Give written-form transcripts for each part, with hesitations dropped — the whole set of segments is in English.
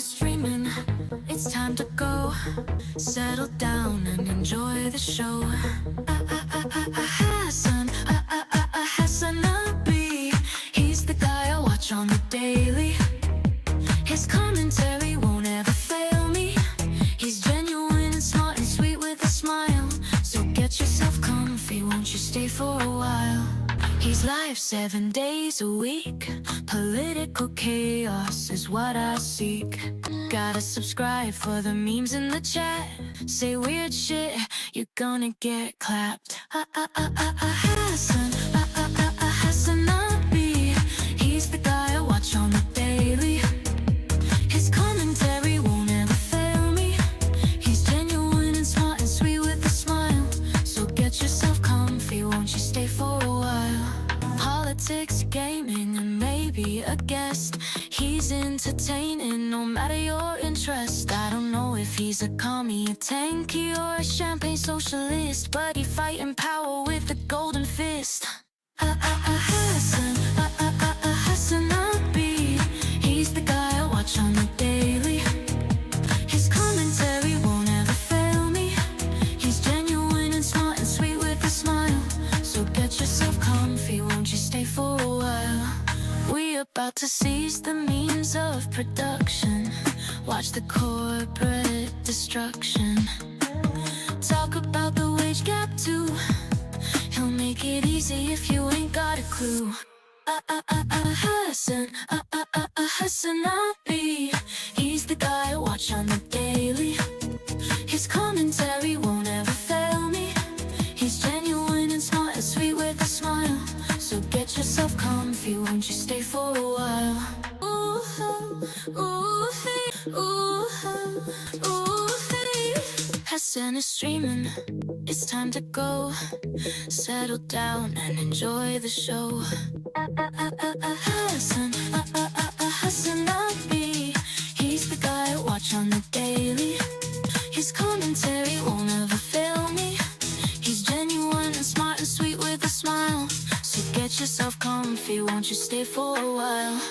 is streaming, it's time to go. Settle down and enjoy the show. HasanAbi, he's the guy I watch on the daily. His commentary won't ever fail me. He's genuine and smart and sweet with a smile. So get yourself comfy, won't you stay for a while? He's live 7 days a week. Political chaos is what I seek. Gotta subscribe for the memes in the chat. Say weird shit, you're gonna get clapped. HasanAbi, he's the guy I watch on the daily. His commentary won't ever fail me. He's genuine and smart and sweet with a smile. So get yourself comfy, won't you stay for a while? Politics, gaming, and maybe a guest. He's entertaining no matter your interest. I don't know if he's a commie, a tanky, or a champagne socialist, but he fighting power with a golden fist. HasanAbi, he's the guy I watch on the daily. His commentary won't ever fail me. He's genuine and smart and sweet with a smile. So get yourself comfy, won't you stay for a while? We about to seize the means of production. Watch the corporate destruction. Talk about the wage gap too. He'll make it easy if you ain't got a clue. HasanAbi, he's the guy I watch on the daily. His commentary won't ever fail me. He's genuine and smart and sweet with a smile. So get yourself comfy, won't you stay for a while? Ooh, ooh, ooh, ooh. Hasan is streaming, it's time to go. Settle down and enjoy the show. HasanAbi, he's the guy I watch on the daily. His commentary won't ever fail me. He's genuine and smart and sweet with a smile. So get yourself comfy, won't you stay for a while?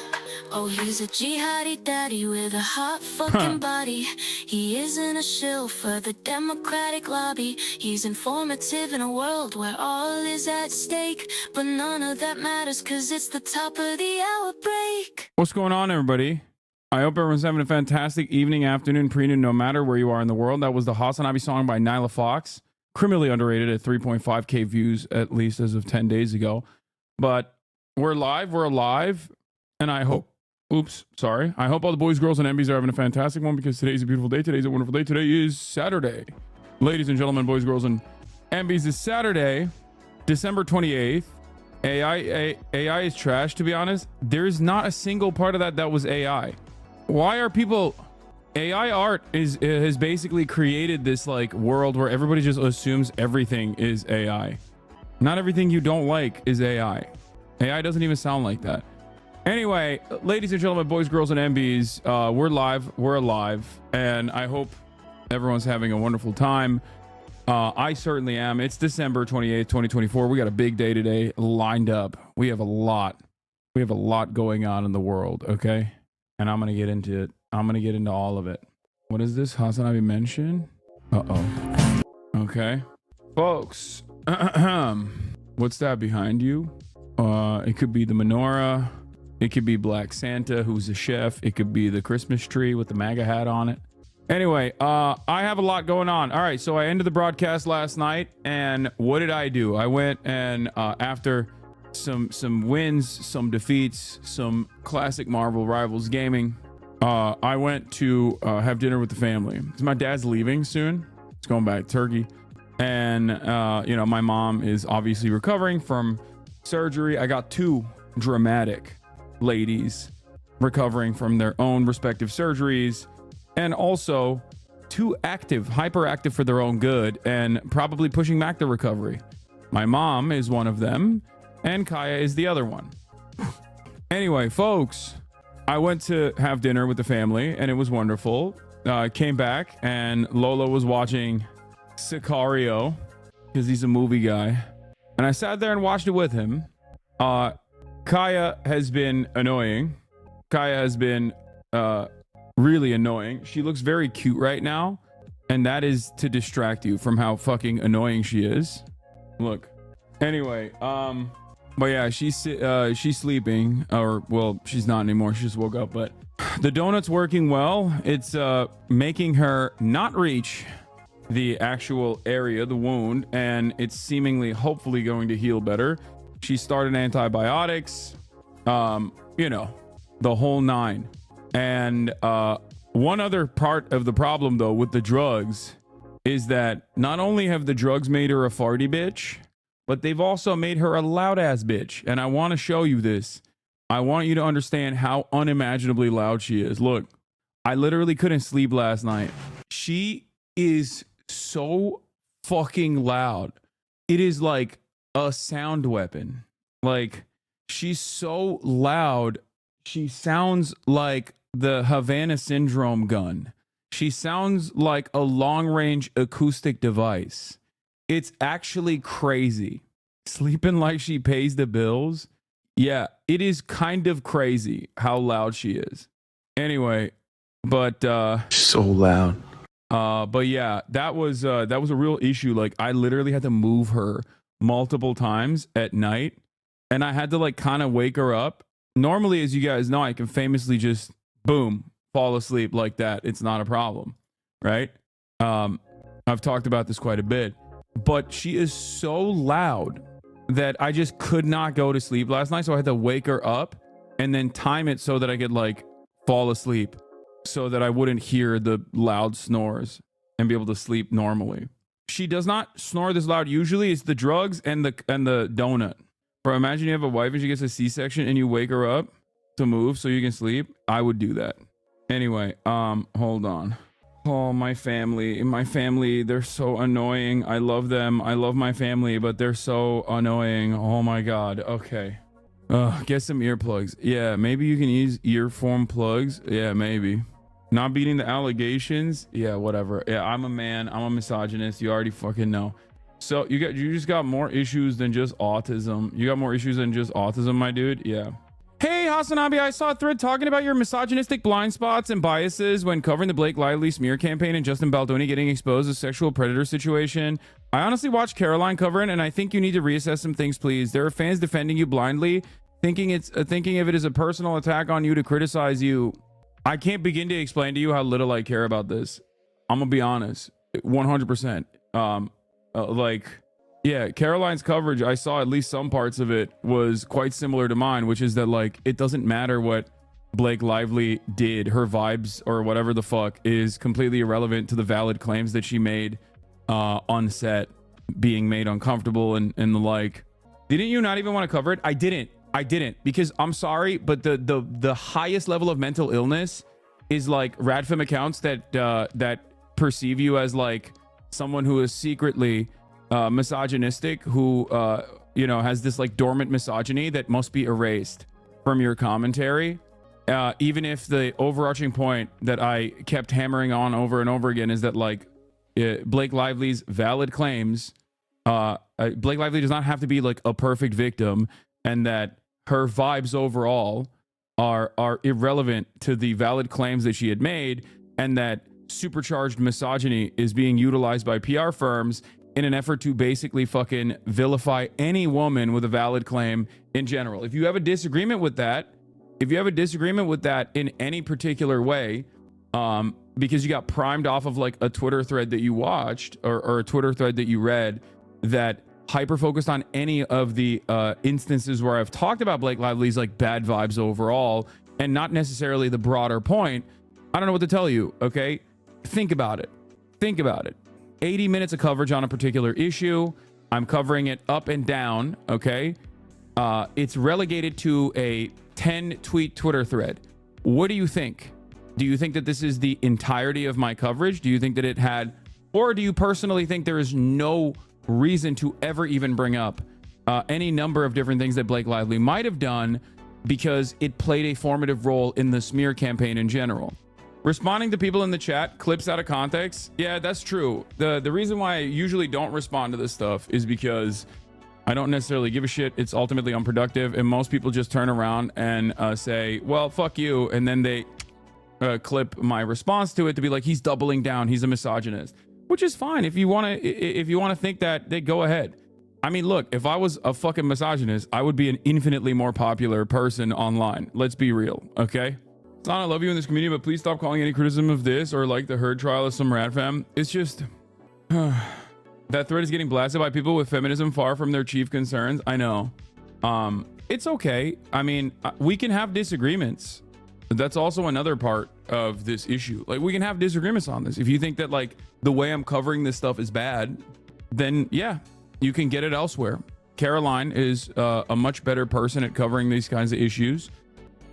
Oh, he's a jihadi daddy with a hot fucking body. He isn't a shill for the Democratic lobby. He's informative in a world where all is at stake. But none of that matters, cause it's the top of the hour break. What's going on, everybody? I hope everyone's having a fantastic evening, afternoon, prenoon, no matter where you are in the world. That was the HasanAbi song by Nyla Fox. Criminally underrated at 3.5k views, at least as of 10 days ago. But we're live, we're alive, and I hope... Oops, sorry. I hope all the boys, girls, and MBs are having a fantastic one, because today's a beautiful day. Today's a wonderful day. Today is Saturday. Ladies and gentlemen, boys, girls, and MBs, is Saturday, December 28th. AI is trash, to be honest. There's not a single part of that was AI. Why are people... AI art has basically created this like world where everybody just assumes everything is AI. Not everything you don't like is AI. AI doesn't even sound like that. Anyway, ladies and gentlemen, boys, girls, and MBs, we're live, we're alive, and I hope everyone's having a wonderful time. I certainly am. It's December 28th, 2024. We got a big day today lined up. We have a lot going on in the world, okay? And I'm going to get into it. I'm going to get into all of it. What is this? HasanAbi mention? Uh-oh. Okay. Folks, what's that behind you? It could be the menorah. It could be Black Santa, who's a chef. It could be the Christmas tree with the MAGA hat on it. Anyway, I have a lot going on. All right, so I ended the broadcast last night, and what did I do? I went and after some wins, some defeats, some classic Marvel Rivals gaming, I went to have dinner with the family. Because my dad's leaving soon. He's going back to Turkey. And, you know, my mom is obviously recovering from surgery. I got two dramatic ladies recovering from their own respective surgeries, and also too active, hyperactive for their own good, and probably pushing back the recovery. My mom is one of them, and Kaya is the other one. Anyway, folks, I went to have dinner with the family, and it was wonderful. Came back, and Lolo was watching Sicario, because he's a movie guy, and I sat there and watched it with him. Kaya has been annoying. Kaya has been really annoying. She looks very cute right now, and that is to distract you from how fucking annoying she is. Look. Anyway, but yeah, she's sleeping, or well, she's not anymore. She just woke up, but the donut's working well. It's making her not reach the actual area, the wound, and it's seemingly, hopefully, going to heal better. She started antibiotics, you know, the whole nine. And one other part of the problem, though, with the drugs is that not only have the drugs made her a farty bitch, but they've also made her a loud ass bitch. And I want to show you this. I want you to understand how unimaginably loud she is. Look, I literally couldn't sleep last night. She is so fucking loud. It is like a sound weapon. Like, she's so loud. She sounds like the Havana Syndrome gun. She sounds like a long-range acoustic device. It's actually crazy. Sleeping like she pays the bills. Yeah, it is kind of crazy how loud she is. Anyway, but so loud. But yeah, that was a real issue. Like, I literally had to move her multiple times at night, and I had to like kind of wake her up. Normally, as you guys know, I can famously just boom, fall asleep like that. It's not a problem, right? I've talked about this quite a bit, but she is so loud that I just could not go to sleep last night. So I had to wake her up and then time it so that I could like fall asleep so that I wouldn't hear the loud snores and be able to sleep normally. She does not snore this loud. Usually it's the drugs and the donut. Bro, imagine you have a wife and she gets a C-section and you wake her up to move so you can sleep. I would do that. Anyway, hold on. Oh, my family, they're so annoying. I love them. I love my family, but they're so annoying. Oh my God. Okay. Get some earplugs. Yeah, maybe you can use earphone plugs. Yeah, maybe. Not beating the allegations. Yeah, whatever. Yeah, I'm a man. I'm a misogynist. You already fucking know. So you just got more issues than just autism. You got more issues than just autism, my dude. Yeah. Hey, HasanAbi, I saw a thread talking about your misogynistic blind spots and biases when covering the Blake Lively smear campaign and Justin Baldoni getting exposed as sexual predator situation. I honestly watched Caroline cover it, and I think you need to reassess some things, please. There are fans defending you blindly, thinking of it as a personal attack on you to criticize you. I can't begin to explain to you how little I care about this. I'm gonna be honest, 100%. Yeah, Caroline's coverage, I saw at least some parts of it was quite similar to mine, which is that like it doesn't matter what Blake Lively did. Her vibes or whatever the fuck is completely irrelevant to the valid claims that she made on set, being made uncomfortable and the like. Didn't you not even want to cover it? I didn't because I'm sorry, but the highest level of mental illness is like Radfem accounts that perceive you as like someone who is secretly misogynistic, who has this like dormant misogyny that must be erased from your commentary, even if the overarching point that I kept hammering on over and over again is that like Blake Lively's valid claims, Blake Lively does not have to be like a perfect victim, and that her vibes overall are irrelevant to the valid claims that she had made, and that supercharged misogyny is being utilized by PR firms in an effort to basically fucking vilify any woman with a valid claim in general. If you have a disagreement with that, in any particular way, because you got primed off of like a Twitter thread that you watched or a Twitter thread that you read that hyper focused on any of the instances where I've talked about Blake Lively's like bad vibes overall and not necessarily the broader point, I don't know what to tell you. Okay, think about it. 80 minutes of coverage on a particular issue. I'm covering it up and down. Okay. It's relegated to a 10 tweet Twitter thread. What do you think? Do you think that this is the entirety of my coverage? Do you think that it had, or do you personally think there is no reason to ever even bring up any number of different things that Blake Lively might have done because it played a formative role in the smear campaign in general? Responding to people in the chat, clips out of context. Yeah, that's true. The reason why I usually don't respond to this stuff is because I don't necessarily give a shit. It's ultimately unproductive. And most people just turn around and say, well, fuck you. And then they clip my response to it to be like, he's doubling down, he's a misogynist, which is fine. If you want to think that, then go ahead. I mean, look, if I was a fucking misogynist, I would be an infinitely more popular person online. Let's be real, okay? Son, I love you in this community, but please stop calling any criticism of this or like the herd trial of some rat fam. It's just that thread is getting blasted by people with feminism far from their chief concerns. I know. It's okay. I mean, we can have disagreements. That's also another part of this issue. Like, we can have disagreements on this. If you think that like the way I'm covering this stuff is bad, then yeah, you can get it elsewhere. Caroline is a much better person at covering these kinds of issues.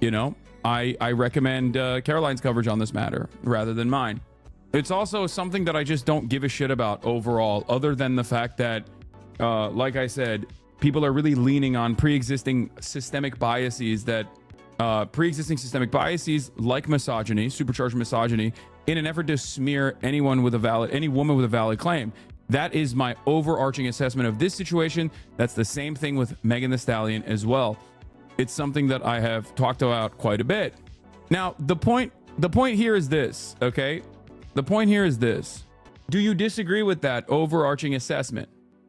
You know, I recommend Caroline's coverage on this matter rather than mine. It's also something that I just don't give a shit about overall, other than the fact that, like I said, people are really leaning on pre-existing systemic biases like misogyny, supercharged misogyny, in an effort to smear any woman with a valid claim. That is my overarching assessment of this situation. That's the same thing with Megan Thee Stallion as well. It's something that I have talked about quite a bit. Now, the point here is this, okay? The point here is this. Do you disagree with that overarching assessment?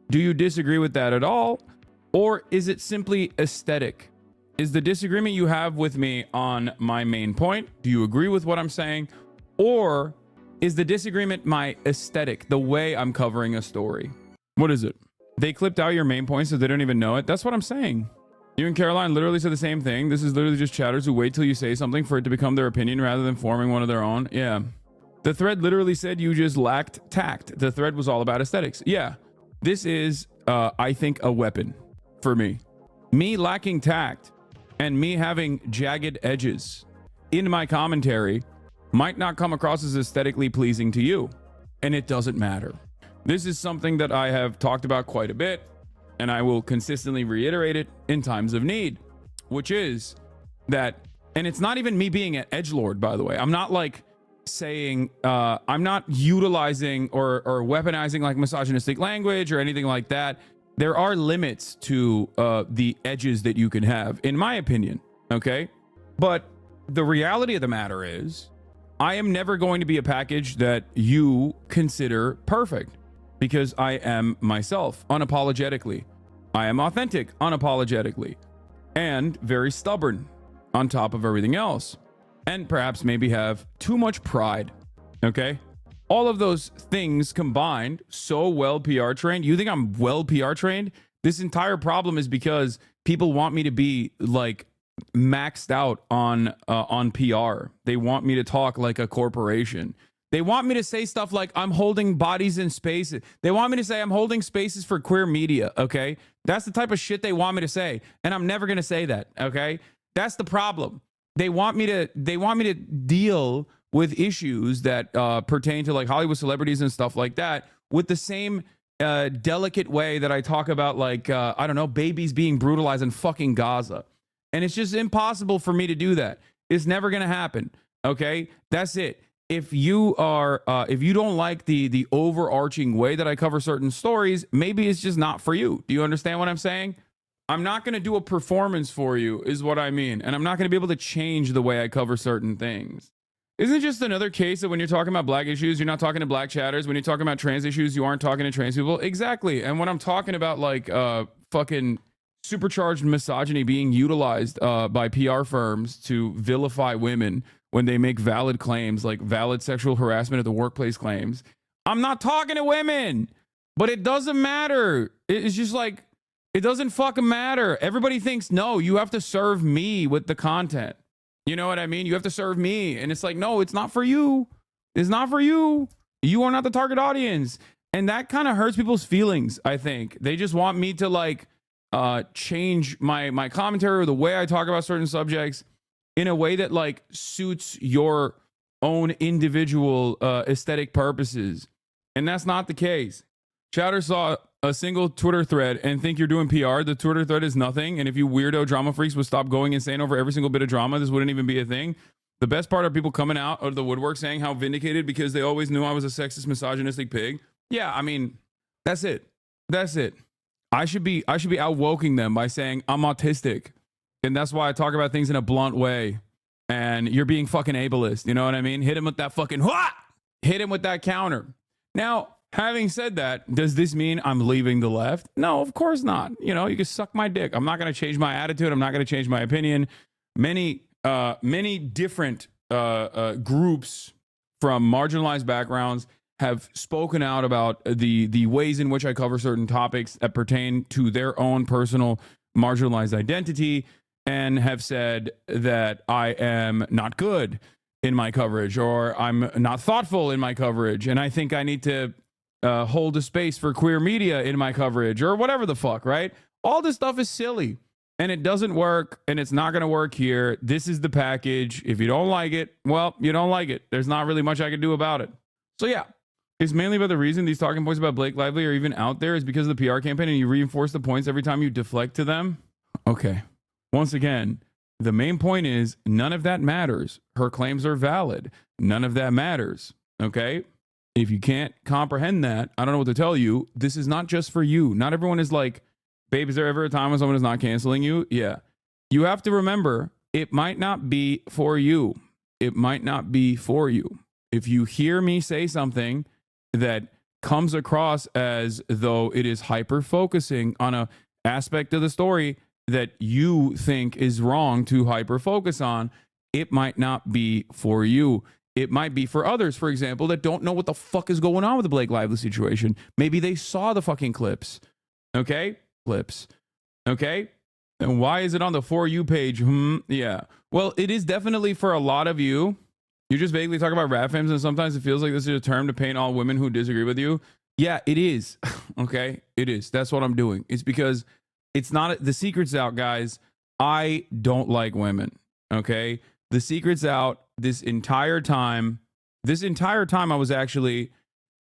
Do you disagree with that at all? Or is it simply aesthetic? Is the disagreement you have with me on my main point? Do you agree with what I'm saying? Or is the disagreement my aesthetic, the way I'm covering a story? What is it? They clipped out your main point so they don't even know it. That's what I'm saying. You and Caroline literally said the same thing. This is literally just chatters who wait till you say something for it to become their opinion rather than forming one of their own. Yeah. The thread literally said you just lacked tact. The thread was all about aesthetics. Yeah. This is, I think, a weapon for me. Me lacking tact and me having jagged edges in my commentary might not come across as aesthetically pleasing to you, and it doesn't matter. This is something that I have talked about quite a bit, and I will consistently reiterate it in times of need, which is that, and it's not even me being an edgelord, by the way. I'm not like saying, I'm not utilizing or weaponizing like misogynistic language or anything like that. There are limits to the edges that you can have, in my opinion, okay? But the reality of the matter is, I am never going to be a package that you consider perfect, because I am myself unapologetically. I am authentic unapologetically, and very stubborn on top of everything else, and perhaps maybe have too much pride, okay? All of those things combined, so well PR trained. You think I'm well PR trained? This entire problem is because people want me to be like maxed out on PR. They want me to talk like a corporation. They want me to say stuff like I'm holding bodies in spaces. They want me to say I'm holding spaces for queer media, okay? That's the type of shit they want me to say, and I'm never going to say that, okay? That's the problem. They want me to deal with issues that pertain to like Hollywood celebrities and stuff like that with the same delicate way that I talk about like I don't know, babies being brutalized in fucking Gaza. And it's just impossible for me to do that. It's never going to happen. Okay. That's it. If you don't like the overarching way that I cover certain stories, maybe it's just not for you. Do you understand what I'm saying? I'm not going to do a performance for you is what I mean. And I'm not going to be able to change the way I cover certain things. Isn't it just another case that when you're talking about black issues, you're not talking to black chatters? When you're talking about trans issues, you aren't talking to trans people? Exactly. And when I'm talking about like fucking supercharged misogyny being utilized by PR firms to vilify women when they make valid claims, like valid sexual harassment at the workplace claims, I'm not talking to women. But it doesn't matter. It's just like, it doesn't fucking matter. Everybody thinks, no, you have to serve me with the content. You know what I mean? You have to serve me. And it's like, no, it's not for you. It's not for you. You are not the target audience. And that kind of hurts people's feelings, I think. They just want me to like change my commentary or the way I talk about certain subjects in a way that like suits your own individual aesthetic purposes. And that's not the case. Chatter saw a single Twitter thread and think you're doing PR. The Twitter thread is nothing. And if you weirdo drama freaks would stop going insane over every single bit of drama, this wouldn't even be a thing. The best part are people coming out of the woodwork saying how vindicated because they always knew I was a sexist, misogynistic pig. Yeah, I mean, that's it. That's it. I should be outwoking them by saying I'm autistic. And that's why I talk about things in a blunt way. and you're being fucking ableist. You know what I mean? Hit him with that fucking hit him with that counter. Now, having said that, does this mean I'm leaving the left? No, of course not. You know, you can suck my dick. I'm not going to change my attitude. I'm not going to change my opinion. Many different groups from marginalized backgrounds have spoken out about the ways in which I cover certain topics that pertain to their own personal marginalized identity, and have said that I am not good in my coverage, or I'm not thoughtful in my coverage, and I think I need to hold a space for queer media in my coverage, or whatever the fuck, right? All this stuff is silly, and it doesn't work, and it's not going to work here. This is the package. If you don't like it, well, you don't like it. There's not really much I can do about it. So yeah, it's mainly about the reason these talking points about Blake Lively are even out there is because of the PR campaign, and you reinforce the points every time you deflect to them. Okay. Once again, the main point is none of that matters. Her claims are valid. None of that matters. Okay? If you can't comprehend that, I don't know what to tell you. This is not just for you. Not everyone is like, babe, is there ever a time when someone is not canceling you? Yeah. You have to remember, it might not be for you. It might not be for you. If you hear me say something that comes across as though it is hyper focusing on a aspect of the story that you think is wrong to hyper focus on, it might not be for you. It might be for others, for example, that don't know what the fuck is going on with the Blake Lively situation. Maybe they saw the fucking clips. Okay? Clips. Okay? And why is it on the For You page? Yeah. Well, it is definitely for a lot of you. You just vaguely talk about rat films, and sometimes it feels like this is a term to paint all women who disagree with you. Yeah, it is. Okay? It is. That's what I'm doing. It's because it's not, the secret's out, guys. I don't like women. Okay? The secret's out. This entire time I was actually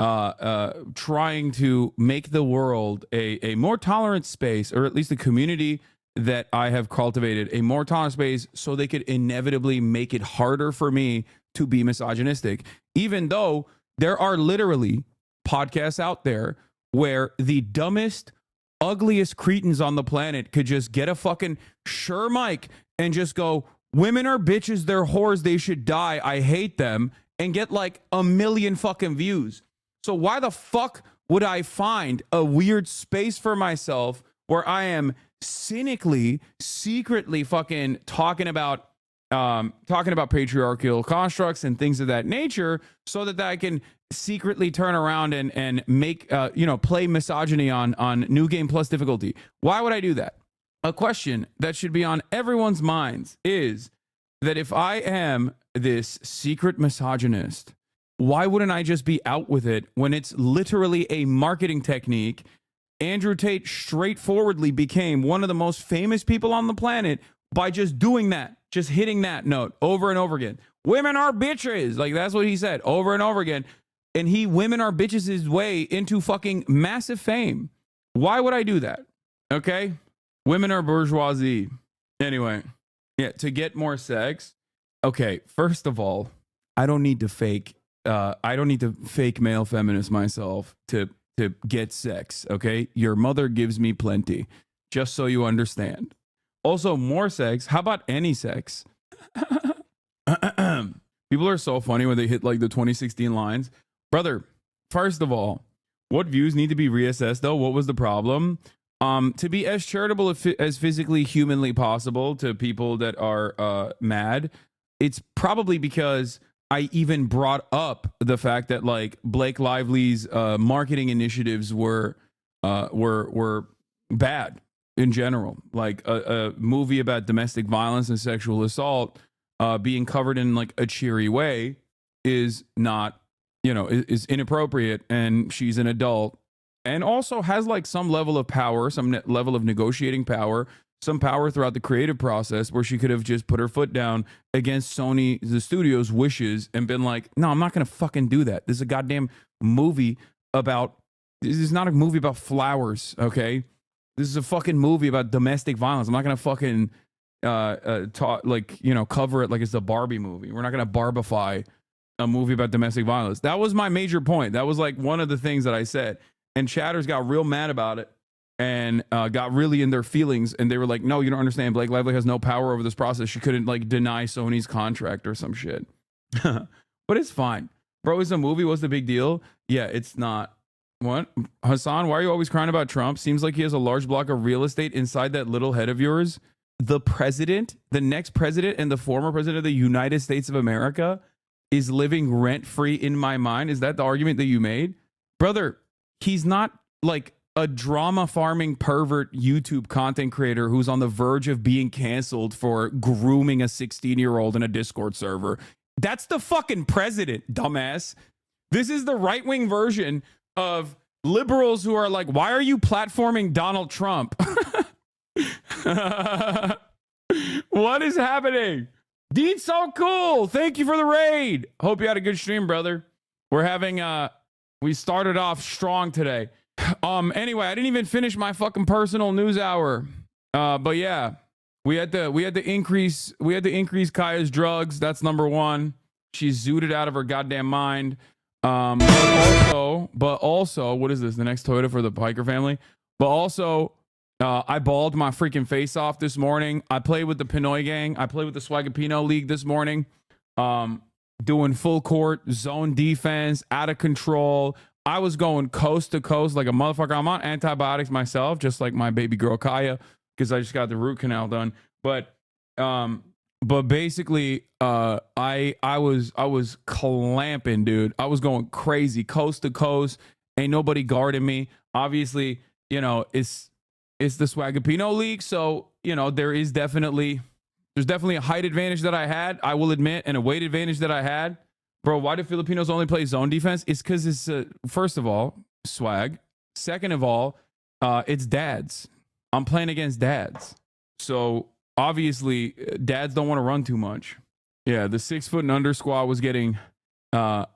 trying to make the world a more tolerant space, or at least a community that I have cultivated, a more tolerant space, so they could inevitably make it harder for me to be misogynistic. Even though there are literally podcasts out there where the dumbest, ugliest cretins on the planet could just get a fucking Shure mic and just go, women are bitches, they're whores, they should die, I hate them, and get like 1 million fucking views. So why the fuck would I find a weird space for myself where I am cynically, secretly fucking talking about patriarchal constructs and things of that nature, so that I can secretly turn around and make play misogyny on New Game Plus difficulty? Why would I do that? A question that should be on everyone's minds is that if I am this secret misogynist, why wouldn't I just be out with it when it's literally a marketing technique? Andrew Tate straightforwardly became one of the most famous people on the planet by just doing that, just hitting that note over and over again. Women are bitches. Like, that's what he said over and over again. And women are bitches his way into fucking massive fame. Why would I do that? Okay? Women are bourgeoisie. Anyway, yeah, to get more sex. Okay, first of all, I don't need to fake male feminist myself to get sex, okay? Your mother gives me plenty, just so you understand. Also, more sex. How about any sex? People are so funny when they hit like the 2016 lines. Brother, first of all, what views need to be reassessed though? What was the problem? To be as charitable as physically humanly possible to people that are mad. It's probably because I even brought up the fact that like Blake Lively's marketing initiatives were bad in general. Like a movie about domestic violence and sexual assault being covered in like a cheery way is not, is inappropriate, and she's an adult and also has like some level of power, some level of negotiating power, some power throughout the creative process, where she could have just put her foot down against Sony, the studio's wishes, and been like, no, I'm not going to fucking do that. This is a goddamn movie this is not a movie about flowers, okay? This is a fucking movie about domestic violence. I'm not going to fucking cover it like it's a Barbie movie. We're not going to barbify a movie about domestic violence. That was my major point. That was like one of the things that I said. And Chatters got real mad about it. and got really in their feelings, and they were like, no, you don't understand, Blake Lively has no power over this process. She couldn't like deny Sony's contract or some shit. But it's fine, bro. It's a movie. What's the big deal? Yeah, it's not. What? Hassan, why are you always crying about Trump? Seems like he has a large block of real estate inside that little head of yours. The president, the next president, and the former president of the United States of America is living rent-free in my mind. Is that the argument that you made? Brother, he's not like a drama farming pervert YouTube content creator who's on the verge of being canceled for grooming a 16-year-old in a Discord server. That's the fucking president, dumbass. This is the right-wing version of liberals who are like, why are you platforming Donald Trump? What is happening? Dean's so cool. Thank you for the raid. Hope you had a good stream, brother. We're having we started off strong today. Anyway, I didn't even finish my fucking personal news hour. But yeah, we had to increase Kaya's drugs. That's number one. She's zooted out of her goddamn mind. But also, what is this? The next Toyota for the Piker family. But also, I balled my freaking face off this morning. I played with the Pinoy gang. I played with the Swagapino League this morning. Doing full court, zone defense, out of control. I was going coast to coast like a motherfucker. I'm on antibiotics myself, just like my baby girl Kaya, because I just got the root canal done. But basically, I was clamping, dude. I was going crazy, coast to coast. Ain't nobody guarding me. Obviously, you know, it's the Swagapino League, so you know there's definitely a height advantage that I had, I will admit, and a weight advantage that I had. Bro, why do Filipinos only play zone defense? It's because it's first of all, swag. Second of all, it's dads. I'm playing against dads, so obviously dads don't want to run too much. Yeah, the 6 foot and under squad was getting. Stop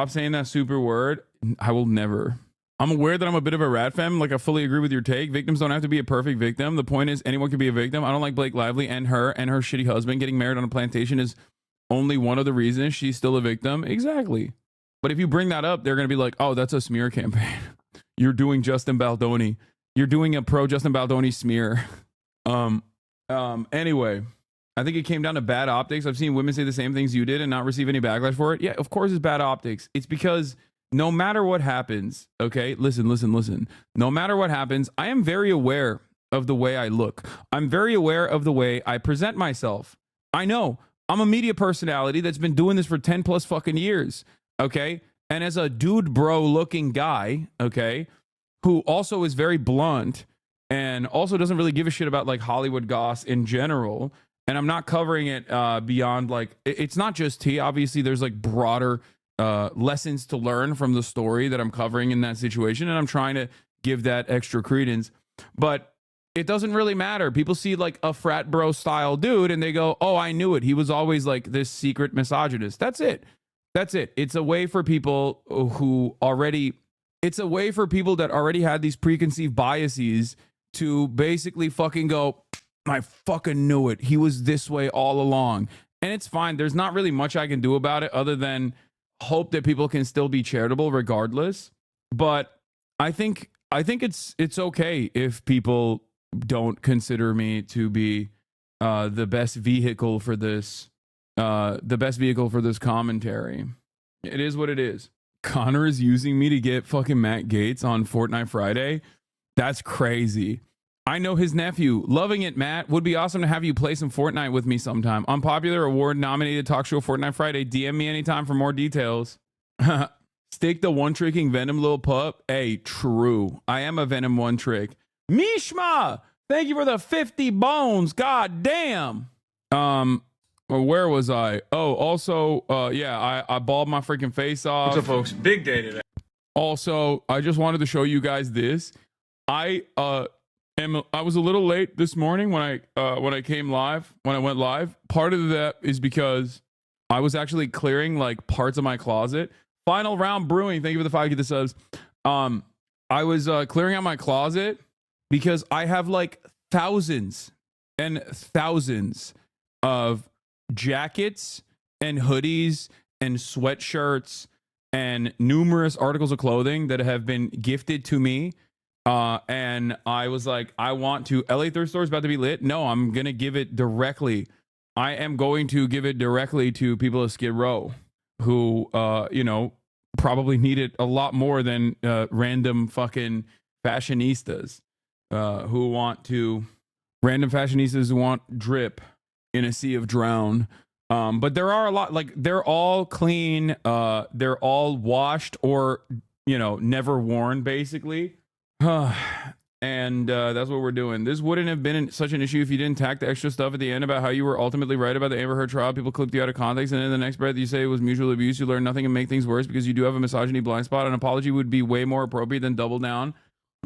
saying that super word. I will never. I'm aware that I'm a bit of a rat fem. Like, I fully agree with your take. Victims don't have to be a perfect victim. The point is, anyone can be a victim. I don't like Blake Lively and her shitty husband getting married on a plantation is only one of the reasons she's still a victim. Exactly. But if you bring that up, they're going to be like, oh, that's a smear campaign. You're doing Justin Baldoni. You're doing a pro Justin Baldoni smear. Anyway, I think it came down to bad optics. I've seen women say the same things you did and not receive any backlash for it. Yeah, of course it's bad optics. It's because no matter what happens, okay, listen. No matter what happens, I am very aware of the way I look. I'm very aware of the way I present myself. I know I'm a media personality that's been doing this for 10 plus fucking years, okay? And as a dude bro looking guy, okay, who also is very blunt and also doesn't really give a shit about like Hollywood goss in general, and I'm not covering it beyond like, it's not just tea. Obviously, there's like broader lessons to learn from the story that I'm covering in that situation, and I'm trying to give that extra credence. But it doesn't really matter. People see like a frat bro style dude and they go, oh, I knew it. He was always like this secret misogynist. That's it. It's a way for people it's a way for people that already had these preconceived biases to basically fucking go, I fucking knew it. He was this way all along. And it's fine. There's not really much I can do about it other than hope that people can still be charitable regardless. But I think it's okay if people don't consider me to be the best vehicle for this commentary. It is what it is. Connor is using me to get fucking Matt Gaetz on Fortnite Friday. That's crazy. I know his nephew. Loving it, Matt. Would be awesome to have you play some Fortnite with me sometime. Unpopular award nominated talk show Fortnite Friday. DM me anytime for more details. Stick the one tricking Venom little pup. Hey, true. I am a Venom one trick. Mishma, thank you for the 50 bones. God damn. Where was I? Oh, also, yeah, I balled my freaking face off. What's up, folks? Big day today. Also, I just wanted to show you guys this. I was a little late this morning when I went live. Part of that is because I was actually clearing like parts of my closet. Final Round Brewing, thank you for the 5 get the subs. I was clearing out my closet because I have like thousands and thousands of jackets and hoodies and sweatshirts and numerous articles of clothing that have been gifted to me And I was like, I want to. LA thrift store is about to be lit. No, I'm gonna give it directly. I am going to give it directly to people of Skid Row, who you know, probably need it a lot more than random fucking fashionistas who want to. Random fashionistas who want drip in a sea of drown. But there are a lot, like, they're all clean. They're all washed or, you know, never worn, basically. And that's what we're doing. This wouldn't have been such an issue if you didn't tack the extra stuff at the end about how you were ultimately right about the Amber Heard trial. People clipped you out of context, and in the next breath you say it was mutual abuse. You learn nothing and make things worse because you do have a misogyny blind spot. An apology would be way more appropriate than double down.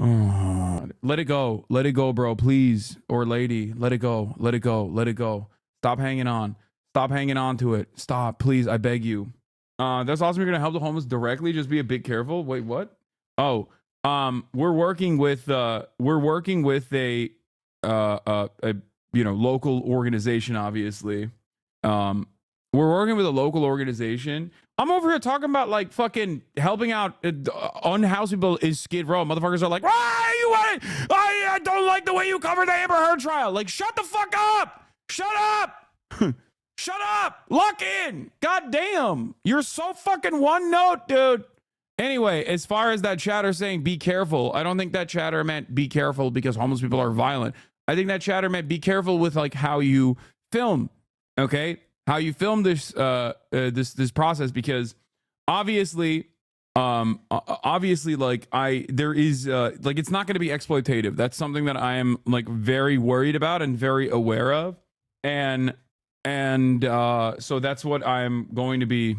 Oh, let it go. Let it go, bro. Please. Or lady. Let it go. Let it go. Let it go. Stop hanging on. Stop hanging on to it. Stop. Please. I beg you. That's awesome. You're going to help the homeless directly. Just be a bit careful. Wait, what? Oh, we're working with a you know, local organization, obviously. We're working with a local organization. I'm over here talking about like fucking helping out unhoused people is Skid Row. Motherfuckers are like, why you want it? I don't like the way you covered the Amber Heard trial. Like, shut the fuck up. Shut up. Shut up. Lock in. God damn. You're so fucking one note, dude. Anyway, as far as that chatter saying be careful, I don't think that chatter meant be careful because homeless people are violent. I think that chatter meant be careful with like how you film. Okay? How you film this this process, because obviously like there is like it's not going to be exploitative. That's something that I am like very worried about and very aware of, and so that's what I'm going to be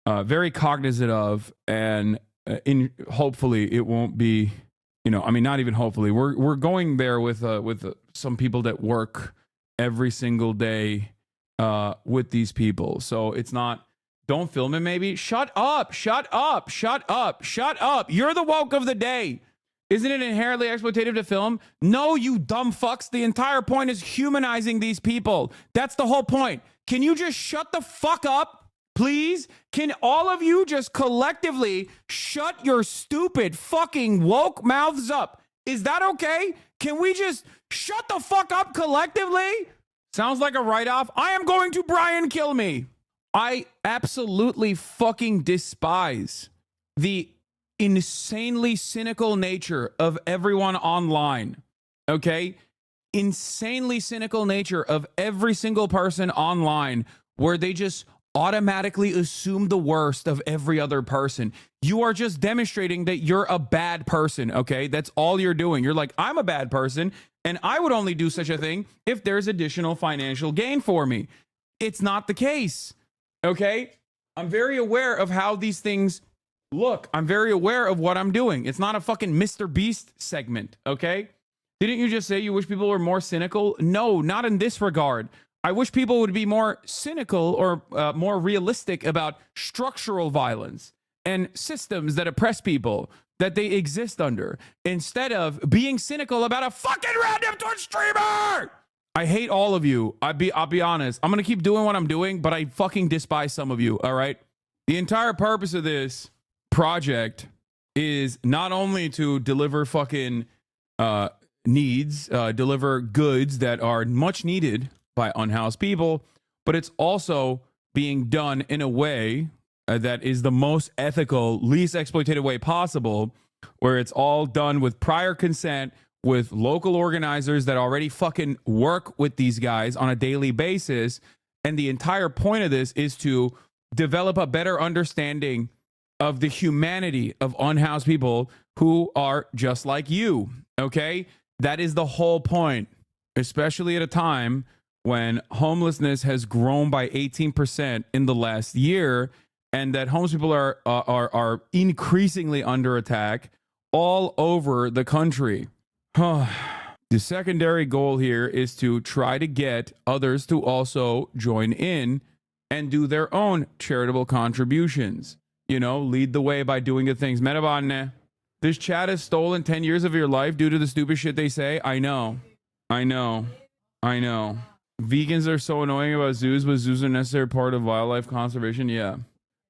very cognizant of, and hopefully it won't be, you know, I mean, not even hopefully, we're going there with some people that work every single day with these people. So it's not, don't film it maybe. Shut up. Shut up. Shut up. Shut up. You're the woke of the day. Isn't it inherently exploitative to film? No, you dumb fucks. The entire point is humanizing these people. That's the whole point. Can you just shut the fuck up, please? Can all of you just collectively shut your stupid fucking woke mouths up? Is that okay? Can we just shut the fuck up collectively? Sounds like a write-off. I am going to Brian kill me. I absolutely fucking despise the insanely cynical nature of everyone online. Okay? Insanely cynical nature of every single person online, where they just automatically assume the worst of every other person. You are just demonstrating that you're a bad person, okay? That's all you're doing. You're like, I'm a bad person, and I would only do such a thing if there's additional financial gain for me. It's not the case, okay? I'm very aware of how these things look. I'm very aware of what I'm doing. It's not a fucking Mr. Beast segment, okay? Didn't you just say you wish people were more cynical? No, not in this regard. I wish people would be more cynical or more realistic about structural violence and systems that oppress people that they exist under, instead of being cynical about a fucking random Twitch streamer. I hate all of you. I'll be honest. I'm gonna keep doing what I'm doing, but I fucking despise some of you. All right. The entire purpose of this project is not only to deliver fucking needs, deliver goods that are much needed by unhoused people, but it's also being done in a way that is the most ethical, least exploitative way possible, where it's all done with prior consent, with local organizers that already fucking work with these guys on a daily basis. And the entire point of this is to develop a better understanding of the humanity of unhoused people who are just like you, okay? That is the whole point, especially at a time when homelessness has grown by 18% in the last year, and that homeless people are increasingly under attack all over the country. The secondary goal here is to try to get others to also join in and do their own charitable contributions. You know, lead the way by doing good things. Merhaba. This chat has stolen 10 years of your life due to the stupid shit they say. I know. Vegans are so annoying about zoos, but zoos are a necessary part of wildlife conservation. Yeah.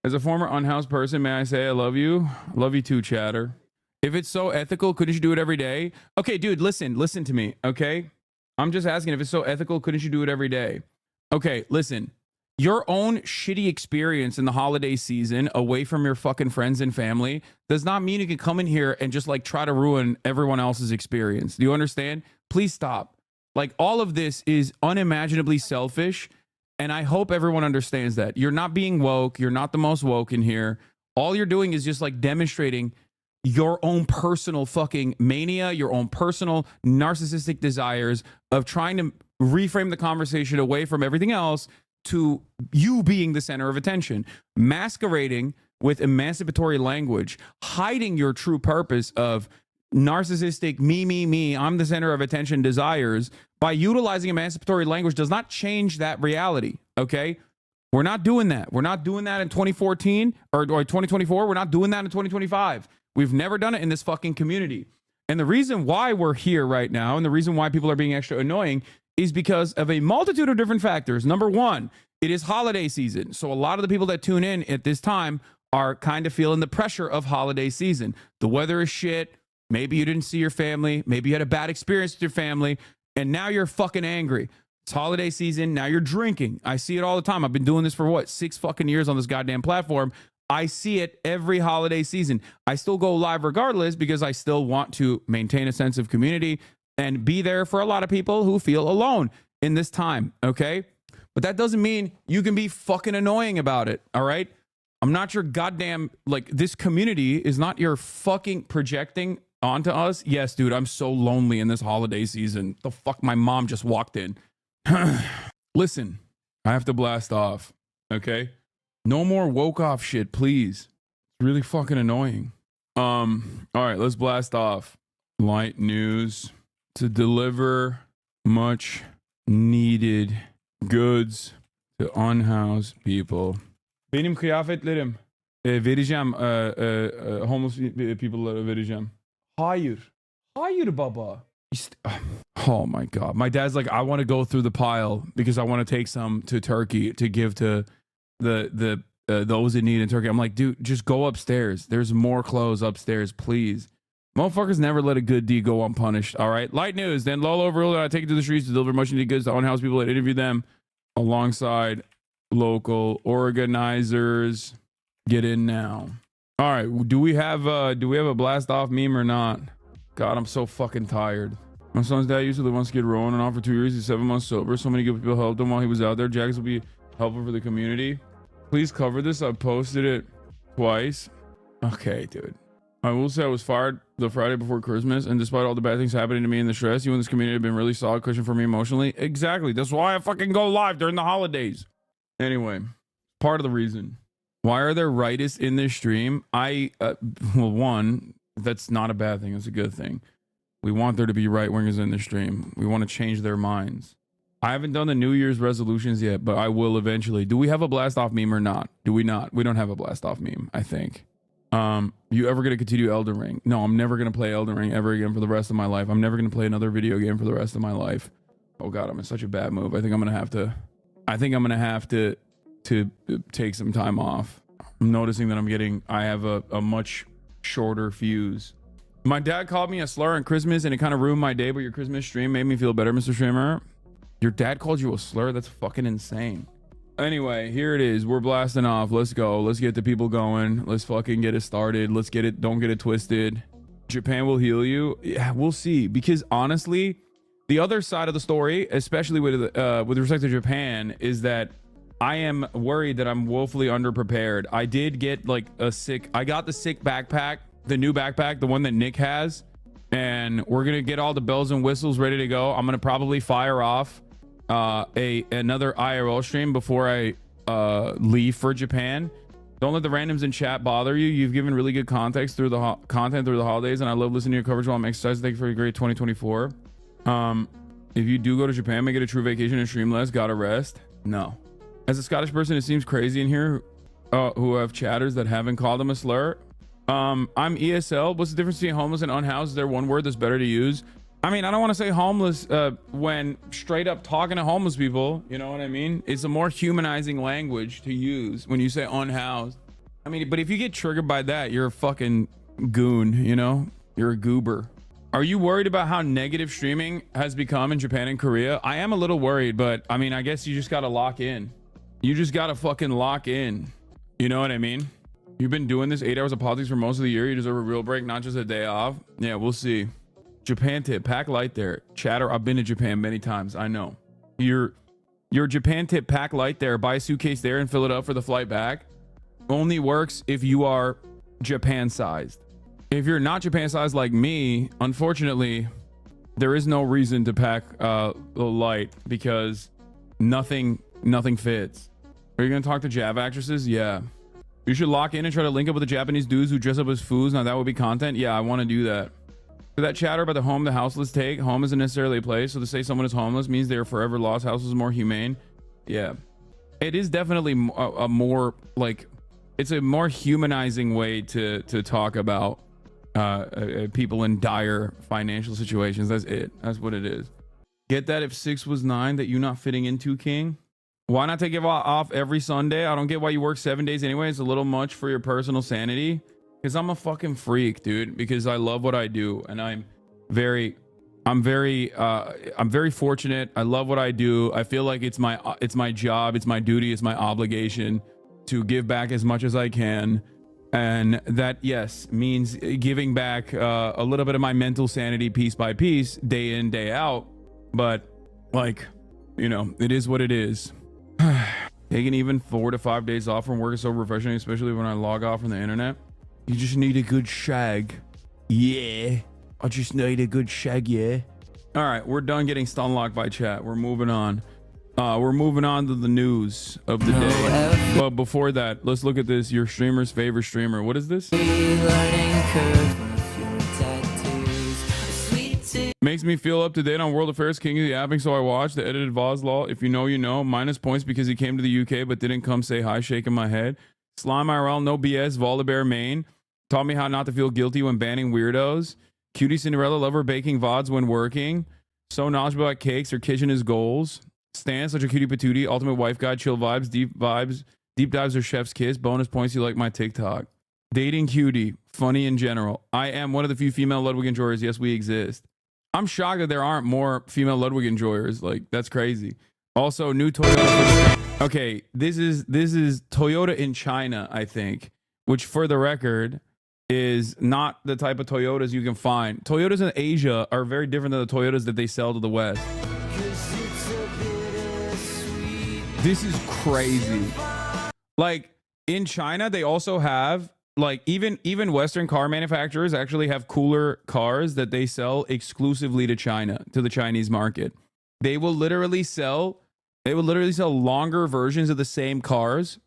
As a former unhoused person, may I say I love you? I love you too, chatter. If it's so ethical, couldn't you do it every day? Okay, dude, listen to me, okay? I'm just asking, if it's so ethical, couldn't you do it every day? Okay, listen. Your own shitty experience in the holiday season away from your fucking friends and family does not mean you can come in here and just like try to ruin everyone else's experience. Do you understand? Please stop. Like, all of this is unimaginably selfish, and I hope everyone understands that. You're not being woke. You're not the most woke in here. All you're doing is just like demonstrating your own personal fucking mania, your own personal narcissistic desires of trying to reframe the conversation away from everything else to you being the center of attention, masquerading with emancipatory language, hiding your true purpose of narcissistic me, I'm the center of attention desires by utilizing emancipatory language does not change that reality, okay? We're not doing that. We're not doing that in 2014 or 2024. We're not doing that in 2025. We've never done it in this fucking community. And the reason why we're here right now and the reason why people are being extra annoying is because of a multitude of different factors. Number one, it is holiday season. So a lot of the people that tune in at this time are kind of feeling the pressure of holiday season. The weather is shit. Maybe you didn't see your family. Maybe you had a bad experience with your family. And now you're fucking angry. It's holiday season. Now you're drinking. I see it all the time. I've been doing this for what, 6 fucking years on this goddamn platform. I see it every holiday season. I still go live regardless because I still want to maintain a sense of community and be there for a lot of people who feel alone in this time, okay? But that doesn't mean you can be fucking annoying about it, all right? I'm not your goddamn, like, this community is not your fucking projecting onto us. Yes, dude, I'm so lonely in this holiday season. The fuck, my mom just walked in. Listen, I have to blast off, okay? No more woke off shit, please. It's really fucking annoying. All right, let's blast off. Light news. To deliver much needed goods to unhoused people. Benim kıyafetlerim vereceğim homeless people'lara vereceğim. Hayır. Hayır baba. Oh my God. My dad's like, I want to go through the pile because I want to take some to Turkey to give to the those in need in Turkey. I'm like, dude, just go upstairs. There's more clothes upstairs, please. Motherfuckers never let a good deed go unpunished. All right. Light news. Then Lolo overruled I take it to the streets to deliver much needed goods to unhoused people and interview them alongside local organizers. Get in now. All right. Do we have a blast off meme or not? God, I'm so fucking tired. My son's dad used to live on Skid Row and off for 2 years. He's 7 months sober. So many good people helped him while he was out there. Jags will be helpful for the community. Please cover this. I posted it twice. Okay, dude. I will say I was fired the Friday before Christmas, and despite all the bad things happening to me and the stress, you and this community have been really solid cushion for me emotionally. Exactly. That's why I fucking go live during the holidays. Anyway, part of the reason. Why are there rightists in this stream? Well, one, that's not a bad thing. It's a good thing. We want there to be right-wingers in the stream. We want to change their minds. I haven't done the New Year's resolutions yet, but I will eventually. Do we have a blast off meme or not? Do we not? We don't have a blast off meme, I think. You ever gonna continue Elden Ring? No, I'm never gonna play Elden Ring ever again for the rest of my life. I'm never gonna play another video game for the rest of my life. Oh God, I'm in such a bad move. I think I'm gonna have to take some time off. I'm noticing that I have a much shorter fuse. My dad called me a slur on Christmas and it kind of ruined my day, but your Christmas stream made me feel better, Mr. Streamer. Your dad called you a slur? That's fucking insane. Anyway, here it is. We're blasting off. Let's go. Let's get the people going. Let's fucking get it started. Let's get it. Don't get it twisted. Japan will heal you. Yeah, we'll see. Because honestly, the other side of the story, especially with respect to Japan, is that I am worried that I'm woefully underprepared. I did get like I got the sick backpack, the new backpack, the one that Nick has. And we're going to get all the bells and whistles ready to go. I'm going to probably fire off another IRL stream before I leave for Japan. Don't let the randoms in chat bother you. You've given really good context through the content through the holidays, and I love listening to your coverage while I'm exercising. Thank you for a great 2024. If you do go to Japan, make it a true vacation and stream less. Gotta rest. No. As a Scottish person, it seems crazy in here who have chatters that haven't called them a slur. I'm ESL. What's the difference between homeless and unhoused? Is there one word that's better to use? I mean, I don't want to say homeless when straight up talking to homeless people. You know what I mean? It's a more humanizing language to use when you say unhoused. I mean, but if you get triggered by that, you're a fucking goon, you know? You're a goober. Are you worried about how negative streaming has become in Japan and Korea? I am a little worried, but I mean, I guess you just gotta lock in. You just gotta fucking lock in. You know what I mean? You've been doing this 8 hours of politics for most of the year. You deserve a real break, not just a day off. Yeah, we'll see. Japan tip, pack light there. Chatter, I've been to Japan many times. I know. Your Japan tip, pack light there. Buy a suitcase there and fill it up for the flight back. Only works if you are Japan sized. If you're not Japan sized like me, unfortunately, there is no reason to pack the light because nothing fits. Are you gonna talk to Jav actresses? Yeah. You should lock in and try to link up with the Japanese dudes who dress up as foos. Now that would be content. Yeah, I want to do that. For that chatter about the home the houseless take, home isn't necessarily a place. So to say someone is homeless means they are forever lost. House is more humane. Yeah, it is definitely a more like, it's a more humanizing way to talk about people in dire financial situations. That's it. That's what it is. Get that if 6 was 9 that you not fitting into, King? Why not take it off every Sunday? I don't get why you work 7 days anyway. It's a little much for your personal sanity. Because I'm a fucking freak, dude. Because I love what I do, and I'm very fortunate. I love what I do. I feel like it's my job, it's my duty, it's my obligation to give back as much as I can. And that, yes, means giving back a little bit of my mental sanity piece by piece, day in, day out. But like, you know, it is what it is. Taking even 4 to 5 days off from work is so refreshing, especially when I log off from the internet. You just need a good shag. Yeah. I just need a good shag, yeah. All right, we're done getting stun locked by chat. We're moving on. We're moving on to the news of the day. But before that, let's look at this. Your streamer's favorite streamer. What is this? Makes me feel up to date on world affairs. King of the apping, so I watched the edited Voz law. If you know, you know. Minus points because he came to the UK but didn't come say hi, shaking my head. Slime IRL, no BS. Volibear main. Taught me how not to feel guilty when banning weirdos. Cutie Cinderella, lover baking VODs when working. So knowledgeable about cakes, her kitchen is goals. Stan, such a cutie patootie. Ultimate wife guide, chill vibes, deep dives or chef's kiss. Bonus points, you like my TikTok. Dating cutie, funny in general. I am one of the few female Ludwig enjoyers. Yes, we exist. I'm shocked that there aren't more female Ludwig enjoyers. Like, that's crazy. Also, new Toyota. Okay, this is Toyota in China, I think, which for the record is not the type of Toyotas you can find. Toyotas in Asia are very different than the Toyotas that they sell to the West. This is crazy. Like, in China, they also have, like, even Western car manufacturers actually have cooler cars that they sell exclusively to China, to the Chinese market. They will literally sell longer versions of the same cars,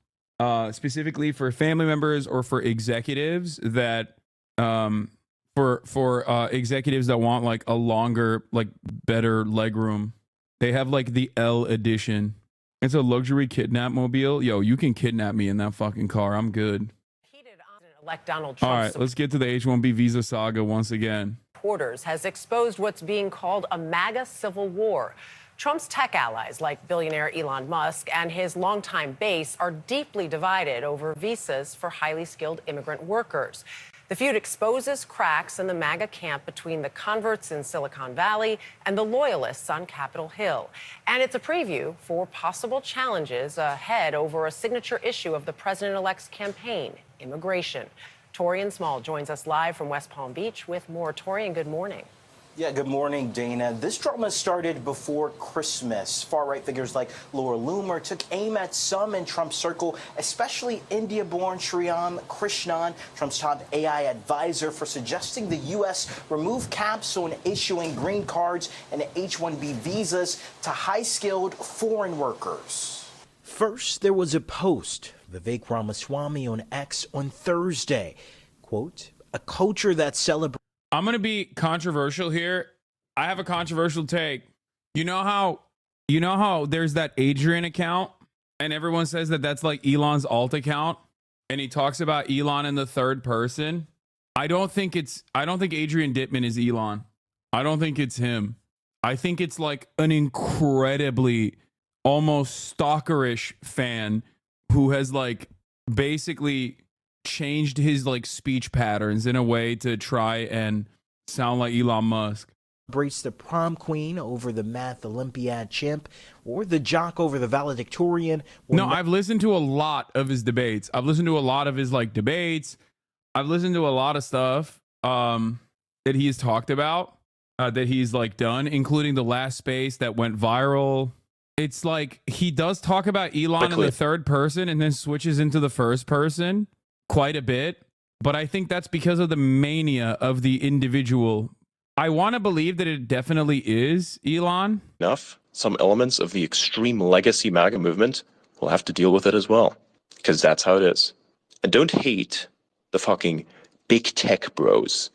specifically for family members or for executives that for executives that want like a longer, like better legroom. They have like the L edition. It's a luxury kidnap mobile. Yo, you can kidnap me in that fucking car. I'm good. Elect Donald Trump. All right, let's get to the H-1B visa saga once again. Reporters has exposed what's being called a MAGA civil war. Trump's tech allies, like billionaire Elon Musk and his longtime base, are deeply divided over visas for highly skilled immigrant workers. The feud exposes cracks in the MAGA camp between the converts in Silicon Valley and the loyalists on Capitol Hill. And it's a preview for possible challenges ahead over a signature issue of the president-elect's campaign, immigration. Torian Small joins us live from West Palm Beach with more. Torian, good morning. Yeah, good morning, Dana. This drama started before Christmas. Far-right figures like Laura Loomer took aim at some in Trump's circle, especially India-born Shriyam Krishnan, Trump's top AI advisor, for suggesting the U.S. remove caps on issuing green cards and H-1B visas to high-skilled foreign workers. First, there was a post, Vivek Ramaswamy on X on Thursday. Quote, a culture that celebrates. I'm going to be controversial here. I have a controversial take. You know how there's that Adrian account and everyone says that that's like Elon's alt account and he talks about Elon in the third person. I don't think Adrian Dittman is Elon. I don't think it's him. I think it's like an incredibly almost stalkerish fan who has like basically changed his like speech patterns in a way to try and sound like Elon Musk. Embrace the prom queen over the math Olympiad chimp, or the jock over the valedictorian. No, I've listened to a lot of his debates. I've listened to a lot of his like debates. I've listened to a lot of stuff that he's talked about, that he's like done, including the last space that went viral. It's like he does talk about Elon in the third person and then switches into the first person quite a bit. But I think that's because of the mania of the individual. I want to believe that it definitely is Elon. Enough, some elements of the extreme legacy MAGA movement will have to deal with it as well, because that's how it is. And don't hate the fucking big tech bros,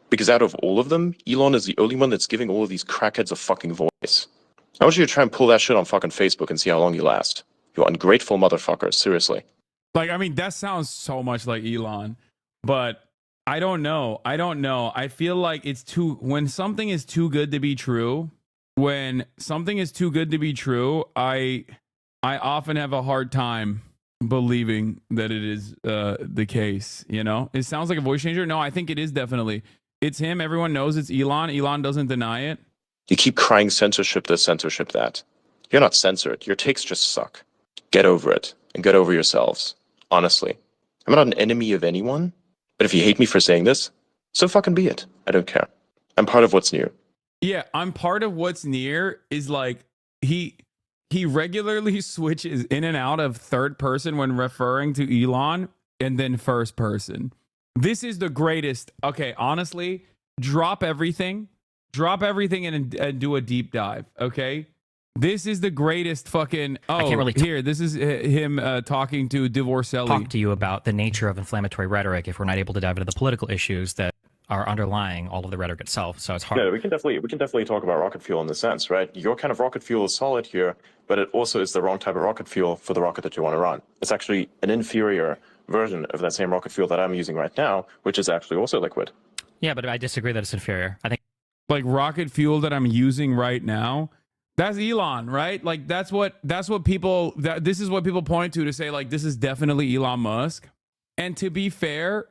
because out of all of them, Elon is the only one that's giving all of these crackheads a fucking voice. I want you to try and pull that shit on fucking Facebook and see how long you last. You ungrateful motherfucker, seriously. Like, I mean, that sounds so much like Elon, but I don't know. I feel like it's when something is too good to be true, I often have a hard time believing that it is the case, you know? It sounds like a voice changer. No, I think it is definitely. It's him. Everyone knows it's Elon. Elon doesn't deny it. You keep crying censorship this, censorship that. You're not censored. Your takes just suck. Get over it and get over yourselves. Honestly. I'm not an enemy of anyone. But if you hate me for saying this, so fucking be it. I don't care. I'm part of what's new. Yeah, I'm part of what's near is like he regularly switches in and out of third person when referring to Elon and then first person. This is the greatest. Okay, honestly, drop everything and do a deep dive, okay? This is the greatest fucking... Oh, I can't really here, this is him talking to Divorcelli. Talk to you about the nature of inflammatory rhetoric if we're not able to dive into the political issues that are underlying all of the rhetoric itself. So it's hard. Yeah, we can definitely talk about rocket fuel in the sense, right? Your kind of rocket fuel is solid here, but it also is the wrong type of rocket fuel for the rocket that you want to run. It's actually an inferior version of that same rocket fuel that I'm using right now, which is actually also liquid. Yeah, but I disagree that it's inferior. I think like rocket fuel that I'm using right now, that's Elon, right? Like this is what people point to say like this is definitely Elon Musk. And to be fair,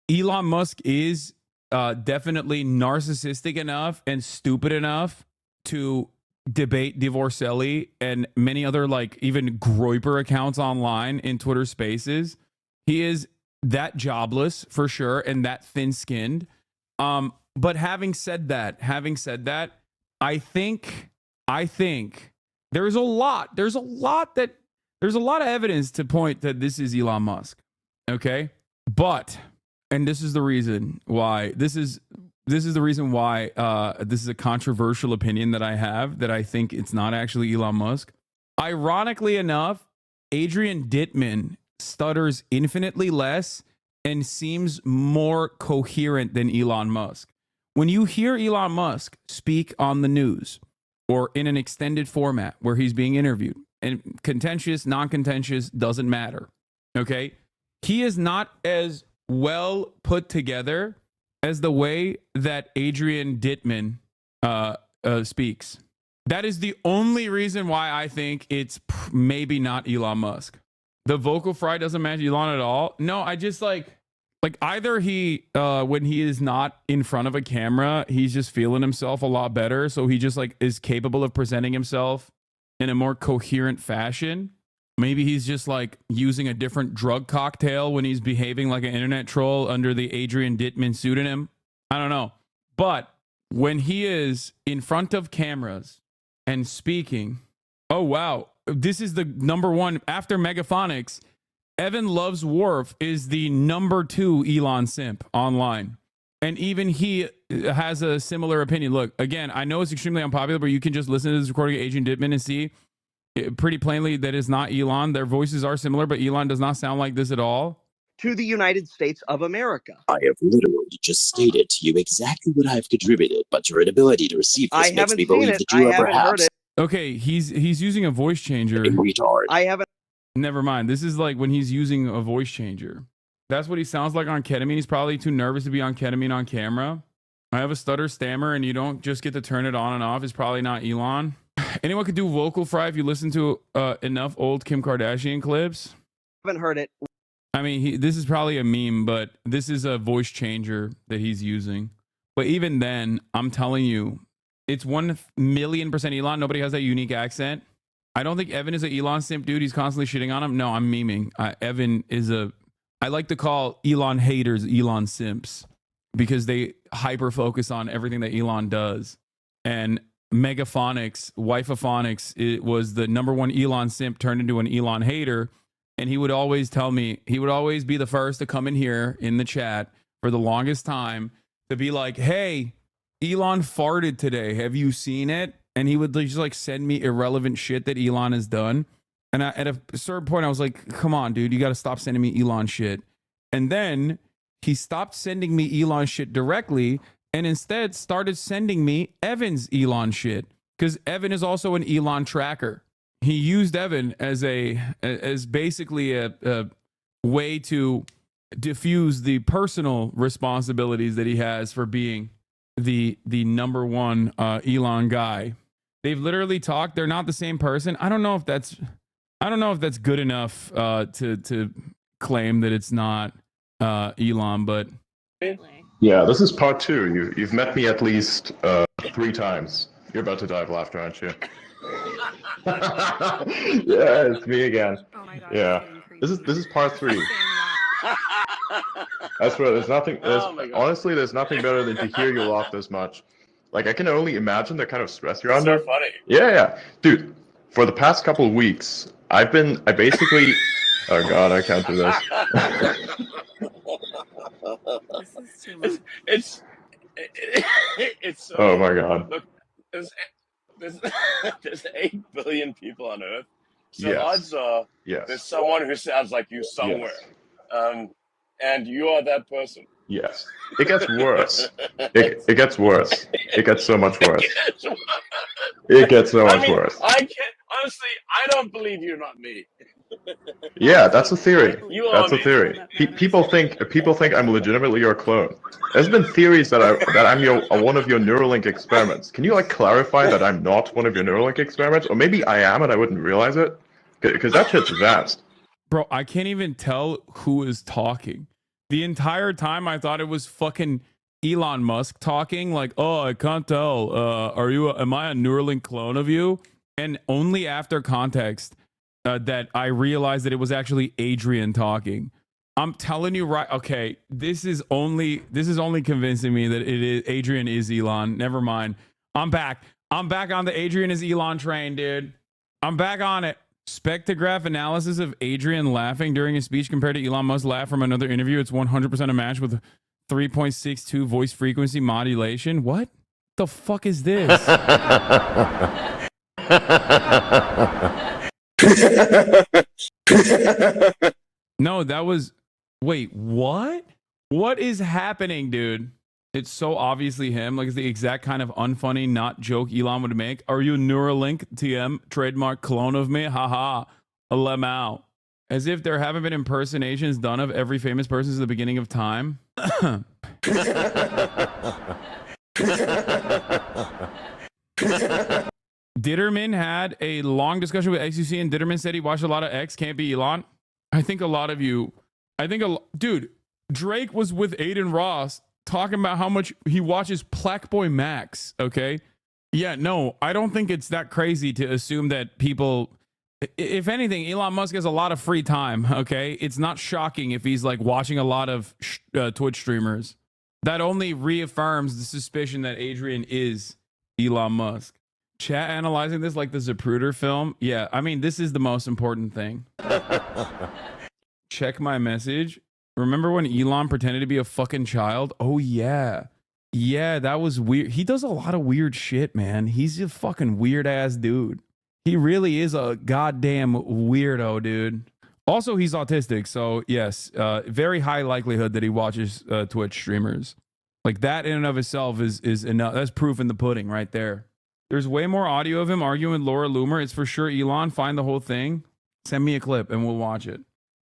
Elon Musk is definitely narcissistic enough and stupid enough to debate Divorcelli and many other like even Groyper accounts online in Twitter Spaces. He is that jobless for sure and that thin-skinned. But having said that, I think there's a lot of evidence to point that this is Elon Musk. Okay? But, and this is the reason why this is a controversial opinion that I have, that I think it's not actually Elon Musk. Ironically enough, Adrian Dittman stutters infinitely less and seems more coherent than Elon Musk. When you hear Elon Musk speak on the news or in an extended format where he's being interviewed, and contentious, non-contentious, doesn't matter, okay? He is not as well put together as the way that Adrian Dittman speaks. That is the only reason why I think it's maybe not Elon Musk. The vocal fry doesn't match Elon at all. No, I just like either he, when he is not in front of a camera, he's just feeling himself a lot better. So he just like is capable of presenting himself in a more coherent fashion. Maybe he's just like using a different drug cocktail when he's behaving like an internet troll under the Adrian Dittman pseudonym. I don't know. But when he is in front of cameras and speaking, oh, wow. This is the number one after Megaphonics. Evan Loves Worf is the number 2 Elon simp online. And even he has a similar opinion. Look, again, I know it's extremely unpopular, but you can just listen to this recording of Adrian Dittman and see pretty plainly that is not Elon. Their voices are similar, but Elon does not sound like this at all. To the United States of America. I have literally just stated to you exactly what I've contributed, but your inability to receive this makes me believe that you are perhaps okay, he's using a voice changer. a retard. I haven't. Never mind. This is like when he's using a voice changer. That's what he sounds like on ketamine. He's probably too nervous to be on ketamine on camera. I have a stutter stammer and you don't just get to turn it on and off. It's probably not Elon. Anyone could do vocal fry if you listen to enough old Kim Kardashian clips. Haven't heard it. I mean, this is probably a meme, but this is a voice changer that he's using. But even then, I'm telling you, it's 1,000,000% Elon. Nobody has that unique accent. I don't think Evan is an Elon simp, dude. He's constantly shitting on him. No, I'm memeing. Evan is I like to call Elon haters Elon simps because they hyper focus on everything that Elon does. And Megaphonics, Wifeophonics, it was the #1 Elon simp turned into an Elon hater. And he would always tell me, he would always be the first to come in here in the chat for the longest time to be like, hey, Elon farted today. Have you seen it? And he would just like send me irrelevant shit that Elon has done. And at a certain point, I was like, come on, dude, you got to stop sending me Elon shit. And then he stopped sending me Elon shit directly and instead started sending me Evan's Elon shit because Evan is also an Elon tracker. He used Evan as basically a way to diffuse the personal responsibilities that he has for being the #1 Elon guy. They've literally talked. They're not the same person. I don't know if that's good enough to claim that it's not Elon, but yeah, this is part 2. You've met me at least 3 times. You're about to die of laughter, aren't you? Yeah, it's me again. Oh my God, yeah, this is part 3. I swear, there's nothing. Honestly, there's nothing better than to hear you laugh this much. Like, I can only imagine the kind of stress you're under. So funny. Yeah, dude. For the past couple of weeks, I basically. Oh God, I can't do this. This is too much. It's so, oh my God. Look, there's 8 billion people on Earth, so yes. odds are there's someone who sounds like you somewhere, and you are that person. Yes, it gets worse. It gets worse. It gets so much worse. It gets so much worse. I can't honestly. I don't believe you're not me. Yeah, that's a theory. That's a me. theory. People think I'm legitimately your clone. There's been theories that I'm one of your Neuralink experiments. Can you like clarify that I'm not one of your Neuralink experiments, or maybe I am and I wouldn't realize it? Because that shit's vast. Bro, I can't even tell who is talking. The entire time I thought it was fucking Elon Musk talking. Like, oh, I can't tell. Am I a Neuralink clone of you? And only after context. That I realized that it was actually Adrian talking. I'm telling you, right? Okay, this is only convincing me that Adrian is Elon. Never mind. I'm back on the Adrian is Elon train, dude. I'm back on it. Spectrograph analysis of Adrian laughing during his speech compared to Elon Musk's laugh from another interview. It's 100% a match with 3.62 voice frequency modulation. What the fuck is this? No, that was. Wait, what? What is happening, dude? It's so obviously him. Like, it's the exact kind of unfunny, not joke Elon would make. Are you Neuralink TM trademark clone of me? Haha. Lemao. As if there haven't been impersonations done of every famous person since the beginning of time. Ditterman had a long discussion with XUC, and Ditterman said he watched a lot of X. Can't be Elon. I think a lot of you. Dude, Drake was with Aiden Ross talking about how much he watches Plaqueboy Max. Okay, yeah, no, I don't think it's that crazy to assume that people. If anything, Elon Musk has a lot of free time. Okay, it's not shocking if he's like watching a lot of Twitch streamers. That only reaffirms the suspicion that Adrian is Elon Musk. Chat analyzing this like the Zapruder film. Yeah, I mean, this is the most important thing. Check my message. Remember when Elon pretended to be a fucking child? Oh, yeah. Yeah, that was weird. He does a lot of weird shit, man. He's a fucking weird ass dude. He really is a goddamn weirdo, dude. Also, he's autistic. So, yes, very high likelihood that he watches Twitch streamers. Like, that in and of itself is enough. That's proof in the pudding right there. There's way more audio of him arguing with Laura Loomer. It's for sure Elon. Find the whole thing. Send me a clip and we'll watch it.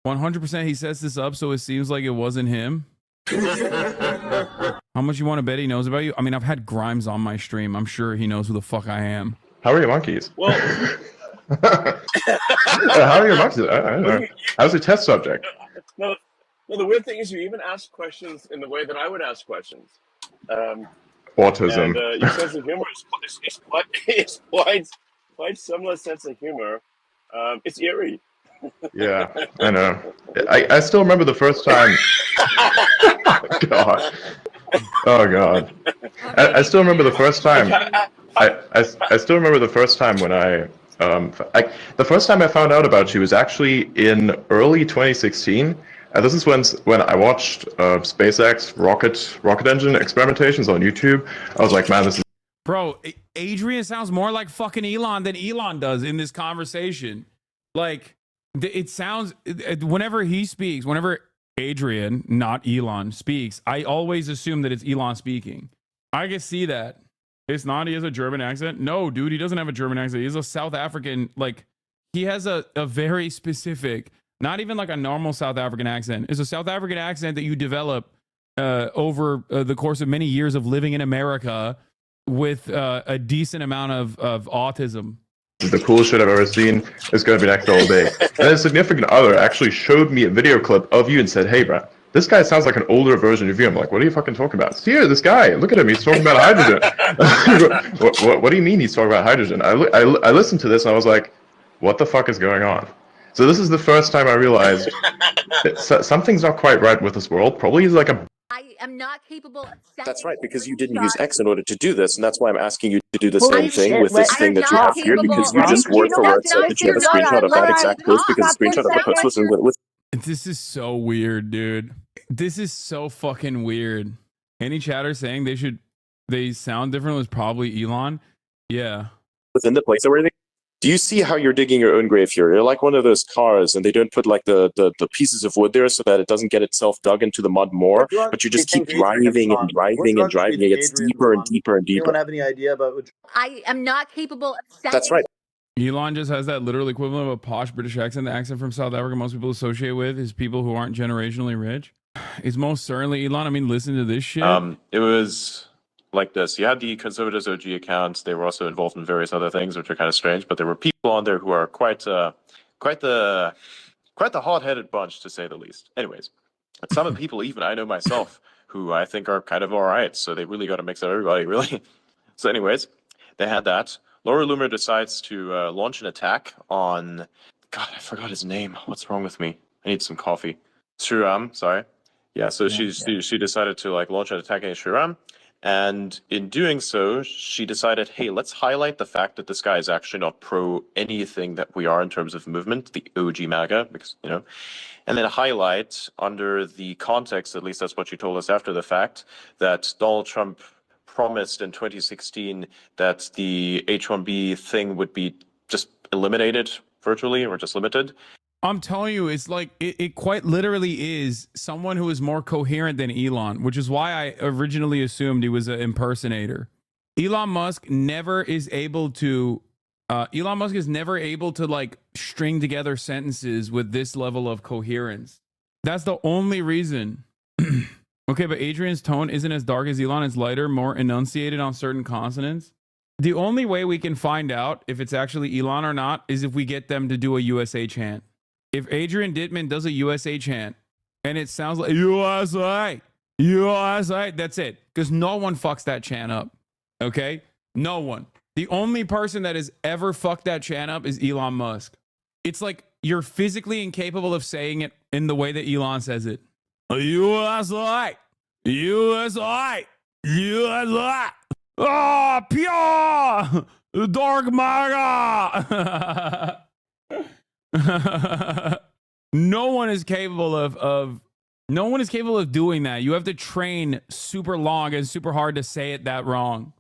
100% he sets this up so it seems like it wasn't him. How much you want to bet he knows about you? I mean, I've had Grimes on my stream. I'm sure he knows who the fuck I am. How are your monkeys? Well, how are your monkeys? I don't know. How's the test subject? No, no, the weird thing is you even ask questions in the way that I would ask questions. Autism. And your sense of humor is quite similar sense of humor. It's eerie. Yeah, I know. I still remember the first time. God. Oh God. I still remember the first time. I still remember the first time when the first time I found out about you was actually in early 2016. This is when I watched SpaceX rocket engine experimentations on YouTube. I was like, man, this is. Bro, Adrian sounds more like fucking Elon than Elon does in this conversation. Like, it sounds, whenever he speaks, whenever Adrian, not Elon, speaks, I always assume that it's Elon speaking. I can see that. It's not, he has a German accent. No, dude, he doesn't have a German accent. He's a South African, like, he has a very specific, not even like a normal South African accent. It's a South African accent that you develop over the course of many years of living in America with a decent amount of autism. The coolest shit I've ever seen. It's going to be next all day. And a significant other actually showed me a video clip of you and said, hey, bro, this guy sounds like an older version of you. I'm like, what are you fucking talking about? Here, this guy, look at him. He's talking about hydrogen. What do you mean he's talking about hydrogen? I listened to this and I was like, what the fuck is going on? So this is the first time I realized that something's not quite right with this world. Probably he's like a... I am not capable of... That's right, because you didn't use X in order to do this, and that's why I'm asking you to do the same thing with this thing that you have here, because you just word for word said that you have a screenshot of that exact post, because the screenshot of the post was with... This is so weird, dude. This is so fucking weird. Any chatter saying they sound different was probably Elon? Yeah. Within the place where they... Do you see how you're digging your own grave here? You're like one of those cars, and they don't put like the pieces of wood there so that it doesn't get itself dug into the mud more, but you just keep driving and driving and driving. It gets deeper and deeper and deeper. You don't have any idea about what... I am not capable of... That's right. Elon just has that literal equivalent of a posh British accent. The accent from South Africa most people associate with is people who aren't generationally rich. It's most certainly Elon. I mean, listen to this shit. It was like this. You had the Conservatives OG accounts. They were also involved in various other things, which are kind of strange. But there were people on there who are quite the hard-headed bunch, to say the least. Anyways, some of the people, even I know myself, who I think are kind of all right. So they really got to mix up everybody, really. So, anyways, they had that. Laura Loomer decides to launch an attack on... God, I forgot his name. What's wrong with me? I need some coffee. Sriram, sorry. Yeah, so she decided to like launch an attack against Sriram. And in doing so, she decided, hey, let's highlight the fact that this guy is actually not pro anything that we are in terms of movement, the OG MAGA, because, you know, and then highlight under the context, at least that's what she told us after the fact, that Donald Trump promised in 2016 that the H-1B thing would be just eliminated virtually or just limited. I'm telling you, it's like it quite literally is someone who is more coherent than Elon, which is why I originally assumed he was an impersonator. Elon Musk is never able to like string together sentences with this level of coherence. That's the only reason. Okay, but Adrian's tone isn't as dark as Elon. It's lighter, more enunciated on certain consonants. The only way we can find out if it's actually Elon or not is if we get them to do a USA chant. If Adrian Dittman does a USA chant and it sounds like USA, USA, that's it. Because no one fucks that chant up. Okay? No one. The only person that has ever fucked that chant up is Elon Musk. It's like you're physically incapable of saying it in the way that Elon says it. USA, USA, USA. Oh, pure, dark MAGA. No one is capable of doing that. You have to train super long and super hard to say it that wrong.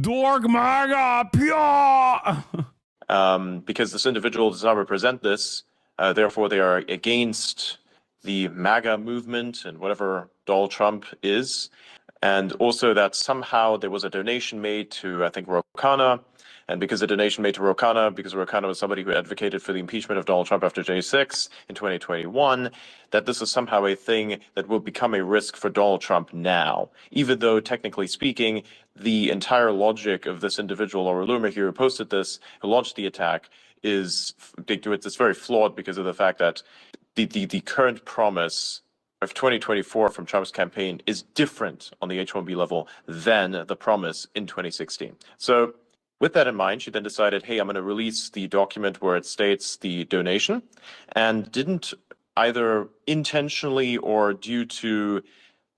Dark MAGA, pure. Because this individual does not represent this, therefore they are against the MAGA movement and whatever Donald Trump is. And also that somehow there was a donation made to, I think, Ro Khanna. And because a donation made to Ro Khanna, because Ro Khanna was somebody who advocated for the impeachment of Donald Trump after January 6 in 2021, that this is somehow a thing that will become a risk for Donald Trump now. Even though, technically speaking, the entire logic of this individual, Laura Loomer here, who posted this, who launched the attack, is it's very flawed because of the fact that the current promise of 2024 from Trump's campaign is different on the H-1B level than the promise in 2016. So with that in mind, she then decided, hey, I'm going to release the document where it states the donation, and didn't either intentionally or due to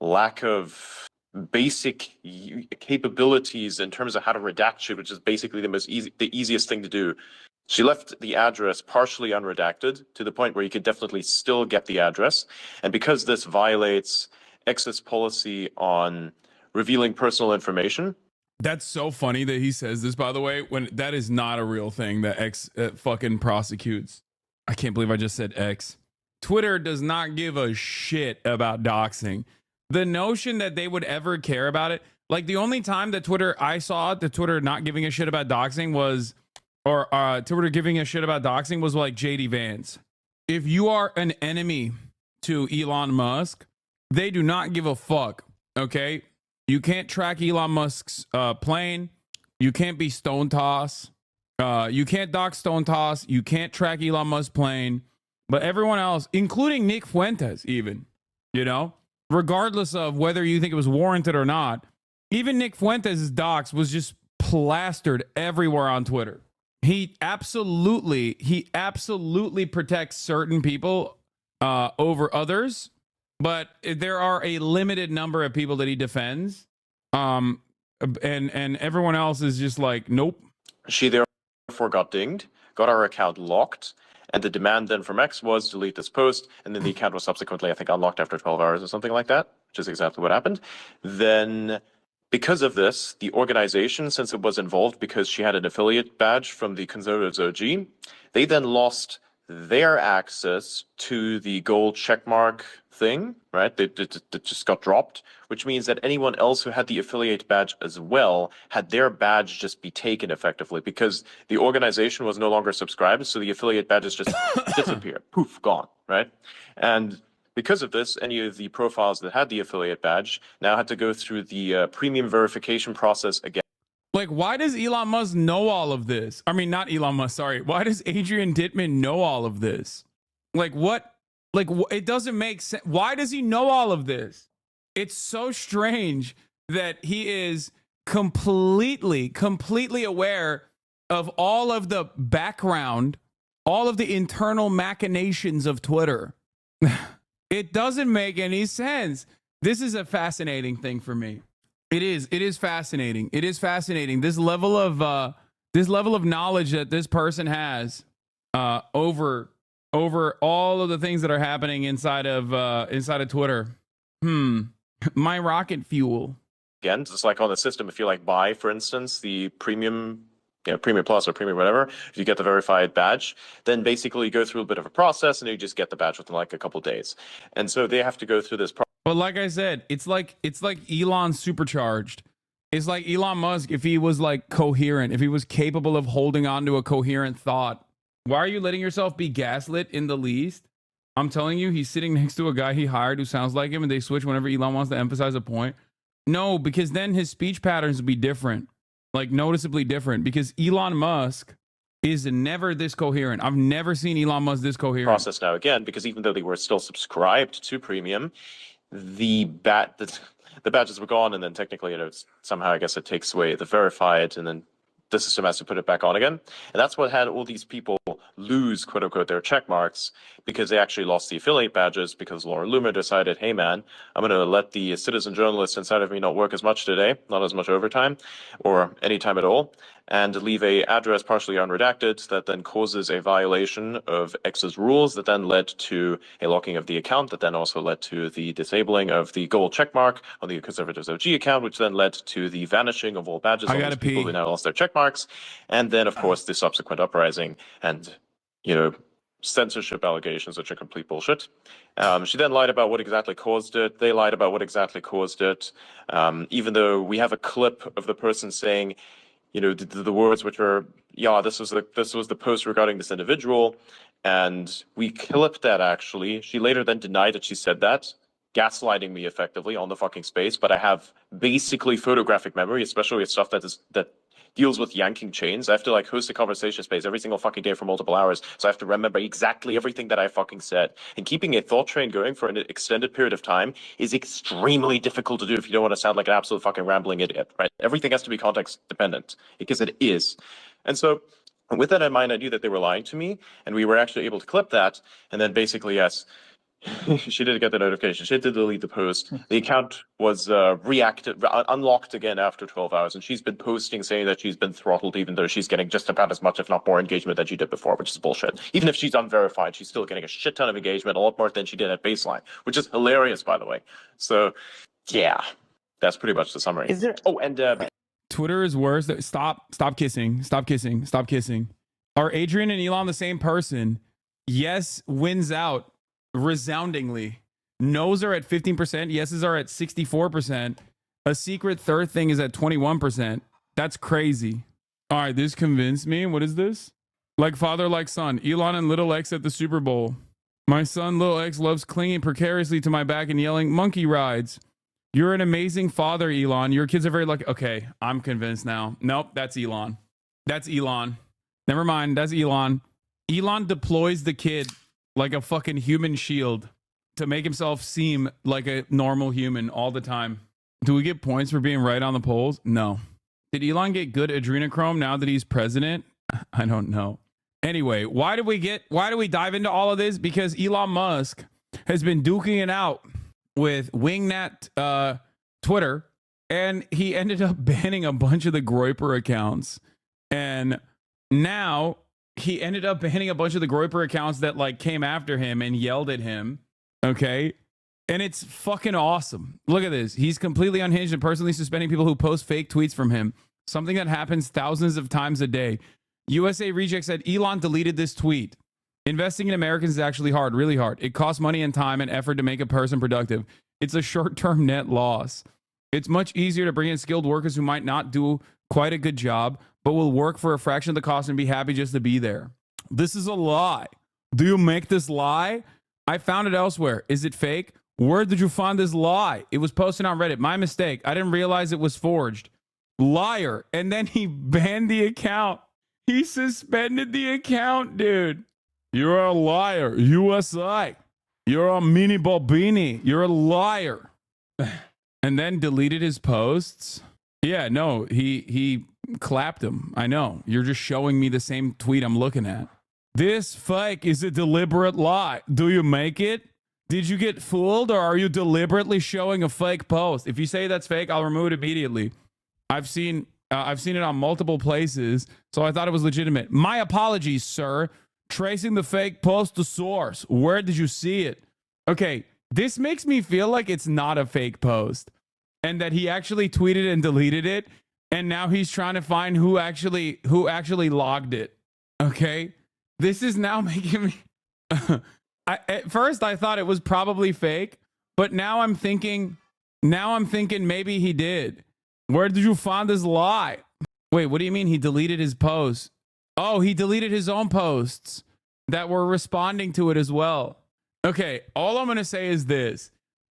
lack of basic capabilities in terms of how to redact shit, which is basically the easiest thing to do. She left the address partially unredacted to the point where you could definitely still get the address. And because this violates X's policy on revealing personal information. That's so funny that he says this, by the way, when that is not a real thing that X fucking prosecutes. I can't believe I just said X. Twitter does not give a shit about doxing. The notion that they would ever care about it, like the only time that I saw the Twitter not giving a shit about doxing was, or Twitter giving a shit about doxing was like JD Vance. If you are an enemy to Elon Musk, they do not give a fuck, okay? You can't track Elon Musk's plane. You can't be Stone Toss. You can't dox Stone Toss. You can't track Elon Musk's plane. But everyone else, including Nick Fuentes even, you know, regardless of whether you think it was warranted or not, even Nick Fuentes' dox was just plastered everywhere on Twitter. He absolutely protects certain people over others, but there are a limited number of people that he defends, and everyone else is just like, nope. She therefore got dinged, got our account locked, and the demand then from X was delete this post, and then the account was subsequently, I think, unlocked after 12 hours or something like that, which is exactly what happened. Then, because of this, the organization, since it was involved because she had an affiliate badge from the Conservatives OG, they then lost their access to the gold checkmark thing, right? They just got dropped, which means that anyone else who had the affiliate badge as well had their badge just be taken effectively because the organization was no longer subscribed, so the affiliate badges just disappeared. Poof, gone, right? And because of this, any of the profiles that had the affiliate badge now had to go through the premium verification process again. Like, why does Elon Musk know all of this? I mean, not Elon Musk, sorry. Why does Adrian Dittman know all of this? Like, what? Like, it doesn't make sense. Why does he know all of this? It's so strange that he is completely aware of all of the background, all of the internal machinations of Twitter. It doesn't make any sense. This is a fascinating thing for me. It is fascinating. It is fascinating. This level of knowledge that this person has over all of the things that are happening inside of Twitter. My rocket fuel. Again, just like on the system, if you like buy, for instance, the premium, Premium Plus or Premium whatever, if you get the verified badge, then basically you go through a bit of a process and you just get the badge within like a couple days. And so they have to go through this process. But like I said, it's like Elon supercharged. It's like Elon Musk if he was like coherent, if he was capable of holding on to a coherent thought. Why are you letting yourself be gaslit in the least? I'm telling you, he's sitting next to a guy he hired who sounds like him and they switch whenever Elon wants to emphasize a point. No, because then his speech patterns would be different, like noticeably different, because Elon Musk is never this coherent. I've never seen Elon Musk this coherent. Process now again, because even though they were still subscribed to Premium, the badges were gone, and then technically, somehow I guess it takes away the verified, and then the system has to put it back on again. And that's what had all these people lose, quote unquote, their check marks because they actually lost the affiliate badges because Laura Loomer decided, hey man, I'm going to let the citizen journalist inside of me not work as much today, not as much overtime or any time at all, and leave a address partially unredacted that then causes a violation of X's rules that then led to a locking of the account that then also led to the disabling of the gold checkmark on the Conservatives OG account, which then led to the vanishing of all badges on these people who now lost their checkmarks, and then of course the subsequent uprising and censorship allegations, which are complete bullshit. She then lied about what exactly caused it. They lied about what exactly caused it, even though we have a clip of the person saying, the words which are, this was the post regarding this individual, and we clipped that actually. She later then denied that she said that, gaslighting me effectively on the fucking space, but I have basically photographic memory, especially with stuff that deals with yanking chains. I have to like host a conversation space every single fucking day for multiple hours. So I have to remember exactly everything that I fucking said. And keeping a thought train going for an extended period of time is extremely difficult to do if you don't want to sound like an absolute fucking rambling idiot, right? Everything has to be context dependent because it is. And so with that in mind, I knew that they were lying to me, and we were actually able to clip that. And then basically, yes, she did get the notification. She did delete the post. The account was unlocked again after 12 hours, and she's been posting saying that she's been throttled, even though she's getting just about as much, if not more, engagement than she did before, which is bullshit. Even if she's unverified, she's still getting a shit ton of engagement, a lot more than she did at baseline, which is hilarious, by the way. So, yeah, that's pretty much the summary. Is there? Oh, and Twitter is worse. Stop kissing. Stop kissing. Stop kissing. Are Adrian and Elon the same person? Yes wins out resoundingly. No's are at 15%. Yeses are at 64%. A secret third thing is at 21%. That's crazy. All right, this convinced me. What is this? Like father, like son. Elon and little X at the Super Bowl. My son, little X, loves clinging precariously to my back and yelling, monkey rides. You're an amazing father, Elon. Your kids are very lucky. Okay, I'm convinced now. Nope, that's Elon. That's Elon. Never mind, that's Elon. Elon deploys the kid like a fucking human shield to make himself seem like a normal human all the time. Do we get points for being right on the polls? No. Did Elon get good adrenochrome now that he's president? I don't know. Anyway, why do we dive into all of this? Because Elon Musk has been duking it out with Wingnut Twitter, and he ended up banning a bunch of the Groyper accounts. And now he ended up banning a bunch of the Groyper accounts that like came after him and yelled at him. Okay. And it's fucking awesome. Look at this. He's completely unhinged and personally suspending people who post fake tweets from him. Something that happens thousands of times a day. USA Reject said Elon deleted this tweet. Investing in Americans is actually hard, really hard. It costs money and time and effort to make a person productive. It's a short-term net loss. It's much easier to bring in skilled workers who might not do quite a good job, but will work for a fraction of the cost and be happy just to be there. This is a lie. Do you make this lie? I found it elsewhere. Is it fake? Where did you find this lie? It was posted on Reddit. My mistake. I didn't realize it was forged. Liar. And then he banned the account. He suspended the account, dude. You're a liar. USA. You're a mini bobini. You're a liar. And then deleted his posts. Yeah, no, he clapped him. I know. You're just showing me the same tweet I'm looking at. This fake is a deliberate lie. Do you make it? Did you get fooled, or are you deliberately showing a fake post? If you say that's fake, I'll remove it immediately. I've seen it on multiple places, so I thought it was legitimate. My apologies, sir. Tracing the fake post to source. Where did you see it? Okay, this makes me feel like it's not a fake post and that he actually tweeted and deleted it, and now he's trying to find who actually logged it. Okay? This is now making me at first I thought it was probably fake, but now I'm thinking maybe he did. Where did you find this lie? Wait, what do you mean he deleted his post? Oh, he deleted his own posts that were responding to it as well. Okay, all I'm going to say is this.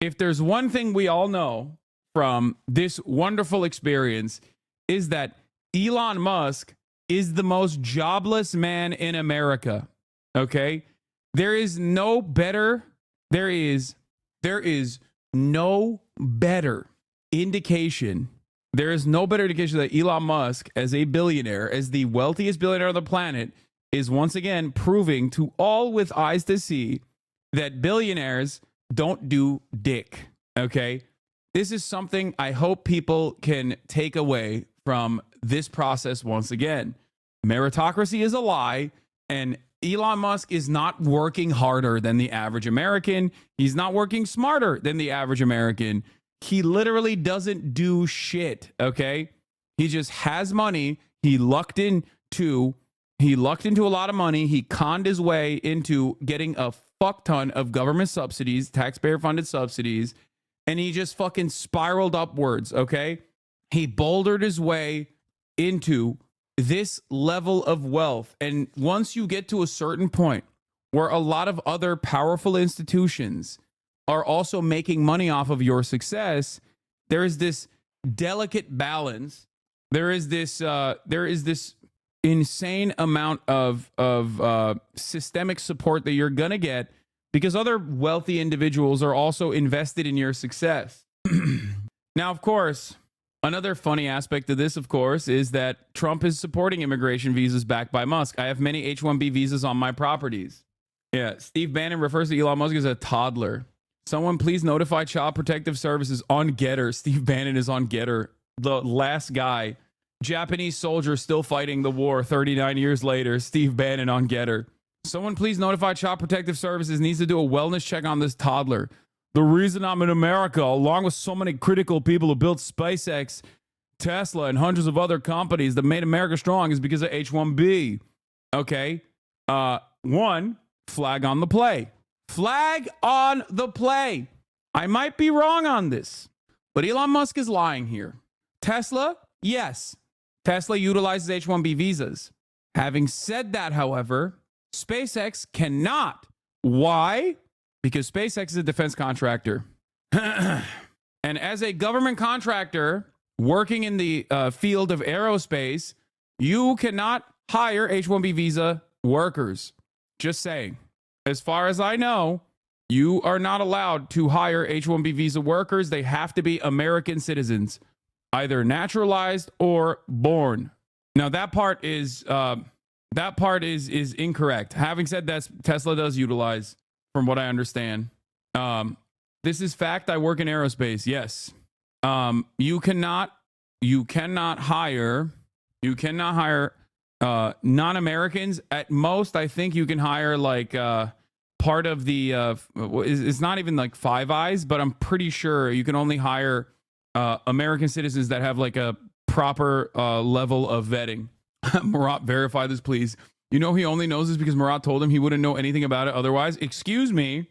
If there's one thing we all know from this wonderful experience is that Elon Musk is the most jobless man in America. Okay? There is no better indication that Elon Musk, as a billionaire, as the wealthiest billionaire on the planet, is once again proving to all with eyes to see that billionaires don't do dick. Okay? This is something I hope people can take away from this process once again. Meritocracy is a lie, and Elon Musk is not working harder than the average American. He's not working smarter than the average American. He literally doesn't do shit, okay? He just has money. He lucked into a lot of money. He conned his way into getting a fuck ton of government subsidies, taxpayer-funded subsidies, and he just fucking spiraled upwards, okay? He bouldered his way into this level of wealth. And once you get to a certain point where a lot of other powerful institutions are also making money off of your success, there is this delicate balance there is this insane amount of systemic support that you're gonna get because other wealthy individuals are also invested in your success. Now, of course, another funny aspect of this, of course, is that Trump is supporting immigration visas backed by Musk. I have many H-1B visas on my properties. Yeah, Steve Bannon refers to Elon Musk as a toddler. Someone please notify Child Protective Services on Getter. Steve Bannon is on Getter. The last guy. Japanese soldier still fighting the war 39 years later. Steve Bannon on Getter. Someone please notify Child Protective Services needs to do a wellness check on this toddler. The reason I'm in America, along with so many critical people who built SpaceX, Tesla, and hundreds of other companies that made America strong is because of H-1B. Okay. One, flag on the play. Flag on the play. I might be wrong on this, but Elon Musk is lying here. Tesla, yes. Tesla utilizes H-1B visas. Having said that, however, SpaceX cannot. Why? Because SpaceX is a defense contractor. And as a government contractor working in the field of aerospace, you cannot hire H-1B visa workers. Just saying. As far as I know, you are not allowed to hire H-1B visa workers. They have to be American citizens, either naturalized or born. Now that part is incorrect. Having said that, Tesla does utilize, from what I understand. This is fact. I work in aerospace. Yes. You cannot hire non-Americans. At most, I think you can hire like part of the it's not even like Five Eyes, but I'm pretty sure you can only hire American citizens that have like a proper level of vetting. Marat, verify this, please. You know he only knows this because Marat told him he wouldn't know anything about it otherwise. Excuse me.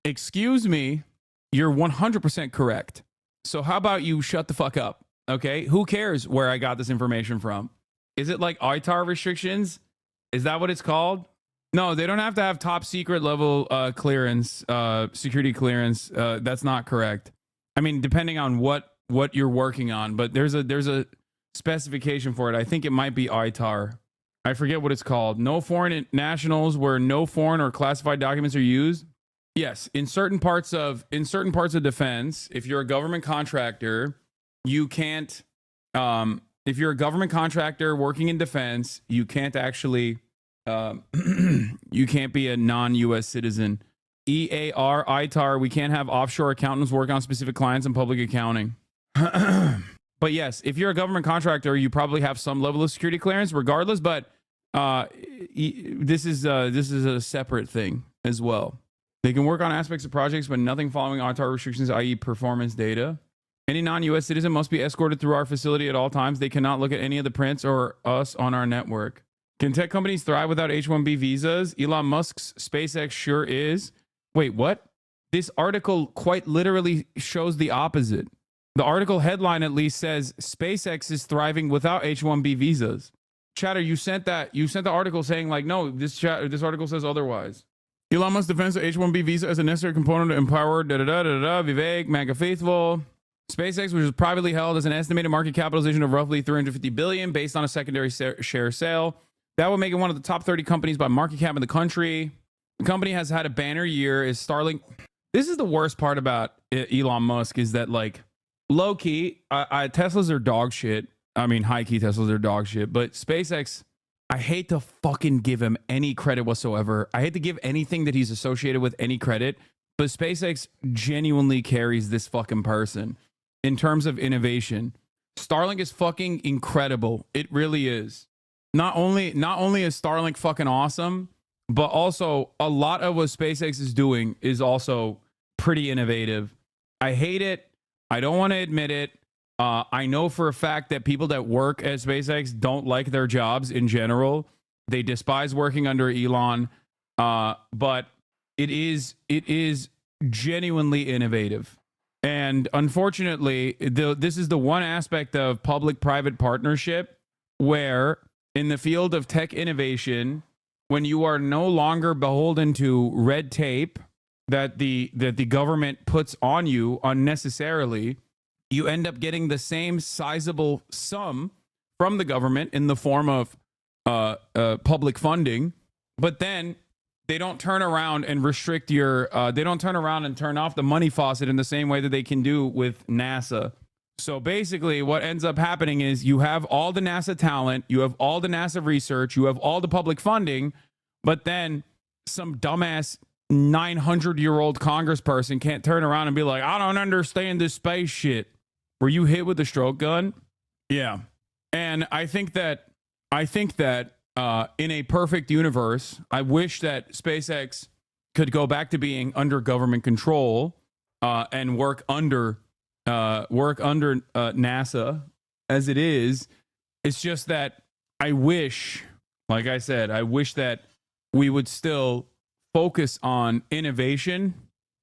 You're 100% correct. So how about you shut the fuck up? Okay? Who cares where I got this information from? Is it like ITAR restrictions? Is that what it's called? No, they don't have to have top secret level clearance, security clearance. That's not correct. I mean, depending on what you're working on, but there's a specification for it. I think it might be ITAR. I forget what it's called. No foreign nationals where no foreign or classified documents are used. Yes, in certain parts of defense, if you're a government contractor, you can't. If you're a government contractor working in defense, you can't actually. You can't be a non-U.S. citizen. EAR, ITAR. We can't have offshore accountants work on specific clients in public accounting. But yes, if you're a government contractor, you probably have some level of security clearance, regardless. But this is a separate thing as well. They can work on aspects of projects, but nothing following ITAR restrictions, i.e., performance data. Any non-U.S. citizen must be escorted through our facility at all times. They cannot look at any of the prints or us on our network. Can tech companies thrive without H-1B visas? Elon Musk's SpaceX sure is. Wait, what? This article quite literally shows the opposite. The article headline at least says SpaceX is thriving without H-1B visas. Chatter, you sent the article saying like, no, this article says otherwise. Elon Musk defends the H-1B visa as a necessary component to empower Vivek, MAGA faithful. SpaceX, which is privately held, has an estimated market capitalization of roughly $350 billion based on a secondary share sale. That would make it one of the top 30 companies by market cap in the country. The company has had a banner year. Is Starlink. This is the worst part about Elon Musk is that like low key, Teslas are dog shit. I mean, high key Teslas are dog shit. But SpaceX, I hate to fucking give him any credit whatsoever. I hate to give anything that he's associated with any credit. But SpaceX genuinely carries this fucking person in terms of innovation. Starlink is fucking incredible. It really is. Not only is Starlink fucking awesome, but also a lot of what SpaceX is doing is also pretty innovative. I hate it. I don't want to admit it. I know for a fact that people that work at SpaceX don't like their jobs in general. They despise working under Elon. But it is genuinely innovative. And unfortunately, this is the one aspect of public-private partnership where in the field of tech innovation, when you are no longer beholden to red tape that the government puts on you unnecessarily, you end up getting the same sizable sum from the government in the form of public funding, but then they don't turn around and restrict your, they don't turn around and turn off the money faucet in the same way that they can do with NASA. So basically what ends up happening is you have all the NASA talent, you have all the NASA research, you have all the public funding, but then some dumbass 900-year-old congressperson can't turn around and be like, I don't understand this space shit. Were you hit with a stroke gun? Yeah. And I think that in a perfect universe, I wish that SpaceX could go back to being under government control and work under NASA as it is. It's just that I wish, like I said, I wish that we would still focus on innovation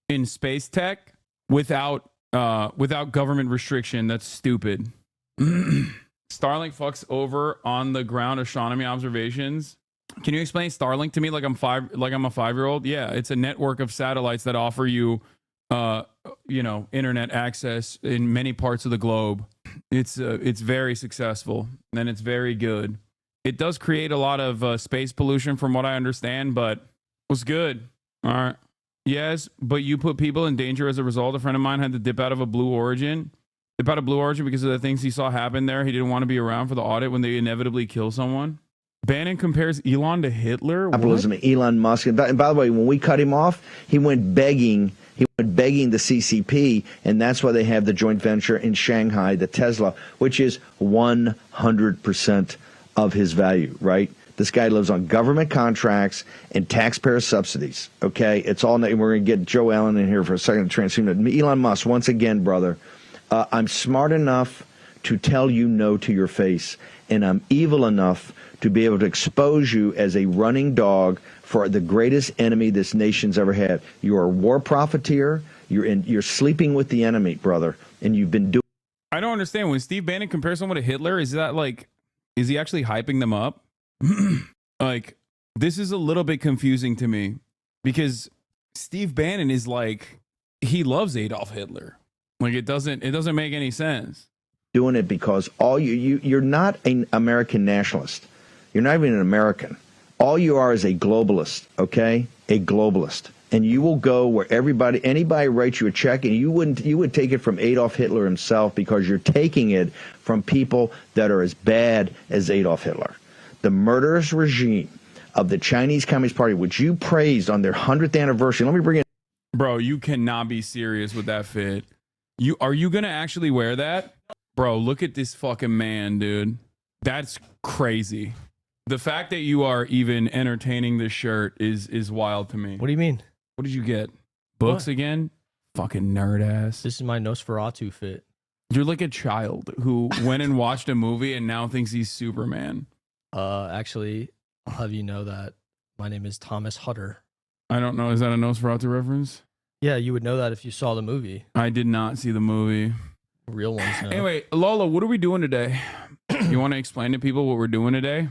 in space tech without government restriction. That's stupid. Starlink fucks over on the ground astronomy observations. Can you explain Starlink to me like I'm a 5-year-old? Yeah, it's a network of satellites that offer you internet access in many parts of the globe. It's very successful and it's very good. It does create a lot of space pollution from what I understand, but it was good. All right. Yes, but you put people in danger as a result. A friend of mine had to dip out of Blue Origin because of the things he saw happen there. He didn't want to be around for the audit when they inevitably kill someone. Bannon compares Elon to Hitler. Capitalism, Elon Musk. And by the way, when we cut him off, he went begging the CCP, and that's why they have the joint venture in Shanghai, the Tesla, which is 100% of his value, right? This guy lives on government contracts and taxpayer subsidies, okay? It's all, we're going to get Joe Allen in here for a second to transform it. Elon Musk, once again, brother, I'm smart enough to tell you no to your face, and I'm evil enough to be able to expose you as a running dog for the greatest enemy this nation's ever had. You're a war profiteer. You're sleeping with the enemy, brother, and you've been doing. I don't understand. When Steve Bannon compares someone to Hitler, is he actually hyping them up? Like, this is a little bit confusing to me because Steve Bannon is like, he loves Adolf Hitler. Like, it doesn't make any sense. Doing it because you're not an American nationalist. You're not even an American. All you are is a globalist, okay? A globalist. And you will go where anybody writes you a check, and you would take it from Adolf Hitler himself because you're taking it from people that are as bad as Adolf Hitler. The murderous regime of the Chinese Communist Party, which you praised on their 100th anniversary. Let me bring it. Bro, you cannot be serious with that fit. Are you going to actually wear that? Bro, look at this fucking man, dude. That's crazy. The fact that you are even entertaining this shirt is wild to me. What do you mean? What did you get? Books again? Fucking nerd ass. This is my Nosferatu fit. You're like a child who went and watched a movie and now thinks he's Superman. Actually, I'll have you know that my name is Thomas Hutter. I don't know. Is that a Nosferatu reference? Yeah, you would know that if you saw the movie. I did not see the movie. Real ones. No. Anyway, Lola, what are we doing today? You want to explain to people what we're doing today?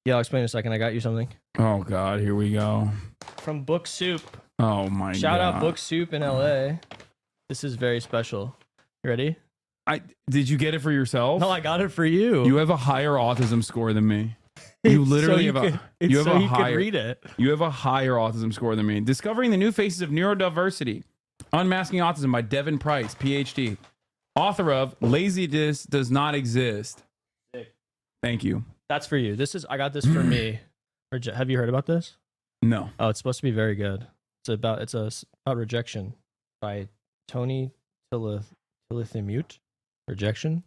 Yeah, I'll explain in a second. I got you something. Oh, God. Here we go. From Book Soup. Oh, my God. Shout out Book Soup in LA. This is very special. You ready? Did you get it for yourself? No, I got it for you. You have a higher autism score than me. You literally have a higher read it. You have a higher autism score than me. Discovering the New Faces of Neurodiversity. Unmasking Autism by Devin Price, PhD. Author of Laziness Does Not Exist. Thank you. That's for you. I got this for me. Have you heard about this? No. Oh, it's supposed to be very good. It's about rejection by Tony Tillithimute. Rejection.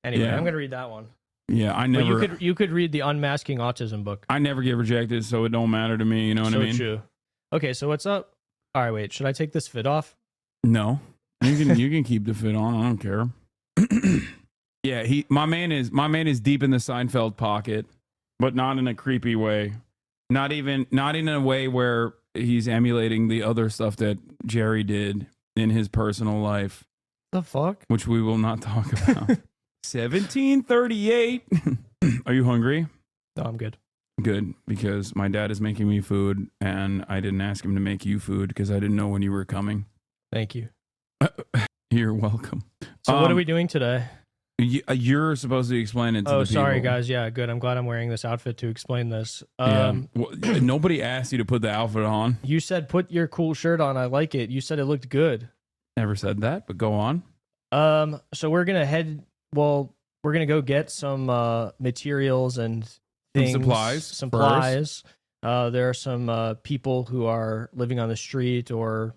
Anyway, Yeah. I'm gonna read that one. Yeah, I never. But you could read the Unmasking Autism book. I never get rejected, so it don't matter to me. You know what I mean? True. Okay, so what's up? All right, wait. Should I take this fit off? No, you can keep the fit on. I don't care. Yeah, my man is deep in the Seinfeld pocket, but not in a creepy way. Not in a way where he's emulating the other stuff that Jerry did in his personal life. The fuck? Which we will not talk about. 1738. Are you hungry? No, I'm good. Good, because my dad is making me food, and I didn't ask him to make you food because I didn't know when you were coming. Thank you. You're welcome. So what are we doing today? You're supposed to explain it to the people. Oh, sorry, guys. Yeah, good. I'm glad I'm wearing this outfit to explain this. Well, nobody asked you to put the outfit on. You said put your cool shirt on. I like it. You said it looked good. Never said that, but go on. So we're gonna head. Well, we're gonna go get some materials and things, supplies. There are some people who are living on the street or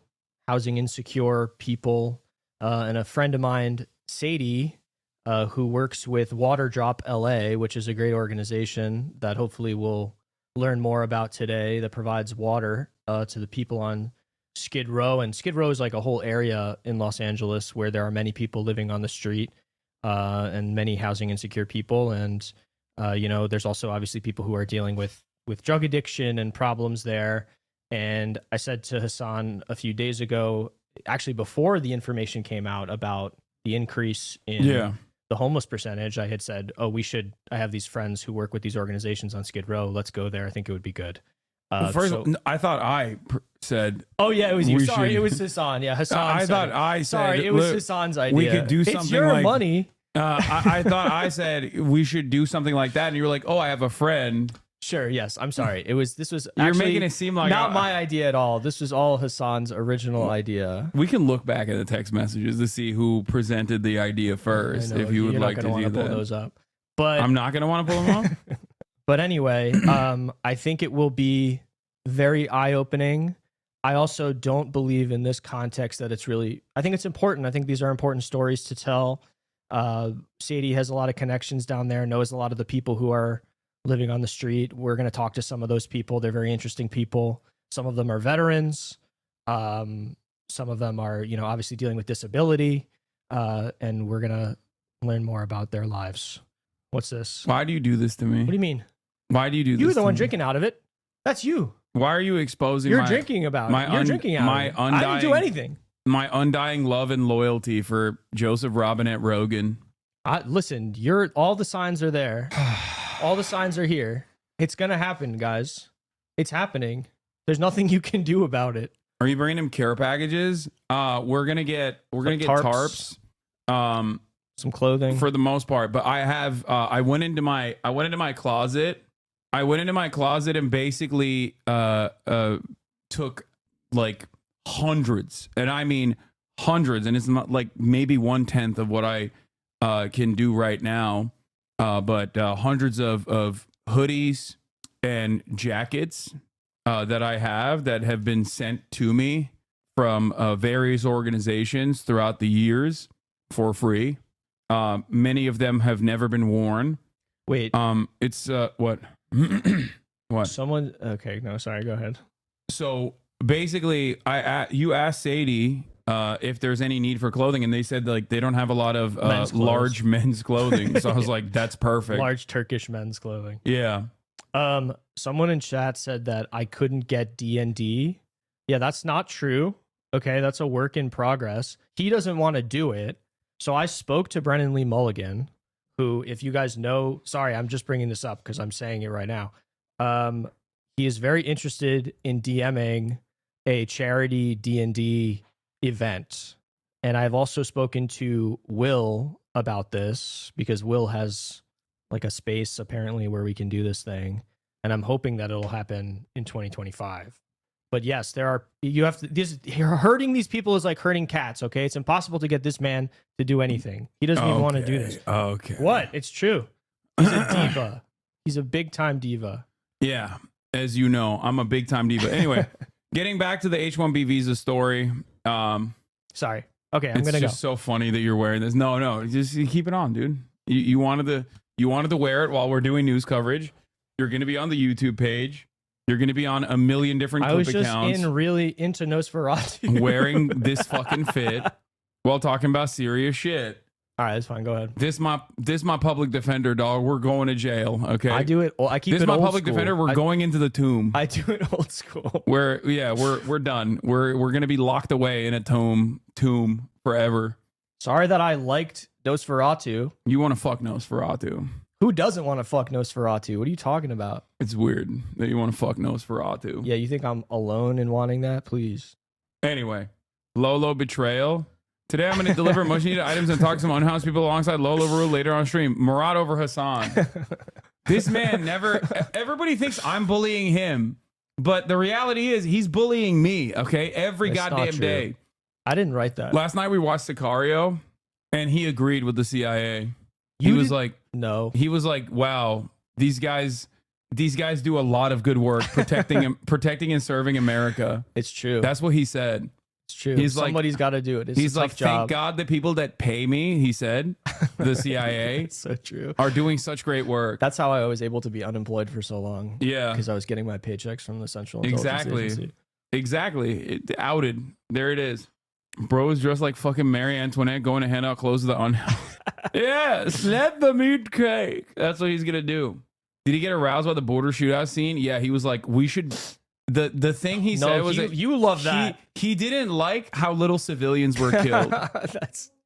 housing insecure people, and a friend of mine, Sadie, who works with WaterDrop LA, which is a great organization that hopefully we'll learn more about today, that provides water to the people on Skid Row. And Skid Row is like a whole area in Los Angeles where there are many people living on the street and many housing insecure people. And, there's also obviously people who are dealing with drug addiction and problems there. And I said to Hasan a few days ago, actually before the information came out about the increase in the homeless percentage, I had said, I have these friends who work with these organizations on Skid Row. Let's go there. I think it would be good. I thought I said. Oh yeah, it was you. Sorry, it was Hasan. Yeah, Hasan. I thought I said. Sorry, it was Hasan's idea. We could do something. It's your money. I thought I said we should do something like that, and you were like, "Oh, I have a friend." Sure. Yes. I'm sorry. This was. You're making it seem like not my idea at all. This was all Hasan's original idea. We can look back at the text messages to see who presented the idea first. If you would like to do that, pull those up. But I'm not going to want to pull them up. But anyway, I think it will be very eye-opening. I also don't believe in this context that it's really. I think it's important. I think these are important stories to tell. Sadie has a lot of connections down there. Knows a lot of the people who are living on the street. We're going to talk to some of those people. They're very interesting people. Some of them are veterans. Some of them are, obviously dealing with disability. And we're going to learn more about their lives. What's this? Why do you do this to me? What do you mean? Why do you do this? You're the one drinking out of it. That's you. Why are you exposing You're drinking about it. You're drinking out of it. I didn't do anything. My undying love and loyalty for Joseph Robinette Rogan. Listen, all the signs are there. All the signs are here. It's going to happen, guys. It's happening. There's nothing you can do about it. Are you bringing him care packages? We're going to get tarps. Some clothing for the most part, but I have I went into my closet. I went into my closet and basically took like hundreds, and I mean hundreds, and it's not like maybe 1/10 of what I can do right now. But hundreds of hoodies and jackets that I have that have been sent to me from various organizations throughout the years for free. Many of them have never been worn. Wait. It's what? What? Someone. Okay. No, sorry. Go ahead. So basically, you asked Sadie if there's any need for clothing, and they said like they don't have a lot of large men's clothing. So I was like, that's perfect. Large Turkish men's clothing. Yeah. Someone in chat said that I couldn't get D&D. Yeah, that's not true. Okay, that's a work in progress. He doesn't want to do it. So I spoke to Brennan Lee Mulligan, who, if you guys know, sorry, I'm just bringing this up because I'm saying it right now. He is very interested in DMing a charity D&D event. And I've also spoken to Will about this because Will has like a space apparently where we can do this thing. And I'm hoping that it'll happen in 2025. But yes, hurting these people is like hurting cats. Okay. It's impossible to get this man to do anything. He doesn't even want to do this. Okay. What? It's true. He's a diva. He's a big time diva. Yeah. As you know, I'm a big time diva. Anyway, getting back to the H-1B visa story. Sorry. Okay. I'm going to go. It's just so funny that you're wearing this. No, just keep it on, dude. You wanted to wear it while we're doing news coverage. You're going to be on the YouTube page. You're going to be on a million different clip accounts. I was just really into Nosferatu. Wearing this fucking fit while talking about serious shit. All right, that's fine. Go ahead. This my public defender, dog. We're going to jail. Okay. I do it. I keep this it my old public school. defender. We're going into the tomb. I do it old school. We're done. We're gonna be locked away in a tomb forever. Sorry that I liked Nosferatu. You want to fuck Nosferatu? Who doesn't want to fuck Nosferatu? What are you talking about? It's weird that you want to fuck Nosferatu. Yeah, you think I'm alone in wanting that? Please. Anyway, Lolo betrayal Today I'm going to deliver much needed items and talk to some unhoused people alongside Lolo Rule later on stream. Murad over Hassan. This man never. Everybody thinks I'm bullying him, but the reality is he's bullying me. Okay, every goddamn day. I didn't write that. Last night we watched Sicario, and he agreed with the CIA. He was like, no. He was like, wow, these guys do a lot of good work protecting and serving America. It's true. That's what he said. It's true. He's Somebody's got to do it. It's he's a like, tough job. thank God the people that pay me, he said, the CIA, It's so true. are doing such great work. That's how I was able to be unemployed for so long. Yeah. Because I was getting my paychecks from the Central Intelligence Agency. Exactly. It outed. There it is. Bro is dressed like fucking Marie Antoinette going to hand out clothes to the unhoused. Yes, let them eat cake. That's what he's going to do. Did he get aroused by the border shootout scene? Yeah, he was like, we should... The thing he said was that you love that. He didn't like how little civilians were killed.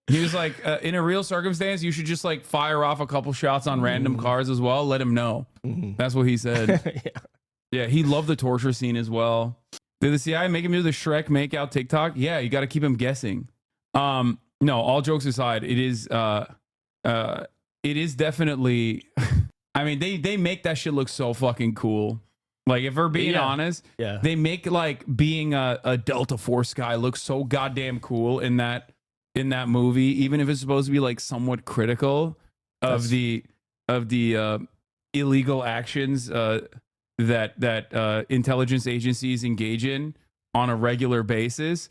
He was like, in a real circumstance, you should just like fire off a couple shots on random cars as well. Let him know. That's what he said. Yeah, he loved the torture scene as well. Did the CIA make him do the Shrek makeout TikTok? Yeah, you got to keep him guessing. No, all jokes aside, it is definitely. I mean, they make that shit look so fucking cool. Like, if we're being honest, they make like being a Delta Force guy look so goddamn cool in that movie, even if it's supposed to be like somewhat critical of the illegal actions that intelligence agencies engage in on a regular basis.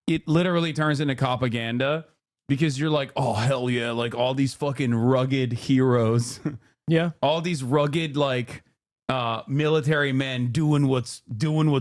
It literally turns into propaganda because you're like, oh hell yeah, like all these fucking rugged heroes, all these rugged like military men doing what's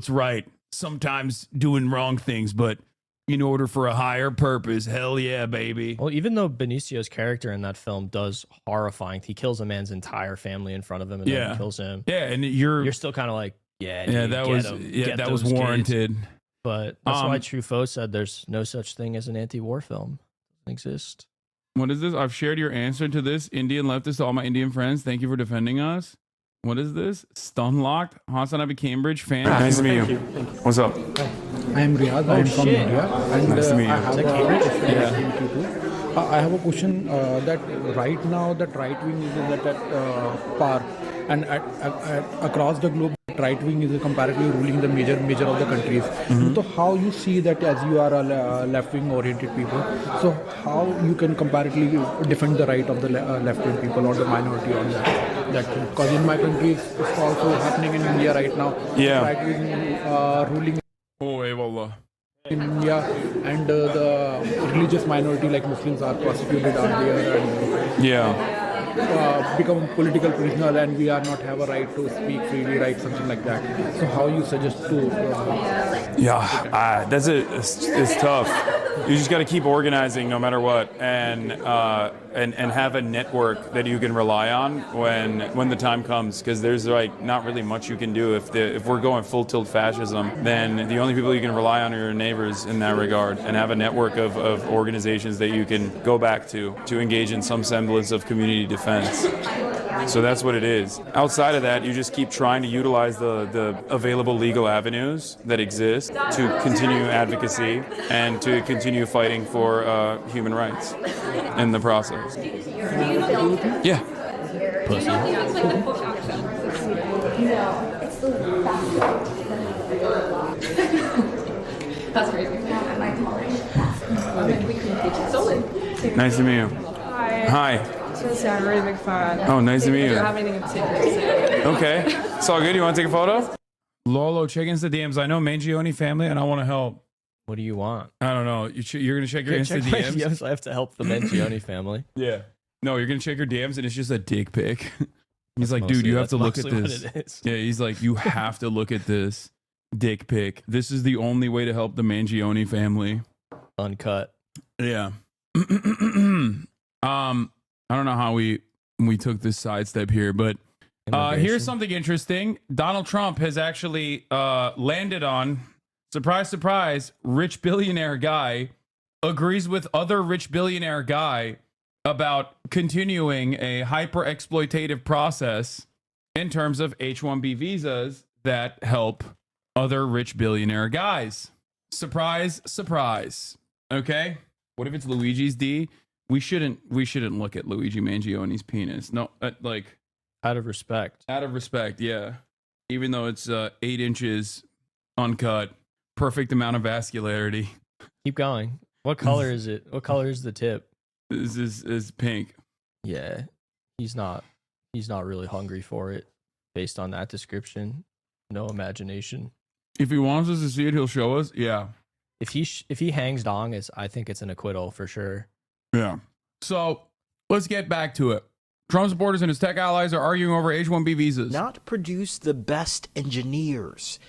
right, sometimes doing wrong things, but in order for a higher purpose. Hell yeah, baby. Well, even though Benicio's character in that film does horrifying, he kills a man's entire family in front of him and then kills him. Yeah, and you're still kind of like, that was warranted. Kids. But that's why Truffaut said there's no such thing as an anti-war film. It doesn't exist. What is this? I've shared your answer to this. Indian leftist to all my Indian friends. Thank you for defending us. What is this? Stunlocked? HasanAbi Cambridge fan. Nice to meet you. What's up? I am Riyadh. I am from India. And nice to meet you. I have a question that right now that right wing is at par, and across the globe, right wing is comparatively ruling the major of the countries. So how you see that, as you are a left wing oriented people, so how you can comparatively defend the right of the left wing people or the minority on that thing? Because in my country it's also happening in India right now. Right wing ruling. Oh, wallah. In India, and the religious minority like Muslims are prosecuted out there and become political prisoner, and we are not have a right to speak freely, right? Something like that. So how you suggest to? That's it. It's tough. You just got to keep organizing no matter what, and have a network that you can rely on when the time comes. Because there's like not really much you can do if we're going full tilt fascism. Then the only people you can rely on are your neighbors in that regard, and have a network of organizations that you can go back to engage in some semblance of community defense. So that's what it is. Outside of that, you just keep trying to utilize the available legal avenues that exist to continue advocacy and to continue fighting for human rights in the process. Yeah. Pussy. That's crazy. Nice to meet you. Hi. Seriously, I'm a really big fan. Oh, nice to meet you. I don't have anything in particular to say. Okay. It's all good. You want to take a photo? Lolo, check Insta DMs. I know Mangione family and I want to help. What do you want? I don't know. You're going to check your Insta DMs? I have to help the Mangione family. Yeah. No, you're going to check your DMs and it's just a dick pic. He's like, dude, you have to look at this. Yeah, he's like, you have to look at this dick pic. This is the only way to help the Mangione family. Uncut. Yeah. I don't know how we took this sidestep here, but here's something interesting. Donald Trump has actually landed on, surprise, surprise, rich billionaire guy agrees with other rich billionaire guy about continuing a hyper exploitative process in terms of H-1B visas that help other rich billionaire guys. Surprise, surprise. Okay. What if it's Luigi's D? We shouldn't look at Luigi Mangione's penis. No, like out of respect. Out of respect, yeah. Even though it's 8 inches uncut, perfect amount of vascularity. Keep going. What color is it? What color is the tip? This is pink. Yeah, he's not really hungry for it, based on that description. No imagination. If he wants us to see it, he'll show us. Yeah. If he hangs dong, I think it's an acquittal for sure. Yeah. So let's get back to it. Trump supporters and his tech allies are arguing over H-1B visas. Not produce the best engineers.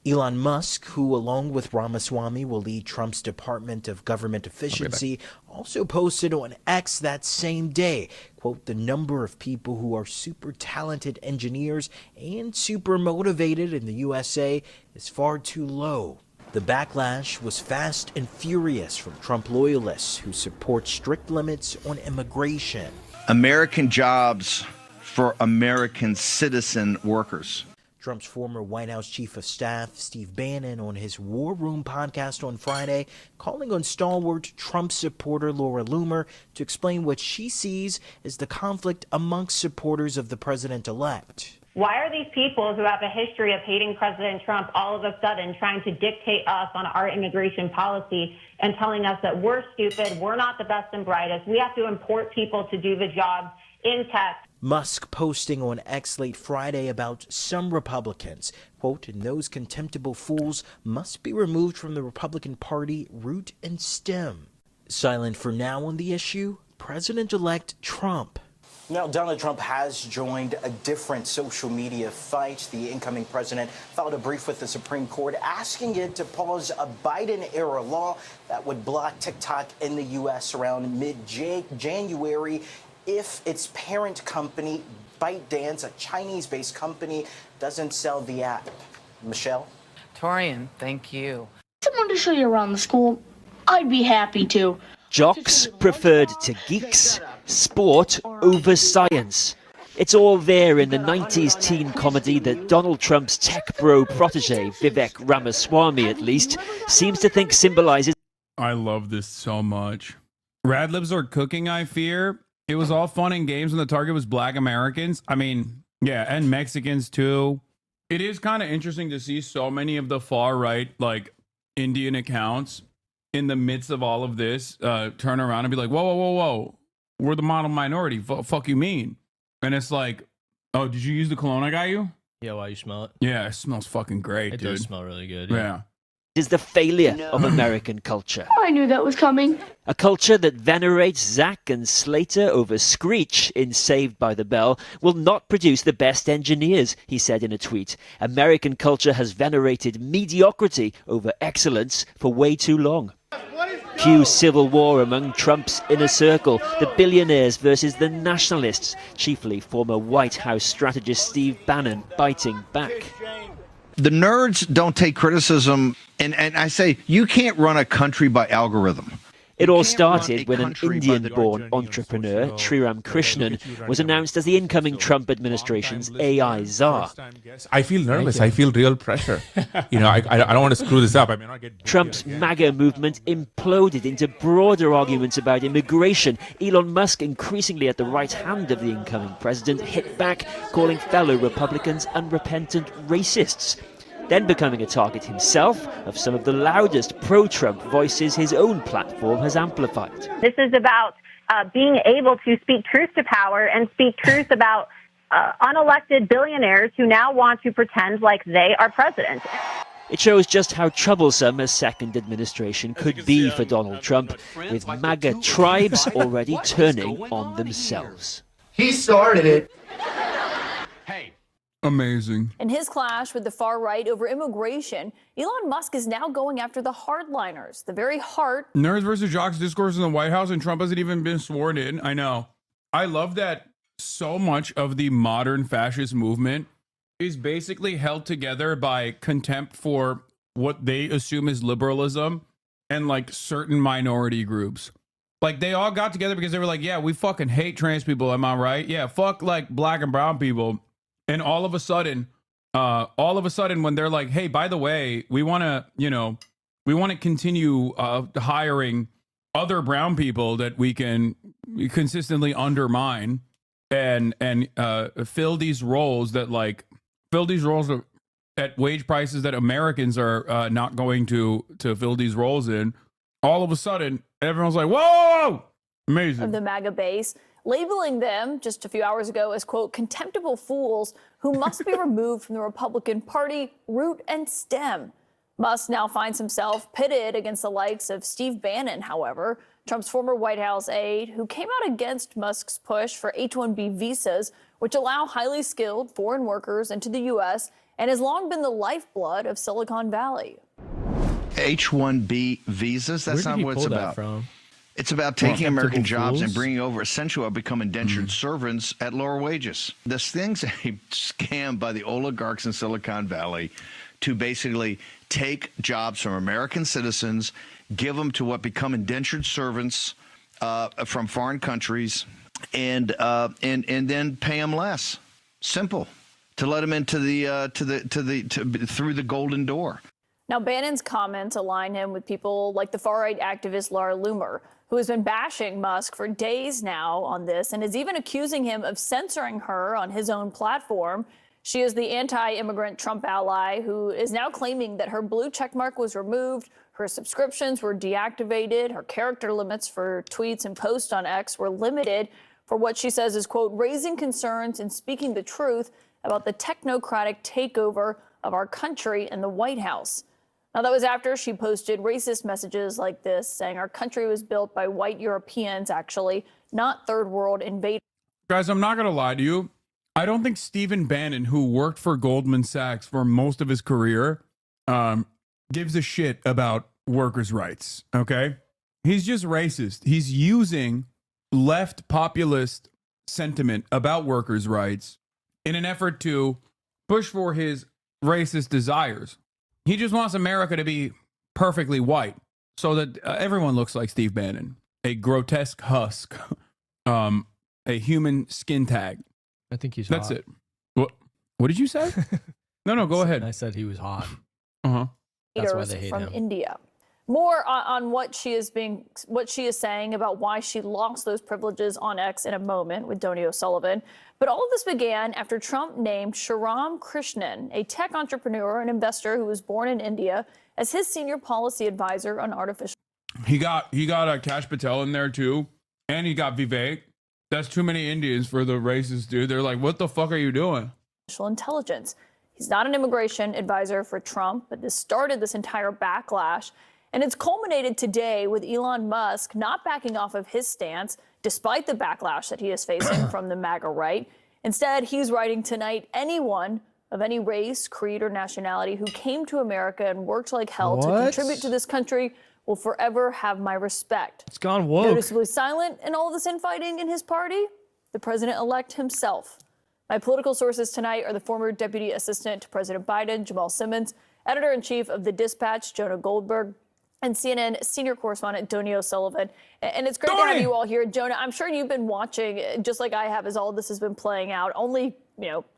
Elon Musk, who along with Ramaswamy will lead Trump's Department of Government Efficiency, also posted on X that same day, quote, the number of people who are super talented engineers and super motivated in the USA is far too low. The backlash was fast and furious from Trump loyalists who support strict limits on immigration. American jobs for American citizen workers. Trump's former White House chief of staff, Steve Bannon, on his War Room podcast on Friday, calling on stalwart Trump supporter Laura Loomer to explain what she sees as the conflict amongst supporters of the president-elect. Why are these people who have a history of hating President Trump all of a sudden trying to dictate us on our immigration policy and telling us that we're stupid, we're not the best and brightest, we have to import people to do the job in tech? Musk posting on X late Friday about some Republicans, quote, and those contemptible fools must be removed from the Republican Party root and stem. Silent for now on the issue, President-elect Trump. Now, Donald Trump has joined a different social media fight. The incoming president filed a brief with the Supreme Court asking it to pause a Biden-era law that would block TikTok in the U.S. around mid-January if its parent company, ByteDance, a Chinese-based company, doesn't sell the app. Michelle? Torian, thank you. Someone to show you around the school, I'd be happy to. Jocks preferred to geeks, sport over science. It's all there in the 90s teen comedy that Donald Trump's tech bro protege, Vivek Ramaswamy at least, seems to think symbolizes. I love this so much. Rad libs are cooking, I fear. It was all fun and games when the target was black Americans. I mean, yeah, and Mexicans too. It is kind of interesting to see so many of the far right, like Indian accounts in the midst of all of this, turn around and be like, whoa, whoa, whoa, whoa. We're the model minority. Fuck you mean? And it's like, oh, did you use the cologne I got you? Yeah, why you smell it? Yeah, it smells fucking great, dude. It does smell really good. Yeah. Is the failure of American culture. I knew that was coming. A culture that venerates Zack and Slater over Screech in Saved by the Bell will not produce the best engineers, he said in a tweet. American culture has venerated mediocrity over excellence for way too long. Cue civil war among Trump's inner circle, the billionaires versus the nationalists, chiefly former White House strategist Steve Bannon biting back. The nerds don't take criticism, and I say, you can't run a country by algorithm. It all started when an Indian-born entrepreneur, Sriram Krishnan, was announced as the incoming Trump administration's AI czar. I feel nervous. I feel real pressure. I don't want to screw this up. I may not get Trump's MAGA movement imploded into broader arguments about immigration. Elon Musk, increasingly at the right hand of the incoming president, hit back, calling fellow Republicans unrepentant racists. Then becoming a target himself of some of the loudest pro-Trump voices his own platform has amplified. This is about being able to speak truth to power and speak truth about unelected billionaires who now want to pretend like they are president. It shows just how troublesome a second administration could be for Donald Trump, with MAGA tribes already turning on themselves. He started it. Amazing. In his clash with the far right over immigration, Elon Musk is now going after the hardliners, the very heart. Nerds versus jocks discourse in the White House, and Trump hasn't even been sworn in. I know. I love that so much of the modern fascist movement is basically held together by contempt for what they assume is liberalism and like certain minority groups. Like they all got together because they were like, yeah, we fucking hate trans people. Am I right? Yeah, fuck like black and brown people. And all of a sudden, when they're like, hey, by the way, we want to continue hiring other brown people that we can consistently undermine and fill these roles at wage prices that Americans are not going to fill these roles in. All of a sudden, everyone's like, whoa, amazing. Of the MAGA base, labeling them just a few hours ago as, quote, contemptible fools who must be removed from the Republican Party root and stem. Musk now finds himself pitted against the likes of Steve Bannon, however, Trump's former White House aide, who came out against Musk's push for H-1B visas, which allow highly skilled foreign workers into the U.S. and has long been the lifeblood of Silicon Valley. H-1B visas? That's not what it's about. It's about taking American jobs and bringing over essentially what become indentured servants at lower wages. This thing's a scam by the oligarchs in Silicon Valley to basically take jobs from American citizens, give them to what become indentured servants from foreign countries, and then pay them less. Simple. To let them into through the golden door. Now, Bannon's comments align him with people like the far-right activist Laura Loomer, who has been bashing Musk for days now on this and is even accusing him of censoring her on his own platform. She is the anti-immigrant Trump ally who is now claiming that her blue checkmark was removed, her subscriptions were deactivated, her character limits for tweets and posts on X were limited for what she says is, quote, raising concerns and speaking the truth about the technocratic takeover of our country and the White House. Now, that was after she posted racist messages like this, saying our country was built by white Europeans, actually, not third world invaders. Guys, I'm not going to lie to you. I don't think Stephen Bannon, who worked for Goldman Sachs for most of his career, gives a shit about workers' rights, okay? He's just racist. He's using left populist sentiment about workers' rights in an effort to push for his racist desires. He just wants America to be perfectly white so that everyone looks like Steve Bannon, a grotesque husk, a human skin tag. I think he's That's hot. it. What did you say? No, go ahead. I said he was hot. Uh-huh. That's why they hate from him. India. More on what she is saying about why she lost those privileges on X in a moment with Donny O'Sullivan. But all of this began after Trump named Shriram Krishnan, a tech entrepreneur and investor who was born in India, as his senior policy advisor on artificial. He got Kash Patel in there too, and he got Vivek. That's too many Indians for the racists, dude. They're like, what the fuck are you doing? Intelligence. He's not an immigration advisor for Trump, but this started this entire backlash. And it's culminated today with Elon Musk not backing off of his stance, despite the backlash that he is facing from the MAGA right. Instead, he's writing tonight, anyone of any race, creed, or nationality who came to America and worked like hell to contribute to this country will forever have my respect. It's gone woke. Noticeably silent in all of this infighting in his party, the president-elect himself. My political sources tonight are the former Deputy Assistant to President Biden, Jamal Simmons, Editor-in-Chief of The Dispatch, Jonah Goldberg, and CNN senior correspondent Donny O'Sullivan. And it's great to have you all here. Jonah, I'm sure you've been watching, just like I have, as all this has been playing out, only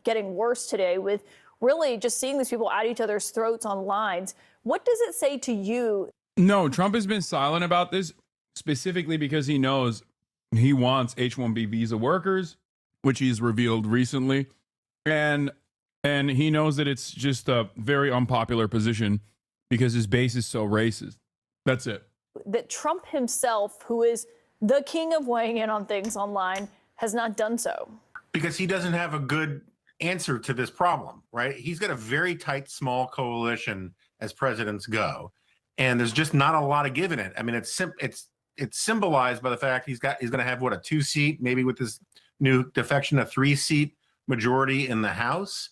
getting worse today with really just seeing these people at each other's throats on lines. What does it say to you? No, Trump has been silent about this specifically because he knows he wants H-1B visa workers, which he's revealed recently. And he knows that it's just a very unpopular position because his base is so racist. That's it. That Trump himself, who is the king of weighing in on things online, has not done so. Because he doesn't have a good answer to this problem, right? He's got a very tight, small coalition as presidents go. And there's just not a lot of give in it. I mean, it's symbolized by the fact he's going to have, what, a 2-seat, maybe with this new defection, a 3-seat majority in the House.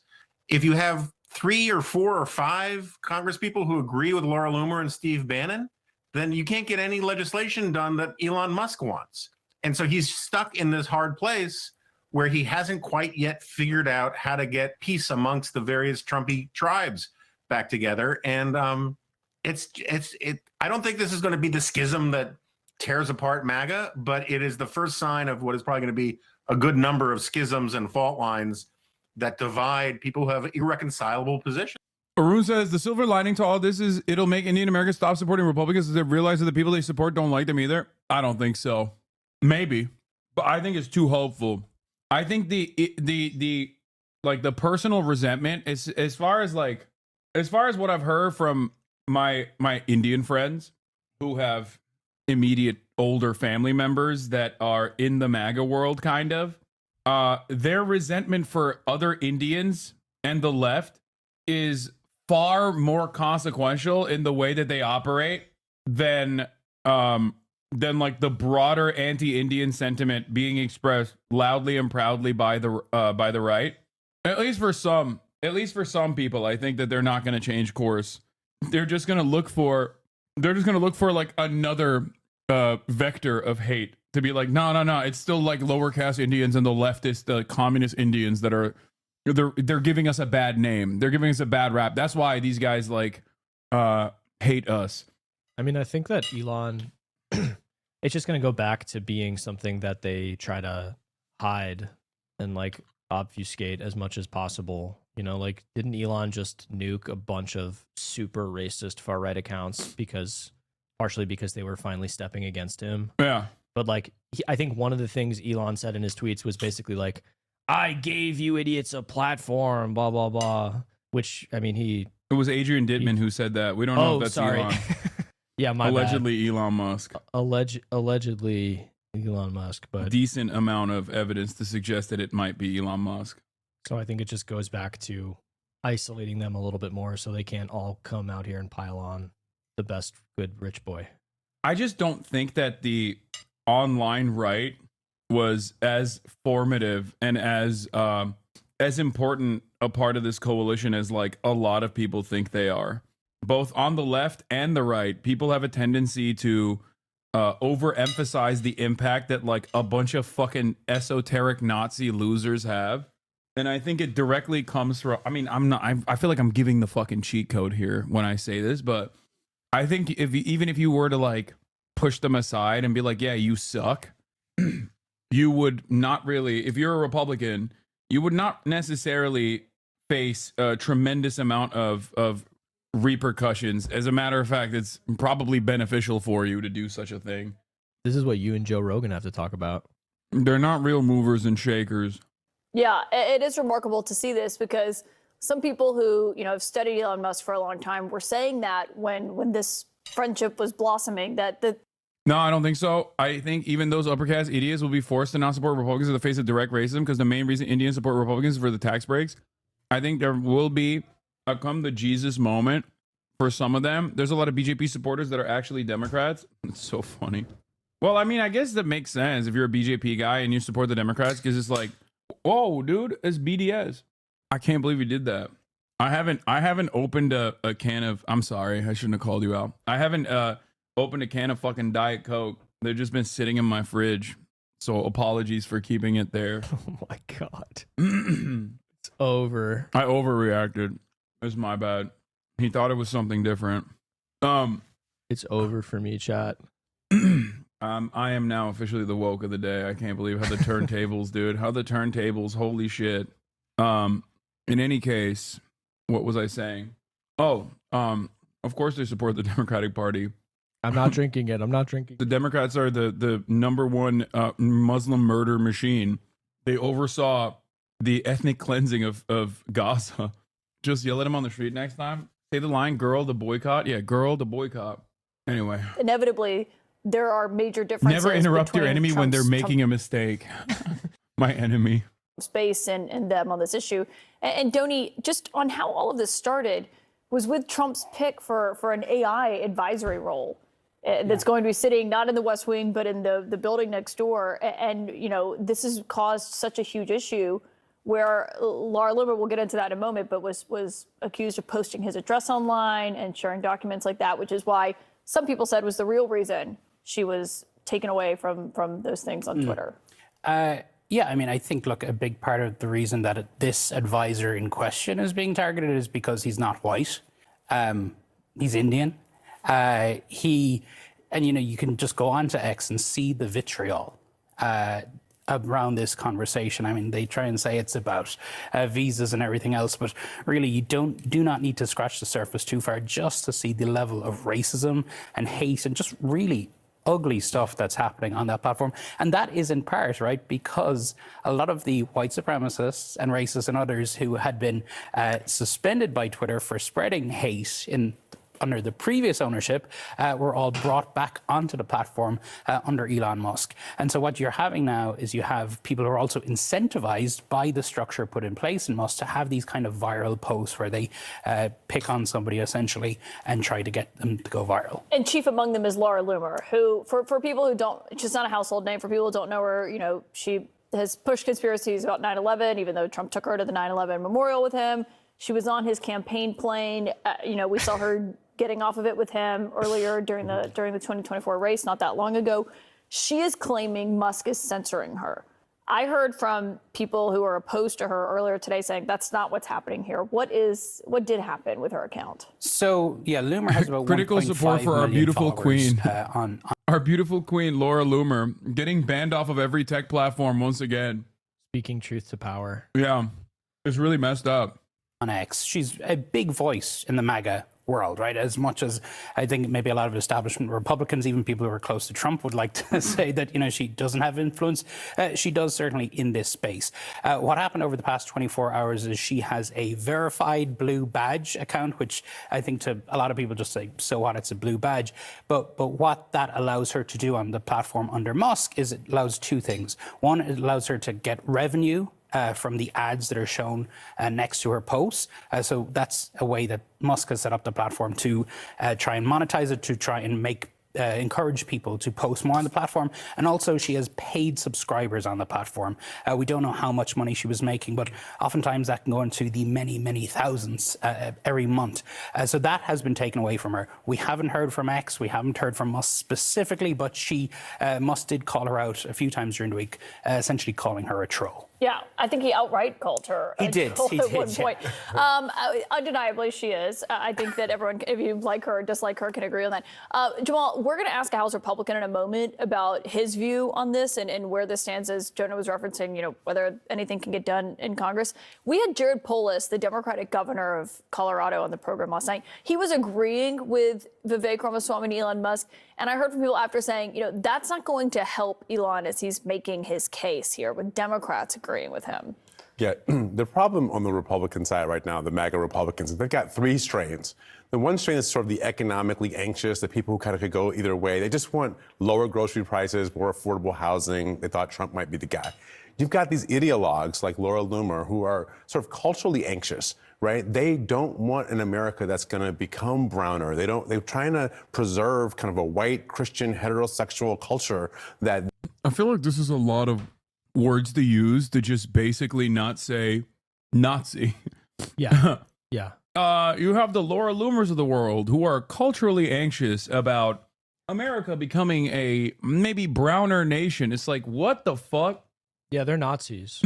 If you have 3 or 4 or 5 congresspeople who agree with Laura Loomer and Steve Bannon, then you can't get any legislation done that Elon Musk wants. And so he's stuck in this hard place where he hasn't quite yet figured out how to get peace amongst the various Trumpy tribes back together. And I don't think this is going to be the schism that tears apart MAGA, but it is the first sign of what is probably going to be a good number of schisms and fault lines that divide people who have irreconcilable positions. Arun says the silver lining to all this is it'll make Indian Americans stop supporting Republicans as they realize that the people they support don't like them either. I don't think so. Maybe, but I think it's too hopeful. I think the personal resentment is as far as what I've heard from my Indian friends who have immediate older family members that are in the MAGA world, kind of, their resentment for other Indians and the left is far more consequential in the way that they operate than like the broader anti-Indian sentiment being expressed loudly and proudly by the right. At least for some people, I think that they're not going to change course. They're just going to look for like another vector of hate to be like, no, it's still like lower caste Indians and the leftist, communist Indians that are they're giving us a bad name. They're giving us a bad rap. That's why these guys like hate us. I mean, I think that Elon, it's just going to go back to being something that they try to hide and like obfuscate as much as possible. You know, like, didn't Elon just nuke a bunch of super racist far right accounts partially because they were finally stepping against him? Yeah. But like, I think one of the things Elon said in his tweets was basically like, I gave you idiots a platform, blah, blah, blah. Which, I mean, it was Adrian Dittman who said that. We don't know if that's Elon. Yeah, my allegedly bad. Elon Musk. Allegedly Elon Musk, but decent amount of evidence to suggest that it might be Elon Musk. So I think it just goes back to isolating them a little bit more so they can't all come out here and pile on the best good rich boy. I just don't think that the online right was as formative and as important a part of this coalition as like a lot of people think they are. Both on the left and the right, people have a tendency to overemphasize the impact that like a bunch of fucking esoteric Nazi losers have. And I think it directly comes from, I mean, I feel like I'm giving the fucking cheat code here when I say this, but I think even if you were to like push them aside and be like, yeah, you suck, you would not really, if you're a Republican, you would not necessarily face a tremendous amount of repercussions. As a matter of fact, it's probably beneficial for you to do such a thing. This is what you and Joe Rogan have to talk about. They're not real movers and shakers. Yeah, it is remarkable to see this because some people who, have studied Elon Musk for a long time were saying that when this friendship was blossoming, that No, I don't think so. I think even those upper caste idiots will be forced to not support Republicans in the face of direct racism because the main reason Indians support Republicans is for the tax breaks. I think there will be a come to Jesus moment for some of them. There's a lot of BJP supporters that are actually Democrats. It's so funny. Well, I mean, I guess that makes sense if you're a BJP guy and you support the Democrats because it's like, whoa, dude, it's BDS. I can't believe you did that. I haven't opened a can of, I'm sorry, I shouldn't have called you out. I haven't opened a can of fucking Diet Coke. They've just been sitting in my fridge. So apologies for keeping it there. Oh my God. It's over. I overreacted. It was my bad. He thought it was something different. It's over for me, chat. I am now officially the woke of the day. I can't believe how the turntables, dude. How the turntables, holy shit. In any case, what was I saying? Oh, of course they support the Democratic Party. I'm not drinking it. I'm not drinking. The Democrats are the number one Muslim murder machine. They oversaw the ethnic cleansing of Gaza. Just yell at them on the street next time. Say the line, girl, the boycott. Yeah, girl, the boycott. Anyway. inevitably there are major differences. Never interrupt your enemy when they're making a mistake. My enemy. Space and them on this issue. And Donnie, just on how all of this started was with Trump's pick for an AI advisory role that's going to be sitting not in the West Wing, but in the building next door. And, this has caused such a huge issue where Laura Loomer, we'll get into that in a moment, but was accused of posting his address online and sharing documents like that, which is why some people said was the real reason she was taken away from those things on Twitter. Yeah, I mean, I think, look, a big part of the reason that this advisor in question is being targeted is because he's not white. He's Indian. You can just go on to X and see the vitriol. around this conversation. I mean, they try and say it's about visas and everything else, but really you do not need to scratch the surface too far just to see the level of racism and hate and just really ugly stuff that's happening on that platform. And that is in part, right, because a lot of the white supremacists and racists and others who had been suspended by Twitter for spreading hate under the previous ownership were all brought back onto the platform under Elon Musk. And so what you're having now is you have people who are also incentivized by the structure put in place in Musk to have these kind of viral posts where they pick on somebody essentially and try to get them to go viral. And chief among them is Laura Loomer, who, for people who don't, she's not a household name. For people who don't know her, you know, she has pushed conspiracies about 9/11, even though Trump took her to the 9/11 memorial with him. She was on his campaign plane. You know, we saw her getting off of it with him earlier during the 2024 race, not that long ago. She is claiming Musk is censoring her. I heard from people who are opposed to her earlier today saying that's not what's happening here. What did happen with her account? So yeah, Loomer has about critical support for our beautiful queen. Our beautiful queen, Laura Loomer, getting banned off of every tech platform once again. Speaking truth to power. Yeah, it's really messed up. On X, she's a big voice in the MAGA world, right? As much as I think maybe a lot of establishment Republicans, even people who are close to Trump, would like to say that, you know, she doesn't have influence. She does certainly in this space. What happened over the past 24 hours is she has a verified blue badge account, which I think to a lot of people just say, so what, it's a blue badge. But what that allows her to do on the platform under Musk is it allows two things. One, it allows her to get revenue from the ads that are shown next to her posts. So that's a way that Musk has set up the platform to try and monetize it, to try and encourage people to post more on the platform. And also she has paid subscribers on the platform. We don't know how much money she was making, but oftentimes that can go into the many, many thousands every month. So that has been taken away from her. We haven't heard from X, we haven't heard from Musk specifically, but Musk did call her out a few times during the week, essentially calling her a troll. Yeah, I think he outright called her. He did. At one point. Undeniably, she is. I think that everyone, if you like her or dislike her, can agree on that. Jamal, we're going to ask a House Republican in a moment about his view on this and where this stands, as Jonah was referencing, you know, whether anything can get done in Congress. We had Jared Polis, the Democratic governor of Colorado, on the program last night. He was agreeing with Vivek Ramaswamy and Elon Musk. And I heard from people after saying, you know, that's not going to help Elon as he's making his case here, with Democrats agreeing with him. Yeah, the problem on the Republican side right now, the MAGA Republicans, is they've got three strains. The one strain is sort of the economically anxious, the people who kind of could go either way. They just want lower grocery prices, more affordable housing. They thought Trump might be the guy. You've got these ideologues like Laura Loomer who are sort of culturally anxious, right? They don't want an America that's going to become browner. They're trying to preserve kind of a white Christian heterosexual culture that. I feel like this is a lot of words to use to just basically not say Nazi. Yeah. Yeah. You have the Laura Loomers of the world who are culturally anxious about America becoming a maybe browner nation. It's like, what the fuck? Yeah, they're Nazis.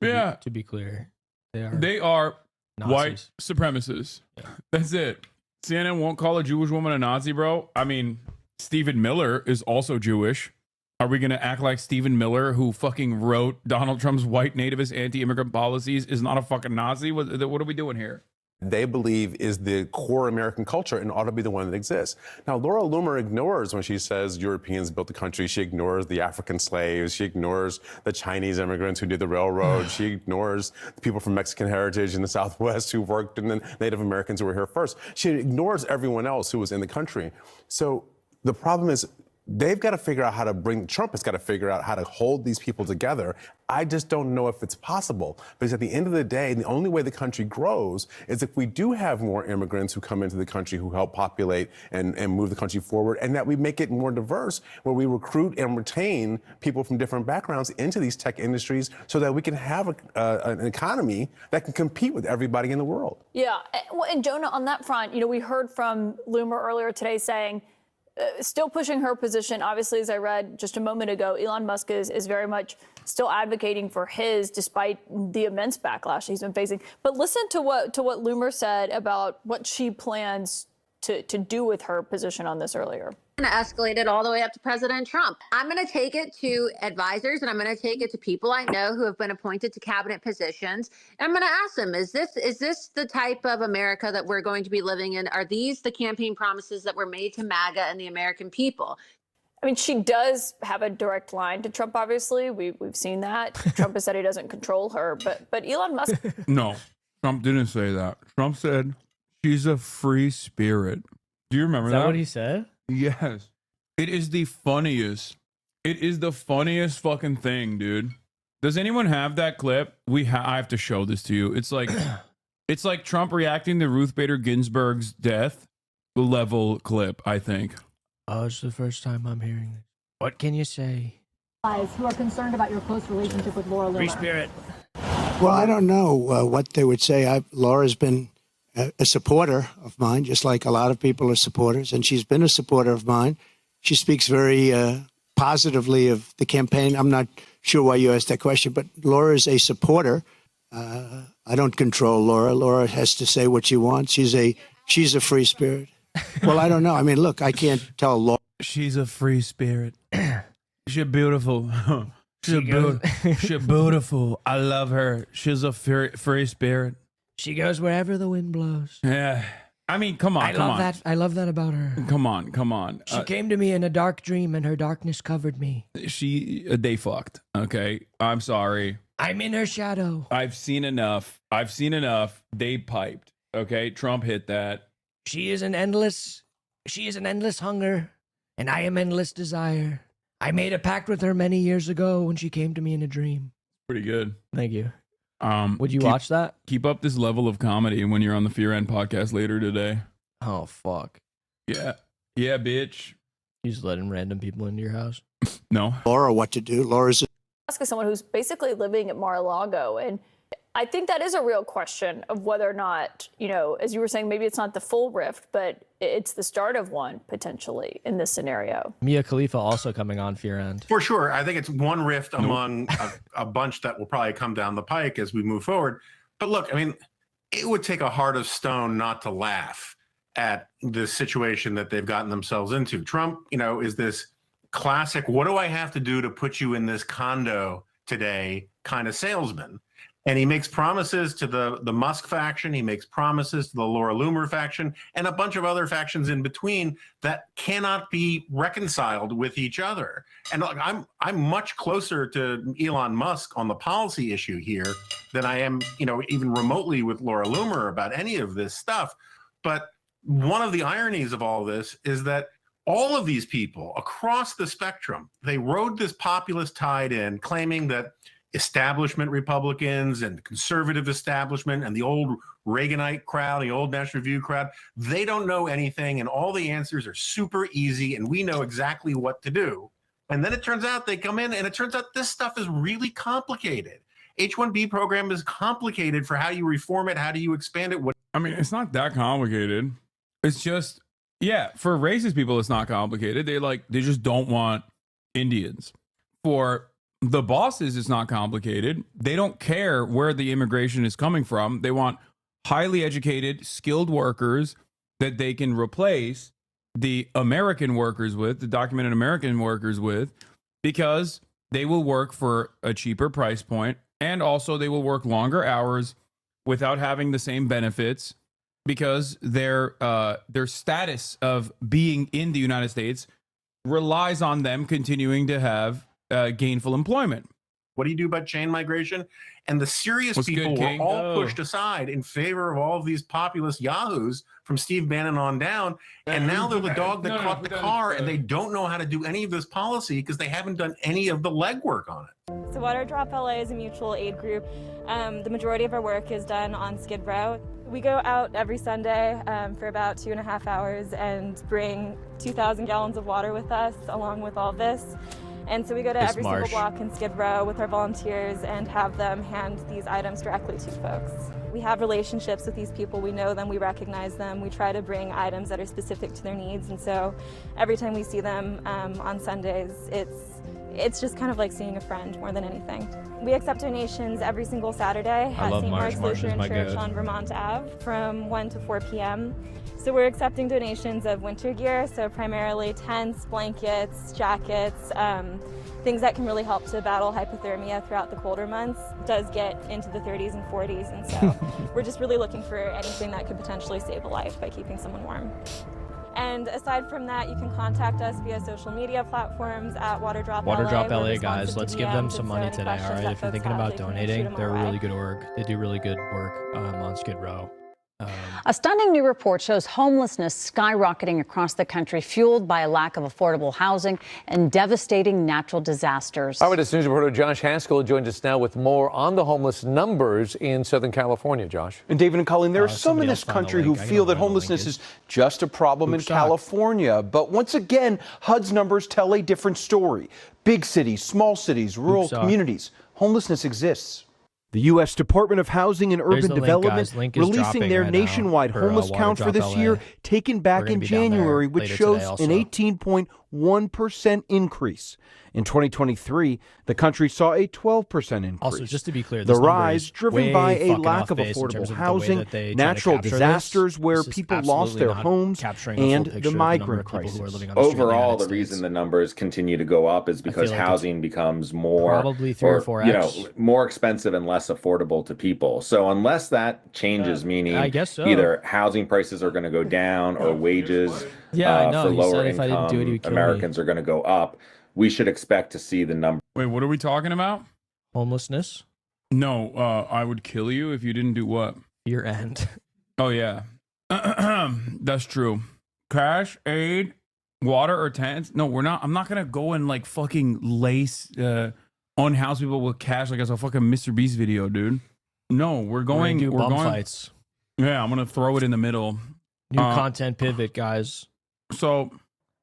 Yeah. To be clear. They are Nazis. White supremacists. Yeah. That's it. CNN won't call a Jewish woman a Nazi, bro. I mean, Stephen Miller is also Jewish. Are we going to act like Stephen Miller, who fucking wrote Donald Trump's white nativist anti-immigrant policies, is not a fucking Nazi? What are we doing here? They believe is the core American culture and ought to be the one that exists. Now, Laura Loomer ignores when she says Europeans built the country. She ignores the African slaves. She ignores the Chinese immigrants who did the railroad. She ignores the people from Mexican heritage in the Southwest who worked, and then Native Americans who were here first. She ignores everyone else who was in the country. So the problem is, they've got to figure out how to Trump has got to figure out how to hold these people together. I just don't know if it's possible, because at the end of the day, the only way the country grows is if we do have more immigrants who come into the country who help populate and move the country forward, and that we make it more diverse, where we recruit and retain people from different backgrounds into these tech industries so that we can have an economy that can compete with everybody in the world. Yeah. Well, and Jonah, on that front, you know, we heard from Loomer earlier today saying, still pushing her position. Obviously, as I read just a moment ago, Elon Musk is very much still advocating for his, despite the immense backlash he's been facing. But listen to what Loomer said about what she plans to do with her position on this earlier. escalated all the way up to President Trump. I'm going to take it to advisors, and I'm going to take it to people I know who have been appointed to cabinet positions. And I'm going to ask them, is this the type of America that we're going to be living in? Are these the campaign promises that were made to MAGA and the American people? I mean, she does have a direct line to Trump, obviously. We've seen that. Trump has said he doesn't control her, but Elon Musk... No, Trump didn't say that. Trump said she's a free spirit. Do you remember that? Is that what he said? Yes. It is the funniest. It is the funniest fucking thing, dude. Does anyone have that clip? I have to show this to you. It's like Trump reacting to Ruth Bader Ginsburg's death level clip, I think. Oh, it's the first time I'm hearing this. What can you say? Who are concerned about your close relationship with Laura Loomer. Free spirit. Well, I don't know what they would say. Laura's been a supporter of mine, just like a lot of people are supporters, and she's been a supporter of mine. She speaks very positively of the campaign. I'm not sure why you asked that question, but Laura is a supporter. I don't control Laura. Laura has to say what she wants. She's a free spirit. Well, I don't know. I mean, look, I can't tell Laura. She's a free spirit. She's beautiful. She's beautiful. I love her. She's a free spirit. She goes wherever the wind blows. Yeah. I mean, come on, I love that about her. Come on. She came to me in a dark dream and her darkness covered me. They fucked. Okay. I'm sorry. I'm in her shadow. I've seen enough. They piped. Okay. Trump hit that. She is an endless hunger, and I am endless desire. I made a pact with her many years ago when she came to me in a dream. Pretty good. Thank you. Would you watch that? Keep up this level of comedy when you're on the Fear End podcast later today. Oh, fuck. Yeah, bitch. You just letting random people into your house? No. Laura, what to do? Laura's Musk is someone who's basically living at Mar-a-Lago, and I think that is a real question of whether or not, as you were saying, maybe it's not the full rift, but it's the start of one potentially in this scenario. Mia Khalifa also coming on Fear End. For sure. I think it's one rift among a bunch that will probably come down the pike as we move forward. But look, I mean, it would take a heart of stone not to laugh at the situation that they've gotten themselves into. Trump, is this classic, what do I have to do to put you in this condo today kind of salesman. And he makes promises to the Musk faction. He makes promises to the Laura Loomer faction and a bunch of other factions in between that cannot be reconciled with each other. And look, I'm much closer to Elon Musk on the policy issue here than I am, even remotely with Laura Loomer about any of this stuff. But one of the ironies of all this is that all of these people across the spectrum, they rode this populist tide in, claiming that establishment Republicans and the conservative establishment and the old Reaganite crowd, the old National Review crowd, they don't know anything and all the answers are super easy and we know exactly what to do. And then it turns out they come in and it turns out this stuff is really complicated. H-1B program is complicated for how you reform it, how do you expand it? I mean, it's not that complicated. It's just, for racist people, it's not complicated. They just don't want Indians. For the bosses, it's not complicated. They don't care where the immigration is coming from. They want highly educated, skilled workers that they can replace the American workers with, the documented American workers with, because they will work for a cheaper price point, and also they will work longer hours without having the same benefits, because their status of being in the United States relies on them continuing to have gainful employment. What do you do about chain migration? And the serious people were all pushed aside in favor of all of these populist yahoos from Steve Bannon on down. And now they're the dog that caught the car, and they don't know how to do any of this policy because they haven't done any of the legwork on it. So WaterDrop LA is a mutual aid group. The majority of our work is done on Skid Row. We go out every Sunday for about 2.5 hours and bring 2,000 gallons of water with us along with all this. And so we go to every single block in Skid Row with our volunteers and have them hand these items directly to folks. We have relationships with these people. We know them, we recognize them. We try to bring items that are specific to their needs. And so every time we see them on Sundays, it's just kind of like seeing a friend more than anything. We accept donations every single Saturday at St. Mark's Lutheran Church on Vermont Ave from 1 to 4 p.m. So we're accepting donations of winter gear, so primarily tents, blankets, jackets, things that can really help to battle hypothermia throughout the colder months. It does get into the 30s and 40s, and so we're just really looking for anything that could potentially save a life by keeping someone warm. And aside from that, you can contact us via social media platforms at WaterDrop LA. WaterDrop LA, We're guys. responsive to Let's give them DMs, some if money there are today, any all right? questions If you're that thinking folks about have, they can shoot donating, them they're our really way. good org. They do really good work on Skid Row. A stunning new report shows homelessness skyrocketing across the country, fueled by a lack of affordable housing and devastating natural disasters. Eyewitness News reporter Josh Haskell joins us now with more on the homeless numbers in Southern California. Josh. And David and Colleen, there are some in this country who feel that homelessness is just a problem in California. But once again, HUD's numbers tell a different story. Big cities, small cities, rural communities, homelessness exists. The U.S. Department of Housing and Urban Development releasing their nationwide homeless count for this year, taken back in January, which shows an 18.1% increase. In 2023, the country saw a 12% increase. Also, just to be clear, the this number rise is driven way by a fucking lack off of base in terms affordable of the way housing, that they try to natural capture disasters this. where This is people lost absolutely their not homes, capturing the full and picture the of the number migrant of people who are crisis. living on the street in the Overall, United the reason the numbers continue to go up is because like housing becomes more probably 3 or 4x. more expensive and less affordable to people. So unless that changes, meaning I guess so. either housing prices are going to go down or wages I know. for He lower said if I didn't do it, he would income kill me. Americans are going to go up, we should expect to see the number. Wait, what are we talking about? Homelessness? No, I would kill you if you didn't do what? Your end. Oh, yeah. That's true. Cash, aid, water, or tents? No, we're not. I'm not going to go and like fucking lace, unhouse people with cash like it's a fucking Mr. Beast video, dude. No, we're going. do We're bum going. fights. Yeah, I'm going to throw it in the middle. New content pivot, guys. So.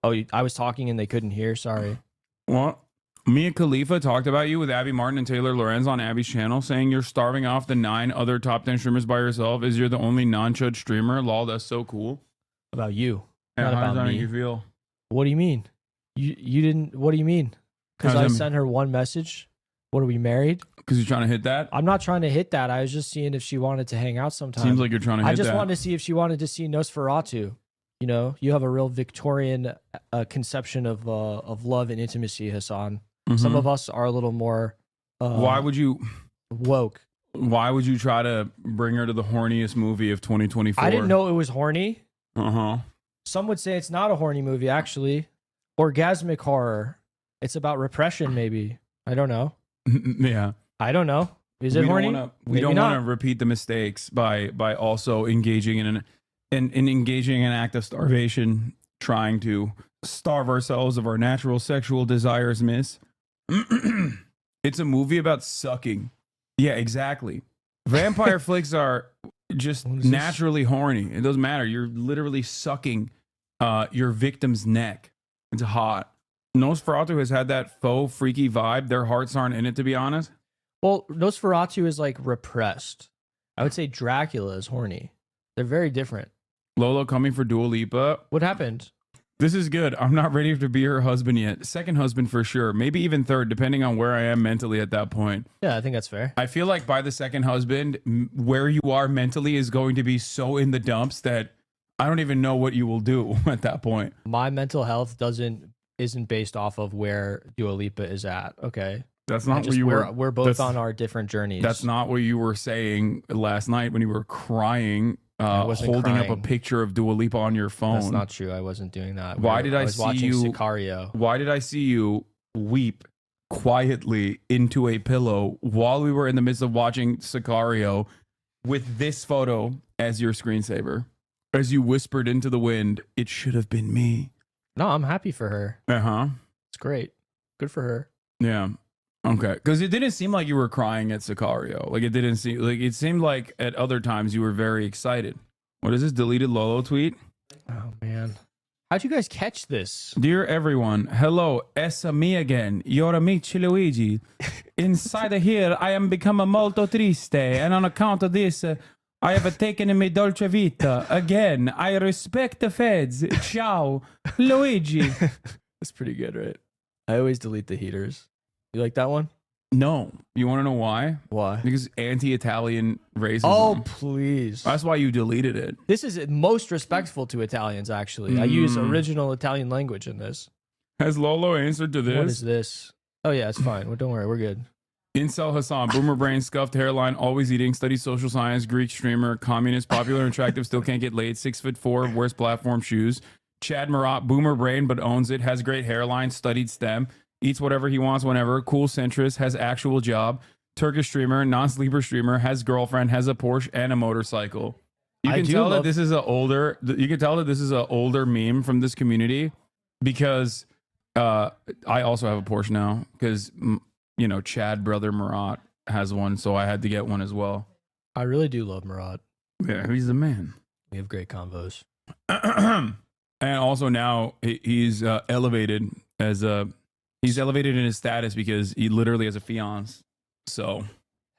Oh, I was talking and they couldn't hear. Sorry. What? Me and Khalifa talked about you with Abby Martin and Taylor Lorenz on Abby's channel, saying you're starving off the 9 other top 10 streamers by yourself. Is you're the only non-chud streamer? Lol, that's so cool. About you, Yeah, not how does about that me. make you feel? What do you mean? You didn't. What do you mean? Because How's I that- sent her one message. What are we married? Because you're trying to hit that? I'm not trying to hit that. I was just seeing if she wanted to hang out sometime. Seems like you're trying to hit I just that. wanted to see if she wanted to see Nosferatu. You know, you have a real Victorian conception of love and intimacy, Hasan. Some Mhm. of us are a little more. Why would you woke? Why would you try to bring her to the horniest movie of 2024? I didn't know it was horny. Uh-huh. Some would say it's not a horny movie, actually. Orgasmic horror. It's about repression, maybe. I don't know. Yeah. I don't know. Is it horny? We Maybe don't not. want to repeat the mistakes by also engaging in engaging in an act of starvation, trying to starve ourselves of our natural sexual desires, miss. It's a movie about sucking. Yeah, exactly. Vampire flicks are just naturally horny. It doesn't matter. You're literally sucking your victim's neck. It's hot. Nosferatu has had that faux freaky vibe. Their hearts aren't in it, to be honest. Well, Nosferatu is like repressed. I would say Dracula is horny. They're very different. Lolo coming for Dua Lipa. What happened? This is good. I'm not ready to be her husband yet. Second husband for sure. Maybe even third, depending on where I am mentally at that point. Yeah, I think that's fair. I feel like by the second husband, where you are mentally is going to be so in the dumps that I don't even know what you will do at that point. My mental health isn't based off of where Dua Lipa is at. Okay. That's not what you were. We're both on our different journeys. That's not what you were saying last night when you were crying, wasn't holding up crying. a picture of Dua Lipa on your phone. That's not true. I wasn't doing that. Why did I was see watching you? Sicario. Why did I see you weep quietly into a pillow while we were in the midst of watching Sicario with this photo as your screensaver? As you whispered into the wind, "It should have been me." No, I'm happy for her. Uh-huh. It's great. Good for her. Yeah. Okay. Because it didn't seem like you were crying at Sicario. Like, it didn't seem like, it seemed like at other times you were very excited. What is this deleted Lolo tweet? Oh, man. How'd you guys catch this? Dear everyone, hello, essa me again, your amici Luigi. Inside of here, I am become molto triste, and on account of this, I have taken me dolce vita. Again, I respect the feds. Ciao, Luigi. That's pretty good, right? I always delete the heaters. You like that one? No. You want to know why? Why? Because anti-Italian racism. Oh, please. That's why you deleted it. This is most respectful to Italians, actually. I use original Italian language in this. Has Lolo answered to this? What is this? Oh, yeah, it's fine. Well, don't worry. We're good. Incel Hassan, boomer brain, scuffed hairline, always eating, studies social science, Greek streamer, communist, popular and attractive, still can't get laid, 6'4", wears platform shoes. Chad Marat, boomer brain, but owns it, has great hairline, studied STEM, eats whatever he wants whenever, cool centrist, has actual job, Turkish streamer, non-sleeper streamer, has girlfriend, has a Porsche and a motorcycle. You can tell that this is an older. You can tell that this is an older meme from this community because I also have a Porsche now because you know Chad brother Marat has one, so I had to get one as well. I really do love Marat. Yeah, he's the man. We have great convos. And also now he's elevated as a. He's elevated in his status because he literally has a fiance. So,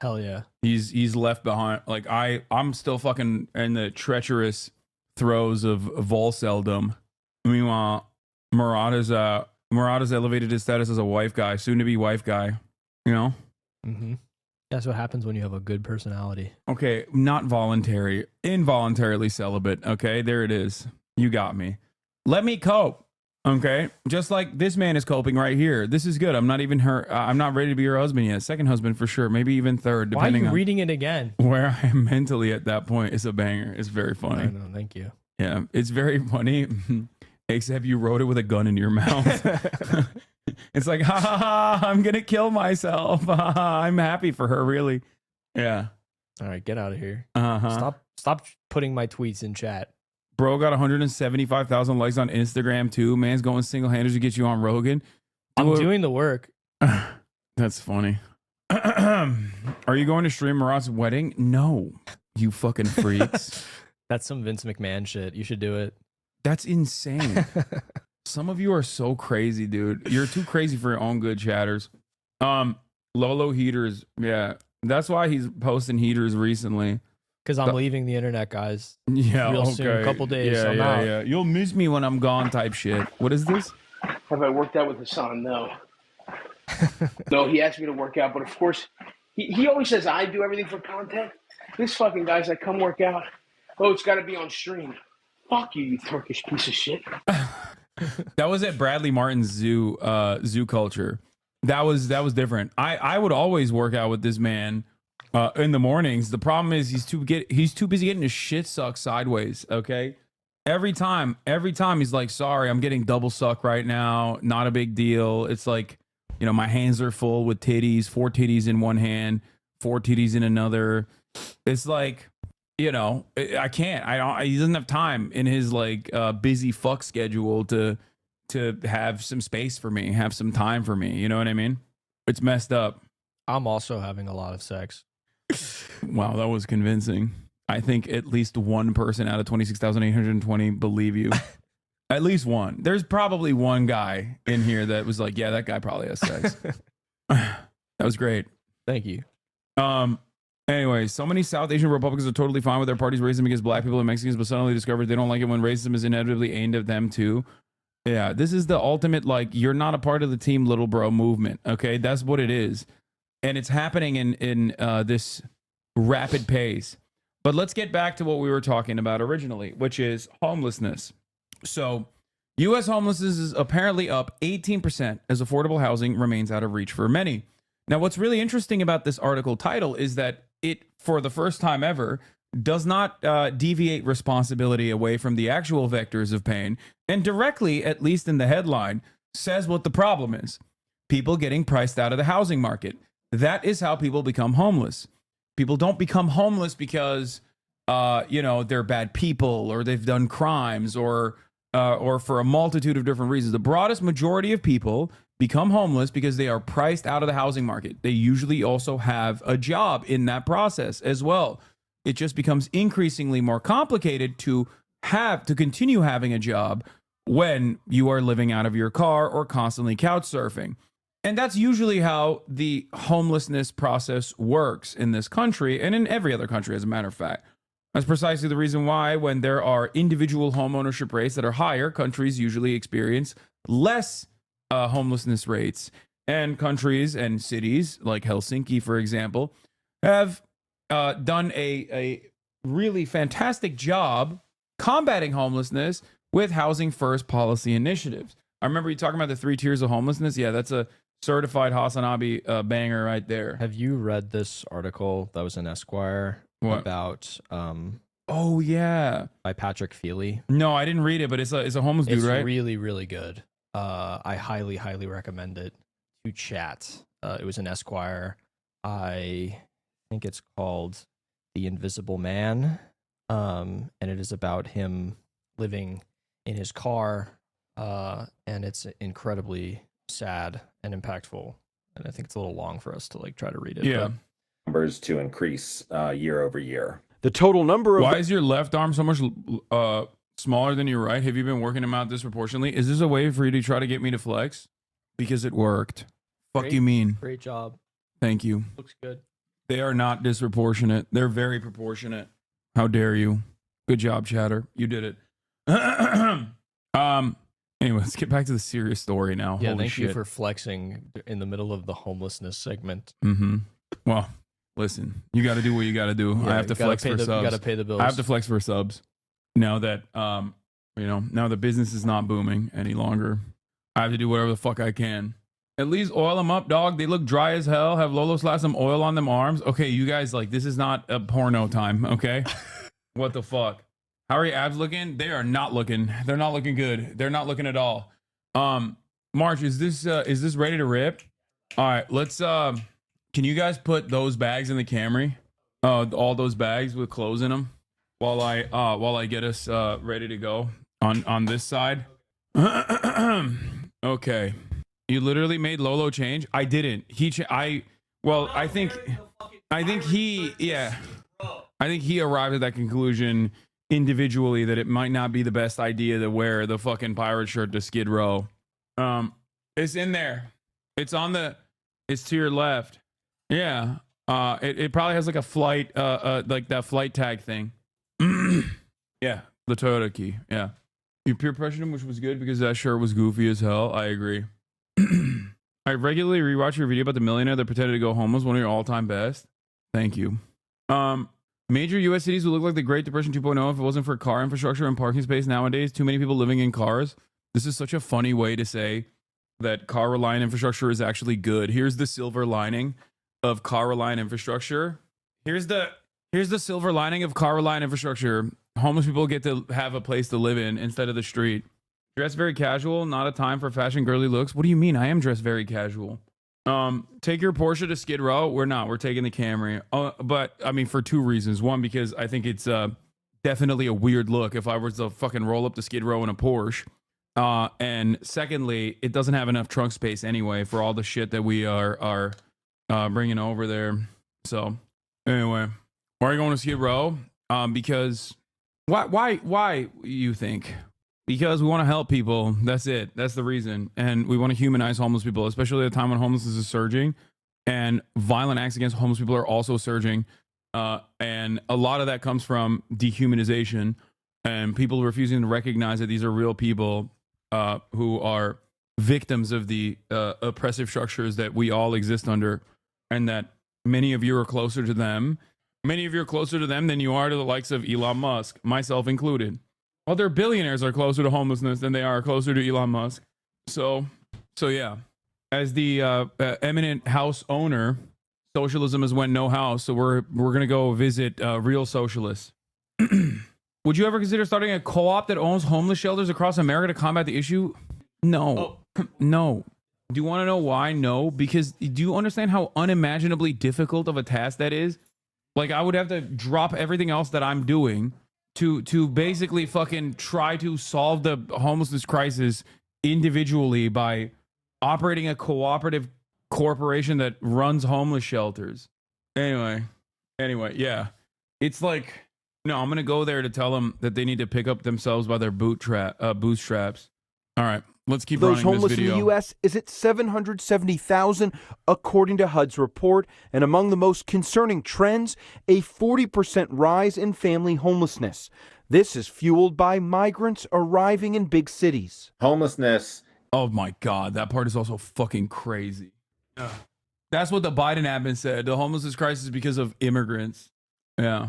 hell yeah, he's left behind. Like I'm still fucking in the treacherous throes of Volseldom. Meanwhile, Marat has elevated his status as a wife guy, soon to be wife guy. You know. Mm-hmm. That's what happens when you have a good personality. Okay, not voluntary, involuntarily celibate. Okay, there it is. You got me. Let me cope. Okay, just like this man is coping right here. This is good. I'm not even her. I'm not ready to be her husband yet. Second husband for sure. Maybe even third. Depending Why are you reading it again? Where I am mentally at that point. It's a banger. It's very funny. I know. Thank you. Yeah, it's very funny. Except you wrote it with a gun in your mouth. It's like, ha ha ha! I'm gonna kill myself. Ha, ha, I'm happy for her. Really. Yeah. All right, get out of here. Uh-huh. Stop putting my tweets in chat. Bro got 175,000 likes on Instagram too. Man's going single-handed to get you on Rogan. I'm doing the work. That's funny. Are you going to stream Marat's wedding? No, you fucking freaks. That's some Vince McMahon shit. You should do it. That's insane. Some of you are so crazy, dude. You're too crazy for your own good, chatters. Lolo heaters. Yeah, that's why he's posting heaters recently. Because I'm leaving the internet, guys. Yeah, real okay. soon, a couple days. Yeah, I'm out. yeah. You'll miss me when I'm gone type shit. What is this? Have I worked out with Hassan? No. No, he asked me to work out, but of course, he always says I do everything for content. This fucking guy's like, come work out. Oh, it's got to be on stream. Fuck you, you Turkish piece of shit. That was at Bradley Martin's zoo culture. That was different. I would always work out with this man in the mornings. The problem is he's too busy getting his shit sucked sideways. Okay, every time he's like, sorry, I'm getting double sucked right now. Not a big deal. It's like, you know, my hands are full with titties, 4 titties in one hand, 4 titties in another. It's like, you know, I can't. He doesn't have time in his like busy fuck schedule to have some space for me, have some time for me. You know what I mean? It's messed up. I'm also having a lot of sex. Wow, that was convincing. I think at least one person out of 26,820 believe you. At least one. There's probably one guy in here that was like, yeah, that guy probably has sex. That was great. Thank you. Anyway, so many South Asian Republicans are totally fine with their parties racism against black people and Mexicans, but suddenly discovered they don't like it when racism is inevitably aimed at them too. Yeah, this is the ultimate, like, you're not a part of the team little bro movement. Okay, that's what it is. And it's happening in this rapid pace. But let's get back to what we were talking about originally, which is homelessness. So U.S. homelessness is apparently up 18% as affordable housing remains out of reach for many. Now, what's really interesting about this article title is that it, for the first time ever, does not deviate responsibility away from the actual vectors of pain, and directly, at least in the headline, says what the problem is. People getting priced out of the housing market. That is how people become homeless. People don't become homeless because, you know, they're bad people or they've done crimes or for a multitude of different reasons. The broadest majority of people become homeless because they are priced out of the housing market. They usually also have a job in that process as well. It just becomes increasingly more complicated to continue having a job when you are living out of your car or constantly couch surfing. And that's usually how the homelessness process works in this country and in every other country, as a matter of fact. That's precisely the reason why when there are individual home ownership rates that are higher, countries usually experience less homelessness rates. and countries and cities like Helsinki, for example, have done a really fantastic job combating homelessness with housing first policy initiatives. I remember you talking about the 3 tiers of homelessness. Yeah, that's a certified HasanAbi banger right there. Have you read this article that was in Esquire about oh yeah, by Patrick Feely? No, I didn't read it, but it's a homeless dude, right? It's really, really good. I highly recommend it to chat. It was in Esquire. I think it's called The Invisible Man. And it is about him living in his car. And it's incredibly sad and impactful. And I think it's a little long for us to like try to read it. Yeah. Numbers to increase year over year. The total number of... Why is your left arm so much smaller than your right? Have you been working them out disproportionately? Is this a way for you to try to get me to flex? Because it worked. Fuck you mean? Great job. Thank you. Looks good. They are not disproportionate. They're very proportionate. How dare you? Good job, Chatter. You did it. Anyway, let's get back to the serious story now. Yeah, Holy thank shit. you for flexing in the middle of the homelessness segment. Well, listen, you got to do what you got to do. Yeah, I have to flex for subs. You got to pay the bills. I have to flex for subs. Now that now the business is not booming any longer, I have to do whatever the fuck I can. At least oil them up, dog. They look dry as hell. Have Lolo slash some oil on them arms. Okay, you guys, like, this is not a porno time, okay? What the fuck? How are your abs looking? They are not looking. They're not looking good. They're not looking at all. March, is this ready to rip? All right, let's can you guys put those bags in the Camry? All those bags with clothes in them while I get us ready to go on this side. Okay. You literally made Lolo change? I didn't. I think he arrived at that conclusion individually that it might not be the best idea to wear the fucking pirate shirt to Skid Row. It's in there. It's to your left. Yeah. It probably has like a flight, like that flight tag thing. Yeah. The Toyota key. Yeah. You peer pressured him, which was good because that shirt was goofy as hell. I agree. I regularly rewatch your video about the millionaire that pretended to go homeless, one of your all-time best. Thank you. Major U.S. cities would look like the Great Depression 2.0 if it wasn't for car infrastructure and parking space nowadays. Too many people living in cars. This is such a funny way to say that car-reliant infrastructure is actually good. Here's the silver lining of car-reliant infrastructure. Here's the silver lining of car-reliant infrastructure. Homeless people get to have a place to live in instead of the street. Dress very casual, not a time for fashion girly looks. What do you mean? I am dressed very casual. Take your Porsche to Skid Row. We're not. We're taking the Camry. But I mean, for 2 reasons. One, because I think it's definitely a weird look if I was to fucking roll up to Skid Row in a Porsche. And secondly, it doesn't have enough trunk space anyway for all the shit that we are bringing over there. So anyway, why are you going to Skid Row? Because why you think? Because we want to help people. That's it. That's the reason. And we want to humanize homeless people, especially at a time when homelessness is surging and violent acts against homeless people are also surging. And a lot of that comes from dehumanization and people refusing to recognize that these are real people who are victims of the oppressive structures that we all exist under, and that many of you are closer to them. Many of you are closer to them than you are to the likes of Elon Musk, myself included. Other billionaires are closer to homelessness than they are closer to Elon Musk. So yeah. As the eminent house owner, socialism has went no house. So we're gonna go visit real socialists. Would you ever consider starting a co-op that owns homeless shelters across America to combat the issue? No. No. Do you want to know why? No. Because do you understand how unimaginably difficult of a task that is? Like, I would have to drop everything else that I'm doing to basically fucking try to solve the homelessness crisis individually by operating a cooperative corporation that runs homeless shelters. Anyway, yeah. It's like, no, I'm going to go there to tell them that they need to pick up themselves by their bootstraps. All right, let's keep Those running homeless this video. in the U.S. is at 770,000, according to HUD's report. And among the most concerning trends, a 40% rise in family homelessness. This is fueled by migrants arriving in big cities. Homelessness. Oh my God, that part is also fucking crazy. That's what the Biden admin said. The homelessness crisis is because of immigrants. Yeah.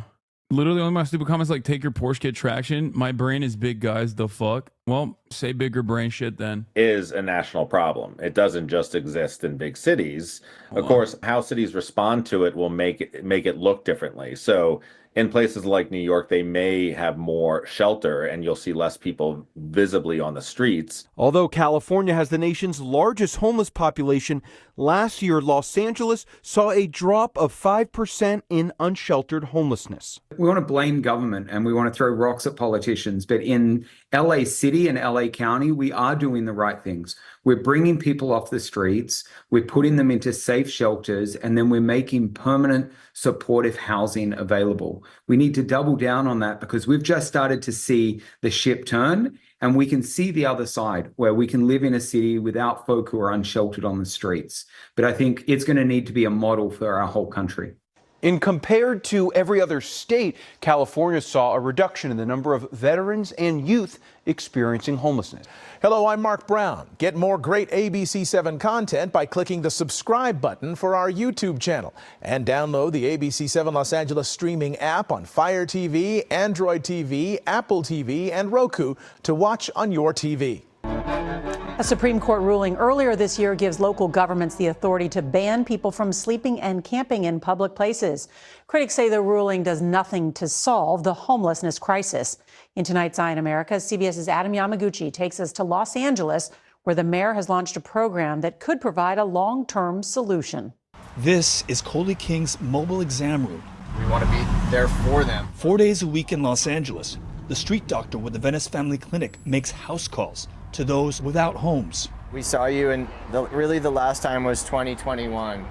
Literally, only my stupid comments like, take your Porsche, get traction. My brain is big, guys. The fuck? Well, say bigger brain shit then. Is a national problem. It doesn't just exist in big cities. Of course, how cities respond to it will make it look differently. So in places like New York, they may have more shelter and you'll see less people visibly on the streets. Although California has the nation's largest homeless population, last year Los Angeles saw a drop of 5% in unsheltered homelessness. We want to blame government and we want to throw rocks at politicians, but in LA City and LA County, we are doing the right things. We're bringing people off the streets, we're putting them into safe shelters, and then we're making permanent supportive housing available. We need to double down on that because we've just started to see the ship turn, and we can see the other side where we can live in a city without folk who are unsheltered on the streets. But I think it's going to need to be a model for our whole country. And compared to every other state, California saw a reduction in the number of veterans and youth experiencing homelessness. Hello, I'm Mark Brown. Get more great ABC7 content by clicking the subscribe button for our YouTube channel. And download the ABC7 Los Angeles streaming app on Fire TV, Android TV, Apple TV, and Roku to watch on your TV. A Supreme Court ruling earlier this year gives local governments the authority to ban people from sleeping and camping in public places. Critics say the ruling does nothing to solve the homelessness crisis. In tonight's Eye in America, CBS's Adam Yamaguchi takes us to Los Angeles, where the mayor has launched a program that could provide a long-term solution. This is Coley King's mobile exam room. We want to be there for them. 4 days a week in Los Angeles, the street doctor with the Venice Family Clinic makes house calls to those without homes. We saw you, and really the last time was 2021.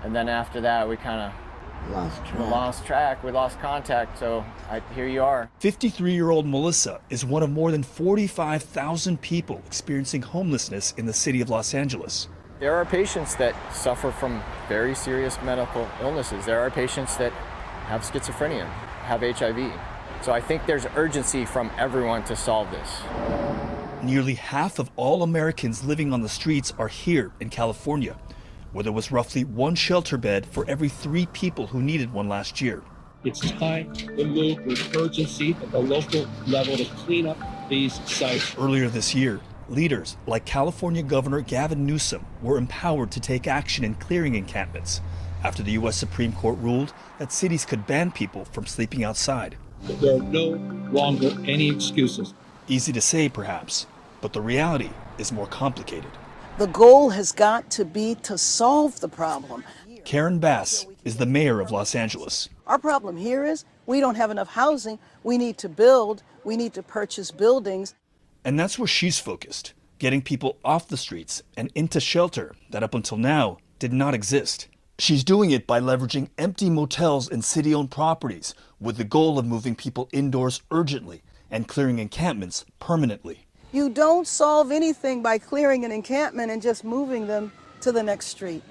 And then after that, we kind of lost track. We lost contact, so here you are. 53-year-old Melissa is one of more than 45,000 people experiencing homelessness in the city of Los Angeles. There are patients that suffer from very serious medical illnesses. There are patients that have schizophrenia, have HIV. So I think there's urgency from everyone to solve this. Nearly half of all Americans living on the streets are here in California, where there was roughly one shelter bed for every 3 people who needed one last year. It's time to move with urgency at the local level to clean up these sites. Earlier this year, leaders like California Governor Gavin Newsom were empowered to take action in clearing encampments after the U.S. Supreme Court ruled that cities could ban people from sleeping outside. There are no longer any excuses. Easy to say, perhaps, but the reality is more complicated. The goal has got to be to solve the problem. Karen Bass is the mayor of Los Angeles. Our problem here is we don't have enough housing. We need to build. We need to purchase buildings. And that's where she's focused, getting people off the streets and into shelter that up until now did not exist. She's doing it by leveraging empty motels and city-owned properties with the goal of moving people indoors urgently and clearing encampments permanently. You don't solve anything by clearing an encampment and just moving them to the next street.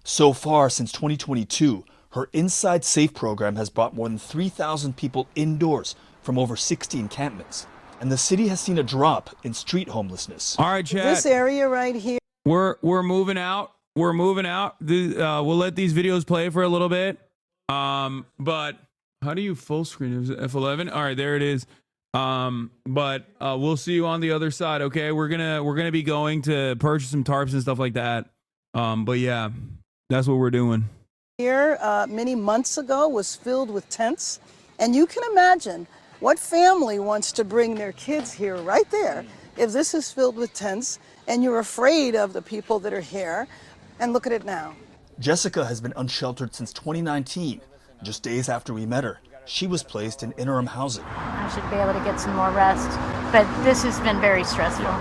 So far, since 2022, her Inside Safe program has brought more than 3,000 people indoors from over 60 encampments. And the city has seen a drop in street homelessness. All right, Chad. This area right here. We're moving out. We're moving out. We'll let these videos play for a little bit. But how do you full screen? Is it F11? All right, there it is. But we'll see you on the other side. Okay, we're gonna be going to purchase some tarps and stuff like that. But yeah, that's what we're doing. Here, many months ago, was filled with tents, and you can imagine what family wants to bring their kids here right there if this is filled with tents and you're afraid of the people that are here. And look at it now. Jessica has been unsheltered since 2019. Just days after we met her, she was placed in interim housing. I should be able to get some more rest, but this has been very stressful.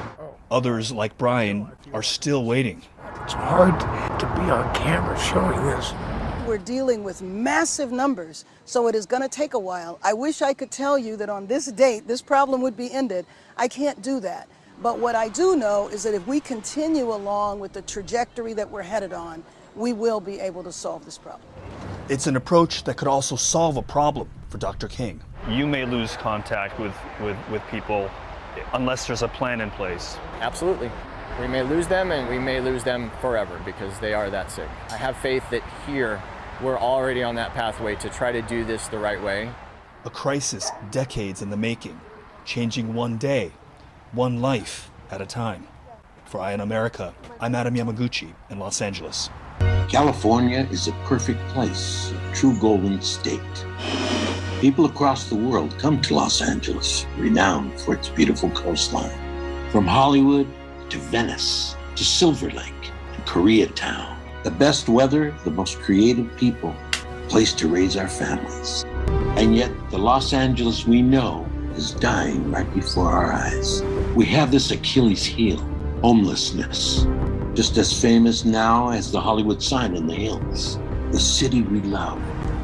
Others, like Brian, are still waiting. It's hard to be on camera showing this. We're dealing with massive numbers, so it is going to take a while. I wish I could tell you that on this date, this problem would be ended. I can't do that. But what I do know is that if we continue along with the trajectory that we're headed on, we will be able to solve this problem. It's an approach that could also solve a problem for Dr. King. You may lose contact with people unless there's a plan in place. Absolutely. We may lose them, and we may lose them forever because they are that sick. I have faith that here we're already on that pathway to try to do this the right way. A crisis decades in the making, changing one day, one life at a time. For Eye on America, I'm Adam Yamaguchi in Los Angeles. California is a perfect place, a true golden state. People across the world come to Los Angeles, renowned for its beautiful coastline. From Hollywood to Venice to Silver Lake and Koreatown. The best weather, the most creative people, place to raise our families. And yet the Los Angeles we know is dying right before our eyes. We have this Achilles heel, homelessness, just as famous now as the Hollywood sign in the hills. The city we love,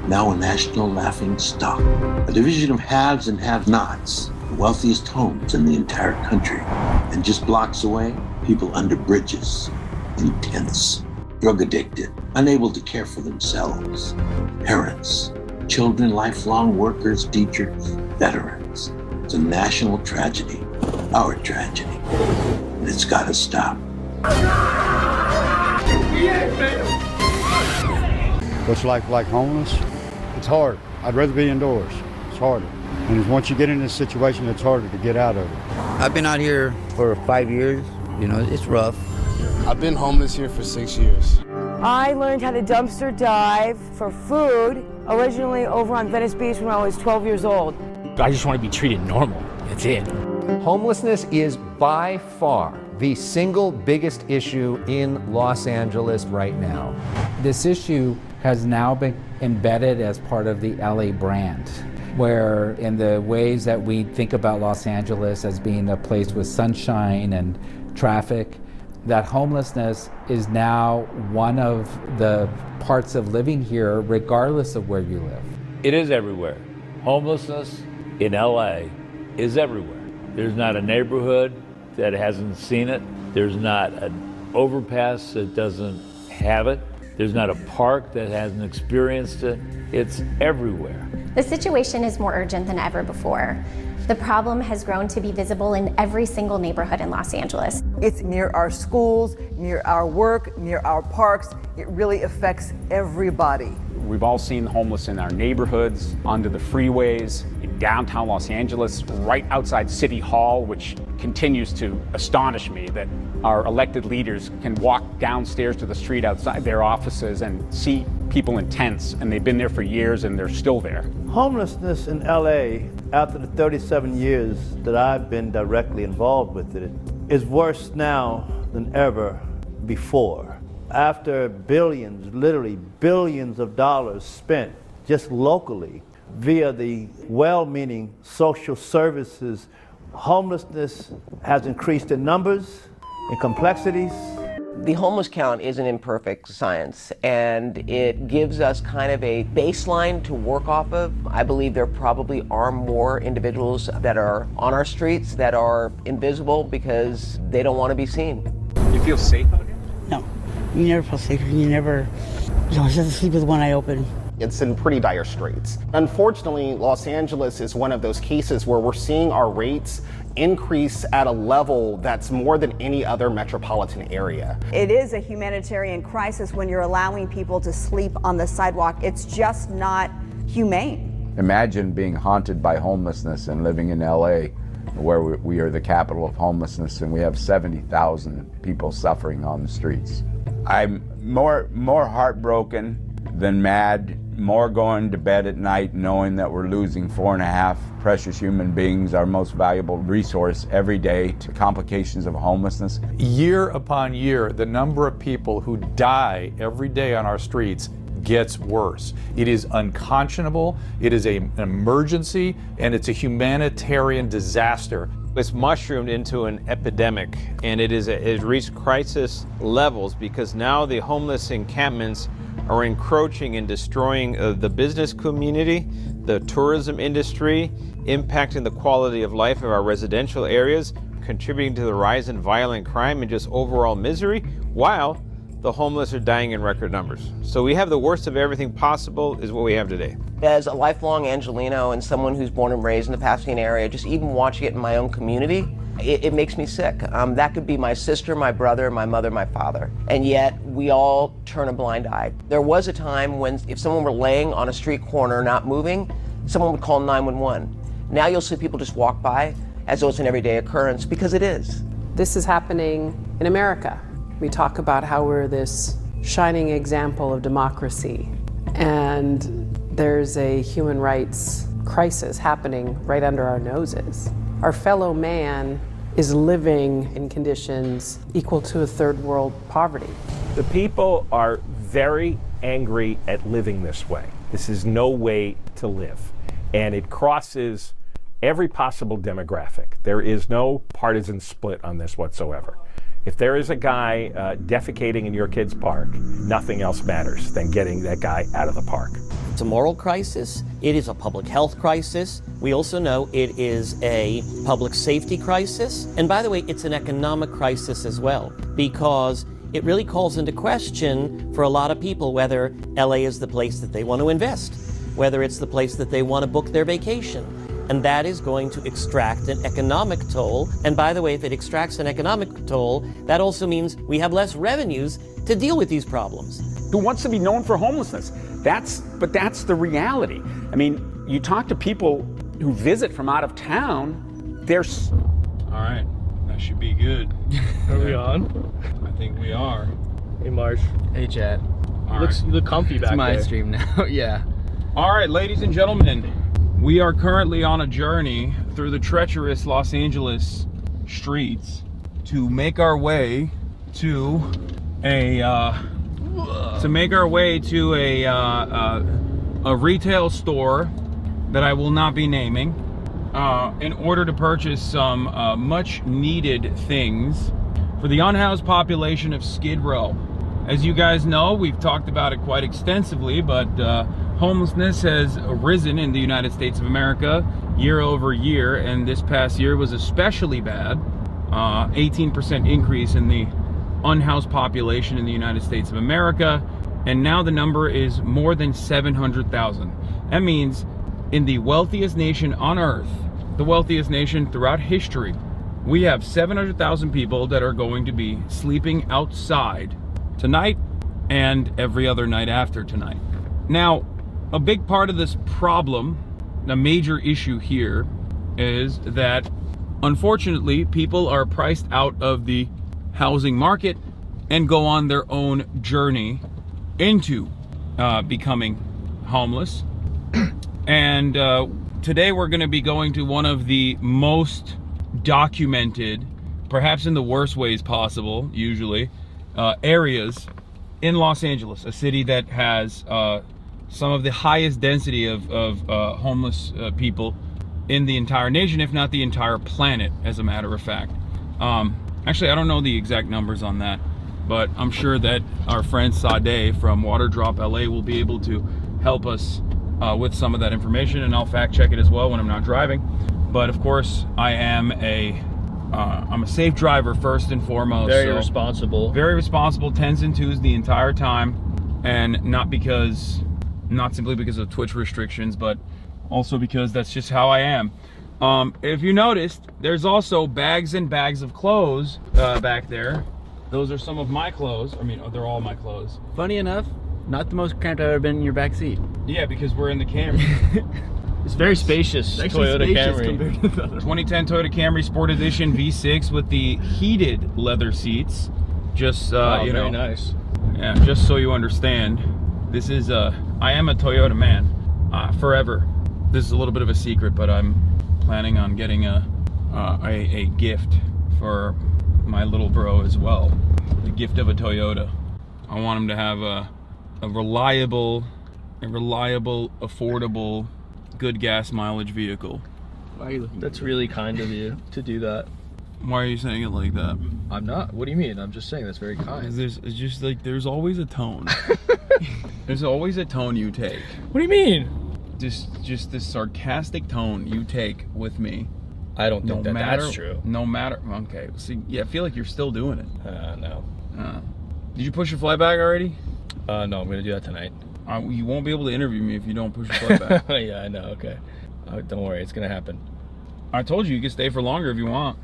now a national laughing stock. A division of haves and have-nots, the wealthiest homes in the entire country. And just blocks away, people under bridges, in tents, drug addicted, unable to care for themselves. Parents, children, lifelong workers, teachers, veterans. It's a national tragedy, our tragedy, and it's gotta stop. What's life like homeless? It's hard. I'd rather be indoors. It's harder. And once you get in this situation, it's harder to get out of it. I've been out here for 5 years. You know, it's rough. I've been homeless here for 6 years. I learned how to dumpster dive for food, originally over on Venice Beach when I was 12 years old. I just want to be treated normal. That's it. Homelessness is by far the single biggest issue in Los Angeles right now. This issue has now been embedded as part of the LA brand, where in the ways that we think about Los Angeles as being a place with sunshine and traffic, that homelessness is now one of the parts of living here regardless of where you live. It is everywhere. Homelessness in LA is everywhere. There's not a neighborhood that hasn't seen it. There's not an overpass that doesn't have it. There's not a park that hasn't experienced it. It's everywhere. The situation is more urgent than ever before. The problem has grown to be visible in every single neighborhood in Los Angeles. It's near our schools, near our work, near our parks. It really affects everybody. We've all seen the homeless in our neighborhoods, onto the freeways, in downtown Los Angeles, right outside City Hall, which continues to astonish me that our elected leaders can walk downstairs to the street outside their offices and see people in tents, and they've been there for years and they're still there. Homelessness in LA, after the 37 years that I've been directly involved with it, is worse now than ever before. After billions, literally billions of dollars spent just locally via the well-meaning social services, homelessness has increased in numbers, in complexities. The homeless count is an imperfect science, and it gives us kind of a baseline to work off of. I believe there probably are more individuals that are on our streets that are invisible because they don't want to be seen. You feel safe out here? No, you never feel safe. You never, just have to sleep with one eye open. It's in pretty dire straits. Unfortunately, Los Angeles is one of those cases where we're seeing our rates increase at a level that's more than any other metropolitan area. It is a humanitarian crisis when you're allowing people to sleep on the sidewalk. It's just not humane. Imagine being haunted by homelessness and living in LA, where we are the capital of homelessness, and we have 70,000 people suffering on the streets. I'm more heartbroken than mad, more going to bed at night knowing that we're losing 4.5 precious human beings, our most valuable resource, every day to complications of homelessness. Year upon year, the number of people who die every day on our streets gets worse. It is unconscionable, it is an emergency, and it's a humanitarian disaster. It's mushroomed into an epidemic, and it reached crisis levels because now the homeless encampments are encroaching and destroying the business community, the tourism industry, impacting the quality of life of our residential areas, contributing to the rise in violent crime and just overall misery, while the homeless are dying in record numbers. So we have the worst of everything possible is what we have today. As a lifelong Angelino and someone who's born and raised in the Pasadena area, just even watching it in my own community, it makes me sick. That could be my sister, my brother, my mother, my father. And yet we all turn a blind eye. There was a time when if someone were laying on a street corner not moving, someone would call 911. Now you'll see people just walk by as though it's an everyday occurrence, because it is. This is happening in America. We talk about how we're this shining example of democracy, and there's a human rights crisis happening right under our noses. Our fellow man is living in conditions equal to a third world poverty. The people are very angry at living this way. This is no way to live. And it crosses every possible demographic. There is no partisan split on this whatsoever. If there is a guy defecating in your kid's park, nothing else matters than getting that guy out of the park. It's a moral crisis. It is a public health crisis. We also know it is a public safety crisis. And by the way, it's an economic crisis as well, because it really calls into question for a lot of people whether LA is the place that they want to invest, whether it's the place that they want to book their vacation. And that is going to extract an economic toll. And by the way, if it extracts an economic toll, that also means we have less revenues to deal with these problems. Who wants to be known for homelessness? But that's the reality. I mean, you talk to people who visit from out of town, there's... All right, that should be good. Are we on? I think we are. Hey, Marsh. Hey, Chad. You look comfy back there. It's my stream now, yeah. All right, ladies and gentlemen, we are currently on a journey through the treacherous Los Angeles streets to make our way to a retail store that I will not be naming in order to purchase some much needed things for the unhoused population of Skid Row. As you guys know, we've talked about it quite extensively, but homelessness has risen in the United States of America year over year, and this past year was especially bad. 18% increase in the unhoused population in the United States of America, and now the number is more than 700,000. That means in the wealthiest nation on earth, the wealthiest nation throughout history, we have 700,000 people that are going to be sleeping outside tonight and every other night after tonight. Now, a big part of this problem, a major issue here, is that unfortunately people are priced out of the housing market and go on their own journey into becoming homeless. And today we're going to be going to one of the most documented, perhaps in the worst ways possible, usually, areas in Los Angeles, a city that has some of the highest density of homeless people in the entire nation, if not the entire planet, as a matter of fact. Actually, I don't know the exact numbers on that, but I'm sure that our friend Sade from WATERDROP LA will be able to help us with some of that information, and I'll fact check it as well when I'm not driving. But of course, I am I'm a safe driver first and foremost. Very responsible. Very responsible, 10s and 2s the entire time, and not simply because of Twitch restrictions, but also because that's just how I am. If you noticed, there's also bags and bags of clothes back there. Those are some of my clothes. I mean, they're all my clothes. Funny enough, not the most cramped I've ever been in your back seat. Yeah, because we're in the Camry. It's very spacious. It's Toyota Camry. Compared to the other 2010 Toyota Camry Sport Edition V6 with the heated leather seats. Just you know, very nice. Yeah, just so you understand, this is I am a Toyota man forever. This is a little bit of a secret, but I'm planning on getting a gift for my little bro as well. The gift of a Toyota. I want him to have a reliable, affordable, good gas mileage vehicle. Why are you looking? That's really kind of you to do that. Why are you saying it like that? I'm not. What do you mean? I'm just saying that's very kind. It's just like there's always a tone. There's always a tone you take. What do you mean? Just this sarcastic tone you take with me. I don't think that's true. No matter. Okay. See, yeah, I feel like you're still doing it. No. Did you push your flight back already? No, I'm gonna do that tonight. You won't be able to interview me if you don't push your flight back. Yeah, I know. Okay. Don't worry, it's gonna happen. I told you can stay for longer if you want.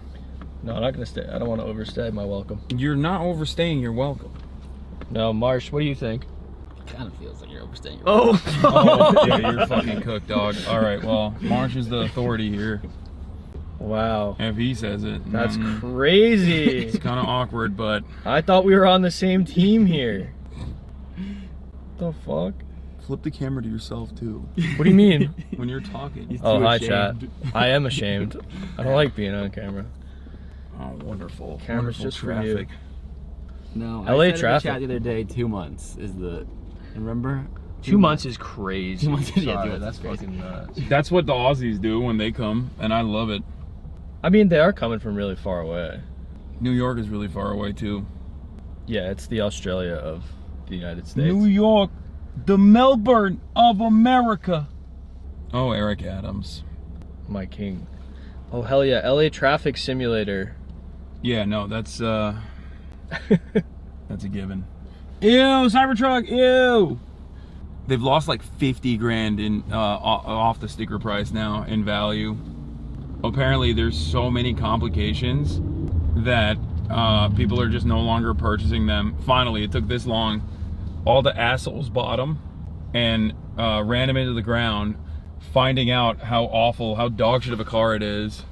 No, I'm not gonna stay. I don't want to overstay my welcome. You're not overstaying your welcome. No, Marsh, what do you think? Kind of feels like you're overstaying your welcome. Oh, yeah, you're fucking cooked, dog. All right, well, Marsh is the authority here. Wow. If he says it. That's crazy. It's kind of awkward, but... I thought we were on the same team here. What the fuck? Flip the camera to yourself, too. What do you mean? When you're talking. Oh, hi, chat. I am ashamed. I don't like being on camera. Oh, wonderful. Camera's wonderful just traffic. For you. No, LA I said traffic. In the chat the other day, 2 months is the... Remember? 2 months is crazy. 2 months is, yeah, Sorry, 2 months that's is crazy. fucking nuts. That's what the Aussies do when they come, and I love it. I mean, they are coming from really far away. New York is really far away, too. Yeah, it's the Australia of the United States. New York, the Melbourne of America. Oh, Eric Adams. My king. Oh, hell yeah. LA Traffic Simulator. Yeah, no, that's that's a given. Ew, Cybertruck, ew! They've lost like 50 grand in off the sticker price now in value. Apparently there's so many complications that people are just no longer purchasing them. Finally, it took this long. All the assholes bought them and ran them into the ground, finding out how awful, how dog shit of a car it is.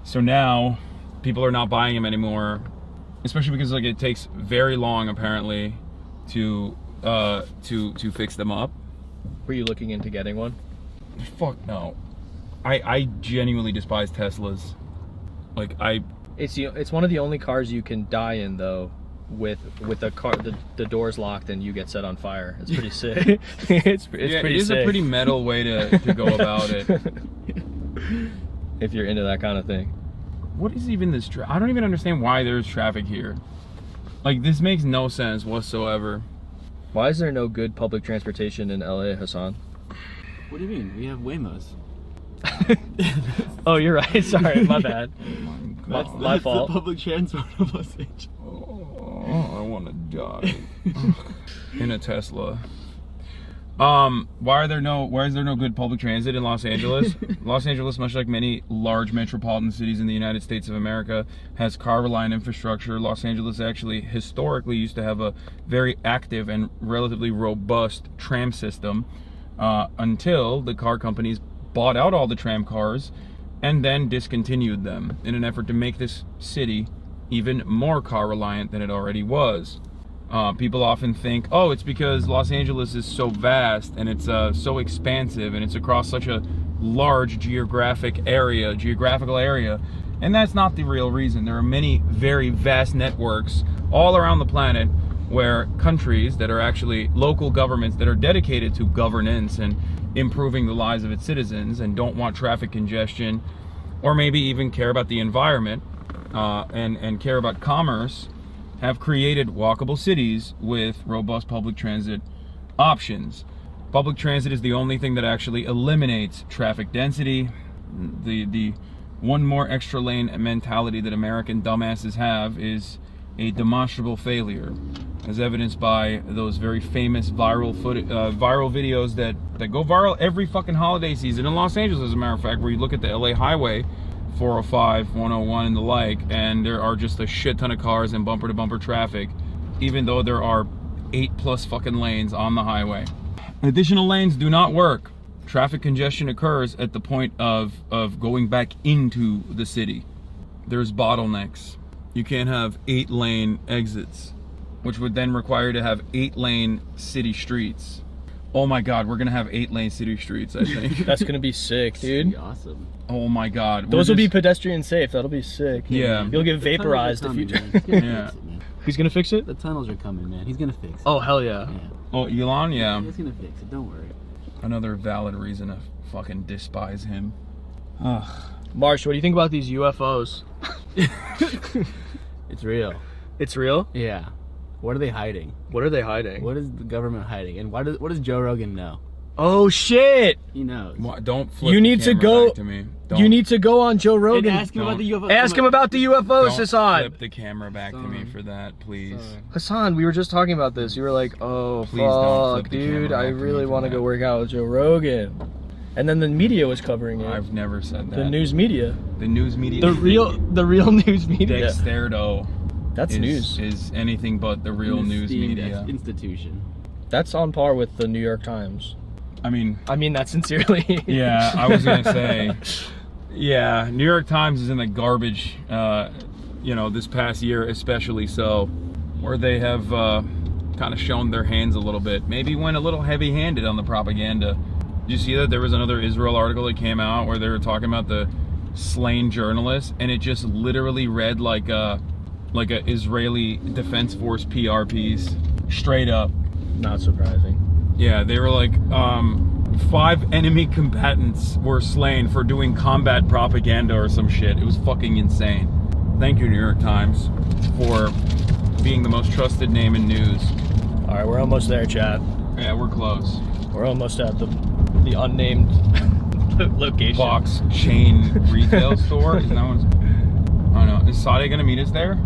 So now people are not buying them anymore, especially because like it takes very long apparently to fix them up. Were you looking into getting one? Fuck no. I genuinely despise Teslas. Like it's one of the only cars you can die in though, with the car the doors locked and you get set on fire. It's pretty sick. it's pretty it is sick. A pretty metal way to go about it. If you're into that kind of thing. What is even this I don't even understand why there's traffic here. Like this makes no sense whatsoever. Why is there no good public transportation in LA, Hasan? What do you mean? We have Waymos. Oh, you're right. Sorry, my bad. My fault. The public transport of Los Angeles. Oh, I want to die in a Tesla. Why is there no good public transit in Los Angeles? Los Angeles, much like many large metropolitan cities in the United States of America, has car-reliant infrastructure. Los Angeles actually historically used to have a very active and relatively robust tram system until the car companies bought out all the tram cars and then discontinued them in an effort to make this city even more car reliant than it already was. People often think, oh, it's because Los Angeles is so vast and it's so expansive and it's across such a large geographical area, and that's not the real reason. There are many very vast networks all around the planet where countries that are actually local governments that are dedicated to governance and improving the lives of its citizens and don't want traffic congestion, or maybe even care about the environment and care about commerce, have created walkable cities with robust public transit options. Public transit is the only thing that actually eliminates traffic density. The one more extra lane mentality that American dumbasses have is a demonstrable failure, as evidenced by those very famous viral videos that go viral every fucking holiday season in Los Angeles, as a matter of fact, where you look at the LA highway, 405, 101 and the like, and there are just a shit ton of cars and bumper to bumper traffic, even though there are 8+ fucking lanes on the highway. Additional lanes do not work. Traffic congestion occurs at the point of going back into the city. There's bottlenecks. You can't have 8-lane exits, which would then require to have 8-lane city streets. Oh my God, we're gonna have 8-lane city streets, I think. That's gonna be sick, dude. Awesome. Oh my God. Those will be pedestrian safe. That'll be sick. Yeah. You'll get vaporized if you Yeah. He's gonna fix it? The tunnels are coming, man. He's gonna fix it. Oh, hell yeah. Oh, Elon, yeah. He's gonna fix it, don't worry. Another valid reason to fucking despise him. Ugh. Marsh, what do you think about these UFOs? It's real. It's real? Yeah. What are they hiding? What are they hiding? What is the government hiding? And what does Joe Rogan know? Oh shit! He knows. Don't flip you need the to camera go back to me. You need to go on Joe Rogan. And ask him about the UFO. Ask him about the UFOs, Don't Hasan. flip the camera back to me for that, please. Hasan, we were just talking about this. You were like, oh, Please don't fuck, flip the camera dude, back I to me really for want to that. go work out with Joe Rogan. And then the media was covering it. I've never said that. The news media. The news media. The real news media. Dexterdo. That's news. Is anything but the real news media. Institution. That's on par with the New York Times. I mean that sincerely. Yeah, I was gonna say. Yeah, New York Times is in the garbage. This past year especially so, where they have kind of shown their hands a little bit. Maybe went a little heavy-handed on the propaganda. Did you see that there was another Israel article that came out where they were talking about the slain journalists, and it just literally read like a Israeli Defense Force PR piece, straight up. Not surprising. Yeah, they were like, 5 enemy combatants were slain for doing combat propaganda or some shit. It was fucking insane. Thank you, New York Times, for being the most trusted name in news. All right, we're almost there, chat. Yeah, we're close. We're almost at the unnamed location. Box chain retail store. Is that one's? Oh no, is Sadia gonna meet us there?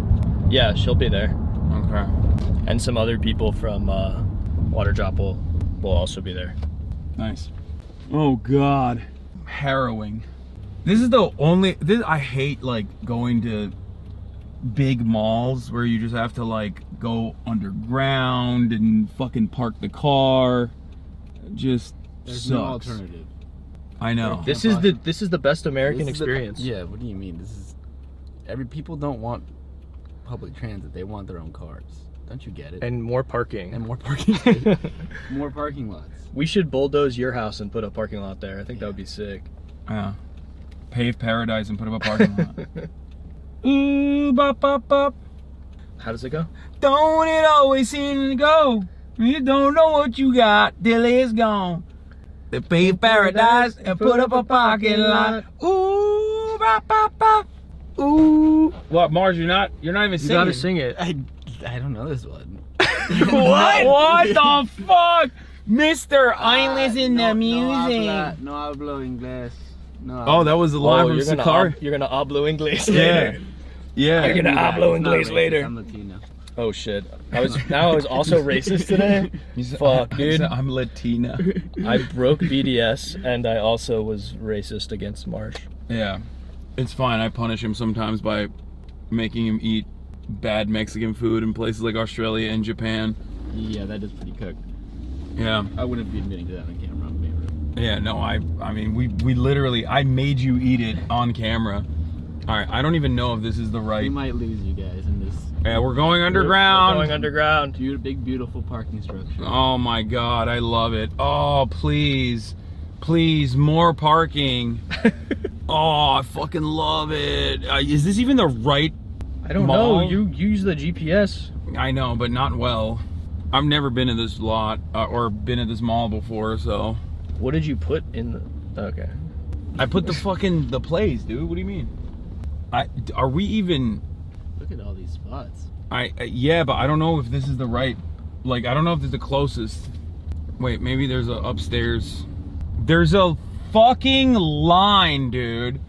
Yeah, she'll be there. Okay. And some other people from WATERDROP will also be there. Nice. Oh God, harrowing. This is the only. I hate like going to big malls where you just have to like go underground and fucking park the car. Just There's sucks. no alternative. I know. This is the best American experience. Yeah, what do you mean? People don't want public transit, they want their own cars. Don't you get it? And more parking. And more parking. More parking lots. We should bulldoze your house and put a parking lot there. I think that would be sick. Yeah. Pave paradise and put up a parking lot. Ooh, bop, bop, bop. How does it go? Don't it always seem to go? You don't know what you got till it's gone. They pave paradise and put up a parking lot. Ooh, bop, bop, bop. Ooh. What, Mars? You're not even You singing. gotta sing it. I don't know this one. What? What the fuck? Mister, I listen to music. No hablo inglés. No. Oh, that was the line from Sakar. You're gonna hablo inglés Yeah. later. Yeah. You're gonna hablo inglés later. I'm Latino. Oh shit. I was also racist today. Fuck, dude. I'm Latina. I broke BDS and I also was racist against Marsh. Yeah. It's fine. I punish him sometimes by making him eat bad Mexican food in places like Australia and Japan. Yeah, that is pretty cooked. Yeah. I wouldn't be admitting to that on camera. I'm being rude. Yeah, no, I mean, we literally, I made you eat it on camera. All right, I don't even know if this is the right. We might lose you guys in this. Yeah, we're going underground. We're going underground. Big, beautiful parking structure. Oh my God, I love it. Oh, please, more parking. Oh, I fucking love it. Is this even the right I don't mall? know. You use the GPS. I know, but not well. I've never been to this lot or been at this mall before, so. What did you put in the... Okay. I put the place, dude. What do you mean? Are we even... Look at all these spots. Yeah, but I don't know if this is the right... Like, I don't know if this is the closest. Wait, maybe there's a upstairs. There's a fucking line, dude.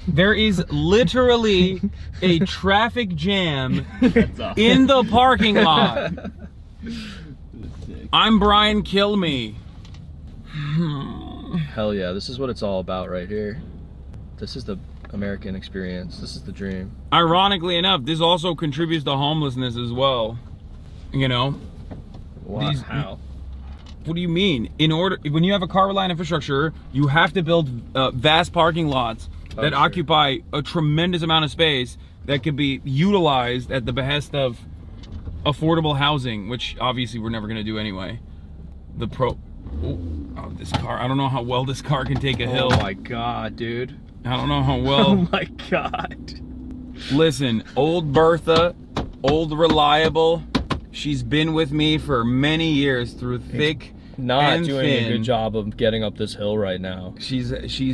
There is literally a traffic jam in the parking lot. I'm Brian Kill Me. Hell yeah, this is what it's all about right here. This is the American experience. This is the dream. Ironically enough, this also contributes to homelessness as well. You know? How? What do you mean? When you have a car line infrastructure, you have to build vast parking lots that occupy a tremendous amount of space that could be utilized at the behest of affordable housing, which obviously we're never going to do anyway. This car, I don't know how well this car can take a hill. Oh my God, dude. I don't know how well. Oh my God. Listen, old Bertha, old reliable, she's been with me for many years through thick Not and doing thin. a good job of getting up this hill right now. She's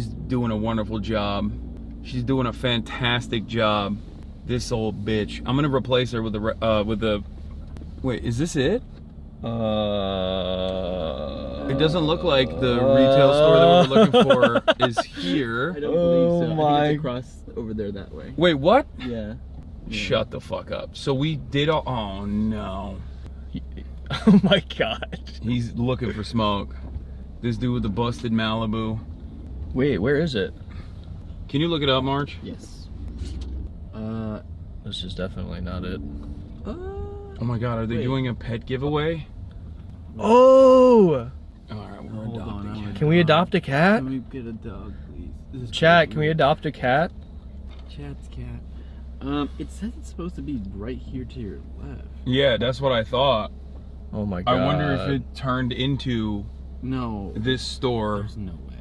doing a wonderful job. She's doing a fantastic job. This old bitch. I'm gonna replace her with the. Wait, is this it? It doesn't look like the retail store that we were looking for is here. I don't believe so. I think it's across over there that way. Wait, what? Yeah. Shut the fuck up. So we did all. Oh no. Oh my God. He's looking for smoke. This dude with the busted Malibu. Wait, where is it? Can you look it up, March? Yes. This is definitely not it. Oh my God, are they doing a pet giveaway? Oh! Alright, we're adopting. Can we adopt a cat? Can we get a dog, please? Chat, can we adopt a cat? Chat's cat. It says it's supposed to be right here to your left. Yeah, that's what I thought. Oh my God. I wonder if it turned into this store. There's no way.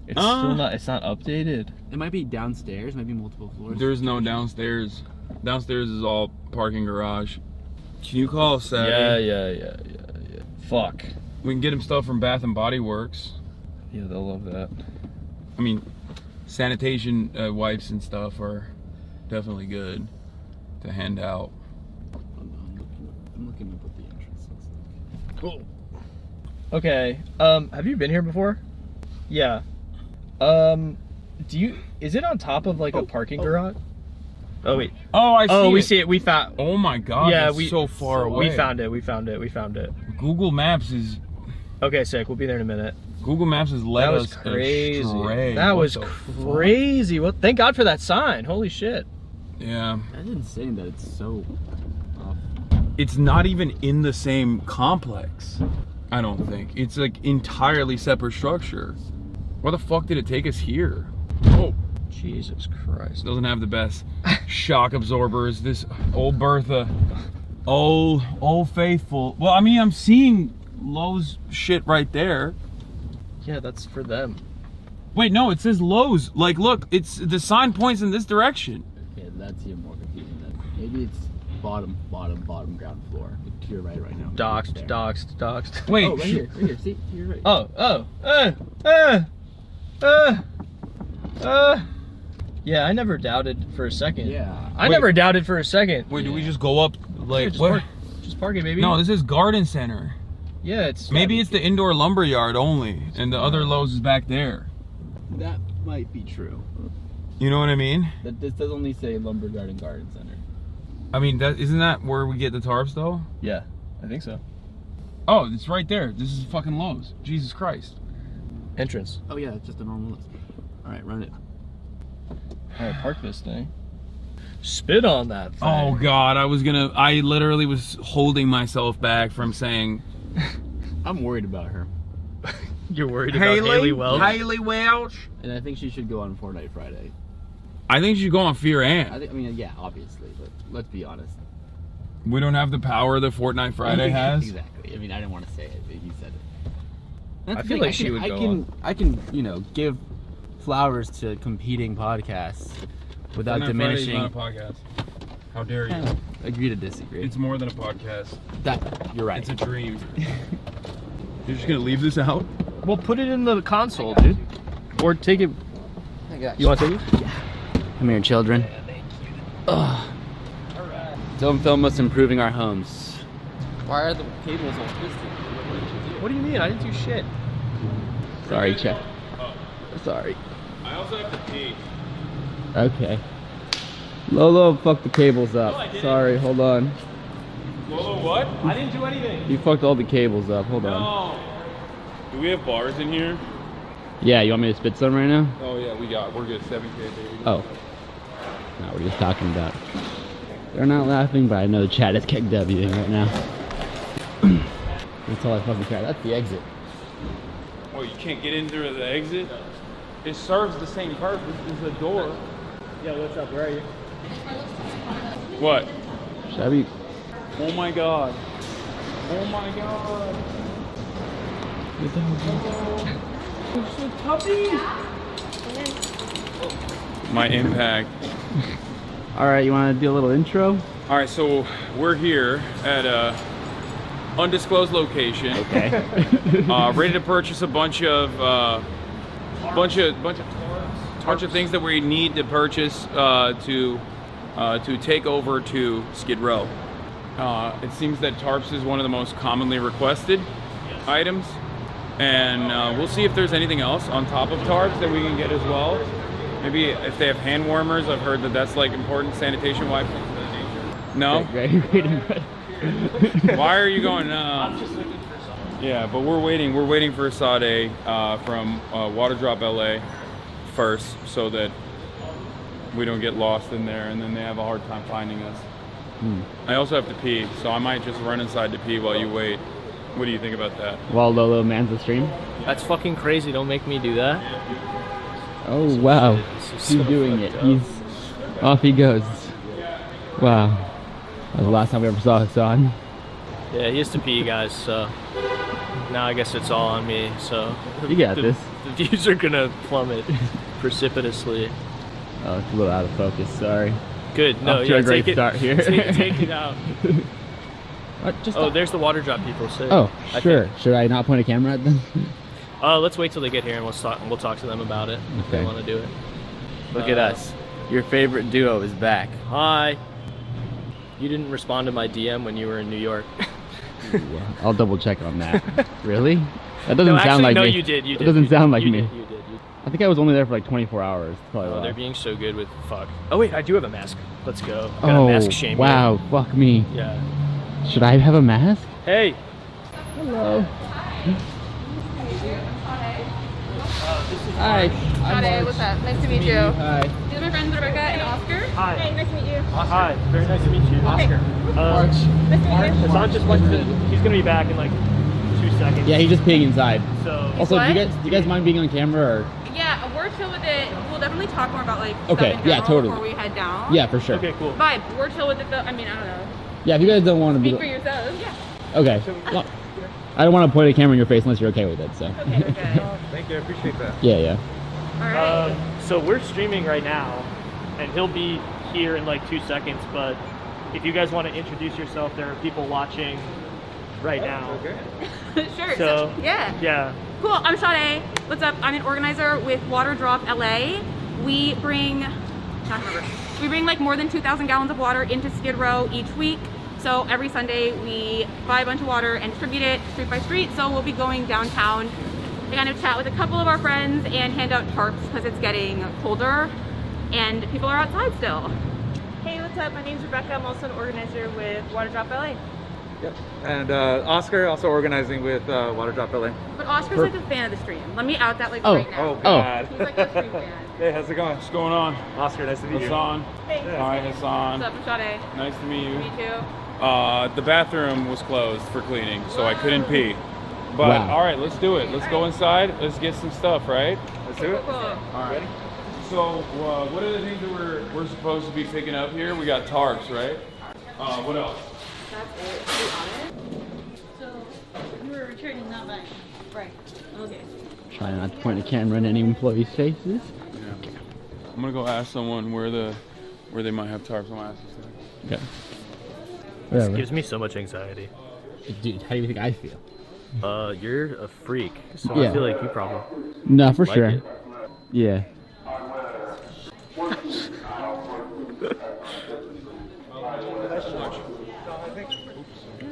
It's still not. It's not updated. It might be downstairs. Maybe multiple floors. There's no downstairs. Downstairs is all parking garage. Can you call Savvy? Yeah. Fuck. We can get him stuff from Bath and Body Works. Yeah, they'll love that. I mean, sanitation wipes and stuff are definitely good to hand out. I'm looking up what the entrance looks like. Cool. Okay. Have you been here before? Yeah. Is it on top of like a parking garage? Oh wait. Oh, I see. Oh, we see it. We found. Oh my God. Yeah, that's so far away. We found it. Google Maps is. Okay, sick. We'll be there in a minute. Google Maps has led us crazy. astray. That was crazy. Well, thank God for that sign. Holy shit. Yeah. That's insane that it's so off. It's not even in the same complex. I don't think. It's like entirely separate structure. Why the fuck did it take us here? Oh. Jesus Christ. Doesn't have the best shock absorbers. This old Bertha. Old faithful. Well, I mean, I'm seeing Lowe's shit right there. Yeah, that's for them. Wait, no, it says Lowe's. Like, look, it's the sign points in this direction. Okay, that's even more confusing then. Maybe it's bottom ground floor. To your right now. Doxed. Wait. Oh, right here. See, to your right. Yeah, I never doubted for a second. Yeah. I never doubted for a second. Wait, do we just go up like just park it, baby. No, this is Garden Center. Yeah, it's maybe it's the indoor lumber yard only, and the other Lowe's is back there. That might be true. You know what I mean? This does only say Lumber Garden Center. I mean, isn't that where we get the tarps though? Yeah, I think so. Oh, it's right there. This is fucking Lowe's. Jesus Christ. Entrance. Oh yeah, it's just a normal list. All right, run it. All right, park this thing. Spit on that thing. Oh God, I literally was holding myself back from saying. I'm worried about her. You're worried about Haley Welch? Haley Welch? And I think she should go on Fortnite Friday. I think she should go on Fear Ant. I mean, yeah, obviously, but let's be honest. We don't have the power that Fortnite Friday has. Exactly. I mean, I didn't want to say it, but he said it. I feel like she would go on. I can, give flowers to competing podcasts without Fortnite diminishing. Friday's not a podcast. How dare you? Agree to disagree. It's more than a podcast. You're right. It's a dream. You're just gonna leave this out? Well, put it in the console, dude. Or take it. I got you want to take it? Yeah. Come here, children. Ugh. Don't film us improving our homes. Why are the cables all twisted? What do you mean? I didn't do shit. Sorry, Chad. Sorry. I also have to pee. Okay. Lolo fucked the cables up. No, Sorry, hold on. Lolo, what? I didn't do anything. You fucked all the cables up. Hold on. No. Do we have bars in here? Yeah, you want me to spit some right now? Oh yeah, we're good. 7K, baby. Oh. No, we're just talking about. They're not laughing, but I know the chat is KWing right now. That's all I fucking care. That's the exit. Oh, you can't get in through the exit? It serves the same purpose as a door. Yeah, what's up? Where are you? What? Shabby. Oh my God. Oh my God. It's a tuppy. My impact. All right, you want to do a little intro? All right, so we're here at a undisclosed location. Okay. Ready to purchase a bunch of things that we need to purchase to take over to Skid Row. It seems that tarps is one of the most commonly requested items, and we'll see if there's anything else on top of tarps that we can get as well. Maybe if they have hand warmers, I've heard that that's like important sanitation wipes. No? Great. Why are you going? Yeah, but we're waiting for Sade from WATERDROP LA first, so that we don't get lost in there, and then they have a hard time finding us. I also have to pee, so I might just run inside to pee while you wait. What do you think about that? While Lolo mans the stream? That's fucking crazy. Don't make me do that. Oh, wow. He's doing it. Off he goes. Wow. That was the last time we ever saw Hasan. Yeah, he has to pee, guys, so now I guess it's all on me, so... You got this. The views are gonna plummet precipitously. Oh, it's a little out of focus, sorry. Good, no, Off to yeah, a great take start it, here. take it out. Oh, there's the WATERDROP people. Oh, sure. Should I not point a camera at them? Let's wait till they get here and we'll talk to them about it if they want to do it. Look at us. Your favorite duo is back. Hi. You didn't respond to my DM when you were in New York. I'll double check on that. Really? That doesn't sound like no, me. you did. It doesn't sound like me. You did. I think I was only there for like 24 hours. Probably They're being so good with fuck. Oh wait, I do have a mask. Let's go. Got oh, a mask shame. wow. Fuck me. Yeah. Should I have a mask? Hey. Hello. Hi. Hi, what's up? Nice to meet you. Hi. These are my friends Rebecca and Oscar. Hi. Hey, nice to meet you. Hi. Very nice to meet you. Oscar. March. Nice to meet you. Hasan just went to. He's gonna be back in like 2 seconds. Yeah, he's just peeing inside. So. Also, do you guys mind being on camera or? Yeah, we're chill with it. We'll definitely talk more about like Okay, stuff in yeah, general totally. before we head down. Yeah, for sure. Okay, cool. But we're chill with it though. I mean, I don't know. Yeah, if you guys don't want to be. Speak for yourselves. Yeah. Okay. Well, I don't want to point a camera in your face unless you're okay with it. So. Okay, we're good. Thank you, I appreciate that. Yeah, yeah. All right. So we're streaming right now, and he'll be here in like 2 seconds. But if you guys want to introduce yourself, there are people watching right now. Okay. Sure. So yeah. Yeah. Cool. I'm Sade. What's up? I'm an organizer with WATERDROP LA. We bring like more than 2,000 gallons of water into Skid Row each week. So every Sunday we buy a bunch of water and distribute it street by street. So we'll be going downtown to kind of chat with a couple of our friends and hand out tarps because it's getting colder and people are outside still. Hey, what's up? My name's Rebecca. I'm also an organizer with WATERDROP LA. Yep. And Oscar, also organizing with WATERDROP LA. But Oscar's like a fan of the stream. Let me out that like right now. Oh, God. He's like a stream fan. Hey, how's it going? What's going on? Oscar, nice to meet you. Hasan. Hey. Hi, Hasan. What's up, I'm Sade? Nice to meet you. Me too. The bathroom was closed for cleaning, so I couldn't pee. But Wow. all right, let's do it. Let's go inside. Let's get some stuff, right? Let's do it. Cool. All right. So, what are the things that we're supposed to be picking up here? We got tarps, right? What else? That's it. Are you on it? So you were returning, not buying. Right. Okay. Try not to point a camera in any employees' faces. Yeah. I'm gonna go ask someone where they might have tarps. I'm gonna ask this thing. Okay. This Whatever. gives me so much anxiety. Dude, how do you think I feel? You're a freak, so Yeah. I feel like you probably. No, for like sure. it. Yeah. What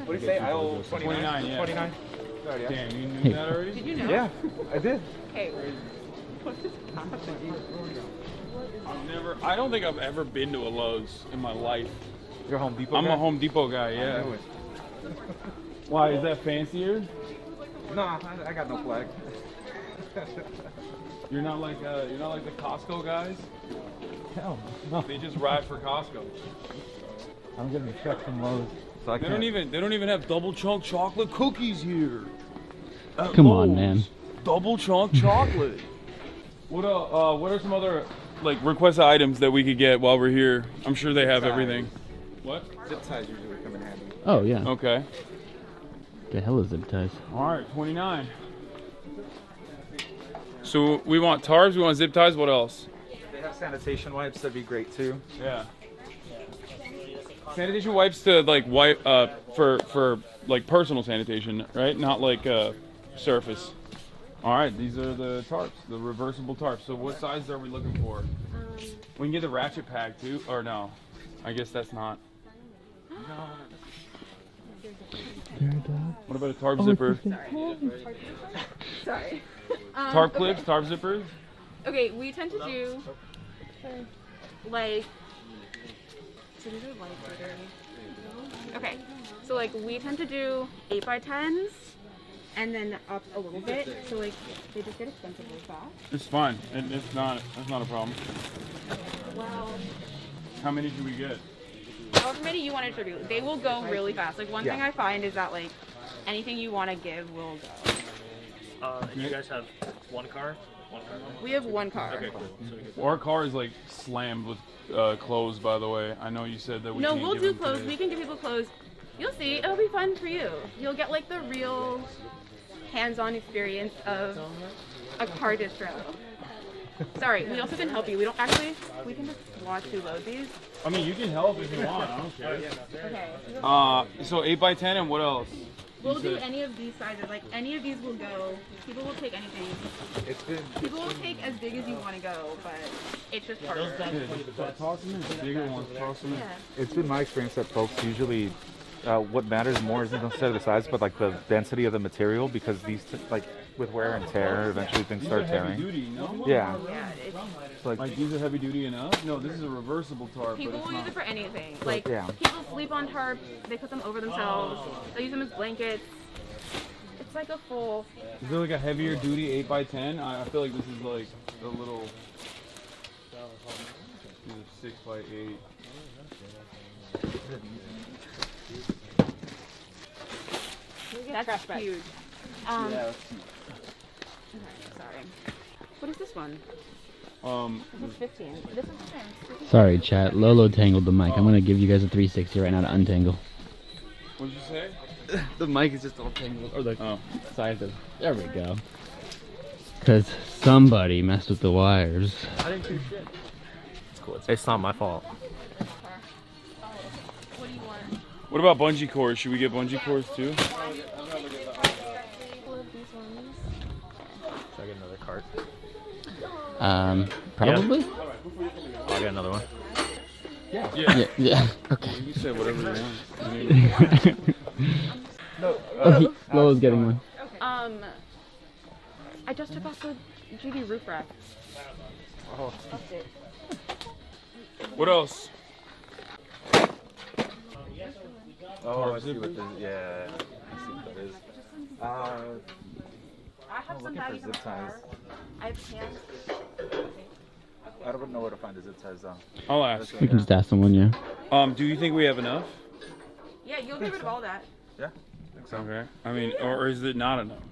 do you say? Aisle 29, yeah. 29. Damn, you knew Hey. that already? Did you know? Yeah, I did. Okay. What is happening? I don't think I've ever been to a Lowe's in my life. You're a Home Depot I'm guy? a Home Depot guy, yeah. I knew it. Why, is that fancier? Nah, I got no flag. You're not like the Costco guys? Hell no. They just ride for Costco. I'm getting a check from Lowe's, so I They can't. don't even have double chunk chocolate cookies here. At Come on, Lowe's. man. Double chunk chocolate. What are some other like requested items that we could get while we're here? I'm sure they have everything. What? Zip ties usually come in handy. Oh, yeah. Okay. The hell is zip ties? All right, 29. So we want tarps, we want zip ties. What else? They have sanitation wipes. That'd be great too. Yeah. Sanitation wipes to like wipe for like personal sanitation, right? Not like surface. All right, these are the tarps, the reversible tarps. So what size are we looking for? We can get the ratchet pack too, or no? I guess that's not. What about a tarp zipper? Sorry. Tarp clips, tarp zippers? Okay, we tend to do like. So these are light duty. Okay, so like we tend to do 8x10s, and then up a little bit. So like they just get expensive really fast. It's fine, and that's not a problem. Well, How many do we get? however many you want to distribute, they will go really fast. Like one thing I find is that like anything you want to give will go. You guys have one car? We have one car. Okay, cool. Our car is like slammed with clothes, by the way. I know you said that we No, can't we'll give do them clothes. today. We can give people clothes. You'll see. It'll be fun for you. You'll get like the real hands-on experience of a car distro. Sorry, we also can help you. We don't actually. We can just watch who load these. I mean, you can help if you want. I don't care. Okay. So 8x10 and what else? We'll do any of these sizes. Like any of these will go. People will take anything. People will take as big as you want to go, but it's just harder. Toss them in. Bigger ones, toss them in. It's been my experience that folks usually, what matters more isn't necessarily the size, but like the density of the material, because these, like with wear and tear, eventually things start tearing. Heavy duty, no? Yeah. Yeah, it's, Like these are heavy duty enough? No, this is a reversible tarp. people but it's will not. use it for anything. Like Yeah. people sleep on tarps. They put them over themselves. They use them as blankets. It's like a full. Is there like a heavier duty 8x10? I feel like this is like a little. This is 6x8. That's huge. Yeah, that's Okay, sorry. What is this one? This is 15. This is 10. Sorry, chat. Lolo tangled the mic. I'm gonna give you guys a 360 right now to untangle. What did you say? The mic is just all tangled, or the Oh. side of. There we go. Cause somebody messed with the wires. I didn't do shit. It's cool. It's not my fault. What do you want? What about bungee cords? Should we get bungee cords too? Couple of these ones. Should I get another cart? Probably. Yeah. I'll get another one. Yeah. Okay. You can say whatever you want. Oh, Lolo's getting one. I just took off the GD roof rack. Oh. That's it. What else? Oh, I see what this, yeah, I see what that is. I have I'm some looking for baggies in zip the car. ties. I have pants. I don't know where to find the zip ties though. I'll ask. We can just ask someone, yeah. Do you think we have enough? Yeah, you'll get rid of all that. Yeah, I think so. Okay. I mean, or is it not enough?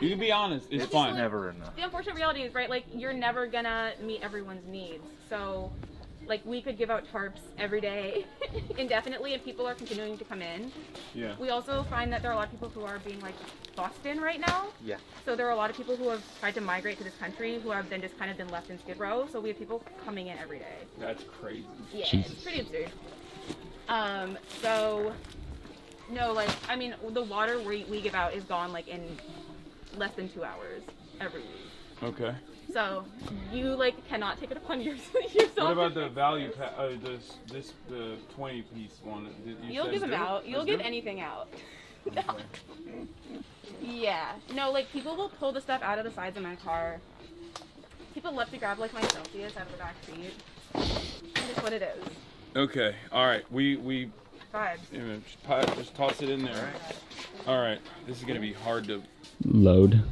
You can be honest. It's fine. Never enough. The unfortunate reality is, right, like, you're never gonna meet everyone's needs. So, like, we could give out tarps every day indefinitely if people are continuing to come in. Yeah. We also find that there are a lot of people who are being, like, bussed in right now. Yeah. So there are a lot of people who have tried to migrate to this country who have then just kind of been left in Skid Row. So we have people coming in every day. That's crazy. Yeah, Jesus. it's pretty absurd. So, no, like, I mean, the water we give out is gone, like, in less than 2 hours every week. Okay. So, you, like, cannot take it upon yourself. What about the value pack? The 20-piece one. You'll give them out. You'll give anything out. Yeah. No, like, people will pull the stuff out of the sides of my car. People love to grab, like, my Celsius out of the back seat. That's what it is. Okay. All right. We Vibes. just toss it in there. All right. This is gonna be hard to. Load.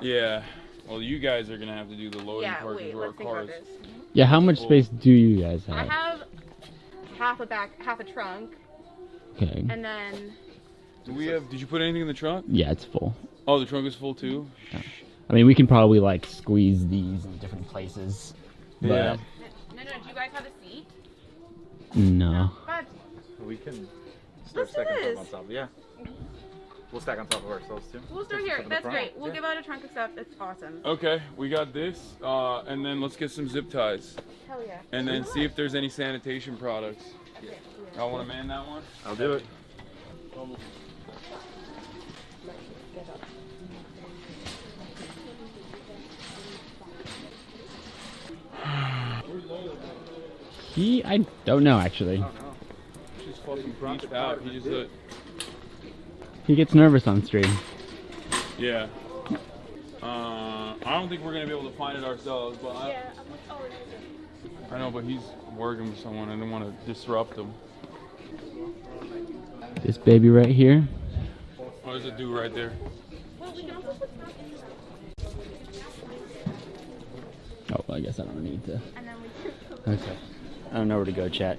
Yeah. Well, you guys are gonna have to do the loading Yeah, part wait, because we're let's think about cars. this. Yeah, how much space do you guys I have? have half a trunk, Okay. and then Do we have? Did you put anything in the trunk? Yeah, it's full. Oh, the trunk is full too. I mean, we can probably like squeeze these in different places. Yeah. no. Do you guys have a seat? No. But We can start Let's do stacking this. stuff on top. Yeah. We'll stack on top of ourselves too. we'll start Just here. for the That's front. great. We'll Yeah. give out a trunk of stuff. It's awesome. Okay, we got this, and then let's get some zip ties, Hell yeah. and then see if there's any sanitation products. Y'all want to man that one? I'll do it. I don't know actually. He's fucking beached out. He just He gets nervous on stream. yeah. I don't think we're gonna be able to find it ourselves, but I know, but he's working with someone. I didn't want to disrupt him. This baby right here. Oh, there's a dude right there. Whoa, Oh, well, I guess I don't need to. And then we Okay. I don't know where to go, chat.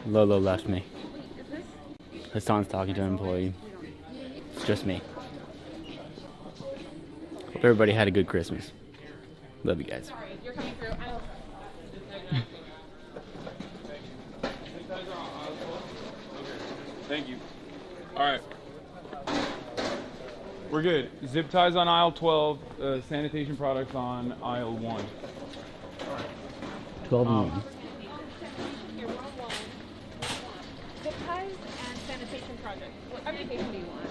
Lolo left me. Hassan's talking to an employee. It's just me. Hope everybody had a good Christmas. Love you guys. Sorry, you're coming through. Thank you. All right. We're good. Zip ties on aisle 12, sanitation products on aisle 1. 12 and 1. Zip ties and sanitation projects. What application do you want?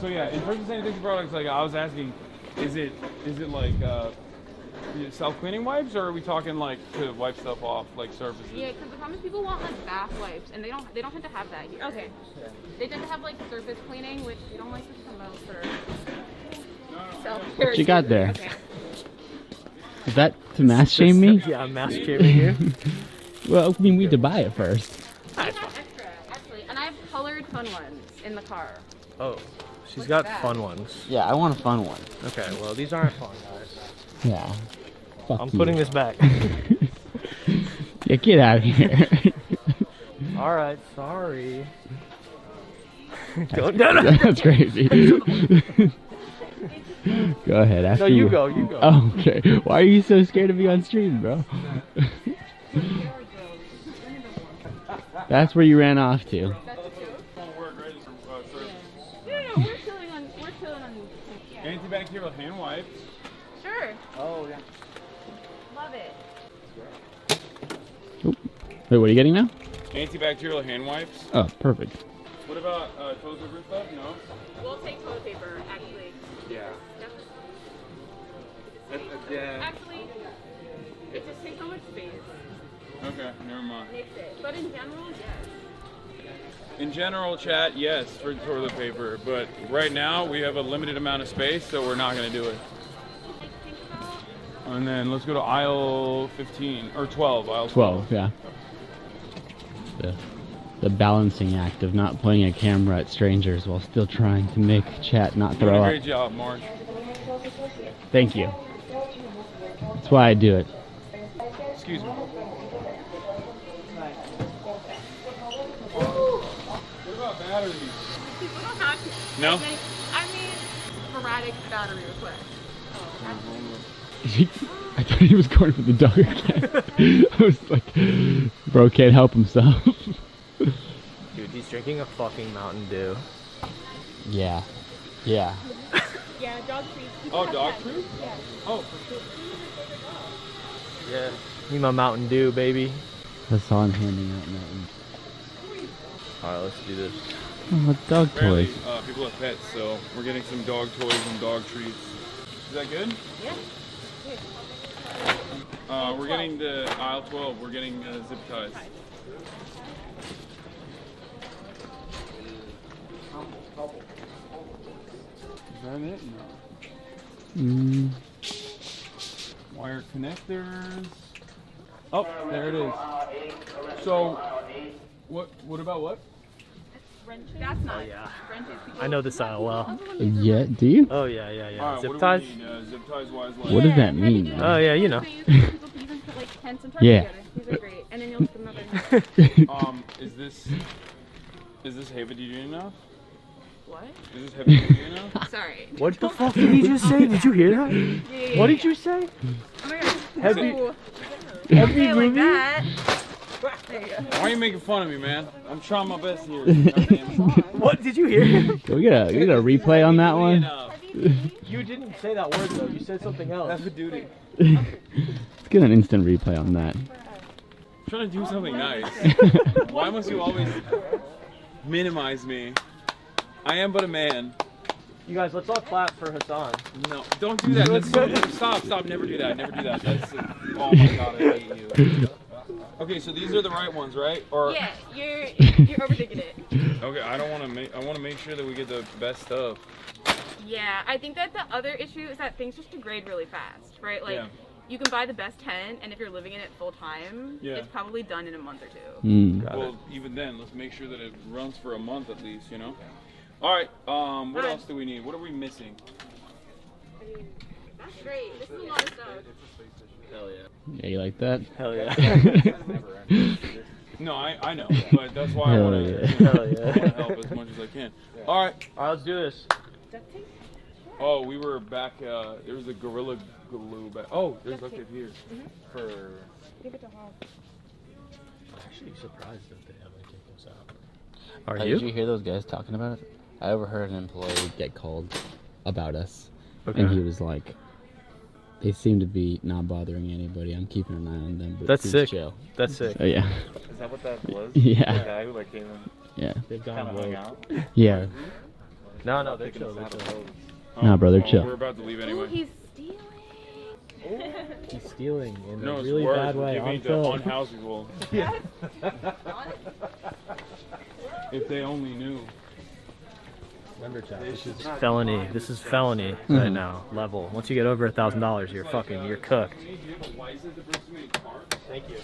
So yeah, in terms of sanitation products, like I was asking, is it like self-cleaning wipes, or are we talking like to wipe stuff off, like surfaces? Yeah, because the problem is people want like bath wipes, and they don't tend to have that here. Okay. They tend to have like surface cleaning, which we don't like to promote for self-care. What you got there? Okay. Is that to mass shame me? Yeah, I'm mass shaming you. Well, I mean, we had to buy it first. I have extra, actually, and I have colored fun ones in the car. Oh, she's got fun ones. Yeah, I want a fun one. Okay, well, these aren't fun, guys. Yeah. Fuck I'm you. putting this back. Yeah, get out of here. All right, sorry. That's crazy. Go ahead. After No, you go. Oh, okay. Why are you so scared to be on stream, bro? That's where you ran off to. No, we're chilling on. Antibacterial hand wipes. Sure. Oh yeah. Love it. Wait, what are you getting now? Antibacterial hand wipes. Oh, perfect. What about toilet paper stuff? No. We'll take toilet paper, actually. Yeah. Yeah. Actually, it just takes so much space. Okay, never mind. Makes it. But in general, yes. In general, chat, yes, for toilet paper, but right now we have a limited amount of space, so we're not going to do it. And then let's go to aisle 15, or 12, aisle 12, yeah. The balancing act of not pointing a camera at strangers while still trying to make chat not You're doing throw a up. great job, Marge. Thank you. That's why I do it. Excuse me. What about batteries? People don't have to. No? I mean, sporadic battery requests. I thought he was going for the dog again. I was like, bro can't help himself. Dude, he's drinking a fucking Mountain Dew. Yeah. Yeah. Yeah, dog treats. Oh, dog treats? Yeah. Oh, for sure. Yeah. Need my Mountain Dew, baby. Hassan handing out Mountain. Alright, let's do this. Oh, dog Apparently, toys. people have pets, so we're getting some dog toys and dog treats. Is that good? Yeah. We're getting to aisle 12. We're getting zip ties. Is that it? No. Wire connectors. Oh, there it is. So, what about what? That's not. Yeah. I know this aisle well. Yeah, do you? Oh, yeah. Alright, Zip what ties? do we need? Zip ties wise, like. What does that mean? Man? Oh, yeah, you know. People even put like tents and tarps Yeah. together. These are great. And then you'll put them up Is this heavy duty enough? What? Is this heavy duty enough? Sorry. What the fuck did he just say? Did you hear that? Yeah. What did you say? Oh my god. Heavy- Ooh. heavy Say it like movie? that. There you go. Why are you making fun of me, man? I'm trying my best here. What did you hear? Can we get a replay on that one? You didn't say that word though. You said something else. Heavy duty. Let's get an instant replay on that. I'm trying to do something nice. Why must you always minimize me? I am but a man. You guys, let's all clap for Hassan. No, don't do that. Stop. Never do that. Never do that. That's, oh my god, I hate you. Okay, so these are the right ones, right? Or Yeah, you're overthinking it. okay, I don't want to make. I want to make sure that we get the best stuff. Yeah, I think that the other issue is that things just degrade really fast, right? Like, Yeah. you can buy the best tent, and if you're living in it full time, Yeah. it's probably done in a month or two. Well, even then, let's make sure that it runs for a month at least, you know? All right, what else do we need? What are we missing? Great. This is a lot of stuff. Hell yeah. Yeah, you like that? Hell yeah. No, I know, but that's why I want to help as much as I can. All right, let's do this. Oh, we were back. There was a Gorilla Glue back. Oh, there's duct tape here. For. Give it to Hog. I'm actually surprised that they haven't taken this out. Did you hear those guys talking about it? I overheard an employee get called about us, Okay. and he was like, "They seem to be not bothering anybody. I'm keeping an eye on them." But That's please sick. chill." That's sick. So, yeah. Is that what that was? Yeah. The guy who like came in. Yeah. They've Kind gone of hung woke. out. Yeah. No, they're chill. They're chill. Nah, brother, chill. We're about to leave anyway. Ooh, he's stealing. He's stealing in No, a it's really worse. bad way. We're On giving the film. unhouseable. If they only knew. Remember, chat. This is felony. This is felony right now. Level. Once you get over $1,000, you're cooked. Thank you.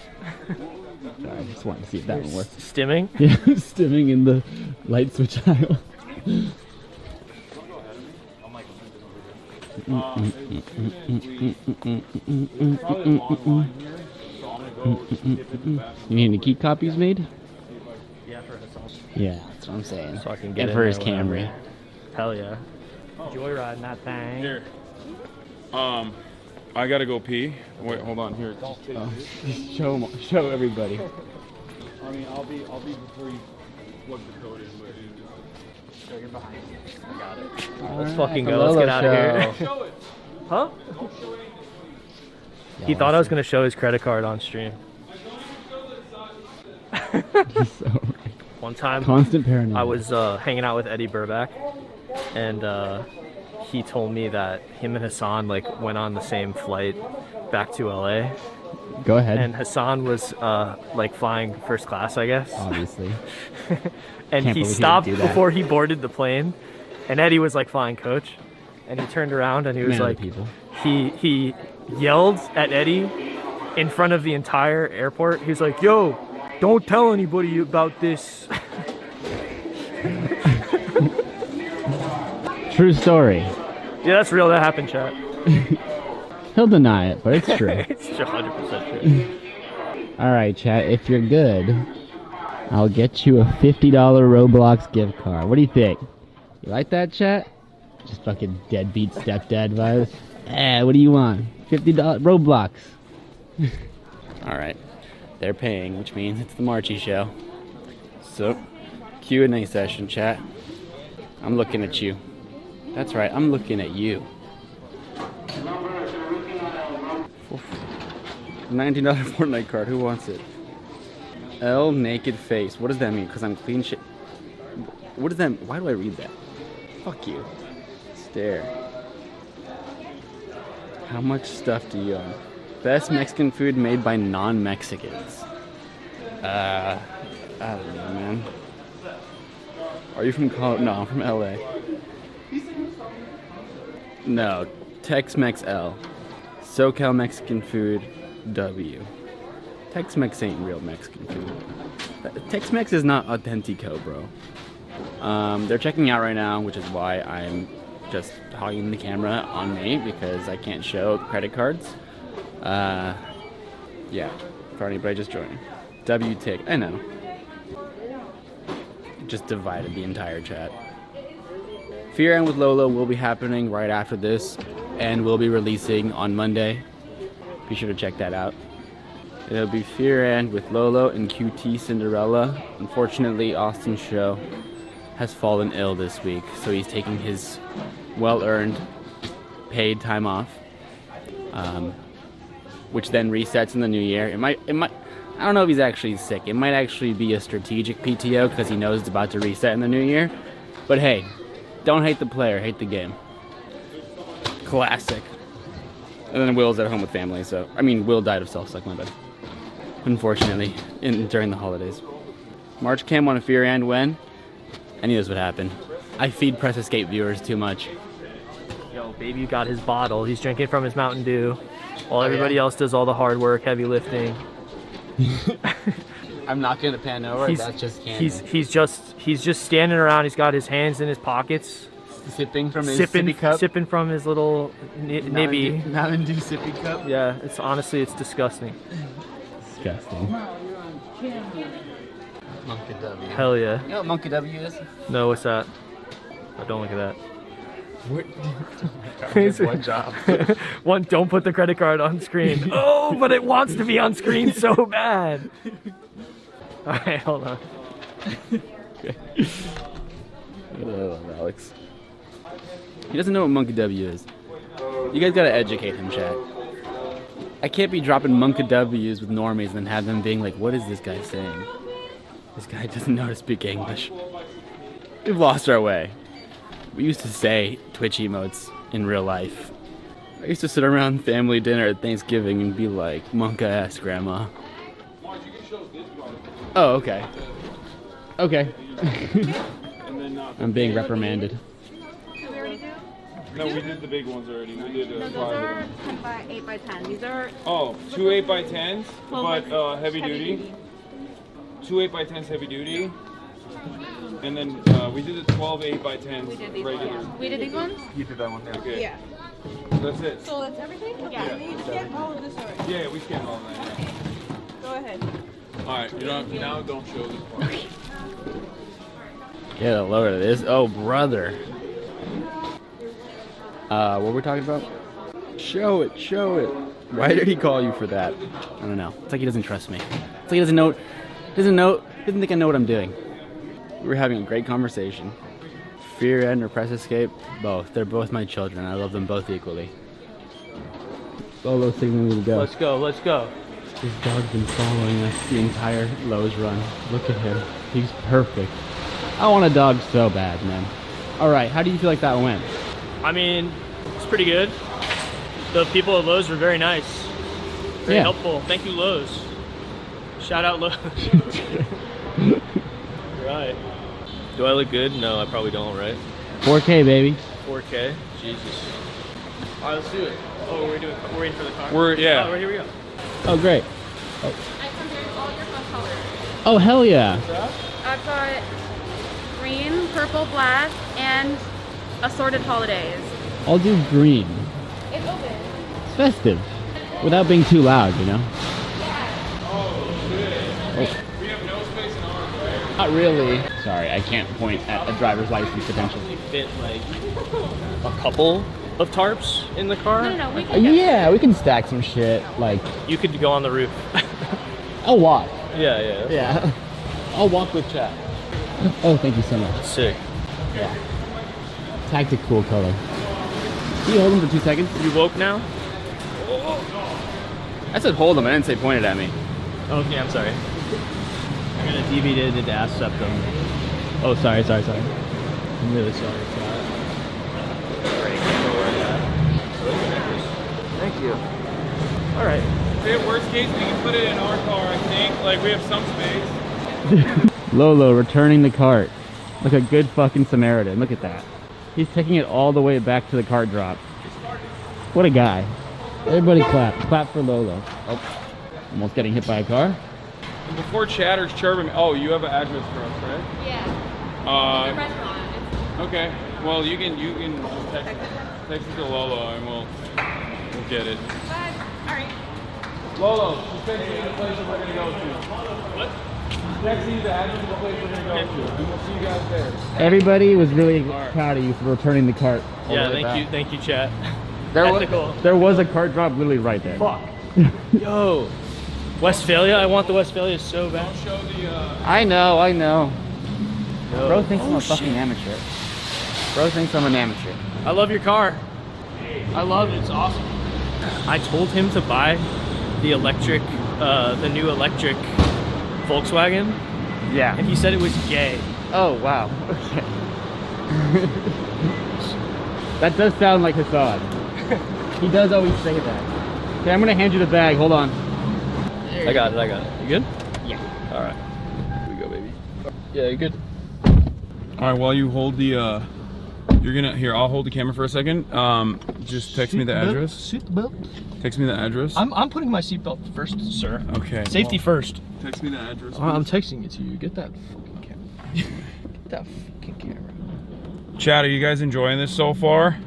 Sorry, I just wanted to see if that one worked. Stimming? Yeah, stimming in the light switch aisle. You need any key copies made? Yeah, for Hassan. Yeah, that's what I'm saying. So I can get and in for there his whenever. Camry. Hell yeah. Joyriding that thing. Here. I gotta go pee. Wait, hold on. Here. Show everybody. I mean, I'll be before you plug the code in, but show your behind. I got it. Let's fucking the go. Let's LOLO get out of here. Show it. Huh? He thought I was gonna show his credit card on stream. One time, Constant paranoia. I was hanging out with Eddie Burback, and he told me that him and Hassan like went on the same flight back to LA. Go ahead. And Hassan was like flying first class, I guess. Obviously. And Can't he believe he stopped would do that. before he boarded the plane, and Eddie was like flying coach, and he turned around and he was Man of like, the people. he yelled at Eddie in front of the entire airport. He was like, "Yo, don't tell anybody about this." True story. Yeah, that's real. That happened, chat. He'll deny it, but it's true. It's 100% true. All right, chat. If you're good, I'll get you a $50 Roblox gift card. What do you think? You like that, chat? Just fucking deadbeat stepdad vibes. What do you want? $50 Roblox. All right. They're paying, which means it's the Marchie show. So, Q&A session, chat. I'm looking at you. That's right, I'm looking at you. $19 Fortnite card, who wants it? L naked face. What does that mean? Because I'm clean shit. What does that mean? Why do I read that? Fuck you. Stare. How much stuff do you own? Best Mexican food made by non-Mexicans. I don't know, man. Are you from Colorado? No, I'm from LA. No, Tex-Mex L. SoCal Mexican food W. Tex-Mex ain't real Mexican food. Tex-Mex is not authentico, bro. They're checking out right now, which is why I'm just hogging the camera on me because I can't show credit cards. Yeah, for anybody just joining. W-Tick, I know. Just divided the entire chat. Fear End with Lolo will be happening right after this and will be releasing on Monday. Be sure to check that out. It'll be Fear End with Lolo and QT Cinderella. Unfortunately, Austin's show has fallen ill this week, so he's taking his well-earned paid time off, which then resets in the new year. It might. I don't know if he's actually sick. It might actually be a strategic PTO because he knows it's about to reset in the new year. But hey, don't hate the player, hate the game. Classic. And then Will's at home with family, so Will died of self-suck, my bad. Unfortunately, during the holidays. March Cam on a Fear and when? And he knows what happened. I feed Press Escape viewers too much. Yo, baby got his bottle. He's drinking from his Mountain Dew, while everybody else does all the hard work, heavy lifting. I'm not gonna pan over. That's just candy. He's just standing around. He's got his hands in his pockets, Sipping from his sipping, sippy cup. sipping from his little nibby. Mountain Dew sippy cup. Yeah, it's honestly, it's disgusting. Disgusting. Monkey W. Hell yeah. You know what Monkey W is? No, what's that? Oh, don't look at that. One job. One, don't put the credit card on screen. Oh, but it wants to be on screen so bad. All right, hold on. Okay. Alex. He doesn't know what Monkey W is. You guys gotta educate him, chat. I can't be dropping Monkey W's with normies and then have them being like, what is this guy saying? This guy doesn't know how to speak English. We've lost our way. We used to say Twitch emotes in real life. I used to sit around family dinner at Thanksgiving and be like, Monka ass grandma. Oh, okay. Okay. I'm being reprimanded. No, we did the big ones already. We did No, those are 10 by 8 by 10. These are Oh, 2 8x10s, 12 but heavy duty. 2 8x10s heavy duty. And then we did the 12 8x10s We did these regular. ones. We did these ones? You did that one, yeah. Okay. Yeah. That's it. So that's everything? Yeah. You scanned all of this already? Yeah, we scanned all of that. Yeah. Go ahead. Alright, you don't now don't show this part. Yeah, lower it is. Oh, brother. What were we talking about? Show it, show it. Why did he call you for that? I don't know. It's like he doesn't trust me. It's like he doesn't think I know what I'm doing. We were having a great conversation. Fear and repress escape, both. They're both my children. I love them both equally. Lolo signaling me to go. Let's go, let's go. This dog's been following us the entire Lowe's run. Look at him. He's perfect. I want a dog so bad, man. All right, how do you feel like that went? I mean, it's pretty good. The people at Lowe's were very nice. Very helpful. Thank you, Lowe's. Shout out Lowe's. Right. Do I look good? No, I probably don't, right? 4K, baby. 4K? Jesus. All right, let's do it. Oh, we're waiting for the car? Yeah. Oh, here we go. Oh, great. I compared all your fun colors. Oh, hell yeah. I've got green, purple, black, and assorted holidays. I'll do green. It's open. It's festive. Without being too loud, you know? Oh. We have no space in ours, right? Not really. Sorry, I can't point at a driver's license potentially. Fit like a couple of tarps in the car? No, we can Yeah, we can stack some shit. Like, You could go on the roof. I'll walk. Yeah. Yeah. I'll walk with chat. Oh, thank you so much. Sick. Yeah. Tactic cool color. Can you hold him for 2 seconds? You woke now? I said hold him, I didn't say point it at me. Okay, I'm sorry. I got a deviated ass septum. Oh, sorry. I'm really sorry. Thank you. All right. In worst case, we can put it in our car, I think. Like, we have some space. Lolo returning the cart. Like a good fucking Samaritan. Look at that. He's taking it all the way back to the cart drop. What a guy. Everybody clap. Clap for Lolo. Oh, almost getting hit by a car. And before Chatter's chirping, oh, you have an address for us, right? Yeah. The restaurant. Okay. Well, you can just text it to Lolo and we'll get it. All right. Lolo, just text me the place that we're gonna go to. What? Text me the address of the place we're gonna go to. And we'll see you guys there. Everybody was really proud of you for returning the cart. Yeah, thank you, chat. There was a cart drop literally right there. Fuck. Yo. Westphalia? I want the Westphalia so bad. Don't show the I know. Yo. Bro thinks I'm Oh, a fucking shit. amateur. Bro thinks I'm an amateur. I love your car. I love it. It's awesome. I told him to buy the new electric Volkswagen. Yeah. And he said it was gay. Oh, wow. Okay. That does sound like Hassan. He does always say that. Okay, I'm gonna hand you the bag. Hold on. I got it. You good? Yeah. All right. Here we go, baby. Yeah, you good? All right, while you hold the, I'll hold the camera for a second. Just text me the address. Seatbelt. Text me the address. I'm putting my seatbelt first, sir. Okay. Safety first. Text me the address. I'm texting it to you. Get that fucking camera. Get that fucking camera. Chad, are you guys enjoying this so far?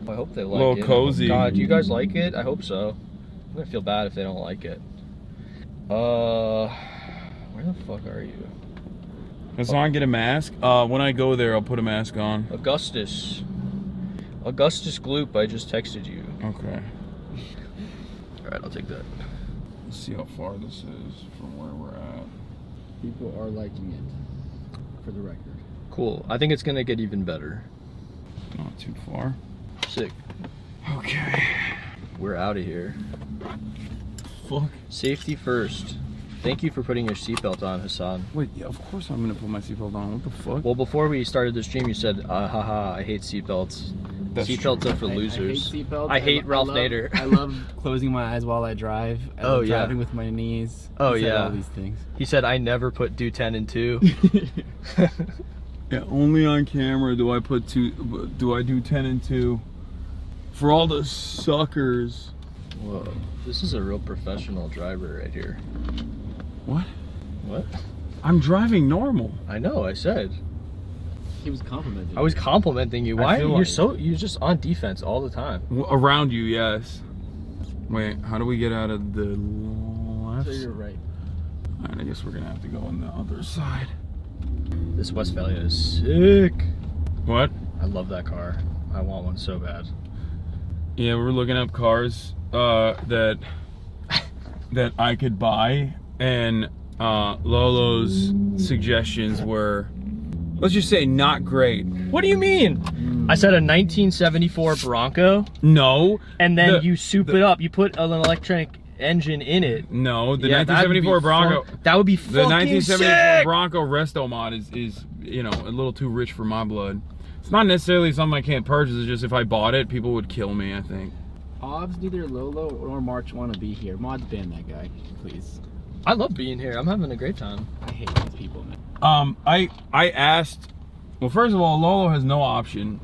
I hope they like it. A little cozy. God, do you guys like it? I hope so. I'm gonna feel bad if they don't like it. Where the fuck are you? Hassan, get a mask. When I go there, I'll put a mask on. Augustus Gloop, I just texted you. Okay. Alright, I'll take that. Let's see how far this is from where we're at. People are liking it, for the record. Cool. I think it's gonna get even better. Not too far. Sick. Okay. We're out of here. Fuck. Safety first. Thank you for putting your seatbelt on, Hassan. Wait, yeah, of course I'm gonna put my seatbelt on. What the fuck? Well, before we started the stream, you said, haha, I hate seatbelts. Seatbelts are for losers. I hate seatbelts. I hate Ralph Nader. I love closing my eyes while I drive. I love driving with my knees. Oh, He said yeah. all these things. He said, I never do 10 and 2. Yeah, only on camera do I do 10 and 2. For all the suckers. Whoa, this is a real professional driver right here. What? What? I'm driving normal. I know, I said. He was complimenting. I was complimenting you. Why? feel You're just on defense all the time. Around you, yes. Wait, how do we get out of the left? So you're right. Alright, I guess we're gonna have to go on the other side. This Westphalia is sick. What? I love that car. I want one so bad. Yeah, we're looking up cars that I could buy, and Lolo's suggestions were, let's just say, not great. What do you mean? I said a 1974 Bronco. No. And then you soup it up. You put an electronic engine in it. No, the 1974 Bronco. That would be the fucking 1974 sick. Bronco resto mod is you know, a little too rich for my blood. It's not necessarily something I can't purchase. It's just if I bought it, people would kill me, I think. Obs, neither Lolo or March want to be here. Mod ban that guy, please. I love being here. I'm having a great time. I hate these people, man. I asked. Well, first of all, Lolo has no option.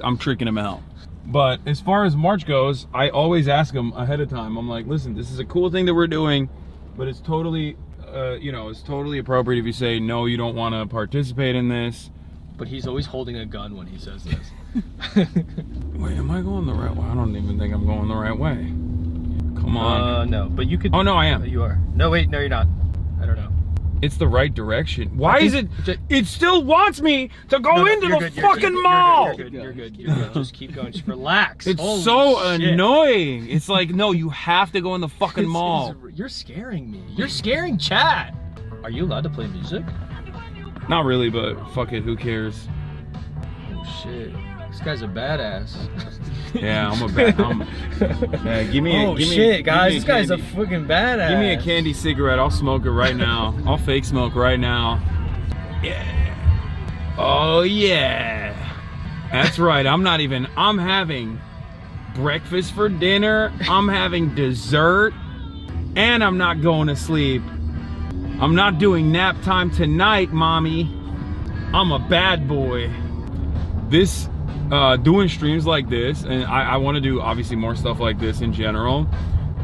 I'm tricking him out. But as far as March goes, I always ask him ahead of time. I'm like, listen, this is a cool thing that we're doing, but it's totally, it's totally appropriate if you say, no, you don't want to participate in this. But he's always holding a gun when he says this. Wait, am I going the right way? I don't even think I'm going the right way. Come on. No, but you could. Oh, no, I am. You are. No, wait, no, you're not. I don't know. It's the right direction. Why is it? It still wants me to go into the fucking mall. You're good. Just keep going. Just relax. It's Holy so shit. annoying. It's like, no, you have to go in the fucking mall. You're scaring me. You're scaring Chad. Are you allowed to play music? Not really, but fuck it. Who cares? Oh shit. This guy's a badass. Yeah, I'm a bad. Yeah, give me guys, this guy's a fucking badass. Give me a candy cigarette. I'll smoke it right now. I'll fake smoke right now. Yeah. Oh yeah. That's right. I'm having breakfast for dinner. I'm having dessert, and I'm not going to sleep. I'm not doing nap time tonight, mommy. I'm a bad boy. This. Doing streams like this, and I want to do obviously more stuff like this in general,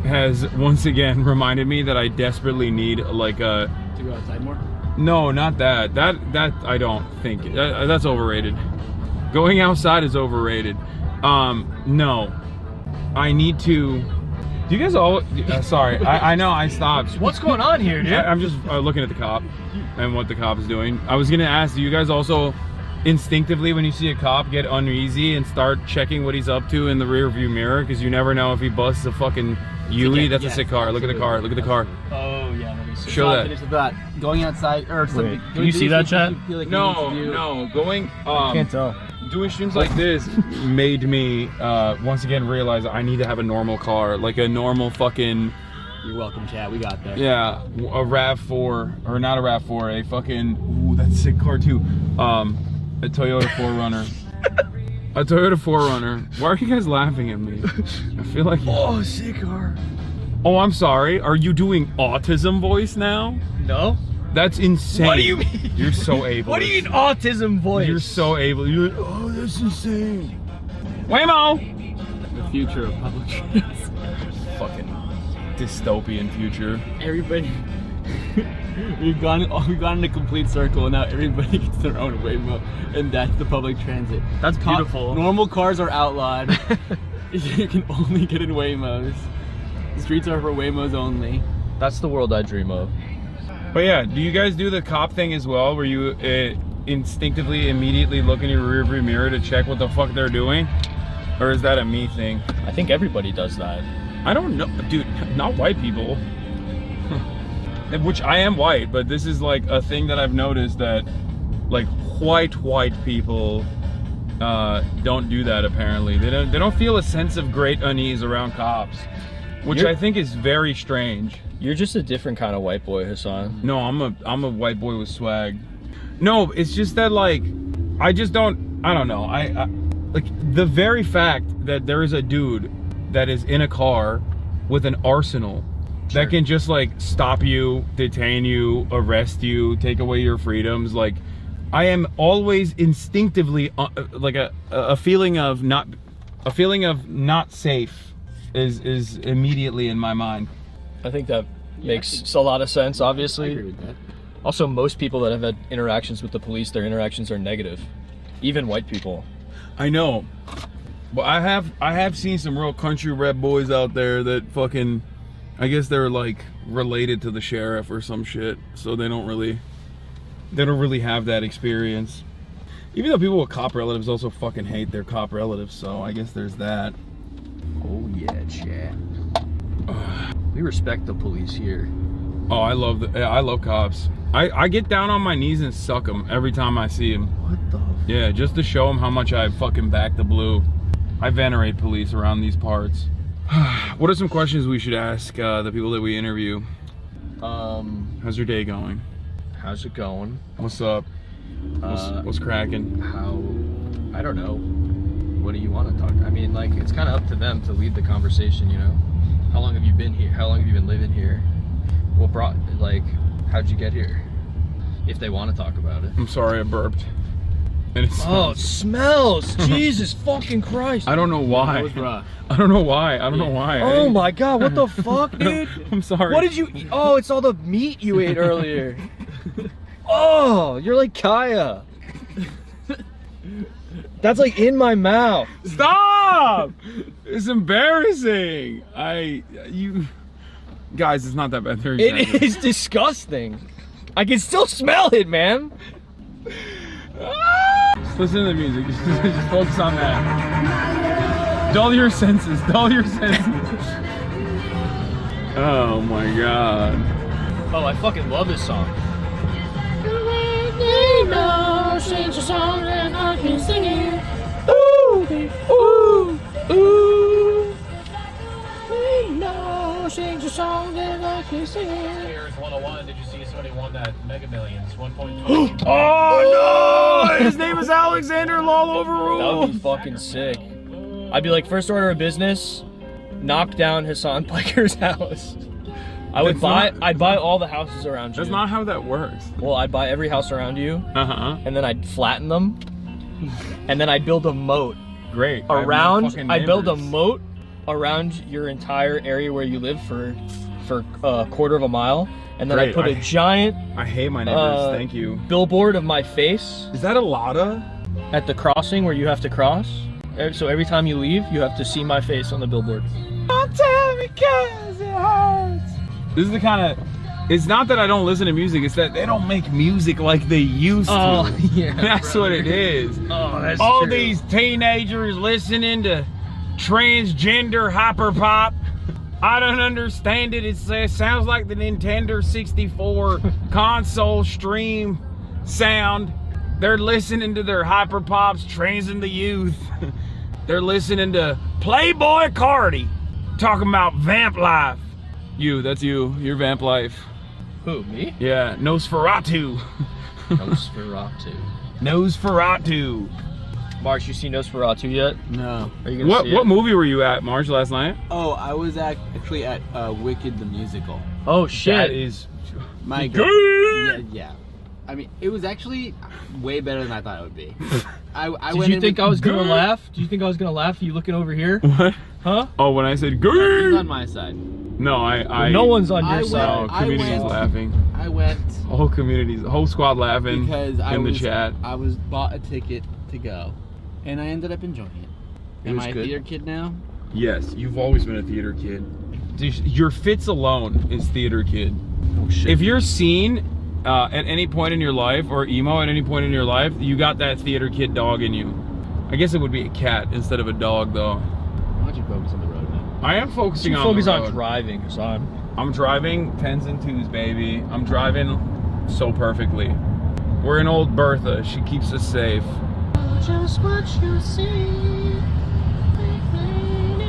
has once again reminded me that I desperately need like a... To go outside more? No, not that. That I don't think. That's overrated. Going outside is overrated. No. I need to... Do you guys all... sorry, I know I stopped. What's going on here, dude? I'm just looking at the cop and what the cop is doing. I was going to ask, do you guys also... instinctively when you see a cop get uneasy and start checking what he's up to in the rear view mirror, because you never know if he busts a fucking Yui? That's a sick car. Look at the car. Look at the car. Oh yeah, let me see. Show that. Finish with that. Going outside or something. Can you see that, Chad? No. Going. I can't tell. Doing streams like this made me once again realize I need to have a normal car, like a normal fucking. You're welcome, Chad. We got that. Yeah, a RAV4 or not a RAV4, a fucking. Ooh, that's a sick car too. A Toyota 4Runner. A Toyota 4Runner. Why are you guys laughing at me? I feel like... Oh, sick car. Oh, I'm sorry. Are you doing autism voice now? No. That's insane. What do you mean? You're so able. What do you mean autism voice? You're so able. You're like, oh, that's insane. Waymo! The future of public transit. Fucking dystopian future. Everybody We've gone in a complete circle, and now everybody gets their own Waymo, and that's the public transit. That's beautiful. Normal cars are outlawed. You can only get in Waymos. The streets are for Waymos only. That's the world I dream of. But yeah, do you guys do the cop thing as well, where you instinctively immediately look in your rearview mirror to check what the fuck they're doing? Or is that a me thing? I think everybody does that. I don't know, dude, not white people. Which I am white, but this is like a thing that I've noticed that like white people don't do that apparently. They don't feel a sense of great unease around cops, which I think is very strange. You're just a different kind of white boy, Hasan. No, I'm a white boy with swag. No, it's just that like I don't know. I like the very fact that there is a dude that is in a car with an arsenal that can just like stop you, detain you, arrest you, take away your freedoms. Like I am always instinctively like a feeling of not safe is immediately in my mind. I think that makes a lot of sense, obviously. I agree with that. Also, most people that have had interactions with the police, their interactions are negative. Even white people. I know. But I have seen some real country red boys out there that fucking, I guess they're like related to the sheriff or some shit, so they don't really have that experience. Even though people with cop relatives also fucking hate their cop relatives, so I guess there's that. Oh yeah, chat. We respect the police here. Oh, I love cops. I get down on my knees and suck them every time I see them. What the? Yeah, just to show them how much I fucking back the blue. I venerate police around these parts. What are some questions we should ask the people that we interview? How's your day going? How's it going? What's up? What's cracking? I don't know. What do you want to talk? I mean, like, it's kind of up to them to lead the conversation, you know? How long have you been here? How long have you been living here? What brought, like, how'd you get here? If they want to talk about it. I'm sorry, I burped. And it smells. Oh, it smells! Jesus fucking Christ! I don't know why. That was rough. I don't know why. I don't know why. Oh my god, what the fuck, dude? I'm sorry. What did you eat? Oh, it's all the meat you ate earlier. Oh, you're like Kaya. That's like in my mouth. Stop! It's embarrassing. You guys, it's not that bad. It is disgusting. I can still smell it, man. Just listen to the music. Just focus on that. Dull your senses. Dull your senses. Oh my god. Oh, I fucking love this song. Sings a song and I can sing it. Ooh, ooh, ooh. Sings a song and I can sing it. Here's 101. Did you see somebody won that Mega Millions? 1.2. Oh no! His name is Alexander LOLO overruled. That would be fucking sick. I'd be like, first order of business, knock down Hasan Piker's house. I'd buy all the houses around you. That's not how that works. Well, I'd buy every house around you, and then I'd flatten them, and then I'd build a moat. Great. I'd build a moat around your entire area where you live for a quarter of a mile, and then I'd put a giant. I hate my neighbors. Thank you. Billboard of my face. Is that a Lada? At the crossing where you have to cross. So every time you leave, you have to see my face on the billboard. Don't tell me 'cause it hurts. This is the kind of. It's not that I don't listen to music. It's that they don't make music like they used to. Oh, yeah. That's what it is. Oh, that's all true. These teenagers listening to transgender hyperpop. I don't understand it. It sounds like the Nintendo 64 console stream sound. They're listening to their hyperpops, transing the youth. They're listening to Playboy Cardi talking about vamp life. That's you. You're vamp life. Who, me? Yeah, Nosferatu. Nosferatu. Marsh, you seen Nosferatu yet? No. Are you gonna see it? What movie were you at, Marsh, last night? Oh, I was actually at Wicked the Musical. Oh shit! That is my good. Yeah. I mean, it was actually way better than I thought it would be. Did you think I was gonna laugh? Do you think I was gonna laugh? You looking over here? What? Huh? Oh, when I said He's good. on my side. No, no one's on your side. No, community's laughing. I went. The whole squad laughing Because the chat. I was bought a ticket to go, and I ended up enjoying it. Am I a theater kid now? Yes, you've always been a theater kid. Your fits alone is theater kid. Oh shit. If you're seen at any point in your life, or emo at any point in your life, you got that theater kid dog in you. I guess it would be a cat instead of a dog, though. Why don't you focus on the road, man? I am focusing on focus the road. on driving, Hassan. I'm driving 10s and 2s, baby. I'm driving so perfectly. We're in old Bertha. She keeps us safe. Just what you see.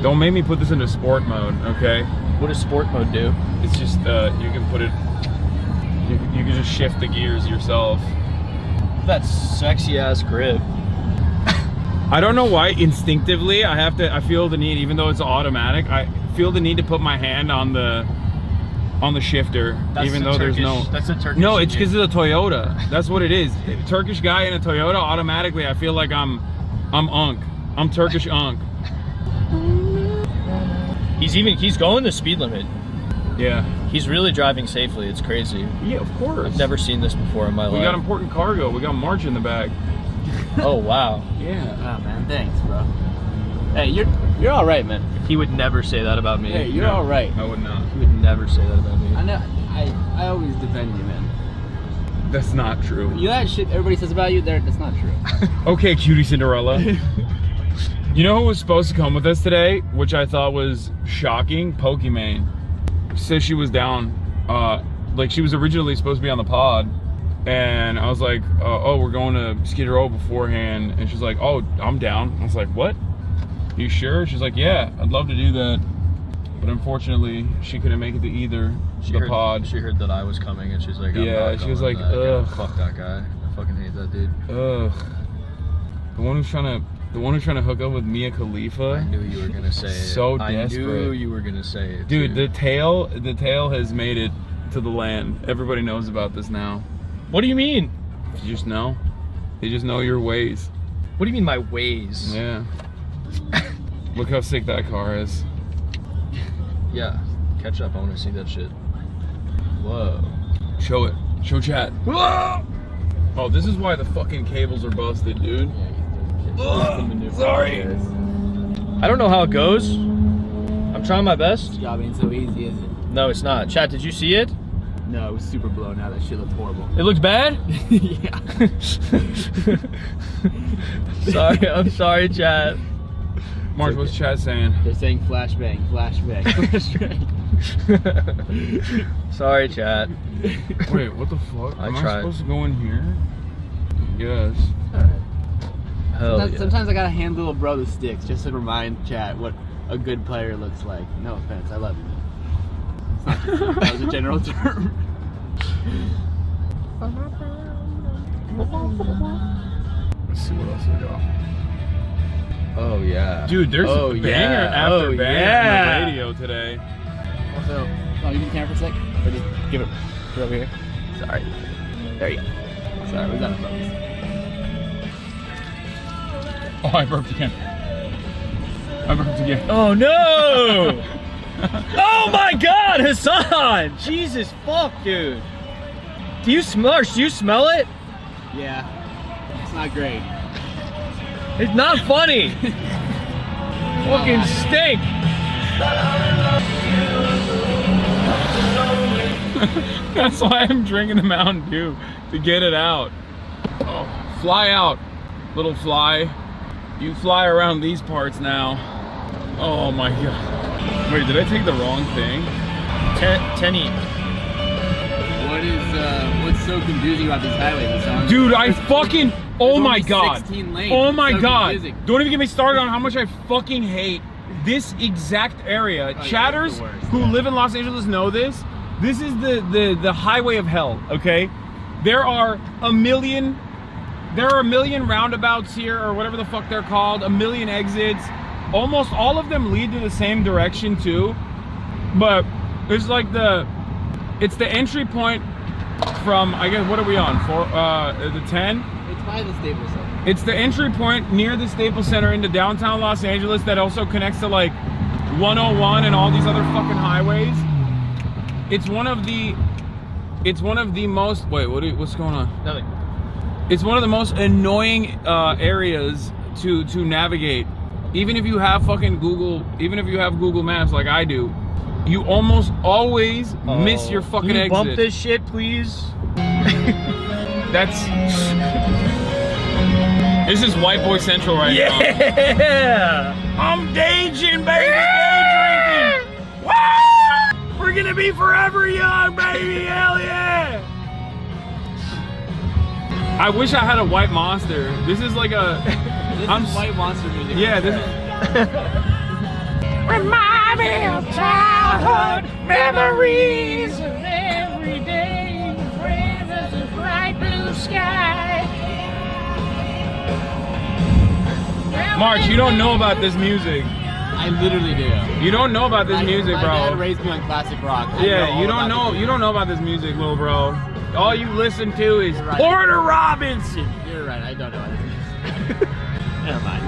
Don't make me put this into sport mode, okay? What does sport mode do? It's just, you can put it, you can just shift the gears yourself. That sexy ass grip. I don't know why, instinctively, I feel the need, even though it's automatic, I feel the need to put my hand on the shifter, even though there's no... That's a Turkish... No, it's because of the Toyota. That's what it is. Turkish guy in a Toyota, automatically I feel like I'm Unk. I'm Turkish Unk. He's going the speed limit. Yeah. He's really driving safely. It's crazy. Yeah, of course. I've never seen this before in my life. We got important cargo. We got March in the back. Oh wow. Yeah. Oh man, thanks, bro. Hey, you're all right, man. He would never say that about me. Hey, you're all right. I would not. He would never say that about me. I know. I always defend you, man. That's not true. You know that shit everybody says about you? That's not true. Okay, cutie Cinderella. You know who was supposed to come with us today, which I thought was shocking? Pokimane. She said she was down. Like she was originally supposed to be on the pod, and I was like, oh, we're going to Skid Row beforehand, and she's like, oh, I'm down. I was like, what? You sure? She's like, yeah, I'd love to do that, but unfortunately, she couldn't make it to either pod. She heard that I was coming, and she's like, yeah, she was like, ugh, fuck that guy. I fucking hate that dude. Ugh. The one who's trying to hook up with Mia Khalifa. I knew you were gonna say it. So desperate. I knew you were gonna say it. Dude, too. the tail has made it to the land. Everybody knows about this now. What do you mean? You just know. They just know your ways. What do you mean my ways? Yeah. Look how sick that car is. Yeah. Catch up. I want to see that shit. Whoa. Show it. Show chat. Whoa! Oh, this is why the fucking cables are busted, dude. Sorry. I don't know how it goes. I'm trying my best. This job ain't so easy, is it? No, it's not. Chat, did you see it? No, it was super blown out. That shit looked horrible. It looked bad? Yeah. Sorry, I'm sorry, chat. Mark, what's chat saying? They're saying flashbang, flashbang, flashbang. Sorry, chat. Wait, what the fuck? Am I tried. supposed to go in here? Yes. Sometimes I gotta hand little bro the sticks just to remind chat what a good player looks like. No offense, I love you. It's not just, that was a general term. Let's see what else we got. Oh yeah. Dude, there's a banger after banger on the radio today. Also, you need the camera for a sec? Or just give it over here? Sorry. There you go. Sorry, we got a focus. Oh, I burped again. Oh no! Oh my God, Hasan! Jesus fuck, dude. Do you smell it? Yeah. It's not great. It's not funny. Fucking stink. That's why I'm drinking the Mountain Dew, to get it out. Oh, fly out, little fly. You fly around these parts now. Oh my God. Wait, did I take the wrong thing? Tenny. What's so confusing about these highways? Dude, I fucking, oh my God. 16 lanes. Oh my It's so God. confusing. Don't even get me started on how much I fucking hate this exact area. Chatters who live in Los Angeles know this. This is the highway of hell, okay? There are a million roundabouts here, or whatever the fuck they're called, a million exits. Almost all of them lead to the same direction too. But it's like it's the entry point from, I guess, what are we on? The 10? It's by the Staples Center. It's the entry point near the Staples Center into downtown Los Angeles that also connects to like 101 and all these other fucking highways. It's one of the most, wait, what's going on? Nothing. It's one of the most annoying areas to navigate. Even if you have fucking Google, even if you have Google Maps like I do, you almost always miss your fucking exit. Bump this shit, please. This is White Boy Central right now. Yeah! I'm daging, baby, day drinking. Woo! We're gonna be forever young, baby, hell yeah! I wish I had a white monster. This is like a... This is white monster music. Yeah, this is... Remind me of childhood memories of every day. Friends as a bright blue sky. March, you don't know about this music. I literally do. You don't know about this music, bro. My dad raised me on classic rock. Yeah, you don't know about this music, little bro. All you listen to is Porter Robinson. You're right, I don't know what it is. Never mind.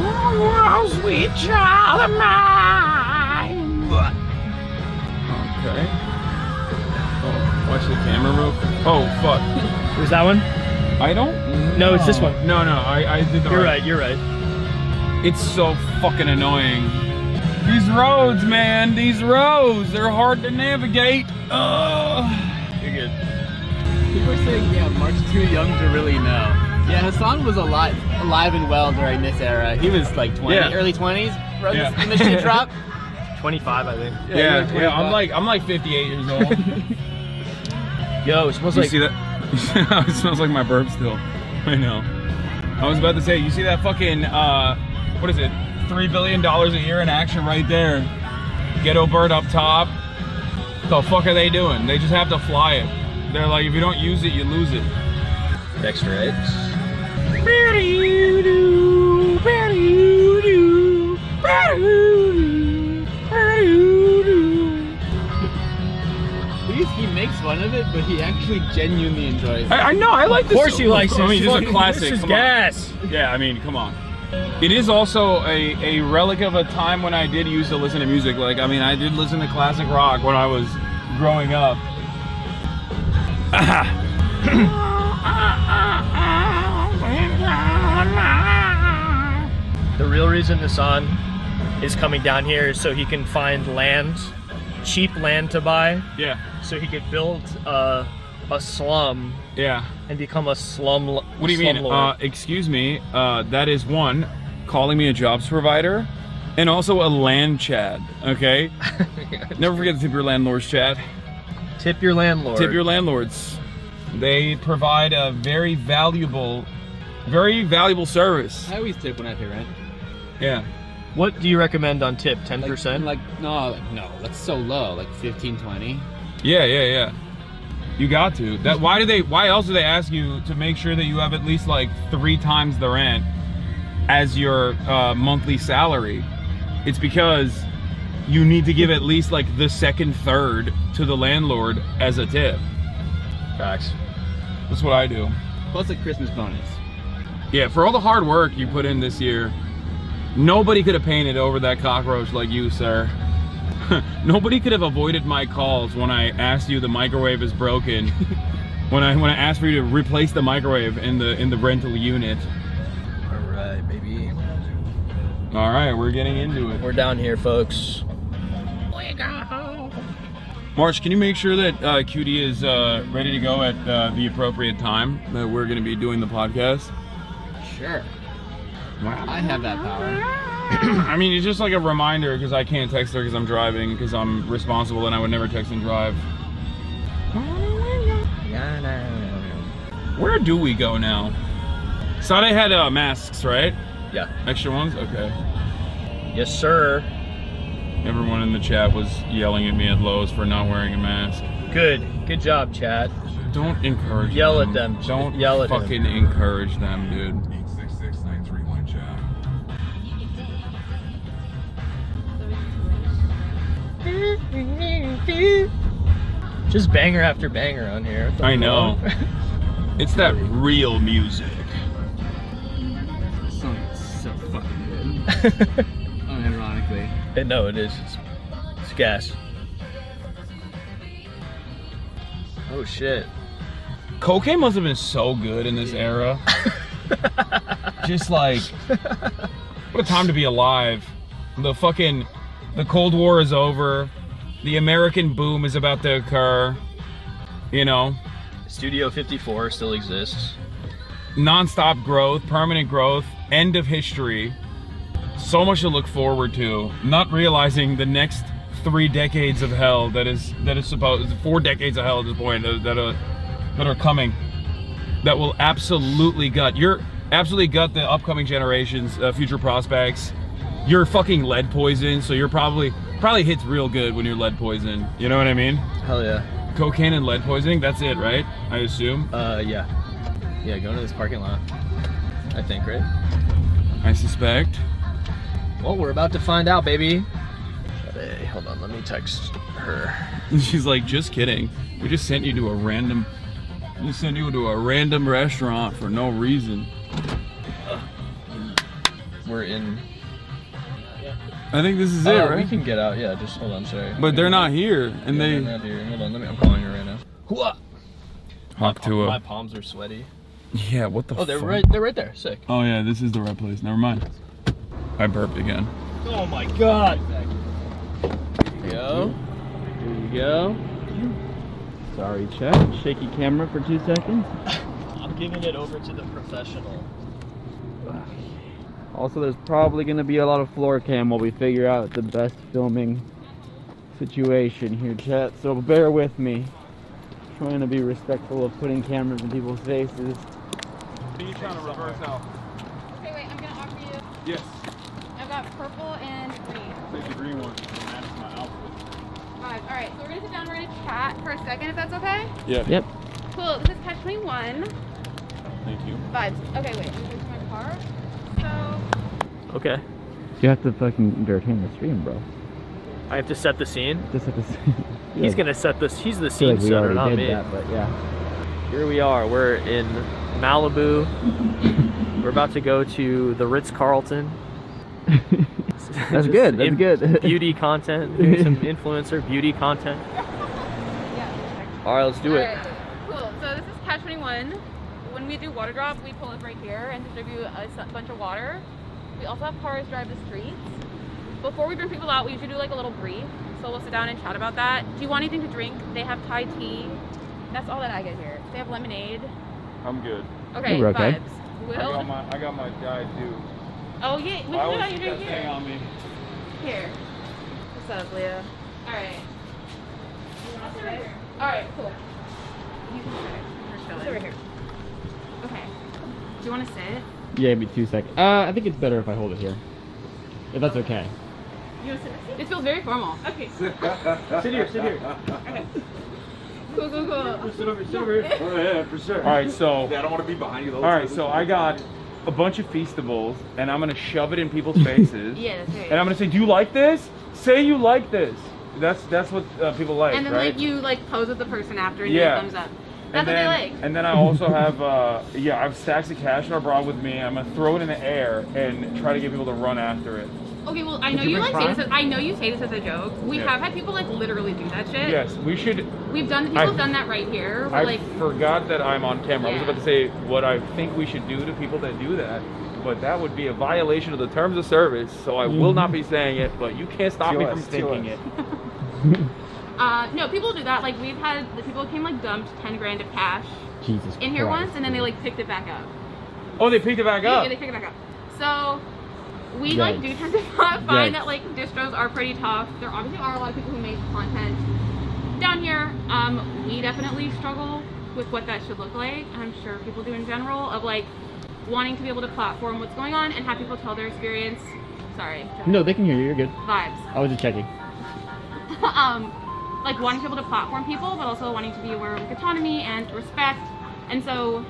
Oh, sweet child of mine. Okay. Oh, watch the camera real quick. Oh, fuck. Was that one? I don't know. No, it's this one. No, I did the You're right, you're right. It's so fucking annoying. These roads, man, these roads, they're hard to navigate. You're good. People are saying, yeah, Mark's too young to really know. Yeah, Hasan was alive and well during this era. He was like 20, early 20s. Rode in the shit drop. 25, I think. Yeah, I'm like 58 years old. Yo, it smells You like... see that? It smells like my burp still. I know. I was about to say, you see that fucking, what is it? $3 billion a year in action right there. Ghetto bird up top. The fuck are they doing? They just have to fly it. They're like, if you don't use it, you lose it. Extra eggs. He makes fun of it, but he actually genuinely enjoys it. I know, I like this. Of course he likes it. I mean, this is a classic. This is Come gas. on. Yeah, I mean, come on. It is also a relic of a time when I did used to listen to music. Like, I mean, I did listen to classic rock when I was growing up. The real reason Hasan is coming down here is so he can find land, cheap land to buy. Yeah. So he could build a slum. Yeah. And become a slum. What do you mean? Excuse me. That is one, calling me a jobs provider, and also a land Chad. Okay. Never forget to tip your landlords, Chad. Tip your landlord. Tip your landlords. They provide a very valuable service. I always tip when I pay rent. Yeah. What do you recommend on tip? 10%? No, that's so low. Like 15, 20. Yeah. You got to. Why else do they ask you to make sure that you have at least like 3 times the rent as your monthly salary? It's because you need to give at least like the second third to the landlord as a tip. Facts. That's what I do. Plus a Christmas bonus. Yeah, for all the hard work you put in this year, nobody could have painted over that cockroach like you, sir. Nobody could have avoided my calls when I asked you the microwave is broken. when I asked for you to replace the microwave in the rental unit. All right, baby. All right, we're getting into it. We're down here, folks. March, can you make sure that Cutie is ready to go at the appropriate time that we're going to be doing the podcast? Sure. Wow. I have that power. I mean, it's just like a reminder because I can't text her because I'm driving because I'm responsible and I would never text and drive. Where do we go now? Sade had masks, right? Yeah. Extra ones? Okay. Yes, sir. Everyone in the chat was yelling at me at Lowe's for not wearing a mask. Good job, chat. Don't encourage them. Yell at them. Don't yell at fucking them. encourage them, dude. 866-931 chat. Just banger after banger on here. I know. It's that real music. This song is so fucking good. Unironically. No, it is. It's gas. Oh shit. Cocaine must have been so good in this era. Just like, what a time to be alive. The Cold War is over. The American boom is about to occur. You know? Studio 54 still exists. Non-stop growth, permanent growth, end of history. So much to look forward to. Not realizing the next 3 decades of hell that is supposed, 4 decades of hell at this point that are coming. That will absolutely gut. Absolutely gut the upcoming generations, future prospects. You're fucking lead poisoned, so you're probably hits real good when you're lead poisoned. You know what I mean? Hell yeah. Cocaine and lead poisoning, that's it, right? I assume? Yeah. Yeah, going to this parking lot. I think, right? I suspect. Well, we're about to find out, baby. Hey, hold on, let me text her. She's like, just kidding. We just sent you to a random restaurant for no reason. We're in. I think this is it, right? We can get out. Yeah, just hold on. Sorry. But they're not here, and they're not here. Hold on. I'm calling her right now. My palms are sweaty. Yeah. What the? Oh, they're fuck? right there. Sick. Oh yeah, this is the right place. Never mind. I burped again. Oh my god. There you go. There you go. Sorry, Chet. Shaky camera for 2 seconds. I'm giving it over to the professional. Also, there's probably going to be a lot of floor cam while we figure out the best filming situation here, chat. So bear with me. Trying to be respectful of putting cameras in people's faces. Are you trying to reverse out? Okay, wait, I'm going to offer you. Yes. I've got purple and green. Take the green one. That's my outfit. Alright, so we're going to sit down, we're going to chat for a second, if that's okay? Yeah. Yep. Cool, this is Catch 21. Thank you. Vibes. Okay, wait, I'm going to my car. So... Okay. You have to fucking entertain the stream, bro. I have to set the scene? Just set the scene. He's gonna set this, he's the scene like we setter, not did me. that, but yeah. Here we are, we're in Malibu. We're about to go to the Ritz-Carlton. That's good, that's good. Beauty content, doing some influencer beauty content. Alright, let's do it. Alright, cool. So this is Catch 21. When we do water drop, we pull up right here and distribute a bunch of water. We also have cars drive the streets. Before we bring people out, we usually do like a little brief. So we'll sit down and chat about that. Do you want anything to drink? They have Thai tea. That's all that I get here. They have lemonade. I'm good. Okay, We're okay. vibes. Will? I got my diet too. Oh yeah, we can do that. You drink here. On me. Here. What's up, Leah? Alright. Alright, cool. You can sit. It's over here. Okay. Do you want to sit? Yeah, give me 2 seconds. I think it's better if I hold it here. If that's okay. You want to sit? This feels very formal. Okay. Sit here, sit here. Okay. Cool, cool, cool. Sit over here. Oh yeah, for sure. Alright, so... I don't want to be behind you. Alright, so I got a bunch of Feastables, and I'm gonna shove it in people's faces. Yeah, that's right. And I'm gonna say, do you like this? Say you like this. That's what people like, and then right? like you like pose with the person after and give a thumbs up. That's what they like. And then I also have, I have stacks of cash in our bra with me. I'm gonna throw it in the air and try to get people to run after it. Okay, well, I know you like say this. I know you say this as a joke. We have had people like literally do that shit. Yes, we should. We've done. People have done that right here. We're, I forgot that I'm on camera. I was Yeah. about to say what I think we should do to people that do that, but that would be a violation of the terms of service. So I will not be saying it. But you can't stop me from thinking it. No, people do that. Like we've had the people came like dumped 10 grand of cash Jesus in here Christ. once, and then they like picked it back up. Oh, they picked it back up. Yeah, they picked it back up. So we like do tend to find that like distros are pretty tough. There obviously are a lot of people who make content down here. We definitely struggle with what that should look like. I'm sure people do in general, of like wanting to be able to platform what's going on and have people tell their experience. Sorry. No, they can hear you. You're good. Vibes. I was just checking. Like wanting to be able to platform people, but also wanting to be aware of like, autonomy and respect. And so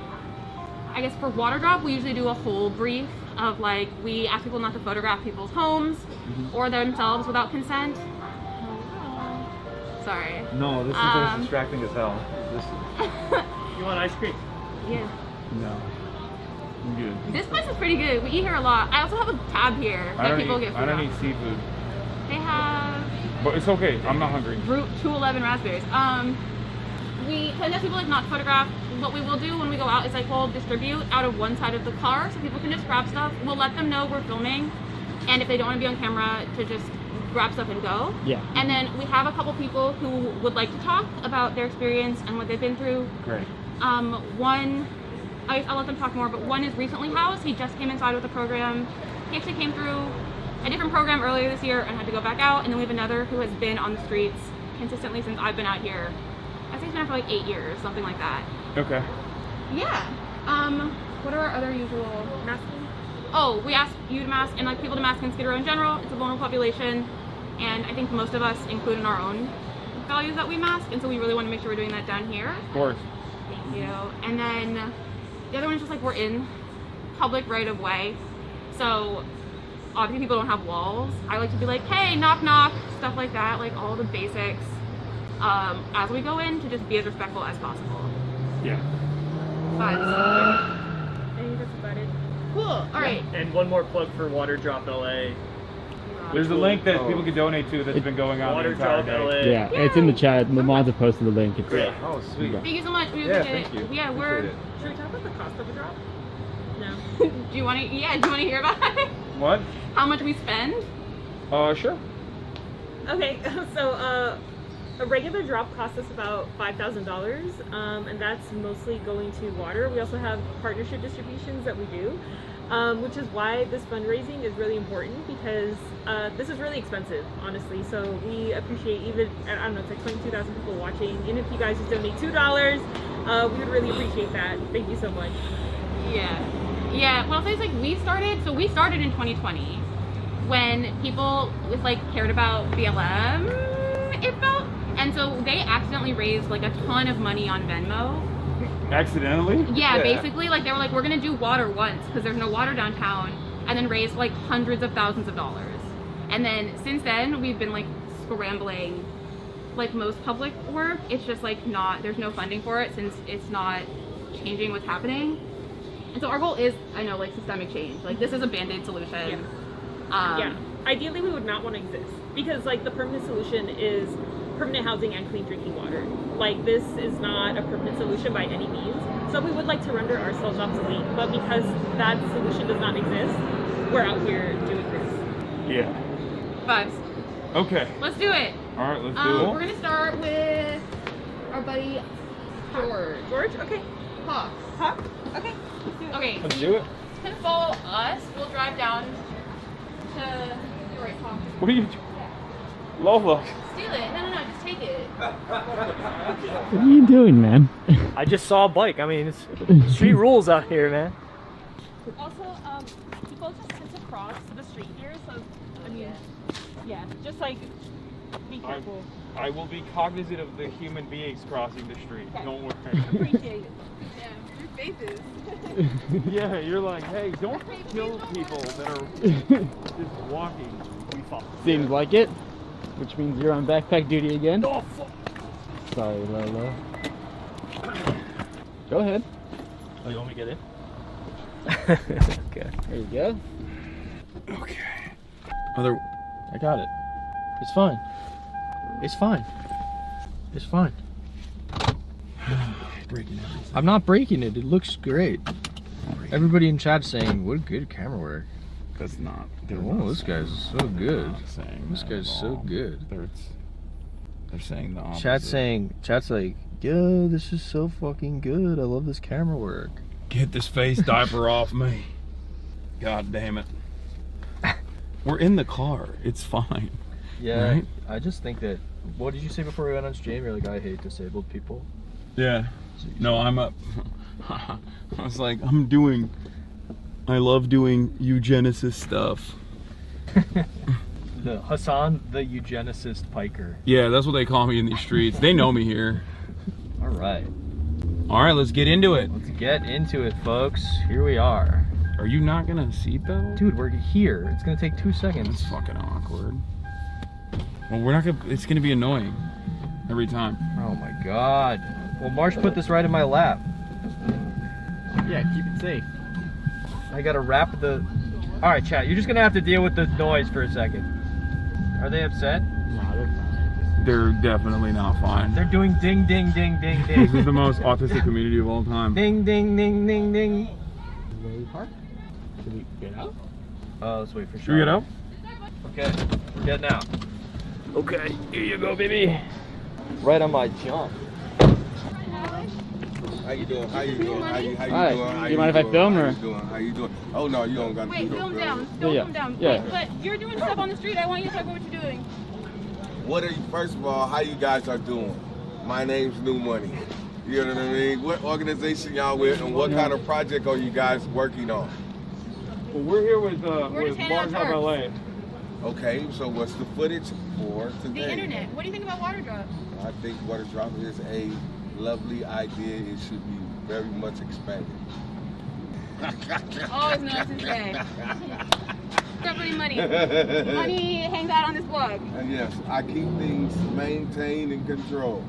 I guess for Water Drop, we usually do a whole brief of like, we ask people not to photograph people's homes or themselves without consent. Sorry. No, this is distracting as hell. You want ice cream? Yeah. No. I'm good. This place is pretty good. We eat here a lot. I also have a tab here that people get food I don't off. eat seafood. They But it's okay. I'm not hungry. Route 211 raspberries. We tend to ask people like not to photograph. What we will do when we go out is like we'll distribute out of one side of the car so people can just grab stuff. We'll let them know we're filming, and if they don't want to be on camera, to just grab stuff and go. Yeah. And then we have a couple people who would like to talk about their experience and what they've been through. Great. One, I'll let them talk more, but one is recently housed. He just came inside with a program. He actually came through a different program earlier this year and had to go back out. And then we have another who has been on the streets consistently since I've been out here. I think he's been out for like 8 years, something like that. Okay. Yeah. What are our other usual masking? Oh, we ask you to mask and like people to mask in Skid Row in general. It's a vulnerable population, and I think most of us include in our own values that we mask, and so we really want to make sure we're doing that down here. Of course. Thank you. And then the other one is just like we're in public right of way, so obviously people don't have walls. I like to be like, hey, knock knock, stuff like that, like all the basics. As we go in, to just be as respectful as possible. Yeah. I think that's about it. Cool. All right. And one more plug for WaterDrop LA. There's a link that people can donate to that's been going on the entire day. Yeah, it's in the chat. The mods have posted the link. It's Great. Oh, sweet. Thank you so much. We Yeah, appreciate thank it. you. Yeah, Appreciate it. Should we talk about the cost of a drop? No. Do you want to? Yeah. Do you want to hear about it? What? How much we spend? Sure. Okay, so a regular drop costs us about $5,000, and that's mostly going to water. We also have partnership distributions that we do, which is why this fundraising is really important, because this is really expensive, honestly. So we appreciate, even, I don't know, it's like 22,000 people watching. Even if you guys just donate $2, we would really appreciate that. Thank you so much. Yeah. Yeah. Well, things like we started in 2020 when people cared about BLM, it felt. And so they accidentally raised like a ton of money on Venmo. Accidentally? Yeah, basically, like they were like, we're gonna do water once because there's no water downtown, and then raised like hundreds of thousands of dollars. And then since then, we've been like scrambling. Like most public work, it's just like there's no funding for it since it's not changing what's happening. And so our goal is, I know, like systemic change. Like this is a band-aid solution. Yeah. Ideally, we would not want to exist, because like the permanent solution is permanent housing and clean drinking water. Like this is not a permanent solution by any means. So we would like to render ourselves obsolete, but because that solution does not exist, we're out here doing this. Yeah. Vibes. Okay. Let's do it. All right, let's do it. We're gonna start with our buddy George. George? Okay. Hawk. Hawk? Okay. Let's do it. Okay. Let's do it. You can follow us. We'll drive down to your right, Hawk. What are you doing? Lola. Steal it. No, just take it. What are you doing, man? I just saw a bike. I mean, it's street rules out here, man. Also, people just tend to cross the street here, so I mean, yeah, just like be careful. I will be cognizant of the human beings crossing the street. Okay. Don't worry. Appreciate it. Yeah, your faces. Yeah, you're like, hey, don't kill people that are just walking. We fall. Seems like it. Which means you're on backpack duty again. Oh, fuck. Sorry, Lolo. Go ahead. Oh, you want me to get in? Okay. There you go. Okay. I got it. It's fine. It's fine. It's fine. Breaking everything. I'm not breaking it. It looks great. Everybody in chat saying, what good camera work. That's not. Oh, this guy's so good. This guy's so good. They're saying the opposite. Chat's like, yo, this is so fucking good. I love this camera work. Get this face diaper off me. God damn it. We're in the car. It's fine. Yeah, right? I just think that, what did you say before we went on stream? You're like, I hate disabled people. Yeah. No, I'm up. I was like, I love doing eugenicist stuff. The Hasan, the eugenicist piker. Yeah, that's what they call me in these streets. They know me here. All right. All right, let's get into it. Let's get into it, folks. Here we are. Are you not gonna seatbelt? Dude, we're here. It's gonna take 2 seconds. It's fucking awkward. Well, we're not gonna. It's gonna be annoying every time. Oh my god. Well, Marsh put this right in my lap. Yeah, keep it safe. I gotta wrap the. All right, chat. You're just gonna have to deal with the noise for a second. Are they upset? They're definitely not fine. They're doing ding, ding, ding, ding, ding. This is the most autistic community of all time. Ding, ding, ding, ding, ding. Where we park? Should we get out? Let's wait for Should we get out? Okay, we're getting out. Okay, here you go, baby. Right on my jump. How you doing? How you doing? How you Hi. doing? How Do you mind if I film, or? How you doing? Oh no, you don't got to Wait, do no film film. down. Still Yeah. film down. Yeah. Wait, but you're doing stuff on the street. I want you to talk about what you're doing. What are you? First of all, how you guys are doing? My name's New Money. You know what I mean? What organization y'all with, and what kind of project are you guys working on? Well, we're here with just handing out WaterDrop LA. Okay, so what's the footage for today? The internet. What do you think about WaterDrop? I think WaterDrop is a lovely idea. It should be very much expanded. Always knows to say. Definitely money. Money hangs out on this blog. And yes, I keep things maintained and controlled.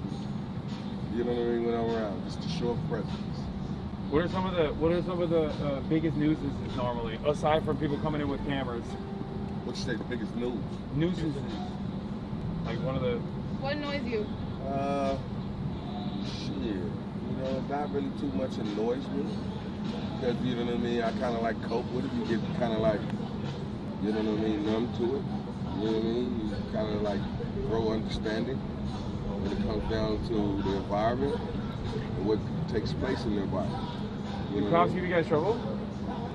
You know what I mean when I'm around, just to show a presence. What are some of the biggest nuisances normally, aside from people coming in with cameras? What'd you say, the biggest news? Nuisances. Like one of the. What annoys you? Shit. You know, not really too much annoys me. Because, you know what I mean, I kind of like cope with it. You get kind of like, you know what I mean, numb to it. You know what I mean? You kind of like grow understanding when it comes down to the environment and what takes place in the environment. Do cops give you guys trouble?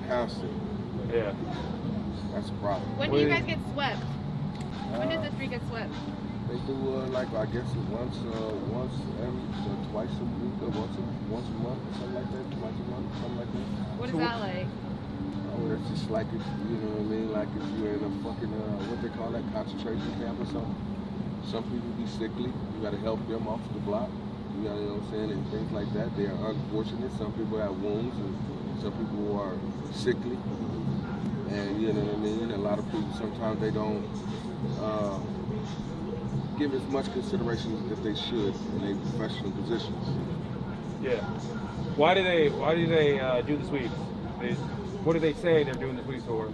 Constant. Yeah. That's a problem. When do you guys get swept? When does the street get swept? They do like I guess once twice a week or once a month or something like that. Twice a month, something like that. What is that like? Oh, it's just like if you know what I mean, like if you're in a fucking what they call that, concentration camp or something. Some people be sickly. You gotta help them off the block. You gotta, you know what I'm saying, and things like that. They are unfortunate. Some people have wounds, and some people are sickly. And you know what I mean. A lot of people sometimes they don't give as much consideration as they should in their professional positions. Yeah. Why do they do the sweeps? What do they say they're doing the sweeps for?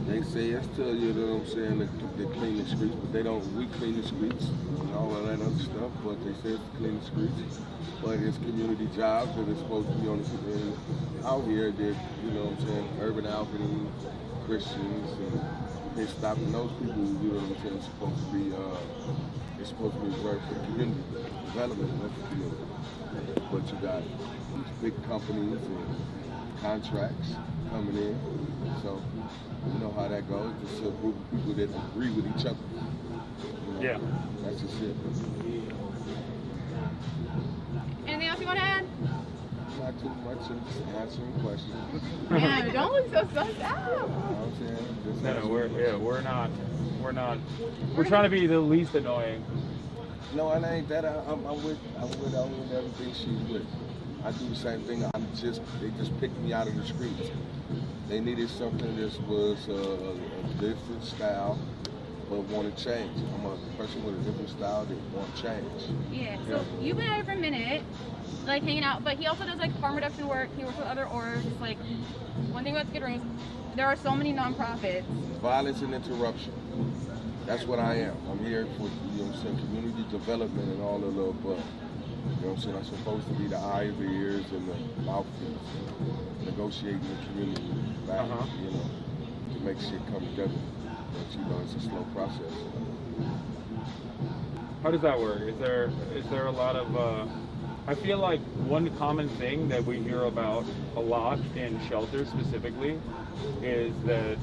They say it's to, you know what I'm saying, they clean the streets, but they don't, we clean the streets and all of that other stuff, but they say it's to clean the streets. But it's community jobs that are supposed to be on the, out here, that, you know what I'm saying, urban Albany, Christians, and they're stopping those people, you know what I'm saying, it's supposed to be reserved for community development of the community. But you got these big companies and contracts coming in, so you know how that goes. It's a group of people that agree with each other. You know, yeah. That's just it. Anything else you want to add? Not too much, just answering questions. Yeah, don't look so sussed out. You know what I'm saying? Just No, we're not. We're trying to be the least annoying. No, it ain't that. I'm with everything she's with. I do the same thing. They just picked me out of the streets. They needed something that was a different style, but want to change. I'm a person with a different style that want change. Yeah, so you've been out here for a minute, like hanging out, but he also does like harm reduction work. He works with other orgs. Like, one thing about Skid Row is there are so many nonprofits. Violence and interruption. That's what I am. I'm here for, you know what I'm saying, community development and all of the above. You know what I'm saying? I'm supposed to be the eyes, the ears, and the mouthpiece, negotiating the community back, you know, to make shit come together. But you know, it's a slow process. How does that work? Is there a lot of I feel like one common thing that we hear about a lot in shelters specifically is that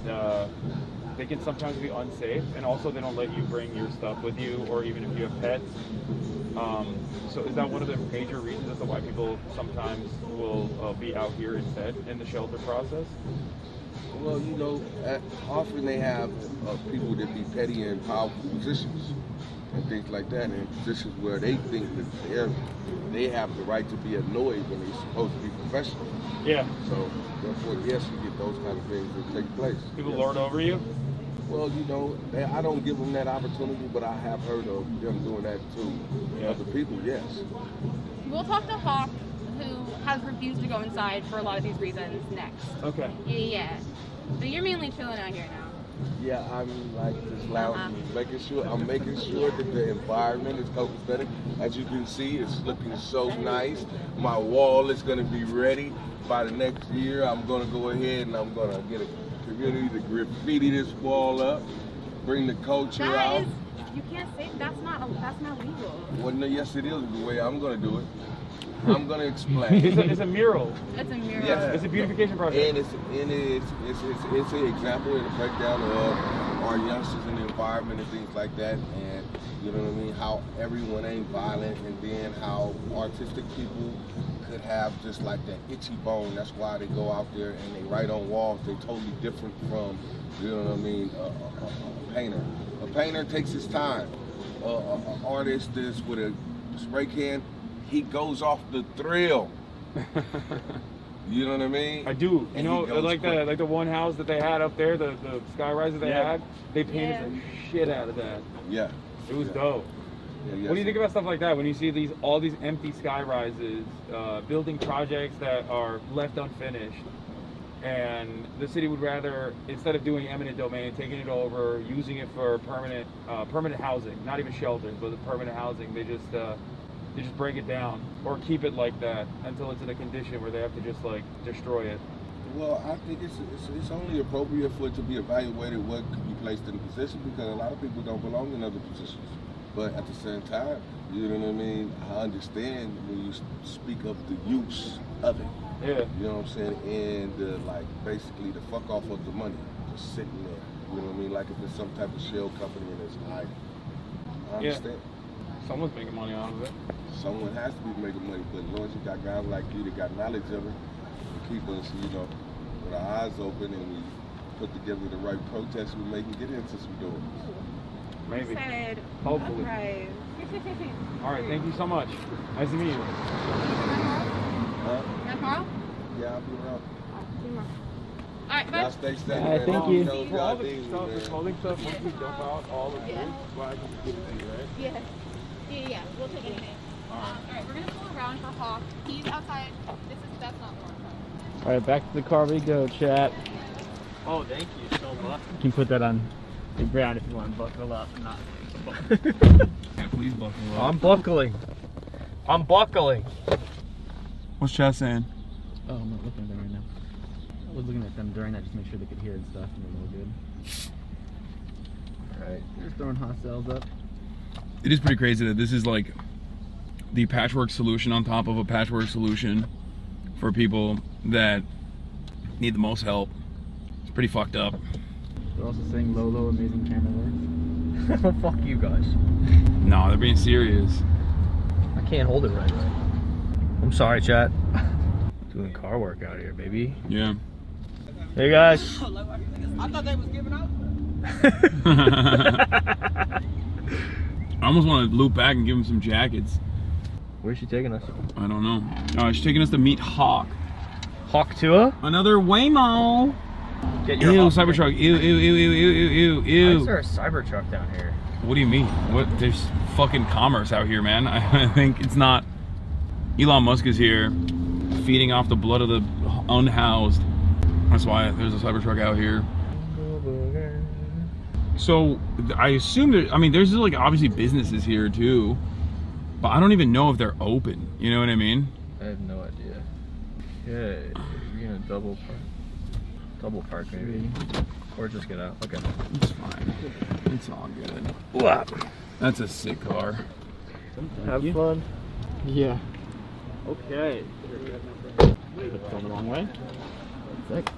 they can sometimes be unsafe, and also they don't let you bring your stuff with you, or even if you have pets. So is that one of the major reasons as to why people sometimes will be out here instead in the shelter process? Well, you know, often they have people that be petty and powerful positions and things like that, in positions where they think that they have the right to be annoyed when they're supposed to be professional. Yeah. So, therefore, yes, you get those kind of things that take place. People lord over you? Well, you know, I don't give them that opportunity, but I have heard of them doing that too. Yeah. Other people, yes. We'll talk to Hawk, who has refused to go inside for a lot of these reasons next. Okay. Yeah. But you're mainly chilling out here now. Yeah, I'm like just lounging, I'm making sure that the environment is copacetic. As you can see, it's looking so nice. My wall is gonna be ready by the next year. I'm gonna go ahead and I'm gonna get a community to graffiti this wall up, bring the culture out. You can't say that's not legal. Well, no, yes it is the way I'm gonna do it. I'm gonna explain. It's a mural. It's a mural. Yeah. It's a beautification project. And it's an example and a breakdown of our youngsters in the environment and things like that. And you know what I mean? How everyone ain't violent, and then how artistic people could have just like that itchy bone. That's why they go out there and they write on walls. They're totally different from, you know what I mean, a painter. A painter takes his time. An artist is with a spray can. He goes off the thrill. You know what I mean? I do. And You know, he goes like quick. the one house that they had up there, the skyrise that they Yeah. had, they painted the shit out of that. Yeah. It was Yeah. dope. Yeah, What do you think about stuff like that when you see all these empty sky rises, building projects that are left unfinished, and the city would rather, instead of doing eminent domain, taking it over, using it for permanent housing, not even shelters, but the permanent housing, they just break it down or keep it like that until it's in a condition where they have to just like destroy it. Well, I think it's only appropriate for it to be evaluated what could be placed in a position, because a lot of people don't belong in other positions. But at the same time, you know what I mean? I understand when you speak of the use of it. Yeah. You know what I'm saying? And like basically the fuck off of the money just sitting there. You know what I mean? Like if it's some type of shell company and it's like, I understand. Someone's making money out of it. Someone has to be making money, but as long as you got guys like you that got knowledge of it, and keep us, you know, with our eyes open, and we put together the right protests, we make and get into some doors. Maybe. Said, Hopefully. Right. All right, thank you so much. Nice to meet you. Tomorrow? Yeah, I'll be around. All right, Y'all bye. stay safe, All right, man. thank All you. those For all God the things, stuff, the man. clothing stuff, once we dump out all the food, swag, you can give it to you, right? Yeah. We'll take anything. All right, we're gonna pull around for Hawk. He's outside. That's not normal. All right, back to the car we go, chat. Oh, thank you so much. You can put that on the ground if you want to buckle up. Not Yeah, please buckle up. I'm buckling. I'm buckling. What's Chad saying? Oh, I'm not looking at them right now. I was looking at them during that just to make sure they could hear and stuff, and they're all good. Alright, just throwing hot cells up. It is pretty crazy that this is like the patchwork solution on top of a patchwork solution for people that need the most help. It's pretty fucked up. They're also saying LOLO, amazing camera work. Fuck you guys. No, they're being serious. I can't hold it right. I'm sorry, chat. Doing car work out here, baby. Yeah. Hey guys. I thought they was giving out. I almost want to loop back and give them some jackets. Where's she taking us? I don't know. She's taking us to meet Hawk. Hawk Tua? Another Waymo. Get your Ew, Hawk Cybertruck. Ew, ew, ew, ew, ew, ew, ew. Why is there a Cybertruck down here? What do you mean? What? There's fucking commerce out here, man. I think it's not. Elon Musk is here, feeding off the blood of the unhoused. That's why there's a Cybertruck out here. So I assume that, I mean, there's like obviously businesses here too, but I don't even know if they're open. You know what I mean? I have no idea. Okay, we're gonna double park maybe, or just get out. Okay, it's fine. It's all good. Wow. That's a sick car. Have fun. Yeah. Okay. It's going the wrong way. Sick.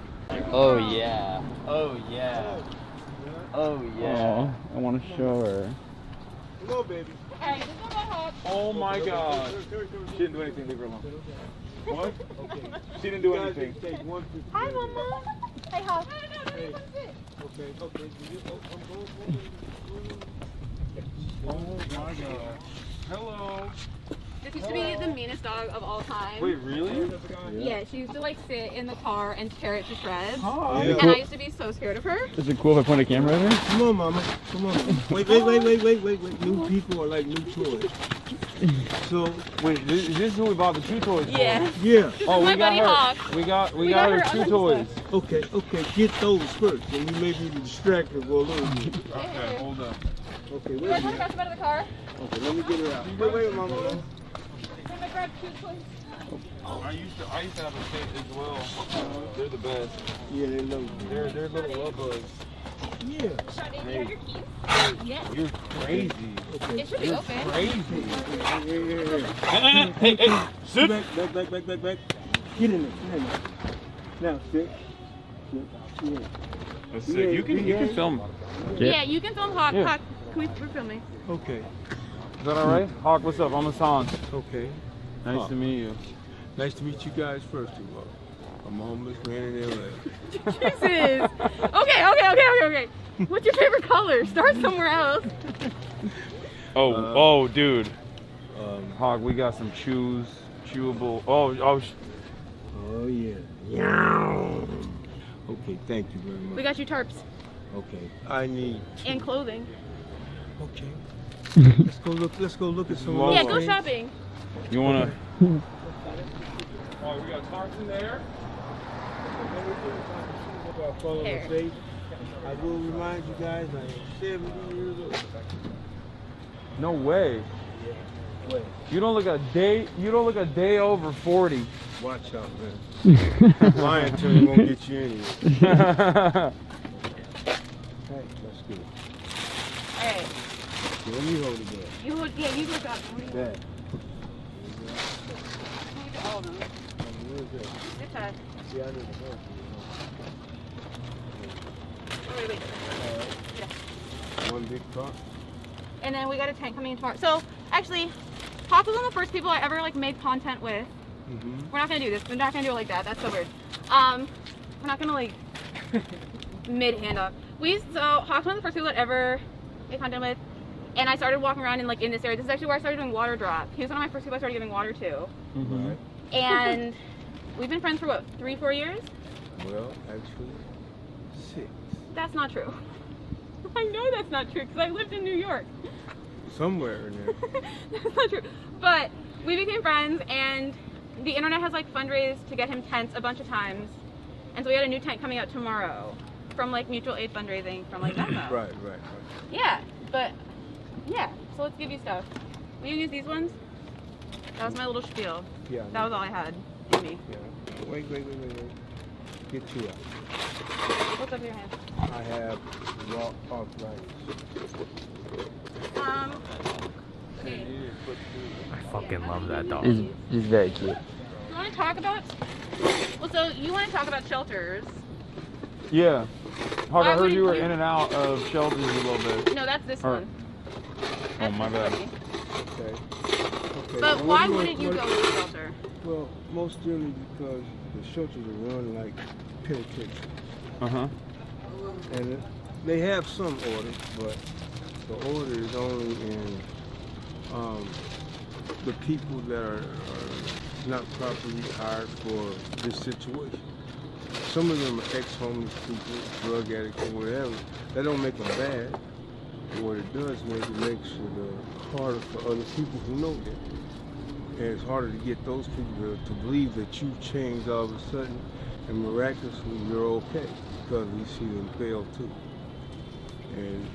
Oh yeah. Oh yeah. Oh yeah. Oh, I want to show her. Come on, baby. Alright, this is my Hawk. Oh my god. She didn't do anything, leave her alone. What? She didn't do anything. Hi, Mama. Hey, Hawk. Okay. Oh my god. Hello. This used to be the meanest dog of all time. Wait, really? Yeah, she used to like sit in the car and tear it to shreds. Oh, And I used to be so scared of her. Is it cool if I point a camera at her? Come on, Mama. Come on. Wait. New people are like new toys. So wait, is this who we bought the chew toys for? Yeah. Yeah. Oh, we my got buddy her. Hawk. We got We got her her chew other toys. stuff. Okay, get those first, and you may be distracted for a little bit. Okay, hold up. Okay, You wait a guys want to minute. pass them out of the car? Okay, let me get her out. Wait, Mama. Can I grab two toys? I used to have a kid as well. They're the best. Yeah, they love. They're little love bugs. Yeah. Shadi, do you have your keys? Yes. You're crazy. It should be You're open. crazy. Hey, sit. Back. Get in there. Now, sit. Yeah. That's sick. You can film. Yeah, you can film Hawk. Yeah. Hawk, we're filming. Okay. Is that all right? Hawk, what's up? I'm Hassan. Okay. Nice to meet you. Nice to meet you guys first of all. I'm a homeless man in LA. Jesus. Okay. What's your favorite color? Start somewhere else. Oh, dude. Hawk, we got some chewable. Oh, yeah. Okay, thank you very much. We got you tarps Okay. I need. and clothing. Okay. Let's go look at some. Whoa. Yeah, go shopping. You wanna? Oh, we got tarps in there. Here. I will remind you guys, I am 70 years old. No way. Wait, You don't look a day over 40. watch out, man. Lying to me won't get you anywhere. Hey, let's do it. Alright. Okay, let me hold it there. You look up. There. All of them. Good touch. Yeah, I need to help Oh, wait. Yeah. One big truck. And then we got a tent coming in tomorrow. So actually, Hawk was one of the first people I ever like made content with. We're not gonna do this. We're not gonna do it like that. That's so weird. We're not gonna like mid hand up. So Hawk's one of the first people that ever made content with, and I started walking around in this area. This is actually where I started doing WATERDROP. He was one of my first people I started giving water to. Right. And we've been friends for what, 3-4 years? Well, actually, 6. That's not true. I know that's not true because I lived in New York. Somewhere in there. That's not true. But we became friends, and the internet has like fundraised to get him tents a bunch of times. And so we had a new tent coming out tomorrow from like mutual aid fundraising from like Venmo. Right. Yeah, but yeah, so let's give you stuff. Will you use these ones? That was my little spiel. Yeah. That was all I had in me. Yeah. Wait. Get 2 out. What's up in your hand? I have raw arthritis. Okay. I fucking love that dog. He's very cute. You want to talk about? Well, so you want to talk about shelters? Yeah. Hawk, I Why heard would you were you- in and out of shelters a little bit. No, that's this Or- one. Oh, my bad. Okay. But well, why what wouldn't you go to a shelter? Well, most generally because the shelters are run like penitentiaries. Uh-huh. And they have some orders, but the order is only in the people that are not properly hired for this situation. Some of them are ex-homeless people, drug addicts, or whatever. That don't make them bad. But what it does makes it harder for other people who know them. And it's harder to get those people to believe that you've changed all of a sudden and miraculously you're okay, because we see them fail too. And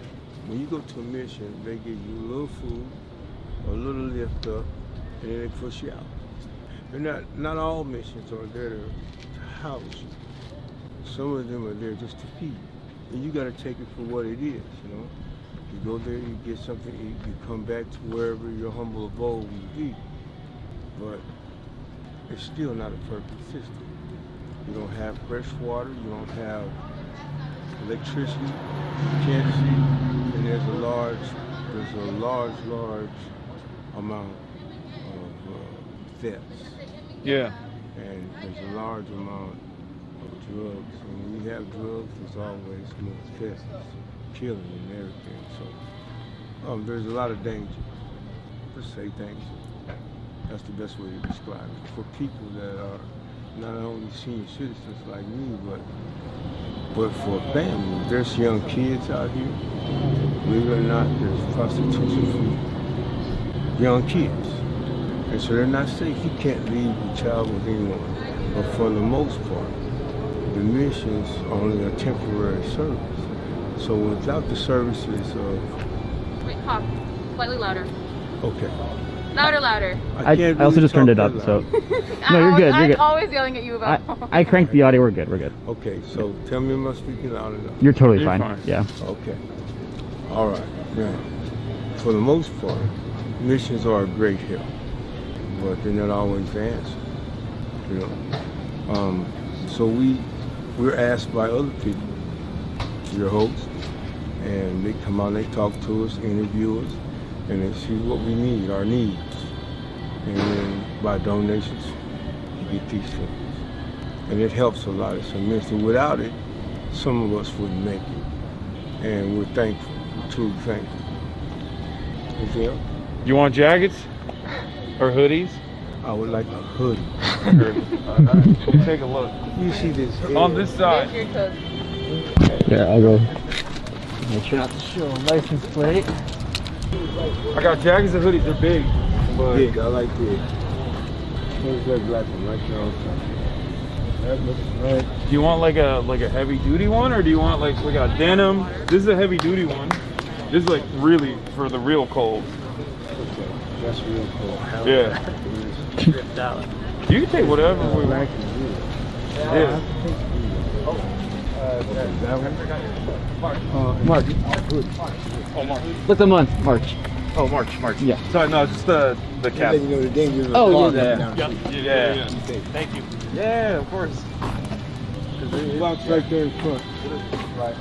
when you go to a mission, they give you a little food, a little lift up, and then they push you out. They're not all missions are there to house you. Some of them are there just to feed. And you gotta take it for what it is, you know. You go there, you get something to eat, you come back to wherever your humble abode will be. But it's still not a perfect system. You don't have fresh water, you don't have electricity, you can't see, and there's a large amount of thefts. Yeah. And there's a large amount of drugs. And when you have drugs, there's always more thefts, killing and everything. So there's a lot of danger. Let's say danger. That's the best way to describe it. For people that are not only senior citizens like me, but for families. There's young kids out here. Believe it or not, there's prostitution young kids. And so they're not safe. You can't leave the child with anyone. But for the most part, the missions are only a temporary service. So without the services of... Wait, Hawk, slightly louder. Okay. Louder. I also just turned it up, so... No, you're good, you're good. I'm always yelling at you about... I cranked the audio, we're good. Okay, so tell me am I speaking loud enough? You're totally fine. Yeah. Okay. All right. Now, for the most part, missions are a great help, but they're not always the answer. You know. So we're asked by other people, your hosts, and they come out and they talk to us, interview us, and they see what we need, our needs. And then by donations, you get these things. And it helps a lot. It's immensely. Without it, some of us wouldn't make it. And we're thankful, we're truly thankful. Anything else? You want jackets or hoodies? I would like a hoodie. Take a look. You see this on this side. Yeah, I'll go. Make sure not to show a license plate. I got jackets and hoodies. They're big. But big. I like big. Where's that black one? Right there on top. That looks right. Do you want like a heavy duty one, or do you want like we got denim? This is a heavy duty one. This is like really for the real cold. Okay, that's real cold. Yeah. You can take whatever we want. Yeah. March. Oh, March. What's the month? March. Oh, March. Yeah. Sorry, no, it's just the cap. You know the dangers of Yeah. Thank you. Yeah, of course. Box right there in front. Right.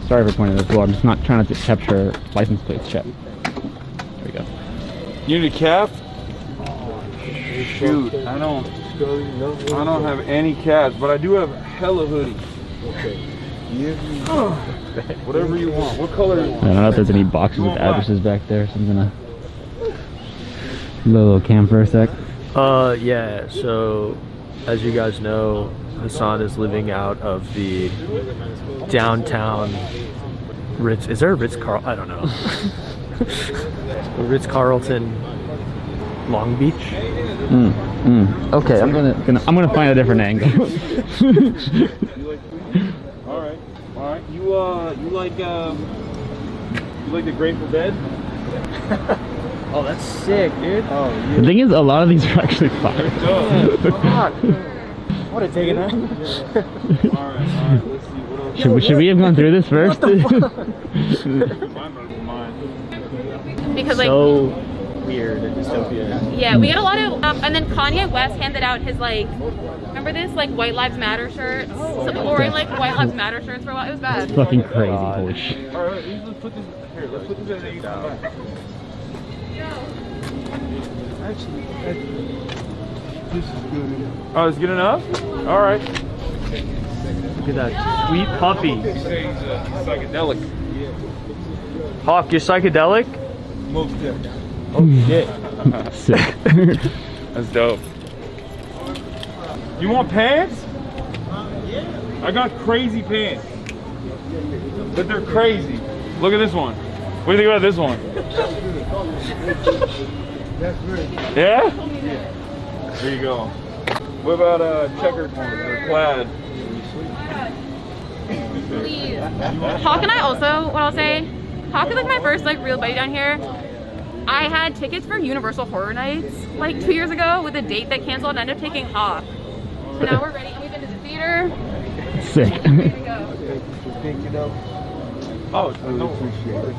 Sorry for pointing this well. I'm just not trying to capture license plates, chat. There we go. You need a cap? Shoot, I don't have any caps, but I do have hella hoodies. Okay. Whatever you want. What color do you want? I don't know if there's any boxes with addresses back there, so I'm gonna little cam for a sec. Yeah, so as you guys know, Hasan is living out of the downtown Ritz. Is there a Ritz-Carlton? I don't know. Ritz-Carlton Long Beach. Okay, I'm gonna find a different angle. All right. You like the Grateful Dead? Oh, that's sick, dude. Oh, yeah. The thing is, a lot of these are actually fire. What a take it out. All right. Let's see what else. Should we have gone through this first? Because like so weird dystopia. Yeah, we get a lot of and then Kanye West handed out his like, remember this like White Lives Matter shirts? Some people were wearing like White Lives Matter shirts for a while. It was bad. It's fucking crazy. Holy shit. All right, let's put this here. Let's put this in the Actually, this is good enough. Oh, it's good enough? All right. Look at that sweet puppy. They say he's psychedelic. Hawk, you're psychedelic? Most definitely. Oh shit. Sick. That's dope. You want pants? I got crazy pants. But they're crazy. Look at this one. What do you think about this one? That's great. Yeah? There you go. What about checkered ones or plaid? Please. Hawk and I also, what I'll say, Hawk is like my first like real buddy down here. I had tickets for Universal Horror Nights like 2 years ago with a date that canceled and ended up taking Hawk. So now we're ready and we've been to the theater. Sick. Ready to go. Thank you, though. Oh, I really appreciate it.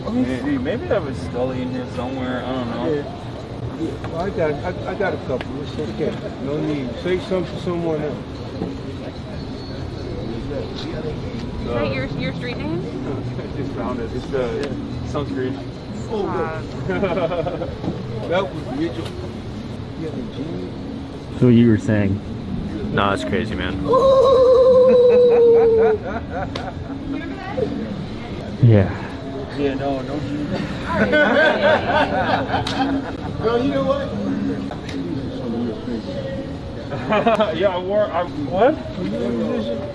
Let me see. Maybe I have a Scully in here somewhere. I don't know. Yeah. Well, I got a couple. It's okay. No need. Say something to someone else. Is that your street name? I just found it. It's sunscreen. That was Mitchell. So you were saying? Nah, it's crazy, man. Yeah. Yeah, no. Well, you know what? Yeah, what?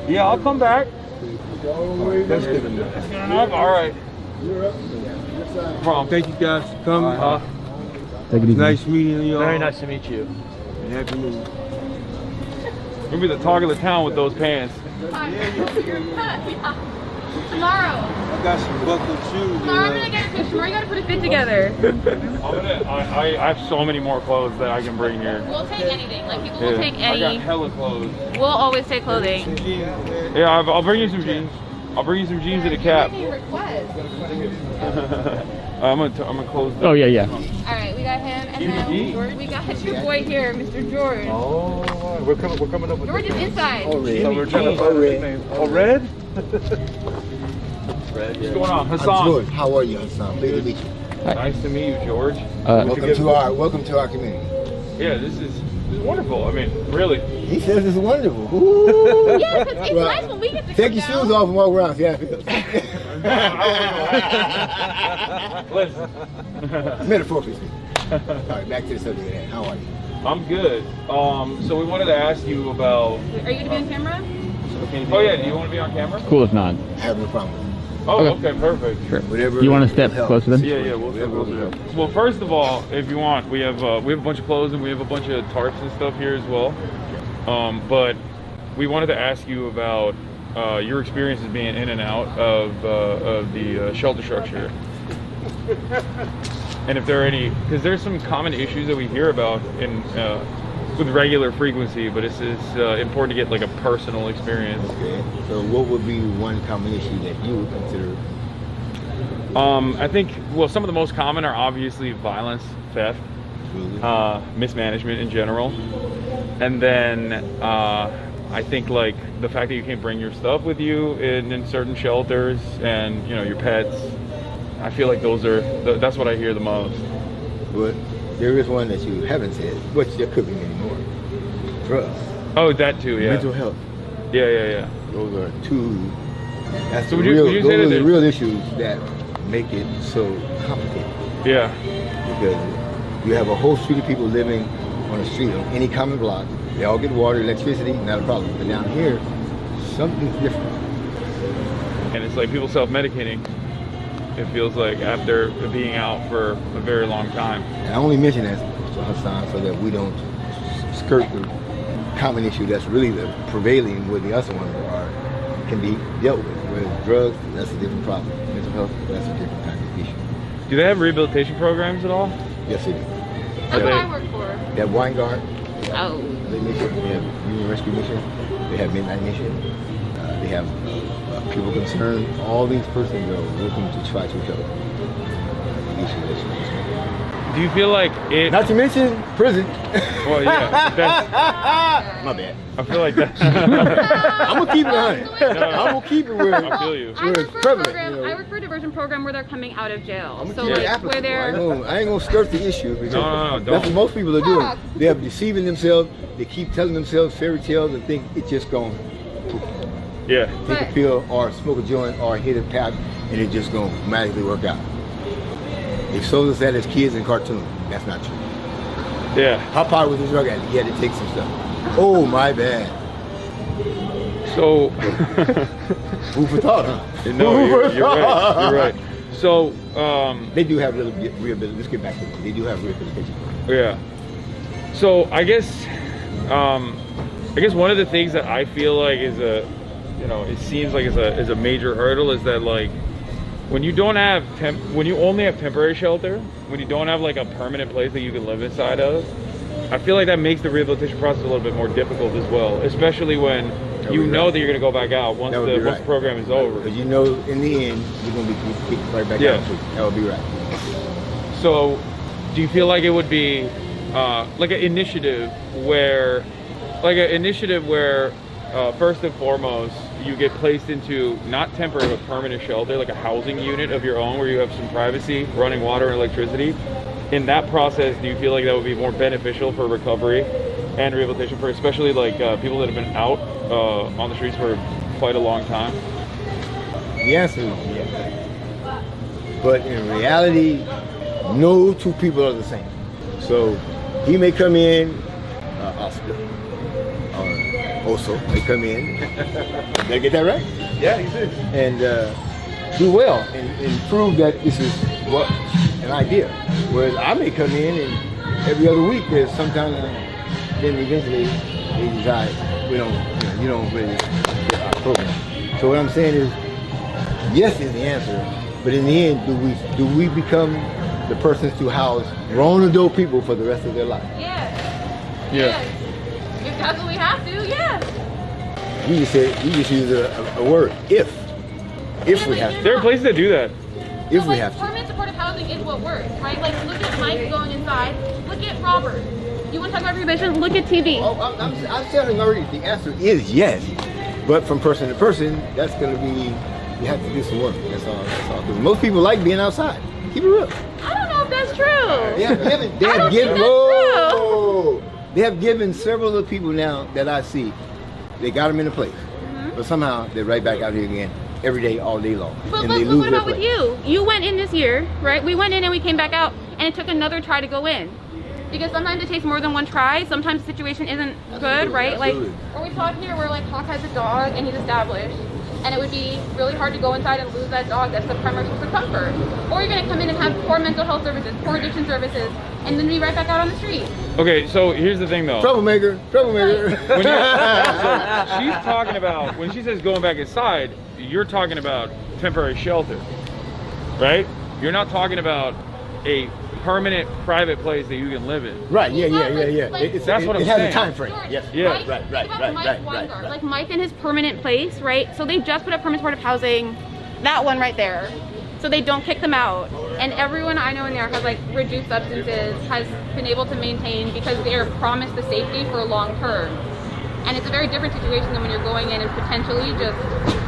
Yeah, I'll come back. That's good enough. That's good enough? All right. You're up. No problem. Thank you guys for coming. Take it easy. Nice meeting you all. Very nice to meet you. And happy New Year. We'll be the talk of the town with those pants. Tomorrow. I got some buckled shoes. Tomorrow I'm gonna get a picture. Tomorrow you gotta put a fit together. I have so many more clothes that I can bring here. We'll take anything. Like people will take any. I got hella clothes. We'll always take clothing. Yeah, I'll bring you some jeans. I'll bring you some jeans and a cap. I'm gonna close. Oh yeah. All right, we got him, and then we got your boy here, Mr. George. Oh, we're coming up with. George is inside. Oh, red. So we're trying to find the name. Oh, red. Red. What's going on, Hassan? I'm George. How are you, Hassan? Pleased to meet you. Nice to meet you, George. Welcome to our community. Yeah, this is wonderful. I mean, really. He says it's wonderful. Ooh. Yeah, it's nice when we get to take your shoes off and walk around. See how it feels. Listen. Metaphorically. All right, back to the subject at hand. How are you? I'm good. So we wanted to ask you about. Are you gonna be on camera? Oh yeah, do you want to be on camera? Cool if not. I have no problem. Oh, okay, perfect. Sure. Whatever. You want to step closer then? Yeah, we'll step closer. Well, first of all, if you want, we have a bunch of clothes and we have a bunch of tarps and stuff here as well. But we wanted to ask you about your experiences being in and out of the shelter structure, and if there are any, because there's some common issues that we hear about with regular frequency, but it's important to get like a personal experience. Okay. So what would be one common issue that you would consider? I think, well, some of the most common are obviously violence, theft, mismanagement in general. And then I think like the fact that you can't bring your stuff with you in certain shelters and, you know, your pets. I feel like that's what I hear the most. But there is one that you haven't said, which there could be many more. Drugs. Oh, that too, yeah. Mental health. Yeah. Those are two. That's so the real issues that make it so complicated. Yeah. Because you have a whole street of people living on a street on any common block. They all get water, electricity, not a problem. But down here, something's different. And it's like people self-medicating. It feels like after being out for a very long time. And I only mention that, Hassan, so that we don't skirt the common issue that's really the prevailing with the other ones can be dealt with. Whereas drugs, that's a different problem. Mental health, that's a different kind of issue. Do they have rehabilitation programs at all? Yes, they do. That's what I work for. They have wine guard. Oh. They have Union Rescue Mission. They have Midnight Mission. They have people concerned. All these persons are working to try to help the issue that's. Do you feel like it? Not to mention prison. Well, yeah. That's, my bad. I feel like that. I'm gonna keep it on it. I'm gonna keep it where. I feel you. I work for a program. I work for a diversion program where they're coming out of jail. So like where they're. I ain't gonna skirt the issue because no, that's what most people are doing. They are deceiving themselves. They keep telling themselves fairy tales and think it's just going. Yeah. Take a pill or smoke a joint or hit a pack and it just gonna magically work out. They sold us that as kids in cartoons. That's not true. Yeah. Popeye was a drug addict. He had to take some stuff. Oh, my bad. So. Food for thought, huh? No, you're right. You're right. So. They do have rehabilitation. Let's get back to it. They do have rehabilitation. Yeah. So I guess one of the things that I feel like is it seems like is a major hurdle is that like when you don't have when you only have temporary shelter, when you don't have like a permanent place that you can live inside of, I feel like that makes the rehabilitation process a little bit more difficult as well, especially when you know that you're going to go back out once the program is over. Because you know in the end you're going to be kicked right back out. That would be right. So do you feel like it would be like an initiative where first and foremost you get placed into not temporary but permanent shelter, like a housing unit of your own where you have some privacy, running water and electricity? In that process, do you feel like that would be more beneficial for recovery and rehabilitation for especially like people that have been out on the streets for quite a long time? The answer is yes. But in reality, no two people are the same. So he may come in, Oscar, or also may come in. Did I get that right? Yeah, you did. And do well and prove that this is what an idea. Whereas I may come in and every other week there's sometimes then eventually they decide you don't really get our program. So what I'm saying is yes is the answer, but in the end do we become the persons to house grown adult people for the rest of their life? Yeah. Yeah. If that's what we have to, yeah. You just use a word, if we have to. There are places that do that. If we have to. Permanent supportive housing is what works, right? Like, look at Mike going inside. Look at Robert. You want to talk about revision? Look at TV. Oh, I'm telling you already, the answer is yes. But from person to person, that's going to be, you have to do some work. That's all. Because most people like being outside. Keep it real. I don't know if that's true. They have given several of the people now that I see, they got them in a place. But somehow they're right back out here again every day, all day long. But what about with you? You went in this year, right? We went in and we came back out, and it took another try to go in. Because sometimes it takes more than one try. Sometimes the situation isn't good, right? Absolutely. Like, or we talk here where like Hawk has a dog and he's established, and it would be really hard to go inside and lose that dog. That's the primary source of comfort. Or you're gonna come in and have poor mental health services, poor addiction services, and then be right back out on the street. Okay, so here's the thing though. Troublemaker. So she's talking about, when she says going back inside, you're talking about temporary shelter, right? You're not talking about a permanent private place that you can live in. Right, yeah. That's what I'm saying. It has a time frame, yes. Yeah. Right. Like Mike in his permanent place, right? So they just put up permanent supportive housing, that one right there. So they don't kick them out. And everyone I know in there has like reduced substances, has been able to maintain because they are promised the safety for long term. And it's a very different situation than when you're going in and potentially just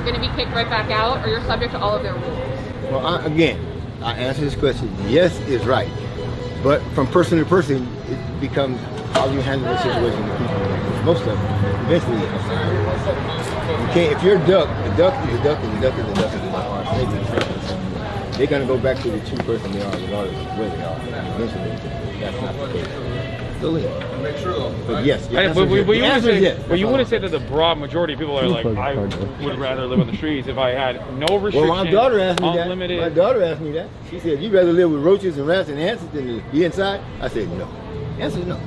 gonna be kicked right back out, or you're subject to all of their rules. Well, I answer this question, yes is right. But from person to person, it becomes how you handle the situation with people. Most of them, eventually, you can't, if you're a duck is a duck is a duck is a duck is a duck. They're going to go back to the true person they are, regardless of where they are. And eventually, that's not the case. Still is. But yes, the answer is yes. Well, you wouldn't say that the broad majority of people are like, I would rather live on the streets if I had no restrictions. Well, my daughter asked me unlimited. that. My daughter asked me that. She said, you'd rather live with roaches and rats and ants than be inside? I said, no. The answer is no.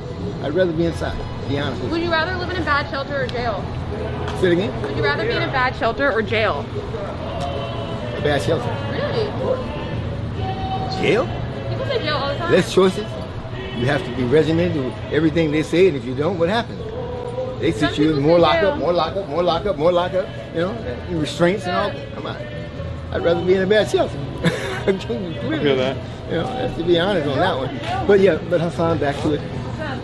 I'd rather be inside, to be honest with you. Would you rather live in a bad shelter or jail? Say it again? Would you rather be in a bad shelter or jail? A bad shelter. Really? Jail? People say jail all the time. Less choices. You have to be regimented with everything they say, and if you don't, what happens? They sit you in more lockup, more lockup, more lockup, more lockup, you know, restraints and all. Come on. I'd rather be in a bad shelter. I feel that. You know, that's to be honest on that one. But yeah, but Hasan, back to it.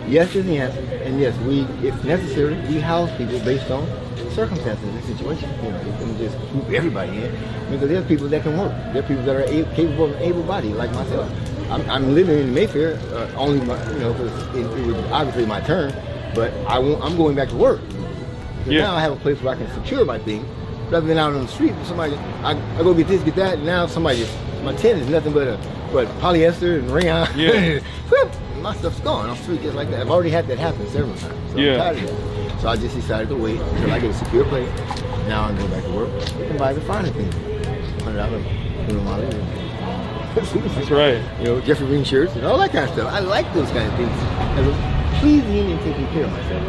Yes is the answer, and yes, if necessary, we house people based on circumstances and situations. You know, you can just group everybody in because there's people that can work. There are people that are capable of able-bodied, like myself. I'm living in Mayfair only, because it was obviously my turn, but I'm going back to work. Now I have a place where I can secure my things, rather than out on the street. Somebody, I go get this, get that, and now somebody my tent is nothing but polyester and rayon. Yeah. My stuff's gone on the street just like that. I've already had that happen several times. So I'm tired of that. So I just decided to wait until I get a secure place. Now I can go back to work and buy the finer things. $100 That's right. You know, Jeffrey Green shirts and all that kind of stuff. I like those kind of things. I'm pleasing and taking care of myself.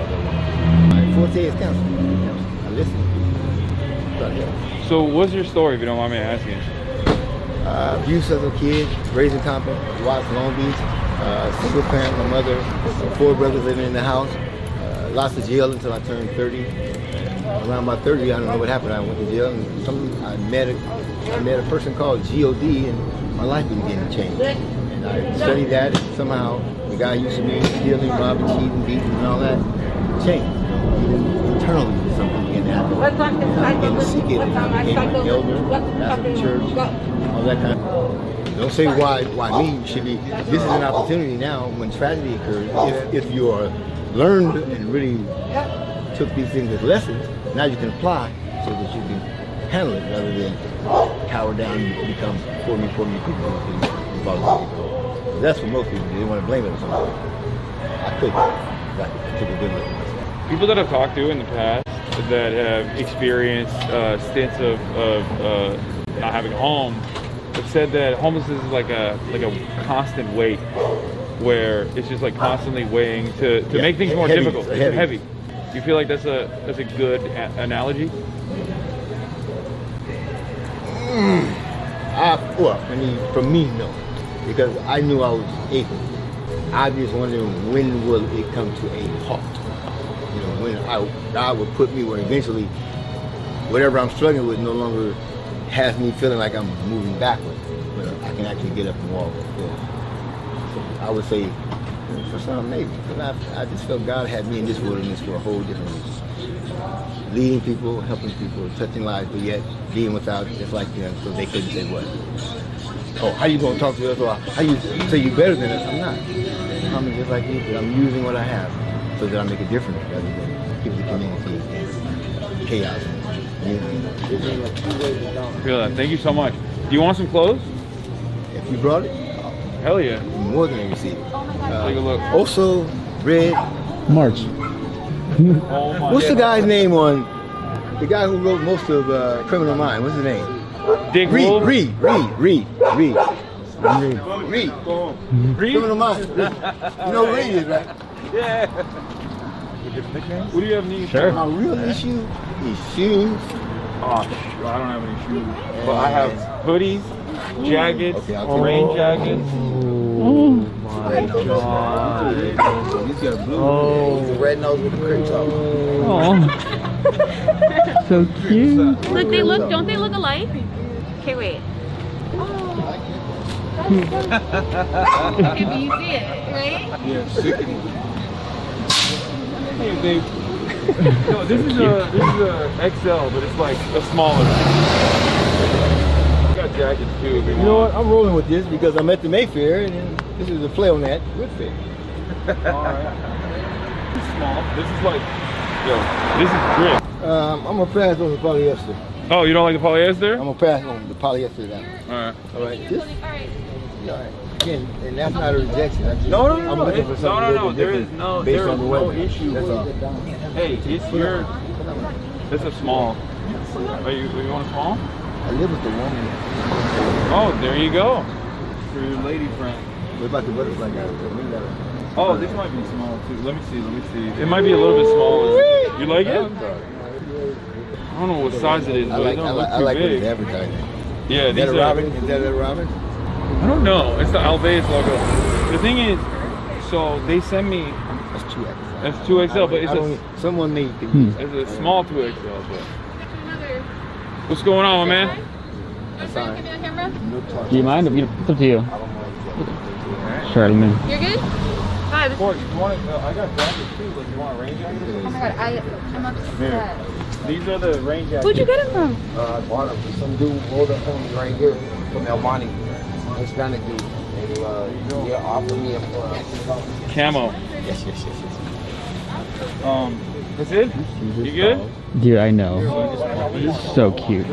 My forte is counseling. I listen. So what's your story, if you don't mind me asking? Abuse as a kid, raising Compton, Watts, Long Beach. Single parent, my mother, 4 brothers living in the house. Lost to jail until I turned 30. Around about 30, I don't know what happened. I went to jail, and I met a person called G.O.D. and my life began to change. And I studied that, and somehow the guy used to be stealing, robbing, cheating, beating, and all that changed. Even internally, something began to happen. I began to seek it, and I became an elder, pastor of church, all that kind of. Don't say why me should be. This is an opportunity now when tragedy occurs. If you are learned and really took these things as lessons, now you can apply so that you can handle it rather than cower down and become poor me people. That's what most people do. They want to blame it on somebody. I couldn't. I took a good look at myself. People that I've talked to in the past that have experienced stints of not having a home, but said that homelessness is like a constant weight, where it's just like constantly weighing to make things more difficult. It's heavy. You feel like that's a good analogy? Well, I mean, for me, no, because I knew I was able. I was just wondering when will it come to a halt. You know, when God would put me where eventually whatever I'm struggling with no longer has me feeling like I'm moving backward, but I can actually get up and walk. Yeah. So I would say, for some, maybe, because I just felt God had me in this wilderness for a whole different reason. Leading people, helping people, touching lives, but yet being without, just like them, so they couldn't say what. Oh, how you gonna talk to us? Or how you say you better than us? I'm not. I'm just like you, but I'm using what I have so that I make a difference rather than keep the community in chaos. Feel that. Thank you so much. Do you want some clothes? If you brought it, hell yeah. More than receive. Take a look. Also, Red. March. Oh my What's the guy's name on the guy who wrote most of Criminal Minds? What's his name? Dick Reed. Reed. Criminal Minds. You know who Reed is, right? Yeah. What do you have need? Sure. My real issue is shoes. Oh, I don't have any shoes. But I have hoodies, jackets, rain jackets. Oh my God. He's got a blue. He's a red nose with a cream top. Oh. So cute. Look, don't they look alike? Okay, wait. If you see it, right? Yeah, sickening. Hey, babe. No, this is a XL, but it's like a smaller. Got jackets too. You know what? I'm rolling with this because I'm at the Mayfair, and this is a play on that with fit. Alright. It's small. This is like, this is drip. I'm gonna pass on the polyester. Oh, you don't like the polyester? I'm gonna pass on the polyester now. Alright. Alright. This. Alright. Again, and that's not a rejection. I'm looking for something no. There is no issue. That's all. Hey, it's your. It's a small. Oh, you want a small? I live with the woman. Oh, there you go. For your lady friend. What about the butterfly guy? Oh, this might be small too. Let me see. It might be a little bit smaller. You like it? I don't know what size it is, but it don't look too like big. What it's advertising. Yeah, is that a Robin? Is that a Robin? I don't know. It's the Alves logo. The thing is, so they sent me. That's 2X. That's 2XL, but it's someone made. It's a small 2XL. But what's going on, man? Do you mind? It's up to you. Sure, let me. You're good? Hi. You want I got jackets too. Like, you want a rain jacket? Oh my god, I'm upset. These are the rain jackets. Where'd you get them from? I bought them from some dude rolled up on me right here from El Monte. Hispanic dude. And he offered me a camo. Yes. That's it? You good? Dude, I know. So cute.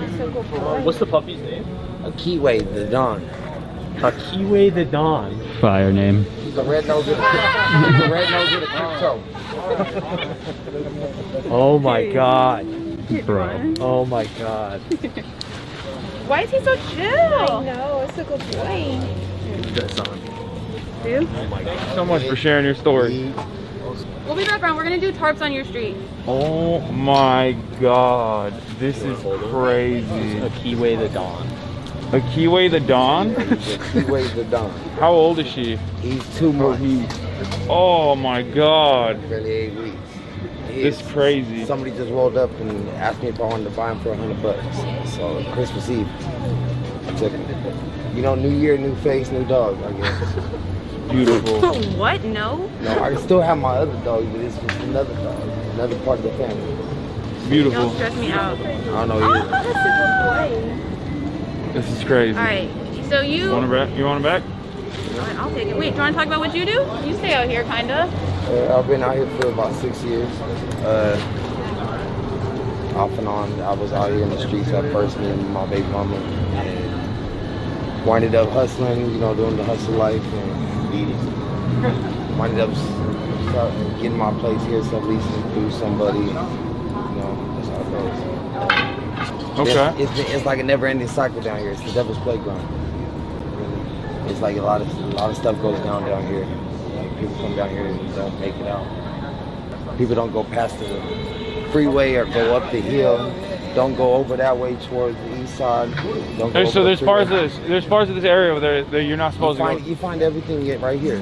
What's the puppy's name? A Kiwi the Don. A Kiwi the Don. Fire name. He's a red nose with a crypto. Oh my god. Bro. Oh my god. Why is he so chill? I know, it's a good boy. Good son. Dude? Oh my god. Thank you so much for sharing your story. We'll be back around. We're gonna do tarps on your street. Oh my god. This is crazy. A Kiwi the Don. A Kiwi the Don? Kiwi the Don. How old is she? He's 2 months. Oh my god. Barely 8 weeks. This is crazy. Somebody just rolled up and asked me if I wanted to buy him for $100. So Christmas Eve, I took him. You know, new year, new face, new dog, I guess. Beautiful. What? No? No, I still have my other dog, but it's just another dog, another part of the family. Beautiful. Don't stress me out. I don't know either. That's a good boy. This is crazy. Alright, so you want it back? Alright, I'll take it. Wait, do you want to talk about what you do? You stay out here, kinda. I've been out here for about 6 years. Off and on, I was out here in the streets at first, me and my baby mama, and winded up hustling, you know, doing the hustle life and eating. Winded up getting my place here, subleasing through somebody, you know, that's how it goes. Okay. It's like a never-ending cycle down here. It's the devil's playground. Really. It's like a lot of stuff goes down here. Like people come down here and don't make it out. People don't go past the freeway or go up the hill. Don't go over that way towards the east side. Don't go So over there's the parts freeway. of this area over there that you're not supposed to go. You find everything right here.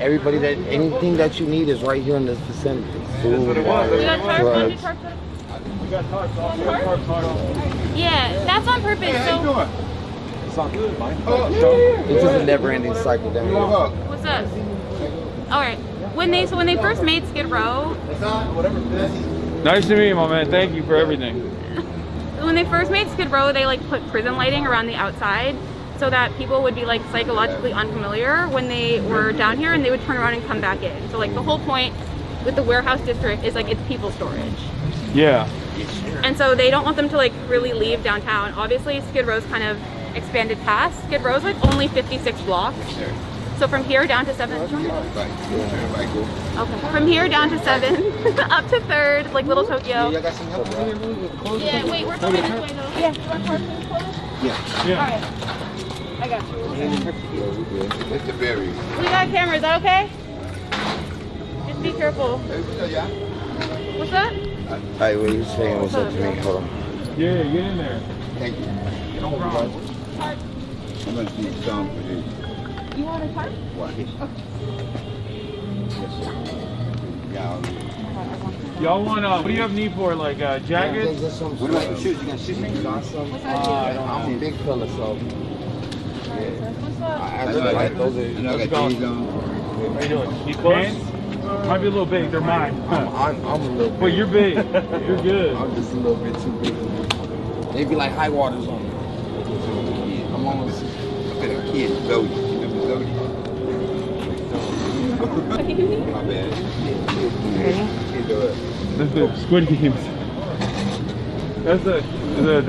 Anything that you need is right here in this vicinity. Food, water, drugs. Yeah, that's on purpose. So It's just a never-ending cycle down here. what's up? All right. When they first made Skid Row, Nice to meet you, my man. Thank you for everything. when they first made Skid Row, they like put prison lighting around the outside so that people would be like psychologically unfamiliar when they were down here, and they would turn around and come back in. So like the whole point with the warehouse district is like it's people storage. Yeah. And so they don't want them to like really leave downtown. Obviously Skid Row's kind of expanded past. Skid Row's like only 56 blocks. So from here down to 7. Okay. From here down to 7, up to 3rd, like Little Tokyo. Yeah, wait, we're going this way though. Yeah, you want parking close? Yeah. Alright. I got you. It's the berry. We got cameras, is that okay? Just be careful. What's up? Hey, what are you saying? What's up to me? Hold on. Yeah, get in there. Thank you. No problem. I'm going to need some for this. You want a card? What? Y'all want, what do you have need for? Like jackets? What about the shoes? You got shoes? I'm a big fella, so. I really like those. How's it going? How you doing? Need pants? Might be a little big. They're mine. I'm a little big. But you're big. You're good. I'm just a little bit too big. They be like high waters on me. I'm almost a kid. Zoe. Remember Zoe? My bad. That's the Squid Games. That's the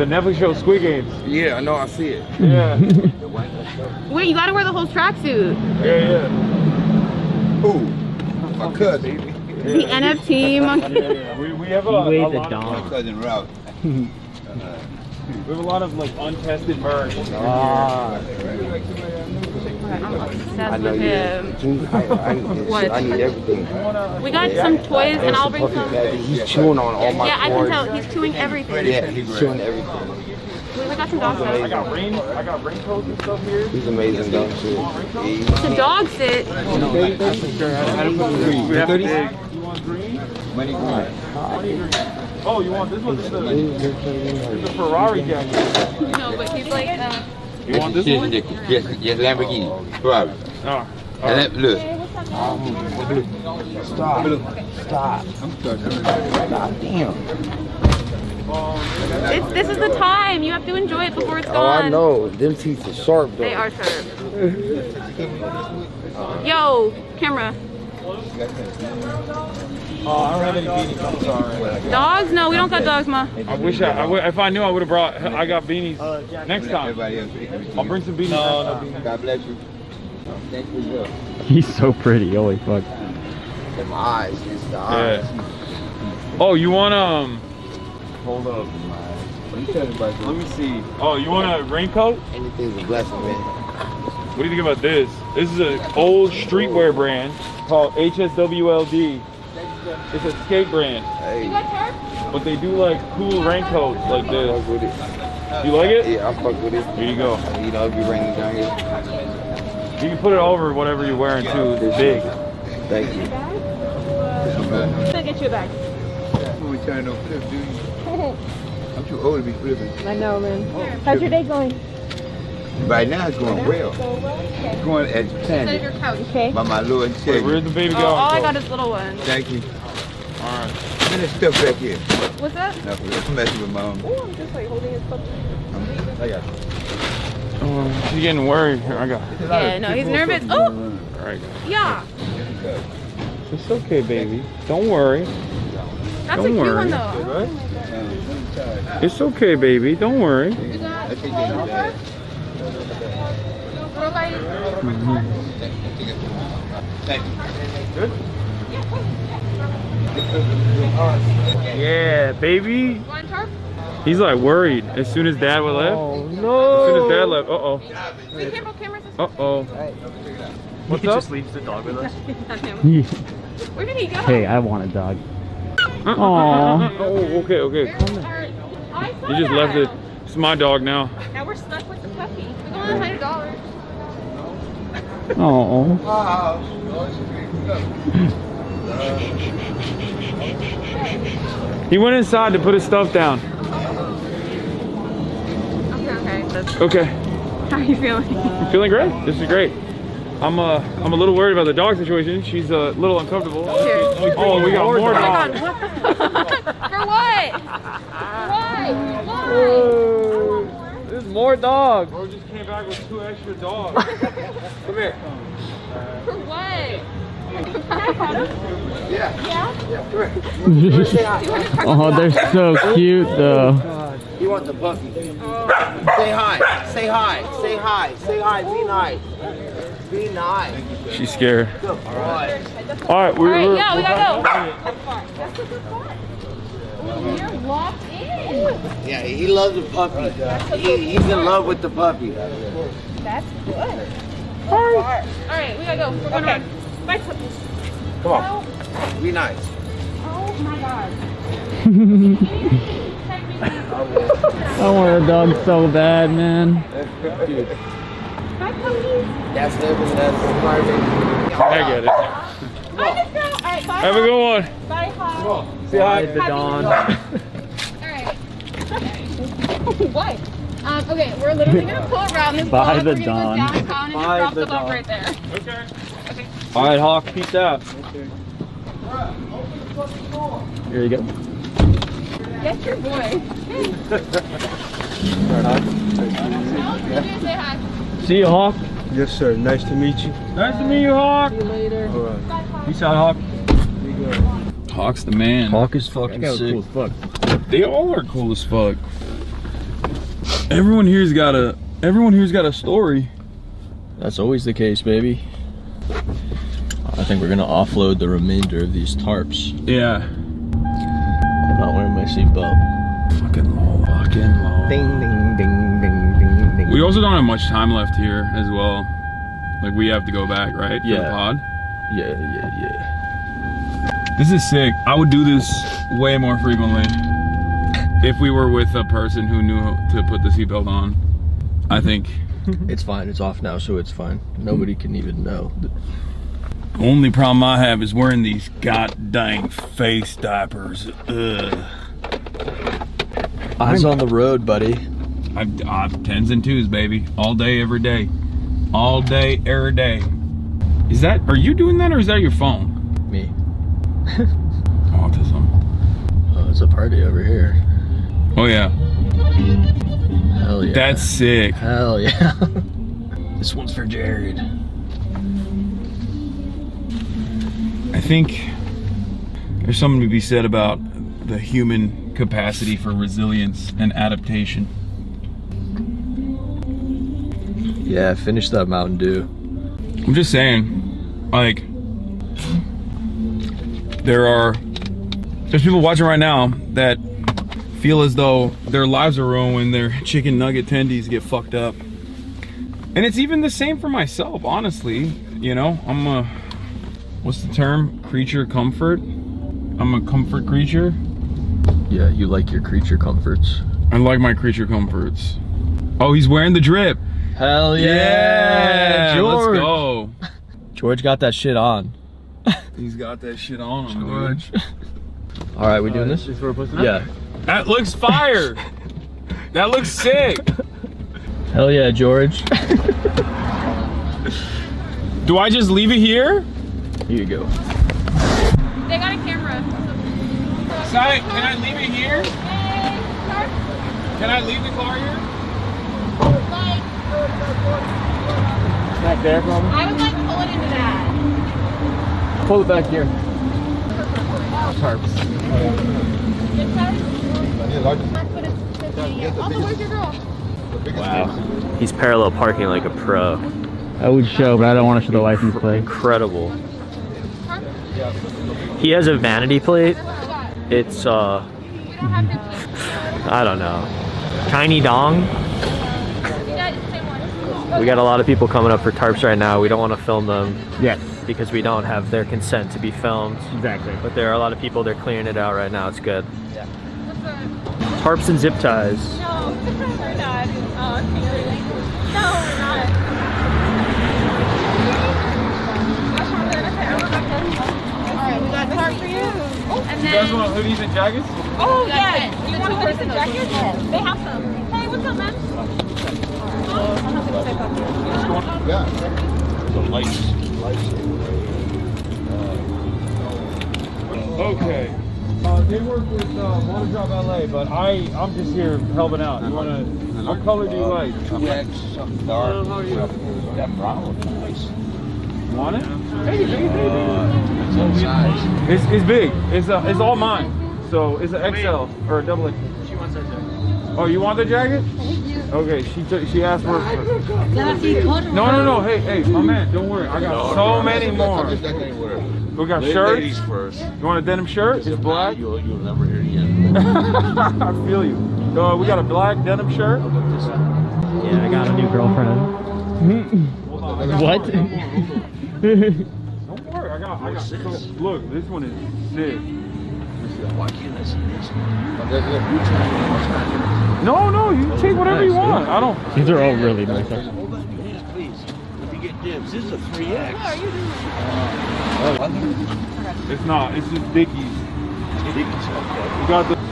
Netflix show Squid Games. Yeah, I know. I see it. Yeah. Wait, you gotta wear the whole tracksuit. Yeah. Ooh, my cousin. The NFT monkey. We have a lot of My cousin Ralph. we have a lot of like untested merch. I'm obsessed I know with him. I need everything. We got some toys, and I'll bring some. He's chewing on all my Yeah, I can toys. tell. He's chewing everything. Yeah, he's chewing everything. We got some dog stuff. I got raincoats and stuff here. He's amazing, though, too. It's a dog sit. We have big. You want green? Money green. Oh, you want this one? This is a Ferrari jacket. No, but he's like. You want this one? Yes, Lamborghini. Ferrari. Oh. And that, look. Stop. God damn. This is the time. You have to enjoy it before it's gone. Oh, I know. Them teeth are sharp, though. They are sharp. Yo, camera. Oh, I don't have any beanies. I'm sorry. Dogs? No, we don't got dogs, ma. I wish if I knew, I would have brought. I got beanies next time. I'll bring some beanies. No. God bless you. Thank you as well. He's so pretty. Holy fuck. My eyes. It's the eyes. Yeah. Oh, you want Hold up. Let me see. Oh, you want a raincoat? Anything's a blessing, man. What do you think about this? This is an old streetwear brand called HSWLD. It's a skate brand. Hey. But they do like cool raincoats like this. You like it? Yeah, I fuck with it. Here you go. You know, if you raining down here. You can put it over whatever you're wearing too. It's big. Thank you. I'll get you a bag. We trying to flip, dude. I'm too old to be flipping. I know, man. How's your day going? Right now it's going well. It's going at Instead of your 10 couch. Okay. by my little integrity. Where's the baby Oh, going? all I got is little ones. Thank you. All right. And there's stuff back here. What's that? Nothing. I'm messing with my own. Oh, I'm just like holding his puppy. I got you. She's getting worried. I got it. Yeah, no, he's nervous. Oh! All right. Yeah. It's okay, baby. Don't worry. That's Don't a cute worry. one, though. It's okay, baby. Don't worry. I think they're Thank you. Good? Yeah, baby. Want a tarp? He's like worried as soon as Dad left. Oh no! As soon as Dad left, uh-oh. What's he up? just leaves the dog with us. Where did he go? Hey, I want a dog. Aww. Oh, okay. You just left it. It's my dog now. Now we're stuck with the puppy. We're going $100. Oh. He went inside to put his stuff down. Okay. How are you feeling? I'm feeling great. This is great. I'm a little worried about the dog situation. She's a little uncomfortable. Oh, we got more dogs. For what? Why? There's more dogs. Bro just came back with 2 extra dogs. Come here. For what? Oh, they're so cute though. You want the puppy? Say hi. Say hi. Say hi. Say hi. Be nice. Be nice. She's scared. All right. We're yeah, we gotta go. You're locked in. Yeah, he loves the puppy. He's in love with the puppy. That's good. All right, we gotta go. We're going on. Bye, puppies. Come on. Be nice. Oh my God. I want a dog so bad, man. Bye, puppies. That's living. That's private. I get it. Alright, bye. Have a good one. Bye, Hog. Say hi. The Dawn. Alright. What? Okay, we're literally gonna pull around this block. We're gonna go downtown and just drop the dog right there. Okay. All right, Hawk. Peace out. Here you go. Get your boy. Say hi. See you, Hawk. Yes, sir. Nice to meet you. Nice to meet you, Hawk. All right. Peace out, Hawk. Hawk's the man. Hawk is fucking sick. Cool as fuck. They all are cool as fuck. Everyone here's got a story. That's always the case, baby. I think we're gonna offload the remainder of these tarps. Yeah. I'm not wearing my seatbelt. Fucking low. Ding, ding, ding, ding, ding, ding. We also don't have much time left here as well. Like we have to go back, right? Yeah. For the pod. Yeah. This is sick. I would do this way more frequently if we were with a person who knew to put the seatbelt on. I think. It's fine. It's off now, so it's fine. Nobody can even know. Only problem I have is wearing these goddamn face diapers. Ugh. Eyes on the road, buddy. I'm 10s and 2s, baby. All day, every day. All day, every day. Are you doing that or is that your phone? Me. Autism. Oh, it's a party over here. Oh yeah. Hell yeah. That's sick. Hell yeah. This one's for Jared. I think there's something to be said about the human capacity for resilience and adaptation. Yeah, finish that Mountain Dew. I'm just saying, like, there's people watching right now that feel as though their lives are ruined when their chicken nugget tendies get fucked up. And it's even the same for myself, honestly. You know, I'm a, what's the term? Creature comfort? I'm a comfort creature. Yeah, you like your creature comforts. I like my creature comforts. Oh, he's wearing the drip. Hell yeah, George. Let's go. George got that shit on. He's got that shit on him, George. All right, we doing this? Yeah. That looks fire. That looks sick. Hell yeah, George. Do I just leave it here? Here you go. They got a camera. Sai, can I leave it here? Can I leave the car here? Back there, probably? I would like pull it into that. Pull it back here. Tarps. Wow. He's parallel parking like a pro. I would show, but I don't want to show the license plate. Incredible. He has a vanity plate. It's I I don't know. Tiny dong? We got a lot of people coming up for tarps right now. We don't want to film them. Yes. Because we don't have their consent to be filmed. Exactly. But there are a lot of people, they're clearing it out right now. It's good. Yeah. Tarps and zip ties. No, we're not. Oh, no, we're not. Alright, we got a tarp for you. And You guys want hoodies and jackets? Oh, yeah. You want hoodies and jackets? They have some. Hey, what's up, man? Okay. They work with WaterDrop LA, but I'm just here helping out. You wanna? What color do you like? Yeah, something dark. How are you? That brown would be nice. Want it? Hey, it's big. It's all mine. So it's an XL or a double XL. She wants her jacket. Oh, you want the jacket? Okay, she asked for it. No. Hey, my man, don't worry. I got so many more. We got shirts. Ladies first. You want a denim shirt? It's black. You'll never hear it again. I feel you. We got a black denim shirt. Yeah, I got a new girlfriend. What? Don't worry, I got. So, look, this one is sick. Why can't I see this? No, you take whatever you want. I don't. These are all really nice. Hold on, please. Let me get dibs. This is a 3X. It's not. It's just Dickies.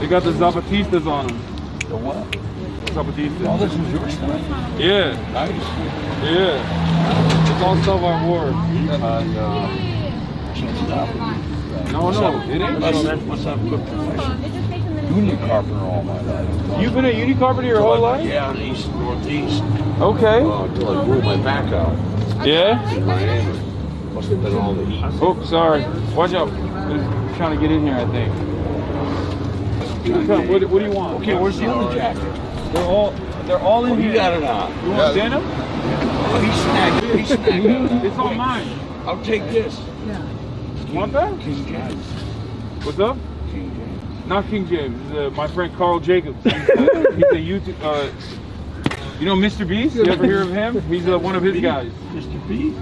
They got the Zapatistas on them. The what? Zapatistas. Oh, this is your stuff? Yeah. Nice. Yeah. It's all stuff I wore. No, it ain't. What's up? Good profession. Union carpenter all my life. You've been a union carpenter your whole life? Yeah, east, northeast. Okay. Until I blew my back out. Yeah? In Miami. Must have been all the heat. Oh, sorry. Watch out. They're trying to get in here, I think. What do you want? Okay, where's the other jacket? They're all in here. You got it on. You want denim? Oh, he snagged it. It's all mine. I'll take this. You want that? King James. What's up? King James. Not King James. My friend Carl Jacobs. He's a YouTube. You know Mr. Beast? You ever hear of him? He's one of his guys. Mr. B?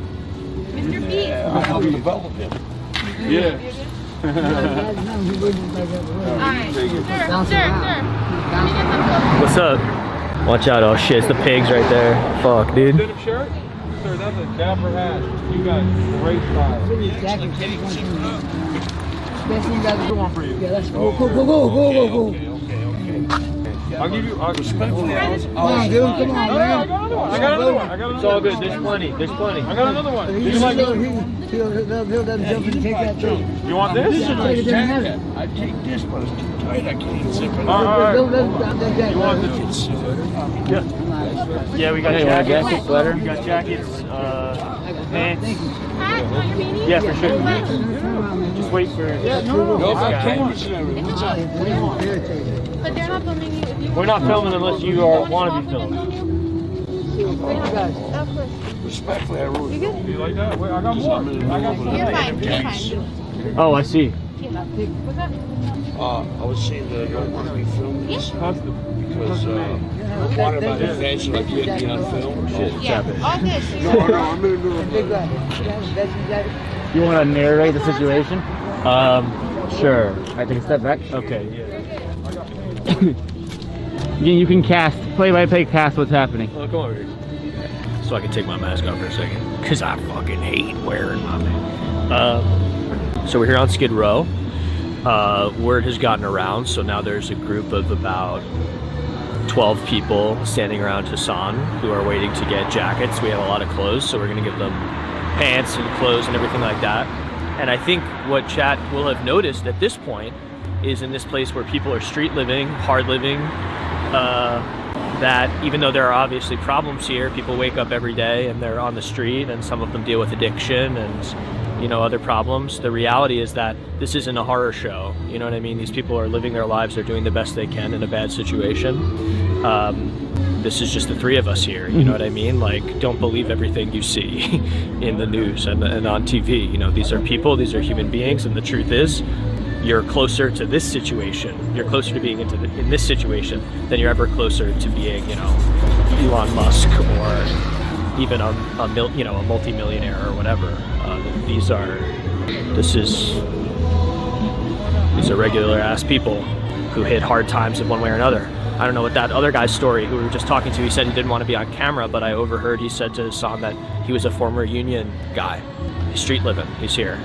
Mr. B. Yeah, I helped develop him. Yeah. Alright, sir. What's up? Watch out, oh shit, it's the pigs right there. Fuck, dude. Denim shirt? Sir, that's a dapper hat. You got great style. Good one for you. Yeah, let's go. Okay. I'll give you. Respectfully, Come on, dude, come on, man. I got another one. It's all good, there's plenty. I got another one. Do you like? He'll jump and take that too. You want this? This is a nice jacket. I take this, but it's too tight. I can't zip it. All right. You want this? Yeah, we got jackets, sweater. We got jackets, pants. Yeah, for sure. Just wait for No, I cameras and everything. What's up? But they're not filming you if you We're not filming unless you want to be filmed. Of course. Respectfully, I wrote You good? Do you like that? Wait, I got more. You're fine. Oh, I see. What's up? I was saying that I don't want to be filmed this Custom. because I wanted my defense like you get me on film. Yeah. All this. No, I'm gonna do it. You want to narrate the situation? Sure. I take a step back. Okay. You can cast, play-by-play cast what's happening. Oh, come over here. So I can take my mask off for a second. Because I fucking hate wearing my mask. So we're here on Skid Row. Word has gotten around, so now there's a group of about 12 people standing around Hasan who are waiting to get jackets. We have a lot of clothes, so we're going to give them pants and clothes and everything like that. And I think what chat will have noticed at this point is in this place where people are street living, hard living, that even though there are obviously problems here, people wake up every day and they're on the street, and some of them deal with addiction and, you know, other problems. The reality is that this isn't a horror show. You know what I mean? These people are living their lives. They're doing the best they can in a bad situation. This is just the three of us here. You know what I mean? Like, don't believe everything you see in the news and on TV. You know, these are people, these are human beings, and the truth is, you're closer to this situation. You're closer to being in this situation than you're ever closer to being, you know, Elon Musk or even a multi-millionaire or whatever. These are regular ass people who hit hard times in one way or another. I don't know what that other guy's story who we were just talking to, he said he didn't want to be on camera, but I overheard he said to Hasan that he was a former union guy. He's street living, he's here.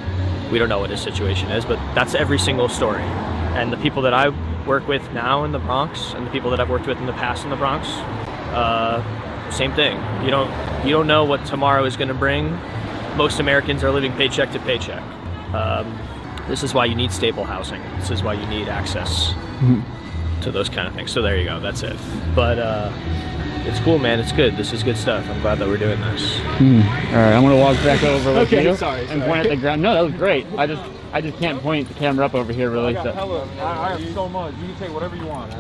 We don't know what his situation is, but that's every single story. And the people that I work with now in the Bronx and the people that I've worked with in the past in the Bronx, same thing. You don't know what tomorrow is going to bring. Most Americans are living paycheck to paycheck. This is why you need stable housing. This is why you need access to those kind of things. So there you go, that's it. But it's cool, man, it's good. This is good stuff. I'm glad that we're doing this. All right, I'm gonna walk back over with you sorry. and point at the ground. No, that was great. I just can't point the camera up over here really. I got So. I have so much. You can take whatever you want.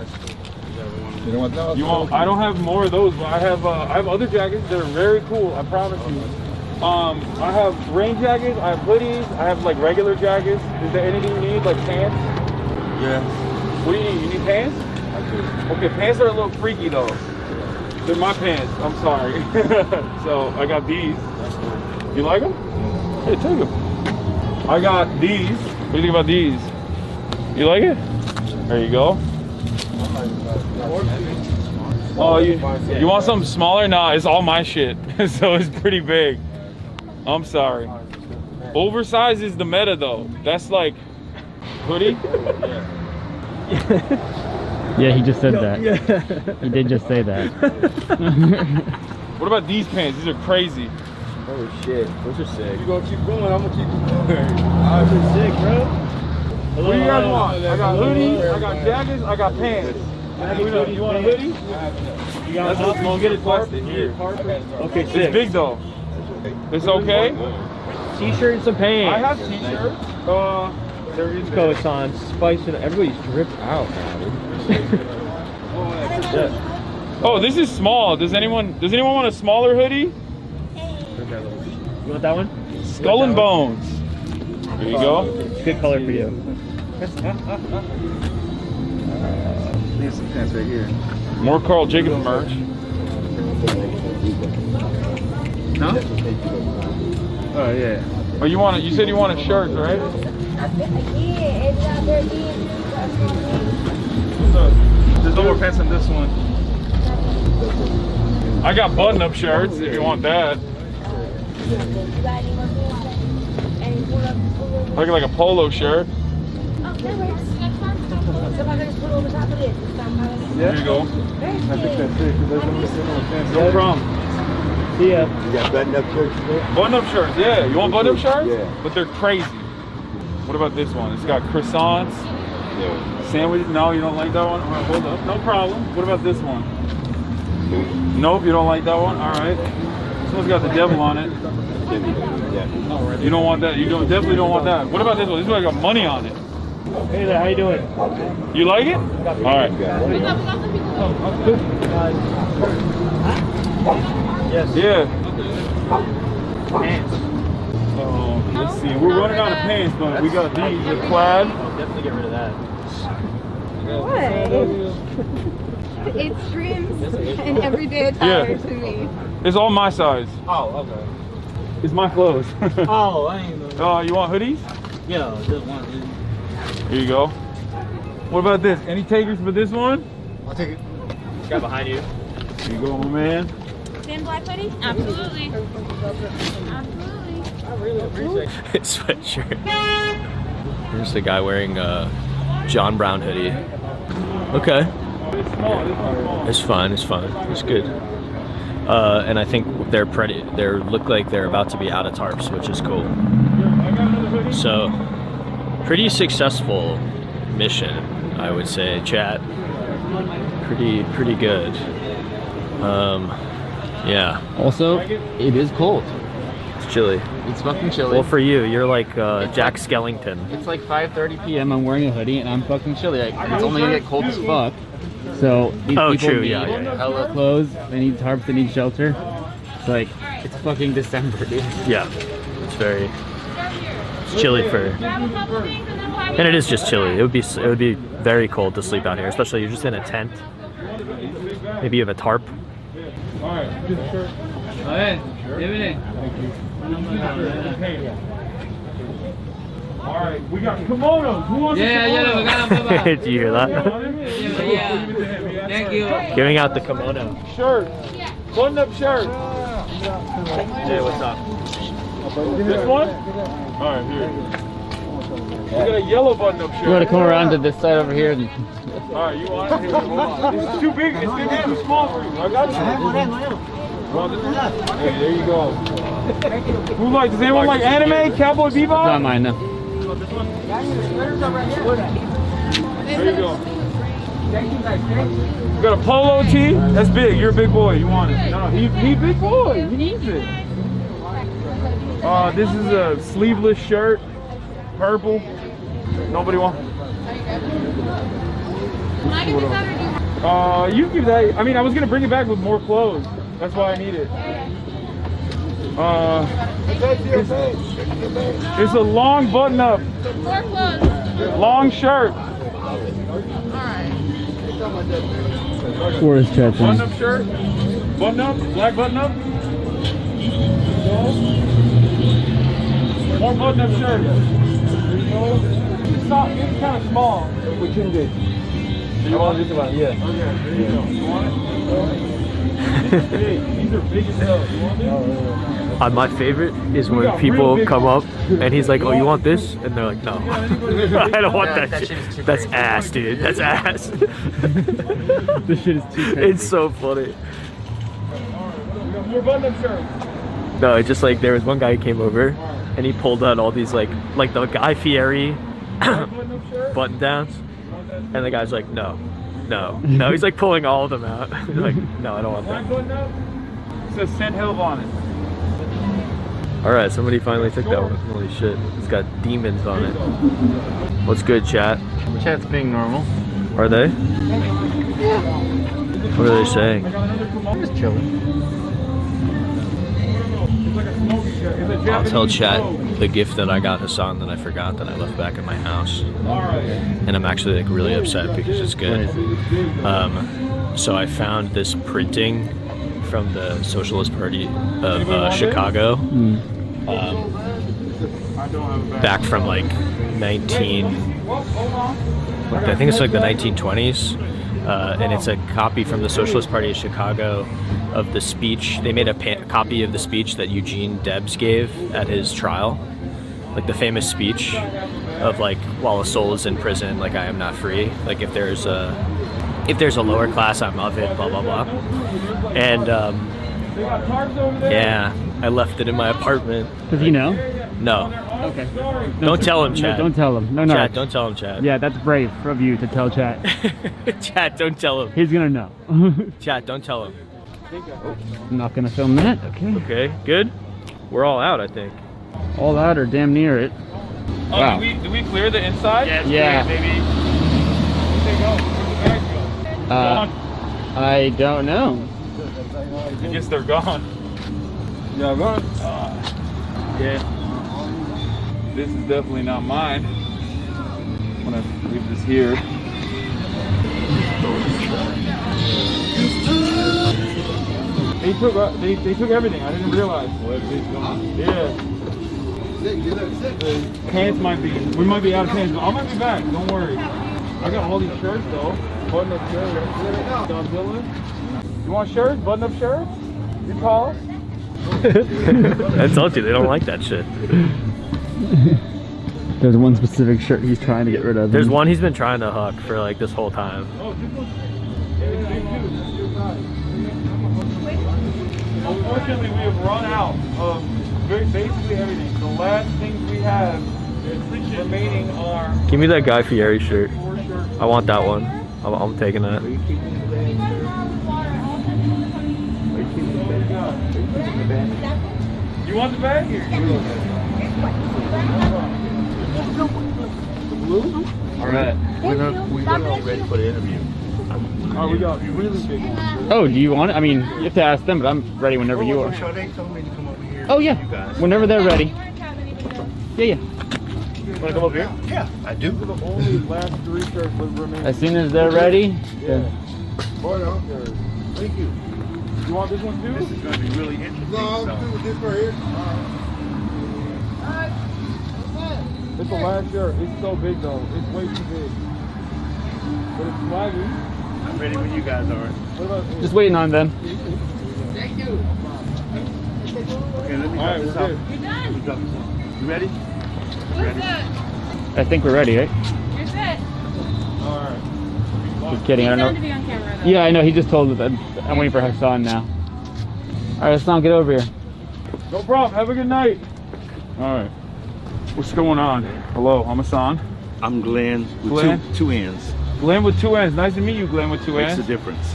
You want those? I don't have more of those, but I have other jackets. They're very cool, I promise you. I have rain jackets, I have hoodies, I have like regular jackets. Is there anything you need, like pants? Yeah. What do you need? You need pants? I do. Okay, pants are a little freaky though. They're my pants, I'm sorry. So I got these. You like them? Hey, take them. I got these. What do you think about these? You like it? There you go. Oh, you want something smaller? Nah, it's all my shit. So it's pretty big. I'm sorry. Oversized is the meta though. That's like hoodie. Yeah, he just said that. He did just say that. What about these pants? These are crazy. Holy shit, those are sick. You gonna keep going? I'm gonna keep going. Those are sick, bro. What do you guys want? I got hoodies, I got jackets, I got pants. You want a hoodie? You got a hoodie? Get it busted here. Okay, sick. It's big though. It's okay? T-shirts and pants. I have t-shirts. There is It's on spice and everybody's dripped out now, dude. Oh, this is small. Does anyone want a smaller hoodie? You want that one? Skull and Bones. There you go. It's a good color for you. There's some pants right here. More Carl Jacobs merch. No? Oh yeah. Oh, you said you want a shirt, right? There's no more pants on this one. I got button-up shirts if you want that. Like a polo shirt. There you go. I think that's it. No problem. See ya. You got button-up shirts there? Button-up shirts, yeah. You want button-up shirts? Yeah. But they're crazy. What about this one? It's got croissants, sandwiches. No, you don't like that one? All right, hold up. No problem. What about this one? Nope, you don't like that one? All right. This one's got the devil on it. You don't want that. Definitely don't want that. What about this one? This one got money on it. Hey there, how you doing? You like it? All right. Yes. Yeah. Let's see. We're running out of pants, but we got these. The plaid. I'll definitely get rid of that. What? It's dreams and everyday attire to me. It's all my size. Oh, okay. It's my clothes. Oh, I ain't know. Oh, you want hoodies? Yeah, just one. Here you go. What about this? Any takers for this one? I'll take it. Guy behind you. Here you go, my man. Thin black hoodie? Absolutely. Absolutely. I really appreciate it. Sweatshirt. Here's the guy wearing a John Brown hoodie. Okay. It's small. This one's small. It's fine. It's fine. It's good. And I think they look like they're about to be out of tarps, which is cool. So, pretty successful mission, I would say, chat. Pretty good. Yeah. Also, it is cold. It's chilly. It's fucking chilly. Well, for you, you're like Jack Skellington. It's like 5:30 p.m. I'm wearing a hoodie and I'm fucking chilly. Like, it's only gonna get cold as fuck. So these people true. need Yeah. hella clothes. They need tarps. They need shelter. It's like it's fucking December, dude. Yeah. It's chilly for. Grab a couple things and then And it is just chilly. It would be very cold to sleep out here, especially you're just in a tent. Maybe you have a tarp. All right, do the shirt. All right, give it in. All right, we got kimonos. Who wants a kimono? Did you hear that? Thank you. Giving out the kimono. Shirt. Button up shirt. Jay, what's up? This one? All right, here. We got a yellow button up shirt. You want to come around to this side over here? All right, you want it? Here, hold on. This is too big. It's going to be too small for you. I got you. Hey, there you go. Who likes? Does anyone like anime? Cowboy Bebop? Not mine, no. There you go. You got a polo tee? That's big. You're a big boy. You want it? No, he big boy. He needs it. This is a sleeveless shirt, purple. Nobody wants. You give that. I mean, I was gonna bring it back with more clothes. That's why I need it. It's a long button up. More clothes. Long shirt. Where is Chad? Button up shirt. Button up. Black button up. More button up shirt. It's kind of small. We can do. You want this one? Yeah. Okay, there you go. You want it? These are big as hell. You want this? My favorite is when people come up and he's like, "Oh, you want this?" And they're like, "No, I don't want that shit. That's ass, dude. That's ass." This shit is too crazy. It's so funny. More button up shirts. No, it's just like there was one guy who came over and he pulled out all these like the Guy Fieri button downs, and the guy's like, no. He's like pulling all of them out. He's like, no, I don't want that. It says Send Help on it. All right, somebody finally took that one. Holy shit, it's got demons on it. What's good, chat? Chat's being normal. Are they? What are they saying? Just chilling. I'll tell chat the gift that I got Hasan that I forgot that I left back in my house, and I'm actually like really upset because it's good. So I found this printing from the Socialist Party of Chicago, back from like I think it's like the 1920s, and it's a copy from the Socialist Party of Chicago of the speech. They made a copy of the speech that Eugene Debs gave at his trial, like the famous speech of like, while a soul is in prison, like I am not free. Like if there's a lower class, I'm of it. Blah blah blah. And yeah, I left it in my apartment. Does he know? No. Okay. Don't tell him, Chad. Don't tell him. No. Chad, don't tell him, Chad. Yeah, that's brave of you to tell Chad. Chad, don't tell him. He's gonna know. Chad, don't tell him. I'm not gonna film that. Okay. Okay, good. We're all out, I think. All out or damn near it. Oh, wow. do we clear the inside? Yeah. Baby. Where'd they go? Where'd the bags go? I don't know. I guess they're gone. Yeah, gone. Yeah. This is definitely not mine. I'm gonna leave this here. They took everything. I didn't realize. Yeah. The pants we might be out of pants, but I might be back. Don't worry. I got all these shirts though. Button up shirts. Don Dylan. You want shirts? Button up shirts? You call us? I told you they don't like that shit. There's one specific shirt he's trying to get rid of. There's one he's been trying to huck for like this whole time. Unfortunately, we have run out of basically everything. The last things we have remaining are... Give me that Guy Fieri shirt. I want that one. I'm taking that. You want the bag? Blue? Alright. We're all ready for the interview. Oh, we got really big ones. Oh, do you want it? I mean, you have to ask them, but I'm ready whenever you are. They told me to come over here. Oh, yeah. Whenever they're ready. Yeah. Want to come up here? Yeah, I do. The only last three shirts that remain. As soon as they're ready. Yeah. Thank you. You want this one too? This is going to be really interesting. No, I'm good with this right here. It's the last shirt. It's so big though. It's way too big. But it's swaggy. I'm ready when you guys are. What about this? Just waiting on them. Thank you. Okay, let me drop this out. You're done. You ready? Who's that? I think we're ready, right? You're set. Alright. Just kidding, I don't Sound know. to be on camera, though. Yeah, I know. He just told us that I'm waiting for Hassan now. All right, Hassan, get over here. No problem. Have a good night. Alright. What's going on? Hello, I'm Hassan. I'm Glenn with Glenn? two N's. Glenn with two N's. Nice to meet you, Glenn with two Makes N's. a difference.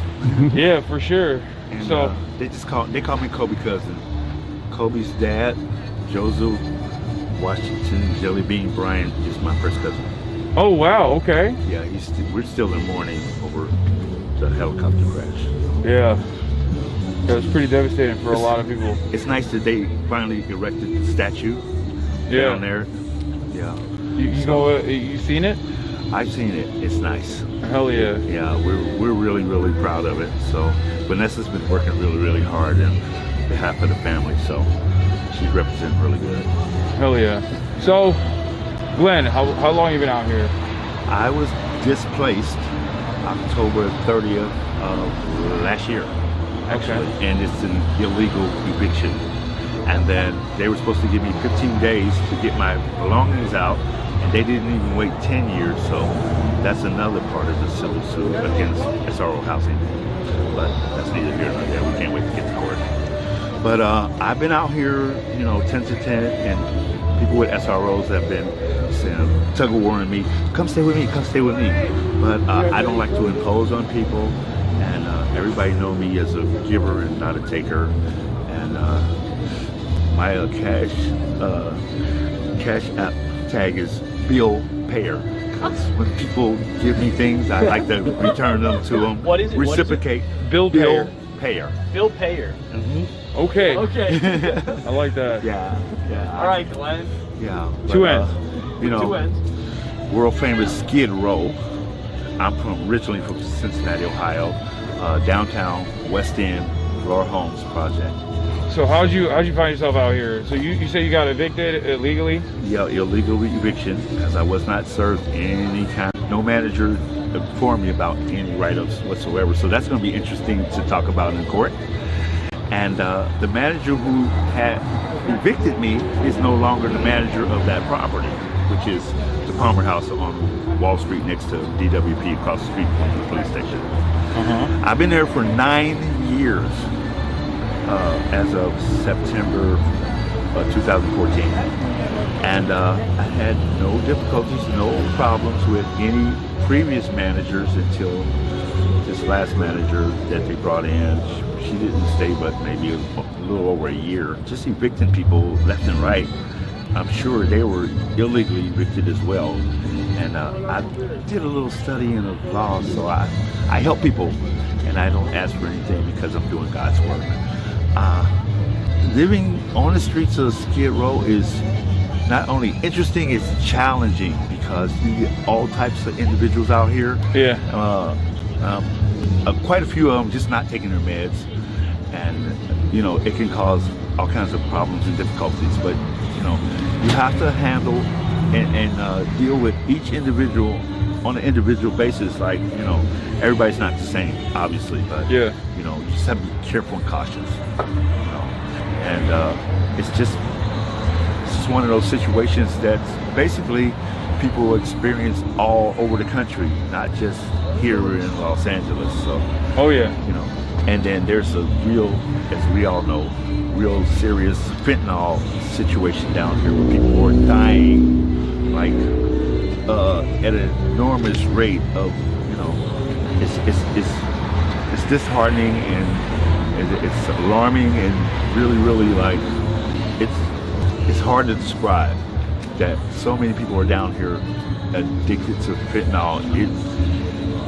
Yeah, for sure. And, So they call me Kobe cousin. Kobe's dad, Joseph Washington Jelly Bean Bryant, is my first cousin. oh wow, okay. Yeah, we're still in mourning over the helicopter crash. Yeah. That was pretty devastating for a lot of people. It's nice that they finally erected the statue down there. Yeah. You seen it? I've seen it. It's nice. Hell yeah. Yeah, we're really, really proud of it. So Vanessa's been working really, really hard on behalf of the family. So she's representing really good. Hell yeah. So, Glenn, how long you been out here? I was displaced October 30th of last year, actually, and it's an illegal eviction. And then they were supposed to give me 15 days to get my belongings out, and they didn't even wait 10 years. So that's another part of the civil suit against SRO housing. But that's neither here nor there. We can't wait to get to court. But I've been out here, 10 to 10, and people with SROs have been saying, tug of war on me, come stay with me, come stay with me. But I don't like to impose on people, and everybody know me as a giver and not a taker. And my cash app tag is bill payer. Because when people give me things, I like to return them to them. What is it? What Reciprocate. is it? Bill payer. Payer. Bill Payer. Okay. Okay. I like that. Yeah. All right, Glenn. Yeah. Two N's. Two N's. World famous Skid Row. I'm originally from Cincinnati, Ohio. Downtown, West End, Laura Holmes project. So how'd you find yourself out here? So you say you got evicted illegally? Yeah, illegal eviction because I was not served any kind. No manager informed me about any write-ups whatsoever. So that's going to be interesting to talk about in court. And the manager who had evicted me is no longer the manager of that property, which is the Palmer House on Wall Street next to DWP across the street from the police station. I've been there for 9 years as of September 2014. And I had no difficulties, no problems with any previous managers until this last manager that they brought in. She didn't stay but maybe a little over a year, just evicting people left and right. I'm sure they were illegally evicted as well. And I did a little studying of law, so I help people, and I don't ask for anything because I'm doing God's work. Living on the streets of Skid Row is not only interesting, it's challenging because you get all types of individuals out here. Yeah. Quite a few of them just not taking their meds, and it can cause all kinds of problems and difficulties. But you have to handle and deal with each individual on an individual basis. Like everybody's not the same, obviously, but you just have to be careful and cautious. And it's just one of those situations that basically people experience all over the country, not just here in Los Angeles. So, and then there's a real, as we all know, real serious fentanyl situation down here where people are dying like at an enormous rate of, it's disheartening and it's alarming and really, really like it's hard to describe that so many people are down here addicted to fentanyl.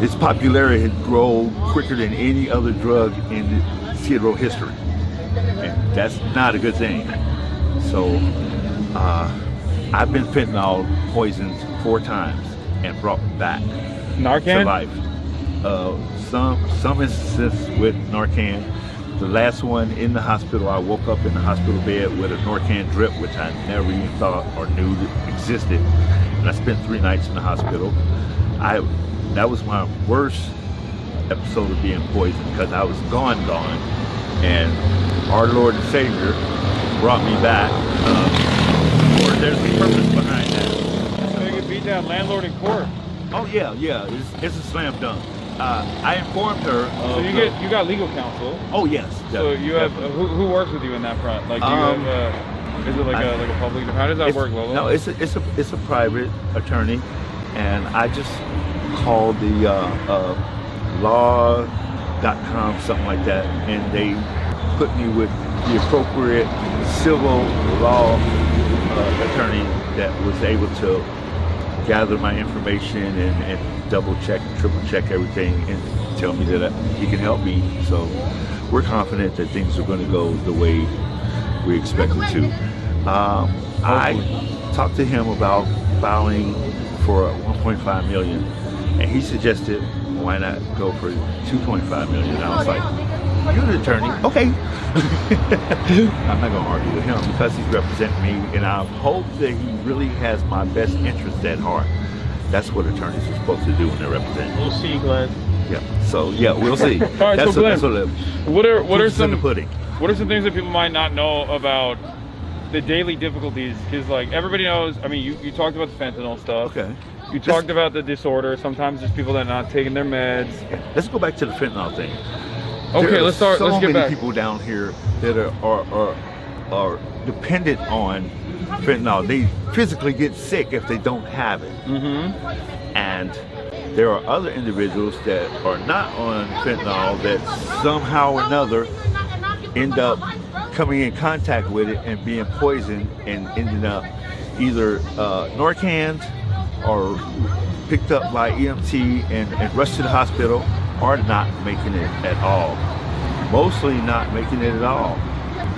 Its popularity has grown quicker than any other drug in Skid Row history, and that's not a good thing. So I've been fentanyl poisoned 4 times and brought back Narcan? to life. Some instances with Narcan. The last one in the hospital, I woke up in the hospital bed with a Narcan drip, which I never even thought or knew existed. And I spent 3 nights in the hospital. That was my worst episode of being poisoned because I was gone. And our Lord and Savior brought me back. Or there's a purpose behind that. So you can beat that landlord in court. Oh yeah, it's a slam dunk. I informed her. So you got legal counsel. Oh yes. So you have who works with you in that front? Like do you have is it like a public? How does that work, Lolo? No, it's a private attorney, and I just called the law.com, something like that, and they put me with the appropriate civil law attorney that was able to gather my information and double check and triple check everything and tell me that he can help me. So we're confident that things are going to go the way we expect them to. I talked to him about filing for $1.5 million, and he suggested why not go for $2.5 million. And I was like, you're an attorney, okay. I'm not going to argue with him because he's representing me, and I hope that he really has my best interest at heart. That's what attorneys are supposed to do when they're representing. We'll see, Glenn. Yeah. So yeah, we'll see. All right, so Glenn, what are some pudding? What are some things that people might not know about the daily difficulties? Because like everybody knows. I mean, you talked about the fentanyl stuff. Okay. You talked about the disorder. Sometimes there's people that are not taking their meds. Let's go back to the fentanyl thing. Okay, let's start. Let's get back. So many people down here that are dependent on fentanyl. They physically get sick if they don't have it. Mm-hmm. And there are other individuals that are not on fentanyl that somehow or another end up coming in contact with it and being poisoned and ending up either Narcan or picked up by EMT and rushed to the hospital, or not making it at all. Mostly not making it at all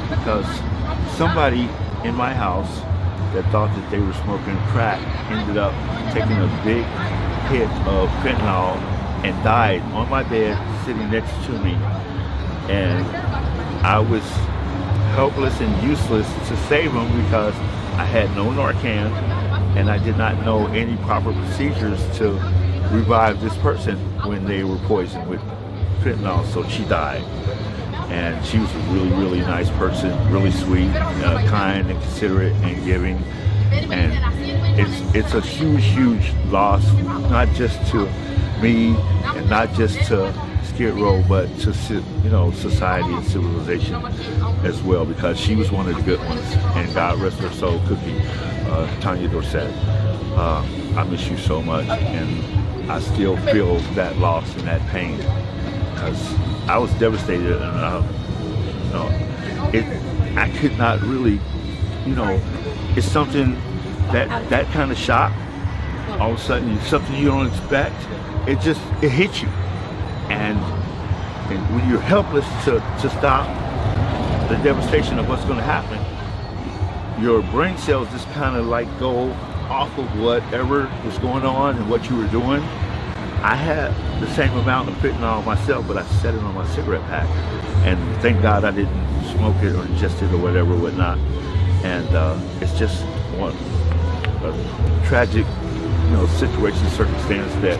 because somebody in my house that thought that they were smoking crack ended up taking a big hit of fentanyl and died on my bed sitting next to me. And I was helpless and useless to save him because I had no Narcan and I did not know any proper procedures to revive this person when they were poisoned with fentanyl. So she died. And she was a really, really nice person, really sweet, kind and considerate and giving. And it's a huge, huge loss, not just to me and not just to Skid Row, but to society and civilization as well, because she was one of the good ones. And God rest her soul, Cookie, Tanya Dorsett. I miss you so much, and I still feel that loss and that pain because I was devastated, and I could not really, it's something that kind of shock. All of a sudden, something you don't expect, it hits you, and when you're helpless to stop the devastation of what's going to happen, your brain cells just kind of like go off of whatever was going on and what you were doing. I had the same amount of fentanyl myself, but I set it on my cigarette pack. And thank God I didn't smoke it or ingest it or whatnot. And it's just one tragic, situation, circumstance that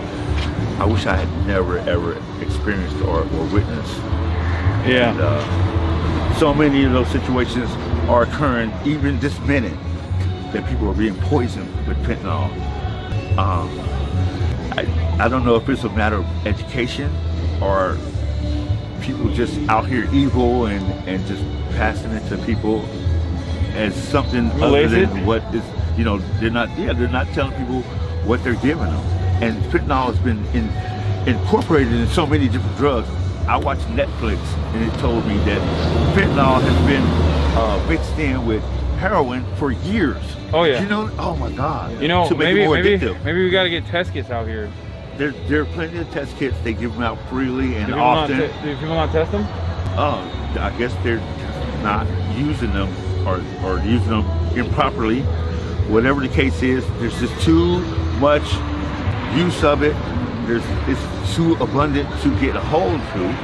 I wish I had never, ever experienced or witnessed. Yeah. And, so many of those situations are occurring even this minute that people are being poisoned with fentanyl. I don't know if it's a matter of education or people just out here evil and just passing it to people as something other than what is, they're not telling people what they're giving them. And fentanyl has been incorporated in so many different drugs. I watched Netflix and it told me that fentanyl has been mixed in with heroin for years. Oh yeah. Oh my God. To make it more addictive. Maybe we got to get test kits out here. There are plenty of test kits. They give them out freely and do often. Do people not test them? I guess they're not using them or using them improperly. whatever the case is, there's just too much use of it. It's too abundant to get a hold to.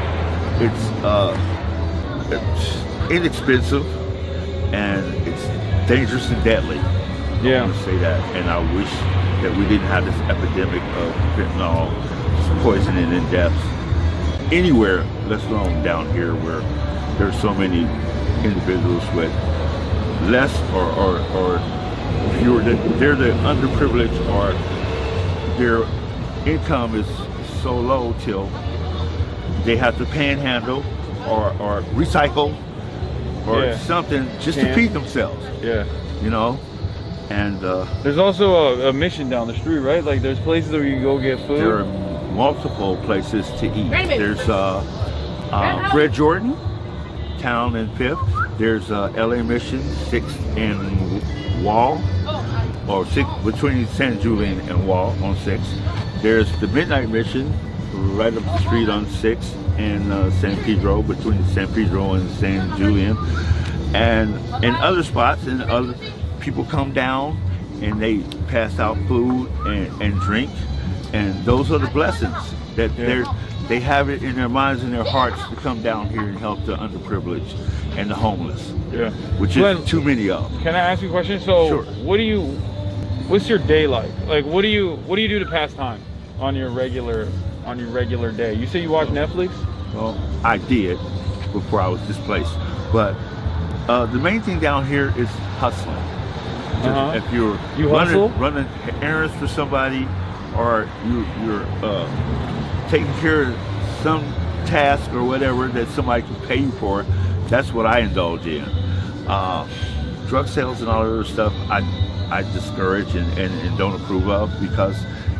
It's inexpensive and it's dangerous and deadly. Yeah. I want to say that, and I wish that we didn't have this epidemic of fentanyl poisoning and deaths anywhere, let alone down here where there's so many individuals with less or fewer. They're the underprivileged, or their income is so low till they have to panhandle or recycle or something just to feed themselves. Yeah. You know? And there's also a mission down the street, right? Like there's places where you can go get food. there are multiple places to eat. There's Fred Jordan, Town and 5th. There's LA Mission, 6th and Wall, or 6th, between San Julian and Wall on 6th. There's the Midnight Mission, right up the street on 6th and San Pedro, between San Pedro and San Julian. And other spots, and other people come down and they pass out food and drink, and those are the blessings that they have it in their minds and their hearts to come down here and help the underprivileged and the homeless. Yeah. Which is too many of them. Can I ask you a question? So Sure. what's your day like? Like what do you do to pass time on your regular day? You say you watch Netflix? Well, I did before I was displaced. But the main thing down here is hustling. If you're running errands for somebody, or you're taking care of some task or whatever that somebody can pay you for, that's what I indulge in. Drug sales and all that other stuff, I discourage and don't approve of, because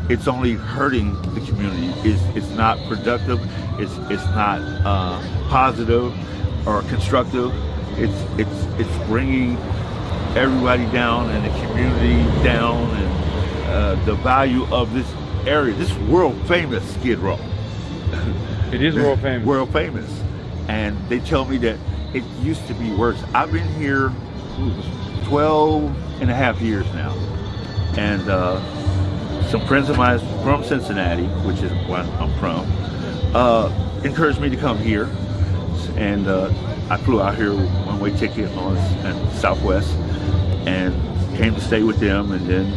it's only hurting the community. It's not productive. It's not positive or constructive. It's bringing everybody down and the community down, and the value of this area, this world famous Skid Row. It is world famous. World famous. And they tell me that it used to be worse. I've been here 12 and a half years now. And some friends of mine from Cincinnati, which is where I'm from, encouraged me to come here. And I flew out here with one-way ticket on Southwest and came to stay with them, and then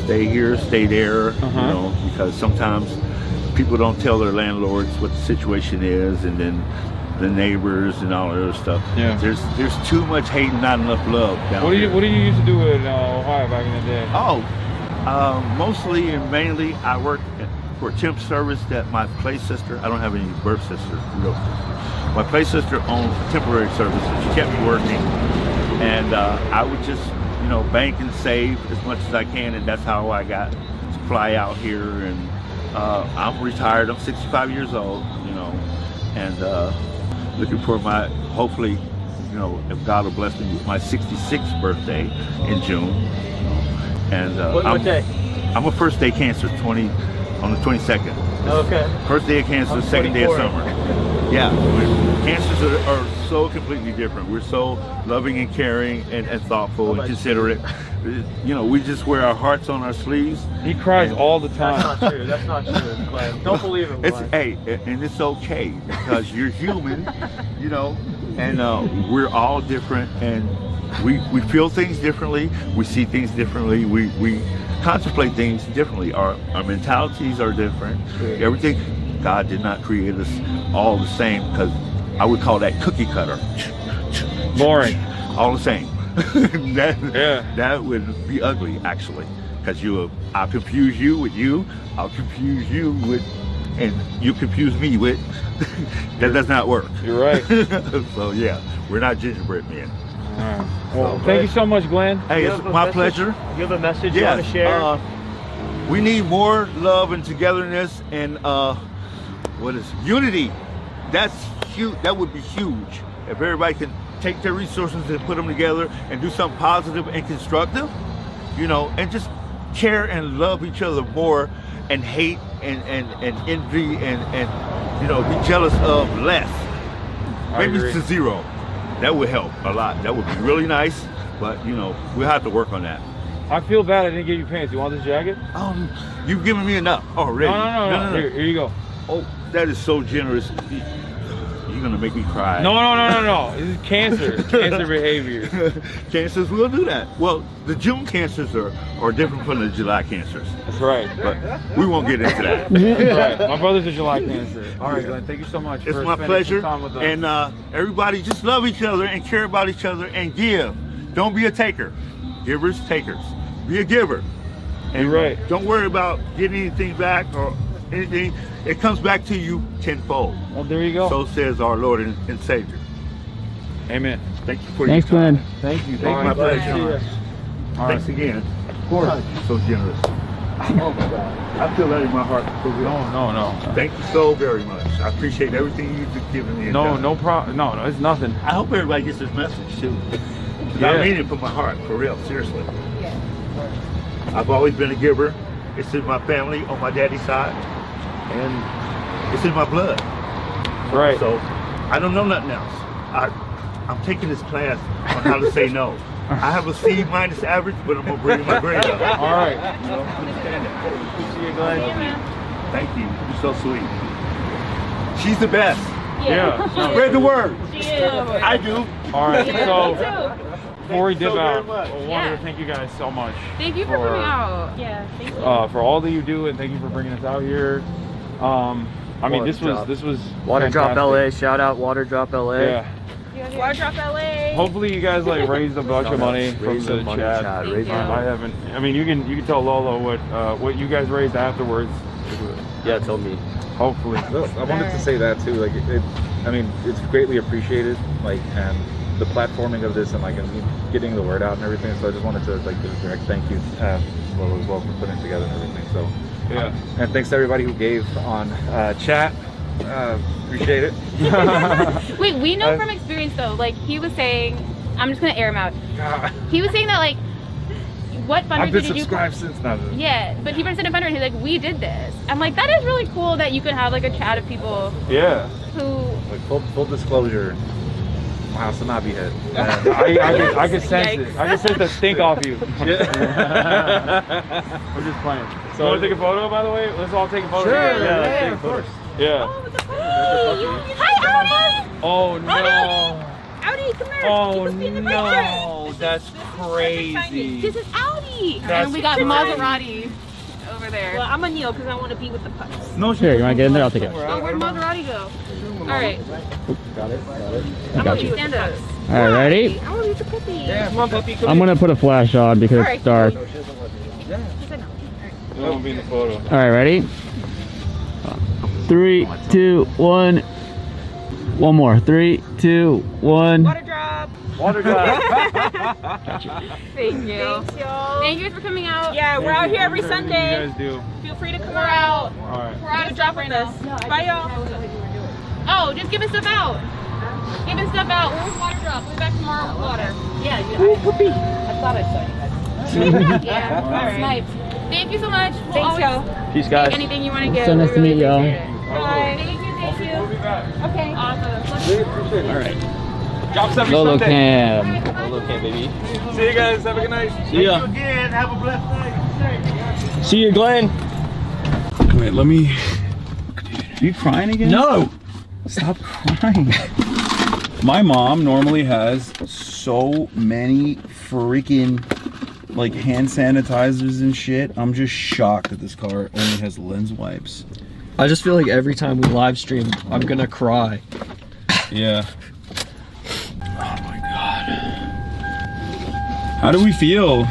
stay here, stay there, you know, because sometimes people don't tell their landlords what the situation is, and then the neighbors and all that other stuff. Yeah. There's too much hate and not enough love down here. What do you used to do in Ohio back in the day? Mostly and mainly I worked for a temp service that my play sister, I don't have any birth sister, real sister. My play sister owned temporary services. She kept me working, and I would just, you know, bank and save as much as I can, and that's how I got to fly out here. And I'm retired. I'm 65 years old, you know, and looking for my, hopefully, you know, if God will bless me with my 66th birthday in June. And What day? I'm a first day cancer, on the 22nd. Okay. First day of cancer, second day of summer. Yeah, cancers are so completely different. We're so loving and caring and thoughtful and considerate. You know, we just wear our hearts on our sleeves. He cries all the time. That's not true. That's not true, Glenn. Don't believe him, Glenn. And it's okay, because you're human, you know, and we're all different, and we feel things differently. We see things differently. We contemplate things differently. Our mentalities are different. Everything. God did not create us all the same, because I would call that cookie cutter. Boring. All the same. That would be ugly, actually, because I'll confuse you with you. I'll confuse you with, and you confuse me with. That does not work. You're right. So yeah, we're not gingerbread men. All right. Well, thank you so much, Glenn. Hey, it's my pleasure. You have a message you want to share? We need more love and togetherness and unity. That's huge. That would be huge if everybody can take their resources and put them together and do something positive and constructive, you know, and just care and love each other more, and hate and envy and you know, be jealous of less. Maybe to zero. That would help a lot. That would be really nice, but you know, we'll have to work on that. I feel bad I didn't get you pants. You want this jacket? You've given me enough already. No. Here you go. Oh, that is so generous. You're gonna make me cry. No. This is cancer. Cancer behavior. Cancers will do that. Well, the June cancers are different from the July cancers. That's right. But we won't get into that. Right. My brother's a July cancer. All right, Glenn. Thank you so much. It's for my spending pleasure. some time with us. And everybody just love each other and care about each other and give. Don't be a taker. Givers, takers. Be a giver. And you're right. Don't worry about getting anything back or anything. It comes back to you tenfold. Well, there you go. So says our Lord and Savior. Amen. Thank you for Thanks, your time. Glenn. Thank you. Thank my pleasure. Thanks again. Of course. So generous. Oh my God. I feel that in my heart. No. Thank you so very much. I appreciate everything you've given me. No problem. No, it's nothing. I hope everybody gets this message too. Yeah. I mean it from my heart, for real, seriously. I've always been a giver. It's in my family on my daddy's side, and it's in my blood. Right. So I don't know nothing else. I'm taking this class on how to say no. I have a C- average, but I'm gonna bring my grade up. All right. You know, understand that. Good to see you, Glenn. Thank you. You're so sweet. She's the best. Yeah. Spread the word. She is. I do. All right. So before we Thank you dip so out, very much. I wanted to thank you guys so much. Thank you for coming out. Yeah, thank you. For all that you do, and thank you for bringing us out here. I mean, this was WATERDROP fantastic. LA. Shout out WATERDROP LA. Yeah. WATERDROP LA. Hopefully you guys like raised a bunch of money from the chat. I haven't. I mean, you can tell Lolo what you guys raised afterwards. Yeah, tell me. Hopefully. I wanted to say that too. Like, I mean, it's greatly appreciated. Like, and the platforming of this and like getting the word out and everything. So I just wanted to like give a direct thank you, Lolo as well, for putting it together and everything. So yeah. And thanks to everybody who gave on chat. Appreciate it. Wait, we know from experience though, like he was saying, I'm just gonna air him out. He was saying that like, what fundraiser I've been did you subscribed since now. Yeah, but he presented a fundraiser, he's like, we did this. I'm like, that is really cool that you could have like a chat of people Yeah. who Like full disclosure, HasanAbi head. I could sense it. I can sense the stink off you. I'm just playing. So you want to take a photo, by the way? Let's all take a photo. Sure. Together. Yeah, of course. Yeah. Hi, Audi! Oh no. Audi, come here. Oh Keep us in the no. picture. That's crazy. This is Audi! That's And we got Maserati over there. Well, I'm gonna kneel because I want to be with the pups. No, Here, you want to get in there? I'll take it. Oh, where'd Maserati go? Alright. Got it. I'm got gonna you. stand up. All right, ready? I want to be the puppy. Yeah, come on, puppy. I'm gonna put a flash on because Alright, it's dark. He said no. You don't want to be in the photo. All right, ready? 3, 2, 1. One more. 3, 2, 1. WATERDROP. WATERDROP. Thank you. Thanks, y'all. Thank you for coming out. Yeah, we're out here every Thank you Sunday. guys do. Feel free to come We're out. All right. We're out of drop stuff right with now. us. Bye, y'all. Oh, just giving stuff out. Giving stuff out. Where's WATERDROP? We'll be back tomorrow with water. Yeah, I thought I saw you guys. Yeah, All right. snipes. Thank you so much. We'll Thanks, always y'all. Peace, guys. take anything you want to get. So nice We to really meet y'all. appreciate it. Bye. Thank you. We'll be back. Okay. Awesome. All right. Drops every Lolo Sunday. cam. Lolo cam, baby. See you guys. Have a good night. See ya. Thank you again. Have a blessed night. See you, Glenn. Wait, let me. Are you crying again? No. Stop crying. My mom normally has so many freaking like hand sanitizers and shit. I'm just shocked that this car only has lens wipes. I just feel like every time we live stream, I'm gonna cry. Yeah. Oh my god. How do we feel?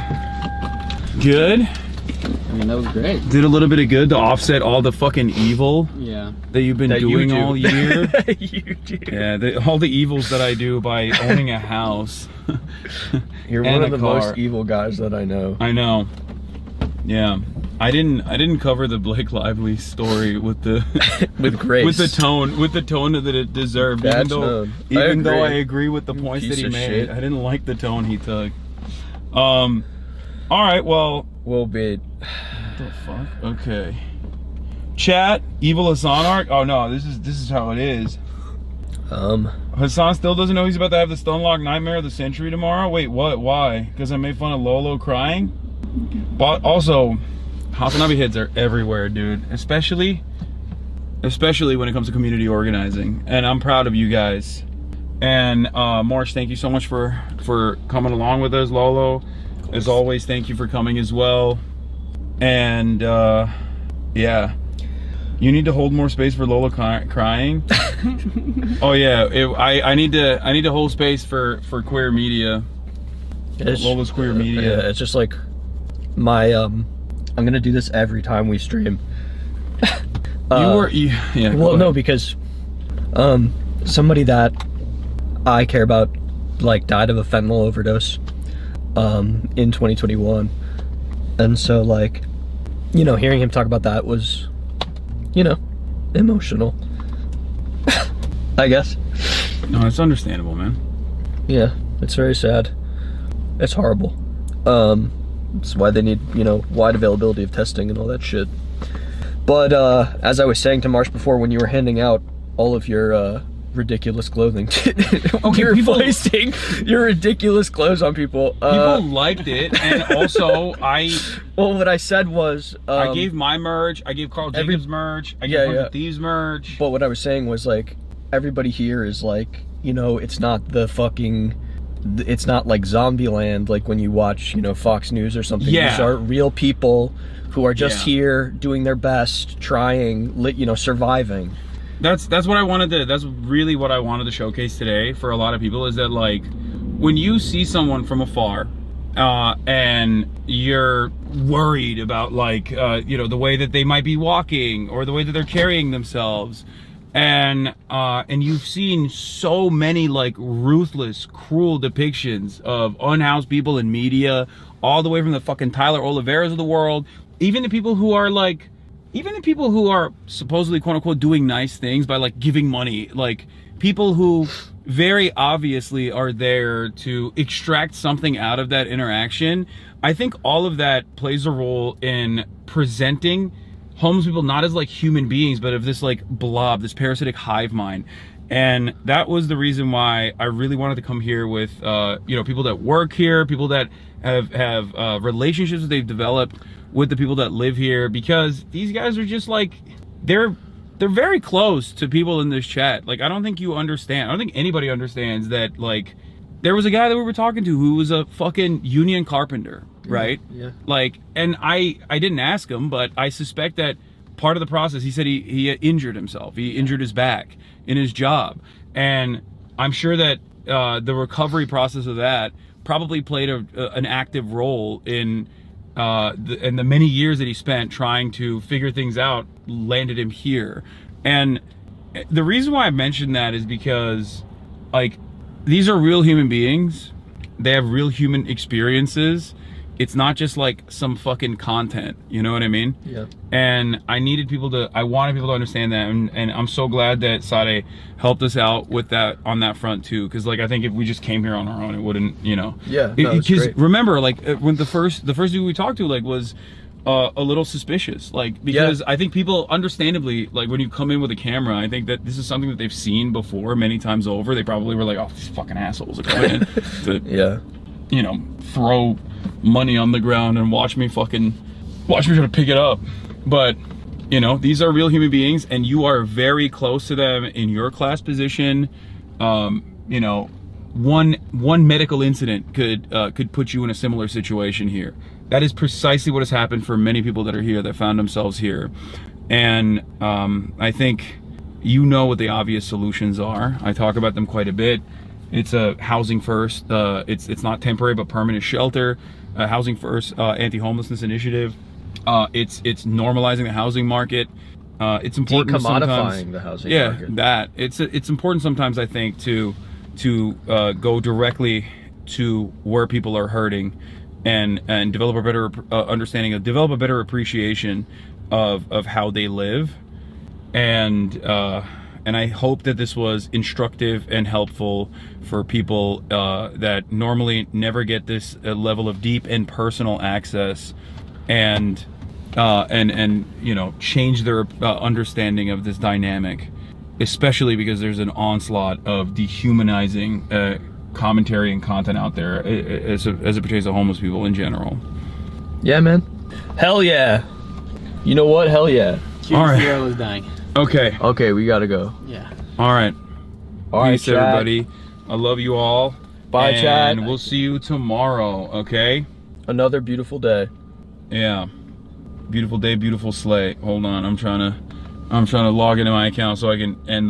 Good? I mean, that was great. Did a little bit of good to offset all the fucking evil Yeah. that you've been That you doing do. all year. You do. Yeah, all the evils that I do by owning a house. You're and one of a the car. most evil guys that I know. I know. Yeah. I didn't cover the Blake Lively story with the With grace. with the tone that it deserved. That's even known. though I I agree with the points Piece that he of made, shit. I didn't like the tone he took. All right, well, Will be. what the fuck? Okay. Chat, evil Hasan arc. Oh no, this is how it is. Hasan still doesn't know he's about to have the Stunlock Nightmare of the Century tomorrow. Wait, what? Why? Because I made fun of Lolo crying. But also, HasanAbi heads are everywhere, dude. Especially when it comes to community organizing. And I'm proud of you guys. And Marsh, thank you so much for coming along with us. Lolo, as always, thank you for coming as well. And yeah, you need to hold more space for Lola crying. Oh yeah, I need to hold space for queer media. Lola's queer media. Yeah, it's just like my I'm gonna do this every time we stream. Yeah. Well, no, because somebody that I care about like died of a fentanyl overdose in 2021, and so like, you know, hearing him talk about that was, you know, emotional. I guess. No, it's understandable, man. Yeah, it's very sad. It's horrible. That's why they need, you know, wide availability of testing and all that shit. But as I was saying to Marsh before, when you were handing out all of your ridiculous clothing, you're wasting your ridiculous clothes on people. People liked it, and also well, what I said was I gave my merch, I gave Carl Jacobs merch, I gave Hundred Thieves merch. But what I was saying was like, everybody here is like, you know, it's not the fucking, it's not like Zombieland, like when you watch, you know, Fox News or something. Yeah. These are real people who are just here doing their best, trying, you know, surviving. That's what I wanted to, that's really what I wanted to showcase today for a lot of people, is that like, when you see someone from afar, and you're worried about like, you know, the way that they might be walking or the way that they're carrying themselves, and you've seen so many like ruthless, cruel depictions of unhoused people in media, all the way from the fucking Tyler Oliveras of the world, even the people who are like, even the people who are supposedly quote unquote doing nice things by like giving money, like people who very obviously are there to extract something out of that interaction. I think all of that plays a role in presenting homeless people not as like human beings, but of this like blob, this parasitic hive mind. And that was the reason why I really wanted to come here with, you know, people that work here, people that have relationships that they've developed with the people that live here, because these guys are just like, they're very close to people in this chat. Like, I don't think you understand. I don't think anybody understands that, like, there was a guy that we were talking to who was a fucking union carpenter, right? Yeah. Like, and I didn't ask him, but I suspect that part of the process, he said he injured himself. He injured his back in his job. And I'm sure that the recovery process of that probably played an active role in the many years that he spent trying to figure things out landed him here. And the reason why I mentioned that is because, like, these are real human beings. They have real human experiences. It's not just like some fucking content, you know what I mean? Yeah. And I wanted people to understand that, and I'm so glad that Sade helped us out with that on that front too, because like I think if we just came here on our own, it wouldn't, you know. Yeah, no, it's great. Remember, like when the first dude we talked to like was a little suspicious, like, because I think people understandably, like when you come in with a camera, I think that this is something that they've seen before many times over. They probably were like, oh, these fucking assholes are coming in to you know, throw money on the ground and watch me try to pick it up. But you know, these are real human beings, and you are very close to them in your class position. You know, one medical incident could put you in a similar situation here. That is precisely what has happened for many people that are here, that found themselves here. And I think you know what the obvious solutions are. I talk about them quite a bit. It's a housing first. It's not temporary but permanent shelter. Housing first anti-homelessness initiative. It's normalizing the housing market. It's important decommodifying the housing market. Yeah, it's important sometimes, I think, to go directly to where people are hurting, and develop a better understanding of, develop a better appreciation of how they live. And I hope that this was instructive and helpful for people that normally never get this level of deep and personal access, and you know, change their understanding of this dynamic, especially because there's an onslaught of dehumanizing commentary and content out there as it pertains to homeless people in general. Yeah, man. Hell yeah. You know what? Hell yeah. All right. Zero is dying. Okay. Okay, we gotta go. Yeah. All right. All right, peace, chat. everybody. I love you all. Bye, chat. And we'll see you tomorrow, okay? Another beautiful day. Yeah. Beautiful day, beautiful slate. Hold on, I'm trying to log into my account so I can end the